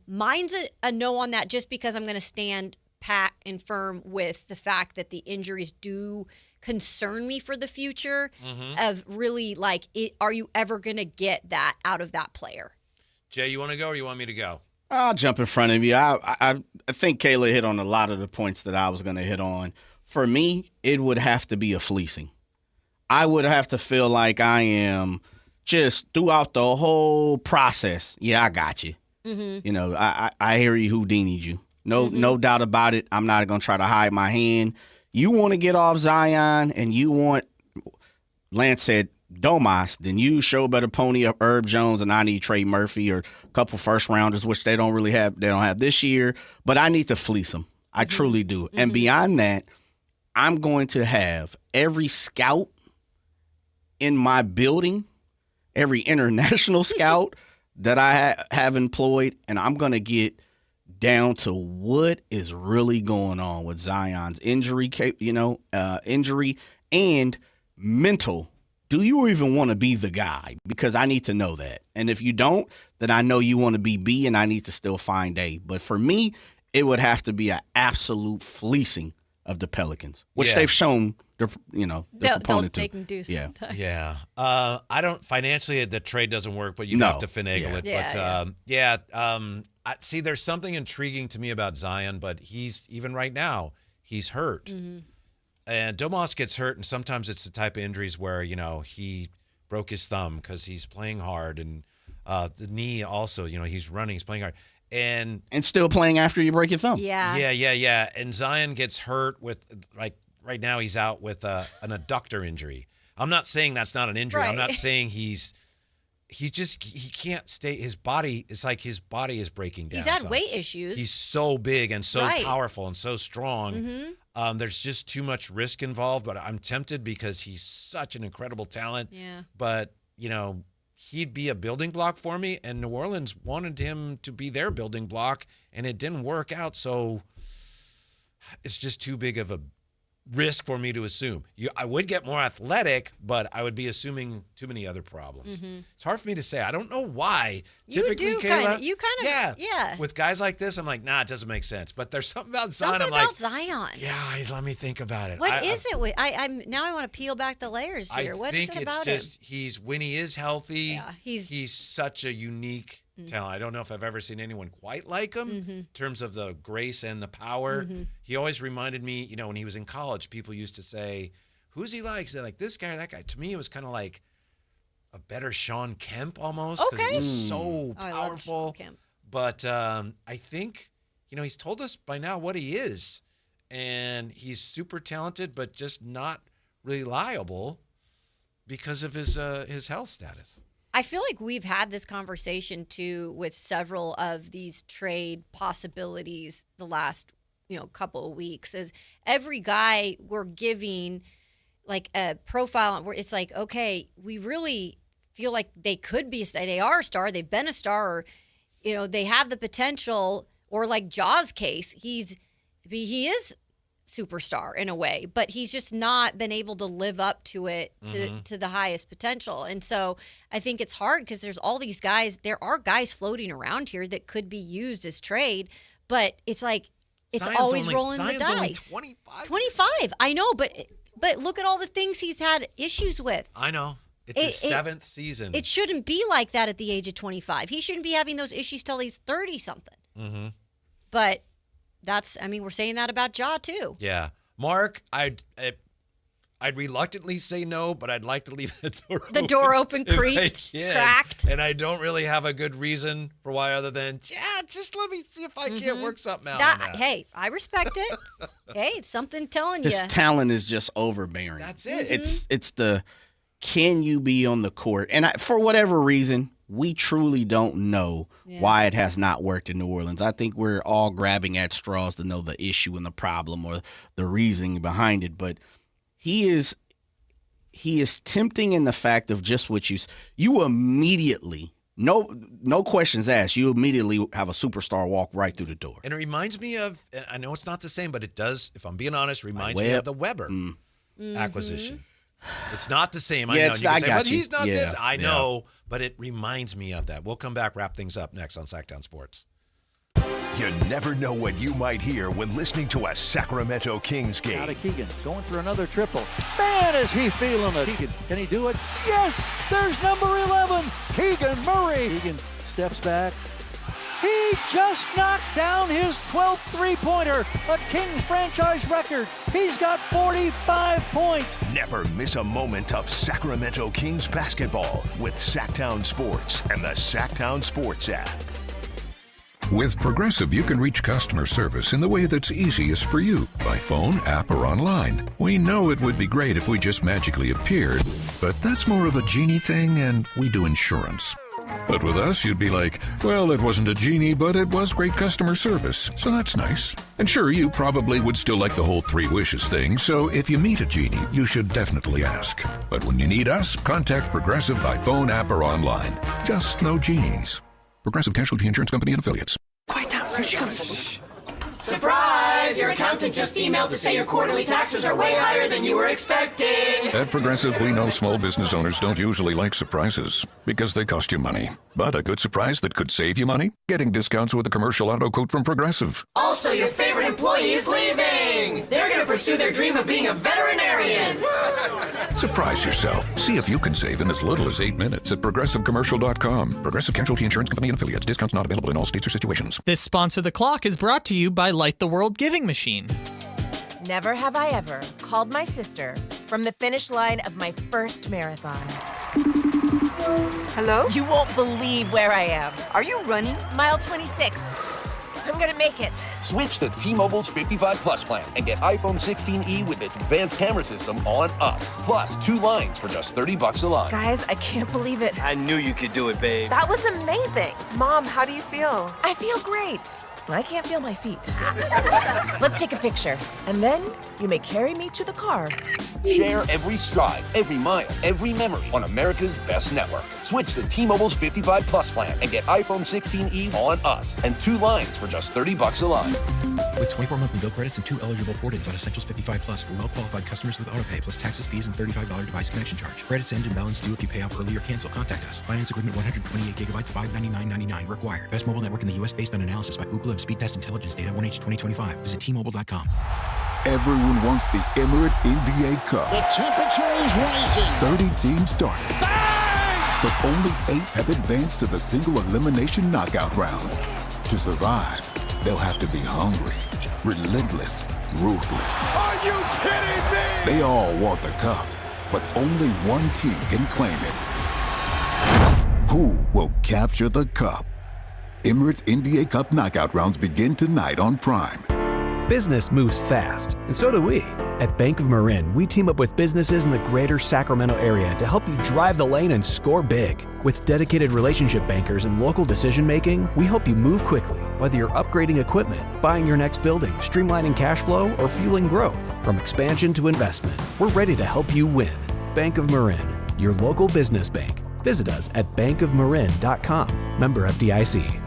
Mine's a no on that, just because I'm going to stand pat and firm with the fact that the injuries do concern me for the future of really are you ever going to get that out of that player? Jay, you want to go or you want me to go? I'll jump in front of you. I think Kayla hit on a lot of the points that I was going to hit on. For me, it would have to be a fleecing. I would have to feel like I am just throughout the whole process. Yeah, I got you. I hear you, Houdini'd you. No doubt about it. I'm not going to try to hide my hand. You want to get off Zion, and Lance said, Domas, then you show better pony up Herb Jones, and I need Trey Murphy or a couple first rounders, which they don't have this year. But I need to fleece them. I truly do. And beyond that, I'm going to have every scout in my building, every international scout that I have employed, and I'm going to get down to what is really going on with Zion's injury, injury and mental. Do you even want to be the guy? Because I need to know that. And if you don't, then I know you want to be B, and I need to still find A. But for me, it would have to be an absolute fleecing of the Pelicans, which they've shown the proponent to. They can do sometimes. Yeah. I don't financially the trade doesn't work, but you have to finagle it. But see, there's something intriguing to me about Zion, but he's even right now he's hurt, and Domas gets hurt, and sometimes it's the type of injuries where he broke his thumb because he's playing hard, and the knee also. He's running, he's playing hard. And still playing after you break your thumb. Yeah. And Zion gets hurt with, like, right now he's out with an adductor injury. I'm not saying that's not an injury. Right. I'm not saying he can't stay. His body, it's like his body is breaking down. He's had weight issues. He's so big and so powerful and so strong. There's just too much risk involved, but I'm tempted because he's such an incredible talent. Yeah. But, he'd be a building block for me, and New Orleans wanted him to be their building block, and it didn't work out, so it's just too big of a risk for me to assume. I would get more athletic, but I would be assuming too many other problems. It's hard for me to say. I don't know why. Typically, Kayla, yeah. with guys like this, I'm like, nah, it doesn't make sense. But there's something about Zion. Zion. Yeah, let me think about it. What is it? I'm now I want to peel back the layers here. What is it about him? When he is healthy, he's such a unique talent. I don't know if I've ever seen anyone quite like him in terms of the grace and the power. He always reminded me, when he was in college, people used to say, who's he like? They're like, this guy or that guy. To me, it was kind of like a better Sean Kemp almost. Okay. He's just so powerful. I love Sean Kemp. But I think, he's told us by now what he is. And he's super talented, but just not reliable because of his health status. I feel like we've had this conversation too with several of these trade possibilities the last couple of weeks. Is every guy we're giving like a profile where it's like, okay, we really feel like they could be, they are a star, they've been a star, or they have the potential, or like Ja's case, he is superstar in a way, but he's just not been able to live up to it to the highest potential. And so I think it's hard because there's all these guys, there are guys floating around here that could be used as trade, but it's like it's always rolling the dice. 25. I know, but look at all the things he's had issues with. I know. It's his seventh season. It shouldn't be like that at the age of 25. He shouldn't be having those issues till he's 30 something. But we're saying that about Ja too. Yeah. Mark, I'd reluctantly say no, but I'd like to leave the door open. Cracked. And I don't really have a good reason for why other than, just let me see if I can't work something out on that. Hey, I respect it. Hey, it's something telling His you. talent is just overbearing. That's it. It's the, can you be on the court? And for whatever reason, we truly don't know why it has not worked in New Orleans. I think we're all grabbing at straws to know the issue and the problem or the reasoning behind it. But he is tempting in the fact of just what you immediately, no questions asked, you immediately have a superstar walk right through the door. And it reminds me of, I know it's not the same, but it does, if I'm being honest, reminds me of the Weber acquisition. It's not the same. I know. You can say, but he's not this. I know, but it reminds me of that. We'll come back, wrap things up next on Sactown Sports. You never know what you might hear when listening to a Sacramento Kings game. Out of Keegan, going for another triple. Man, is he feeling it. Keegan, can he do it? Yes, there's number 11, Keegan Murray. Keegan steps back. He just knocked down his 12th three-pointer, a Kings franchise record. He's got 45 points. Never miss a moment of Sacramento Kings basketball with Sactown Sports and the Sactown Sports app. With Progressive, you can reach customer service in the way that's easiest for you, by phone, app, or online. We know it would be great if we just magically appeared, but that's more of a genie thing, and we do insurance. But with us, you'd be like, well, it wasn't a genie, but it was great customer service, so that's nice. And sure, you probably would still like the whole 3 wishes thing, so if you meet a genie, you should definitely ask. But when you need us, contact Progressive by phone, app, or online. Just no genies. Progressive Casualty Insurance Company and Affiliates. Quiet down. Here she comes. Surprise! Your accountant just emailed to say your quarterly taxes are way higher than you were expecting. At Progressive, we know small business owners don't usually like surprises because they cost you money. But a good surprise that could save you money? Getting discounts with a commercial auto quote from Progressive. Also, your favorite employee is leaving. They're going to pursue their dream of being a veterinarian. Surprise yourself. See if you can save in as little as 8 minutes at ProgressiveCommercial.com. Progressive Casualty Insurance Company and Affiliates. Discounts not available in all states or situations. This Sponsor the Clock is brought to you by Light the World Giving Machine. Never have I ever called my sister from the finish line of my first marathon. Hello? You won't believe where I am. Are you running? Mile 26. I'm gonna make it. Switch to T-Mobile's 55 Plus plan and get iPhone 16e with its advanced camera system on us. Plus, 2 lines for just $30 a line. Guys, I can't believe it. I knew you could do it, babe. That was amazing. Mom, how do you feel? I feel great. I can't feel my feet. Let's take a picture, and then you may carry me to the car. Share every stride, every mile, every memory on America's best network. Switch to T-Mobile's 55 Plus plan and get iPhone 16e on us and 2 lines for just $30 a line. With 24 monthly bill credits and 2 eligible port-ins on Essentials 55 Plus for well-qualified customers with autopay plus taxes, fees, and $35 device connection charge. Credits end and balance due if you pay off early or cancel. Contact us. Finance agreement 128 gigabytes, $599.99 required. Best mobile network in the U.S. based on analysis by Ookla of Speed Test Intelligence Data 1H 2025. Visit T-Mobile.com. Everyone wants the Emirates NBA Cup. The temperature is rising. 30 teams started. Bang! But only 8 have advanced to the single elimination knockout rounds. To survive, they'll have to be hungry, relentless, ruthless. Are you kidding me? They all want the cup, but only one team can claim it. Who will capture the cup? Emirates NBA Cup knockout rounds begin tonight on Prime. Business moves fast, and so do we. At Bank of Marin, we team up with businesses in the greater Sacramento area to help you drive the lane and score big. With dedicated relationship bankers and local decision making, we help you move quickly, whether you're upgrading equipment, buying your next building, streamlining cash flow, or fueling growth. From expansion to investment, we're ready to help you win. Bank of Marin, your local business bank. Visit us at bankofmarin.com. Member FDIC.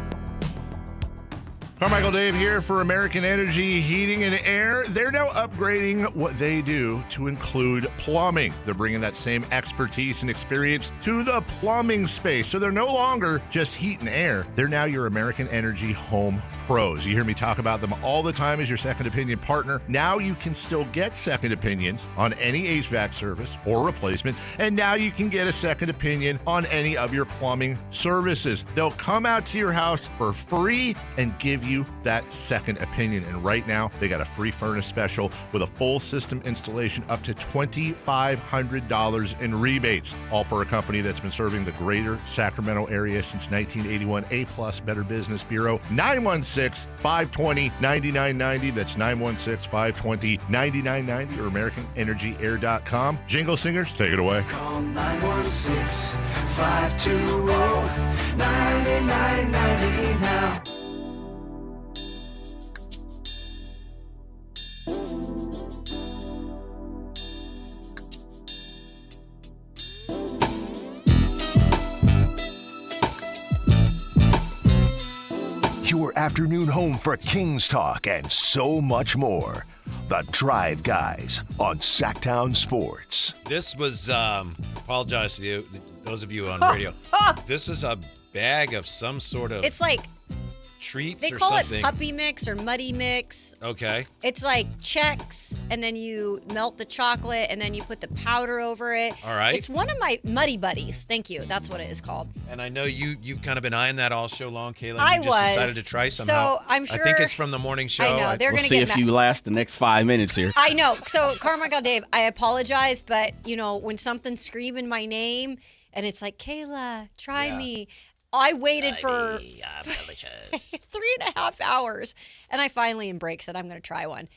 Carmichael Dave here for American Energy Heating and Air. They're now upgrading what they do to include plumbing. They're bringing that same expertise and experience to the plumbing space. So they're no longer just heat and air. They're now your American Energy home pros. You hear me talk about them all the time as your second opinion partner. Now you can still get second opinions on any HVAC service or replacement. And now you can get a second opinion on any of your plumbing services. They'll come out to your house for free and give you that second opinion. And right now, they got a free furnace special with a full system installation up to $2,500 in rebates. All for a company that's been serving the greater Sacramento area since 1981. A+ Better Business Bureau. 916-520-9990. That's 916-520-9990 or AmericanEnergyAir.com. Jingle singers, take it away. Call 916-520-9990 now. Your afternoon home for Kings Talk and so much more. The Drive Guys on Sactown Sports. This was, apologize to you, those of you on radio. This is a bag of some sort of It's like treats they or call something. it puppy mix or muddy mix. Okay. It's like Chex, and then you melt the chocolate, and then you put the powder over it. All right. It's one of my Muddy Buddies. Thank you. That's what it is called. And I know you've kind of been eyeing that all show long, Kayla. I You just was. decided to try somehow. So I'm sure. I think it's from the morning show. I know. They're We'll going to see get if you last the next 5 minutes here. I know. So, Carmichael Dave, I apologize, but, when something's screaming my name and it's like, Kayla, try me. I waited for 3.5 hours, and I finally in break said I'm going to try one.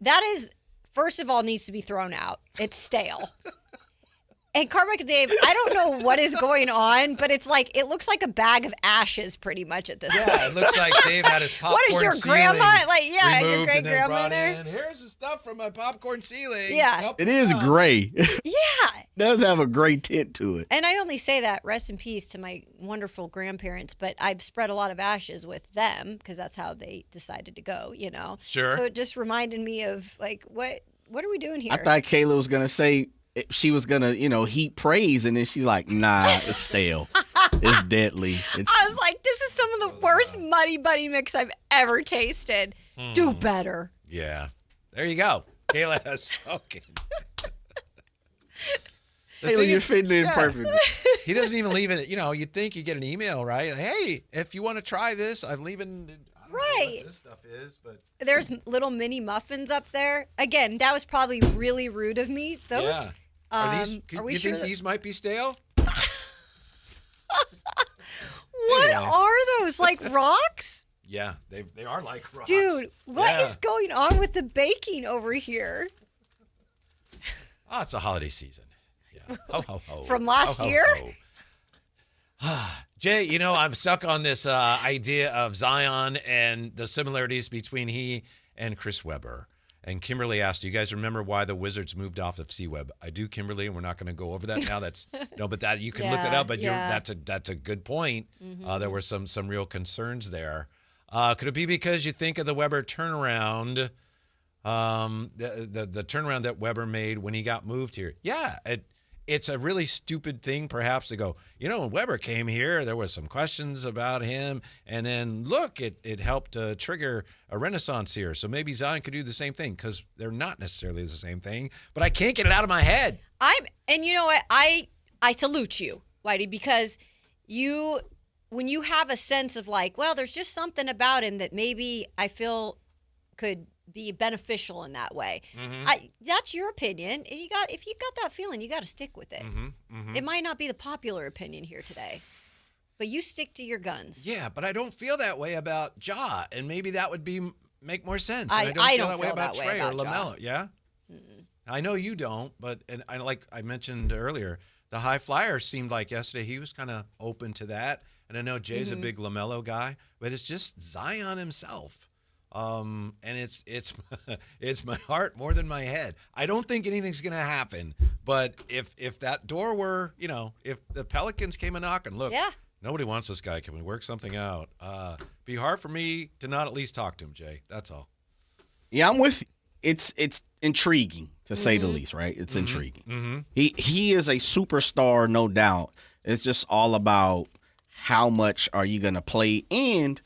That is, first of all, needs to be thrown out. It's stale. And Carmichael Dave, I don't know what is going on, but it looks like a bag of ashes pretty much at this point. Yeah, it looks like Dave had his popcorn What is your grandma? Your great grandma there? And here's the stuff from my popcorn ceiling. Yeah. It is gray. Yeah. It does have a gray tint to it. And I only say that, rest in peace to my wonderful grandparents, but I've spread a lot of ashes with them because that's how they decided to go, Sure. So it just reminded me of, what are we doing here? I thought Kayla was going to say she was going to, heap praise, and then she's like, nah, it's stale. It's deadly. I was like, this is some of the worst Muddy Buddy mix I've ever tasted. Do better. Yeah. There you go. Kayla has spoken. Kayla, you're fitting in perfectly. He doesn't even leave it. You'd think you get an email, right? Hey, if you want to try this, I'm leaving. I don't know what this stuff is, but there's little mini muffins up there. Again, that was probably really rude of me. Those. Yeah. Are these? You think these might be stale? What are those? Like rocks? Yeah, they are like rocks. Dude, what is going on with the baking over here? Oh, it's a holiday season. Yeah. Ho, ho, ho. From last year? Jay, I'm stuck on this idea of Zion and the similarities between he and Chris Webber. And Kimberly asked, do you guys remember why the Wizards moved off of C-Web? I do, Kimberly, and we're not going to go over that now. But that you can look it up. But that's a good point. Mm-hmm. There were some real concerns there. Could it be because you think of the Webber turnaround, the turnaround that Webber made when he got moved here? Yeah, it's a really stupid thing, perhaps, to go, when Webber came here, there was some questions about him, and then, look, it helped trigger a renaissance here. So maybe Zion could do the same thing, because they're not necessarily the same thing, but I can't get it out of my head. And you know what? I salute you, Whitey, because when you have a sense of there's just something about him that maybe I feel could be beneficial in that way. Mm-hmm. That's your opinion, and if you got that feeling, you got to stick with it. Mm-hmm. Mm-hmm. It might not be the popular opinion here today, but you stick to your guns. Yeah, but I don't feel that way about Ja, and maybe that would make more sense. I don't feel that way about Trey or LaMelo. Yeah, I know you don't, but like I mentioned earlier, the high flyer seemed like yesterday he was kind of open to that, and I know Jay's a big LaMelo guy, but it's just Zion himself. And it's my heart more than my head. I don't think anything's going to happen, but if that door were, if the Pelicans came a knocking, look, nobody wants this guy. Can we work something out? Be hard for me to not at least talk to him, Jay. That's all. Yeah, I'm with you. It's intriguing to say the least, right? It's intriguing. Mm-hmm. He is a superstar, no doubt. It's just all about how much are you going to play, and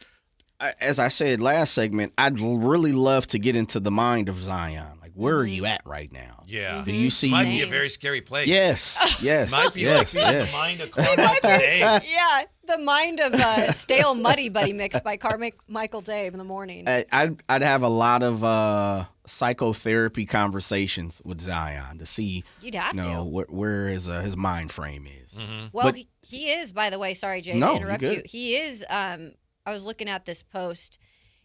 as I said last segment, I'd really love to get into the mind of Zion. Like, where are you at right now? Yeah. Do you see? Might be a very scary place. Yes. Yes. Might be yes, like the mind of Carmichael Dave. Yeah, the mind of stale Muddy Buddy mix by Carmichael Dave in the morning. I'd have a lot of psychotherapy conversations with Zion to see. You'd have to. Where his mind frame is. Mm-hmm. Well, he is, by the way. Sorry, Jay, to interrupt you're you. good. He is. I was looking at this post,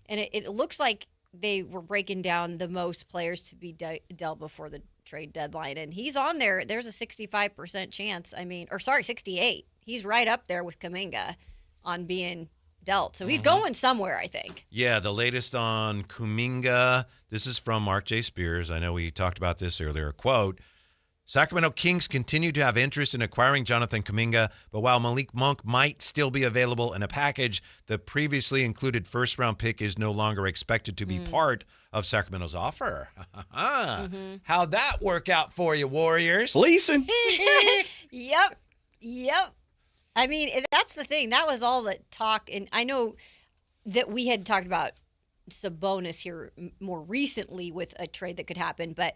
and it looks like they were breaking down the most players to be dealt before the trade deadline, and he's on there. There's a 65% chance. 68. He's right up there with Kuminga on being dealt. So he's going somewhere, I think. Yeah, the latest on Kuminga. This is from Mark J. Spears. I know we talked about this earlier. Quote, Sacramento Kings continue to have interest in acquiring Jonathan Kuminga, but while Malik Monk might still be available in a package, the previously included first-round pick is no longer expected to be part of Sacramento's offer. How'd that work out for you, Warriors? Leeson. Yep. I mean, that's the thing. That was all the talk, and I know that we had talked about Sabonis here more recently with a trade that could happen, but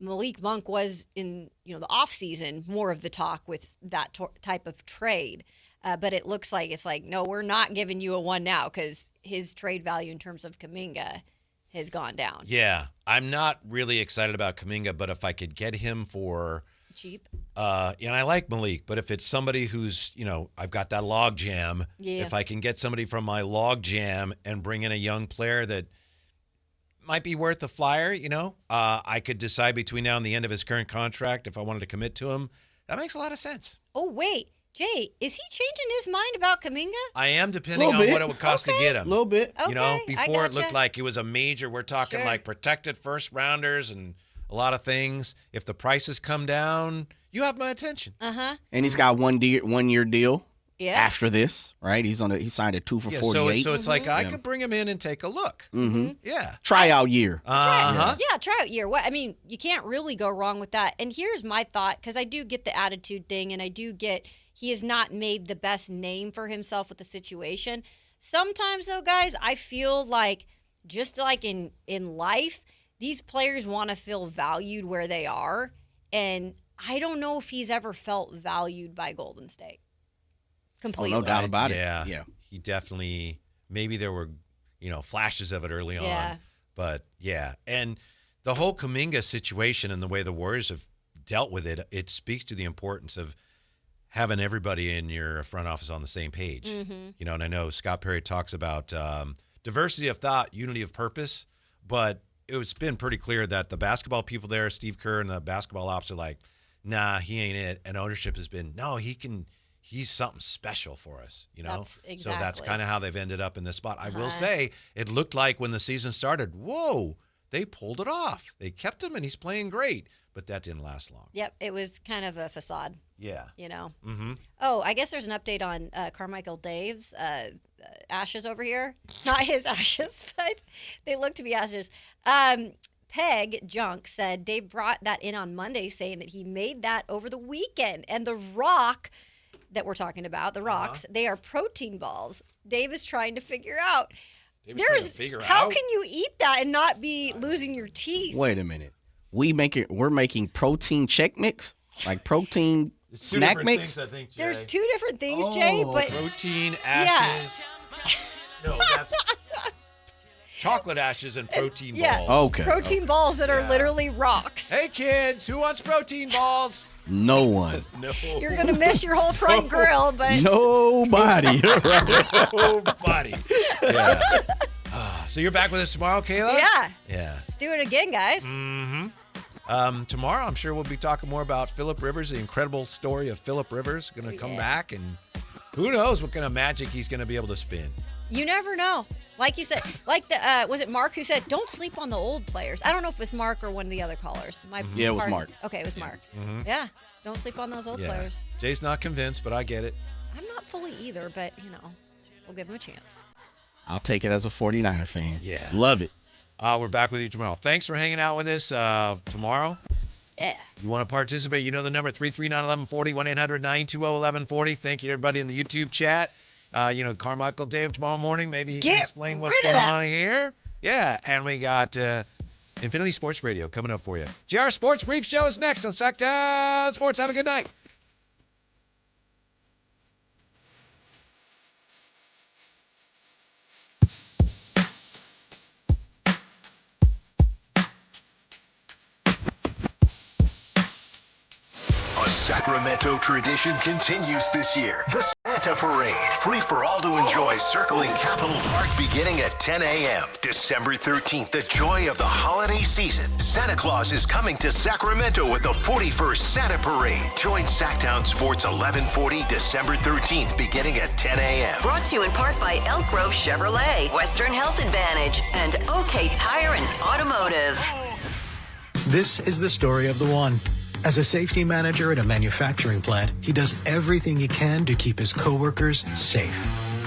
Malik Monk was in the offseason more of the talk with that type of trade. But it looks like no, we're not giving you a one now because his trade value in terms of Kuminga has gone down. Yeah, I'm not really excited about Kuminga, but if I could get him for cheap. And I like Malik, but if it's somebody who's, I've got that log jam. Yeah. If I can get somebody from my log jam and bring in a young player that might be worth a flyer, I could decide between now and the end of his current contract if I wanted to commit to him. That makes a lot of sense. Oh, wait. Jay, is he changing his mind about Kuminga? I am, depending on what it would cost to get him. A little bit. Okay, Before it looked like it was a major. We're talking like protected first rounders and a lot of things. If the prices come down, you have my attention. Uh-huh. And he's got 1 year deal. Yeah. After this, right? He signed a 2 for 48. So it's like I could bring him in and take a look. Mm-hmm. Yeah. Tryout year. Uh-huh. Yeah, tryout year. What I mean, you can't really go wrong with that. And here's my thought, because I do get the attitude thing, and I do get he has not made the best name for himself with the situation. Sometimes, though, guys, I feel like just like in life, these players want to feel valued where they are, and I don't know if he's ever felt valued by Golden State. Completely. Oh, no doubt about it. Yeah. He definitely, maybe there were, flashes of it early on. But yeah. And the whole Kuminga situation and the way the Warriors have dealt with it, it speaks to the importance of having everybody in your front office on the same page. Mm-hmm. And I know Scott Perry talks about diversity of thought, unity of purpose, but it's been pretty clear that the basketball people there, Steve Kerr and the basketball ops are like, nah, he ain't it. And ownership has been, no, he's something special for us, Exactly. So that's kind of how they've ended up in this spot. I will say it looked like when the season started, whoa, they pulled it off. They kept him and he's playing great, but that didn't last long. Yep, it was kind of a facade. Yeah. Mm-hmm. Oh, I guess there's an update on Carmichael Dave's ashes over here. Not his ashes, but they look to be ashes. Peg Junk said Dave brought that in on Monday, saying that he made that over the weekend. And the rock that we're talking about, the rocks, they are protein balls. Dave is trying to figure out. How can you eat that and not be losing your teeth? Wait a minute. We're making protein check mix? Like protein snack mix? Things, I think, Jay. There's 2 different things, Jay, but protein ashes. No, that's chocolate ashes and protein balls. Okay. Protein balls that are literally rocks. Hey kids, who wants protein balls? No one. No. You're gonna miss your whole front grill, but nobody. Nobody. Yeah. So you're back with us tomorrow, Kayla? Yeah. Let's do it again, guys. Mm-hmm. Tomorrow, I'm sure we'll be talking more about Phillip Rivers, the incredible story of Phillip Rivers. Going to come back, and who knows what kind of magic he's going to be able to spin. You never know. Like you said, was it Mark who said, don't sleep on the old players? I don't know if it was Mark or one of the other callers. Yeah, it was Mark. Okay, it was Mark. Mm-hmm. Yeah, don't sleep on those old players. Jay's not convinced, but I get it. I'm not fully either, but, we'll give him a chance. I'll take it as a 49er fan. Yeah. Love it. We're back with you tomorrow. Thanks for hanging out with us tomorrow. Yeah. You want to participate, the number 339-1140, 1-800-920-1140. Thank you to everybody in the YouTube chat. Carmichael Dave tomorrow morning. Maybe he can explain what's going on here. Yeah, and we got Infinity Sports Radio coming up for you. GR Sports Brief Show is next on Sactown Sports. Have a good night. A Sacramento tradition continues this year. The Santa Parade, free for all to enjoy, circling Capitol Park beginning at 10 a.m. December 13th, the joy of the holiday season. Santa Claus is coming to Sacramento with the 41st Santa Parade. Join Sactown Sports 1140 December 13th beginning at 10 a.m. Brought to you in part by Elk Grove Chevrolet, Western Health Advantage, and OK Tire and Automotive. This is the story of the one. As a safety manager at a manufacturing plant, he does everything he can to keep his coworkers safe.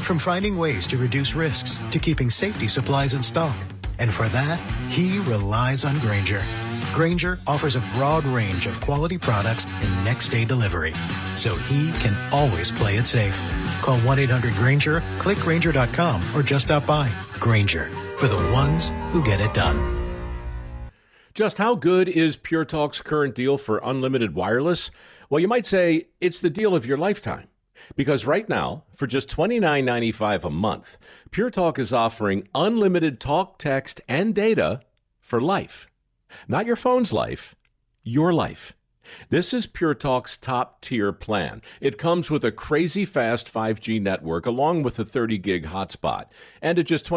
From finding ways to reduce risks to keeping safety supplies in stock. And for that, he relies on Grainger. Grainger offers a broad range of quality products and next-day delivery, so he can always play it safe. Call 1-800-GRAINGER, click Grainger.com, or just stop by. Grainger, for the ones who get it done. Just how good is Pure Talk's current deal for unlimited wireless? Well, you might say it's the deal of your lifetime. Because right now, for just $29.95 a month, Pure Talk is offering unlimited talk, text, and data for life. Not your phone's life, your life. This is Pure Talk's top tier plan. It comes with a crazy fast 5G network along with a 30 gig hotspot. And at just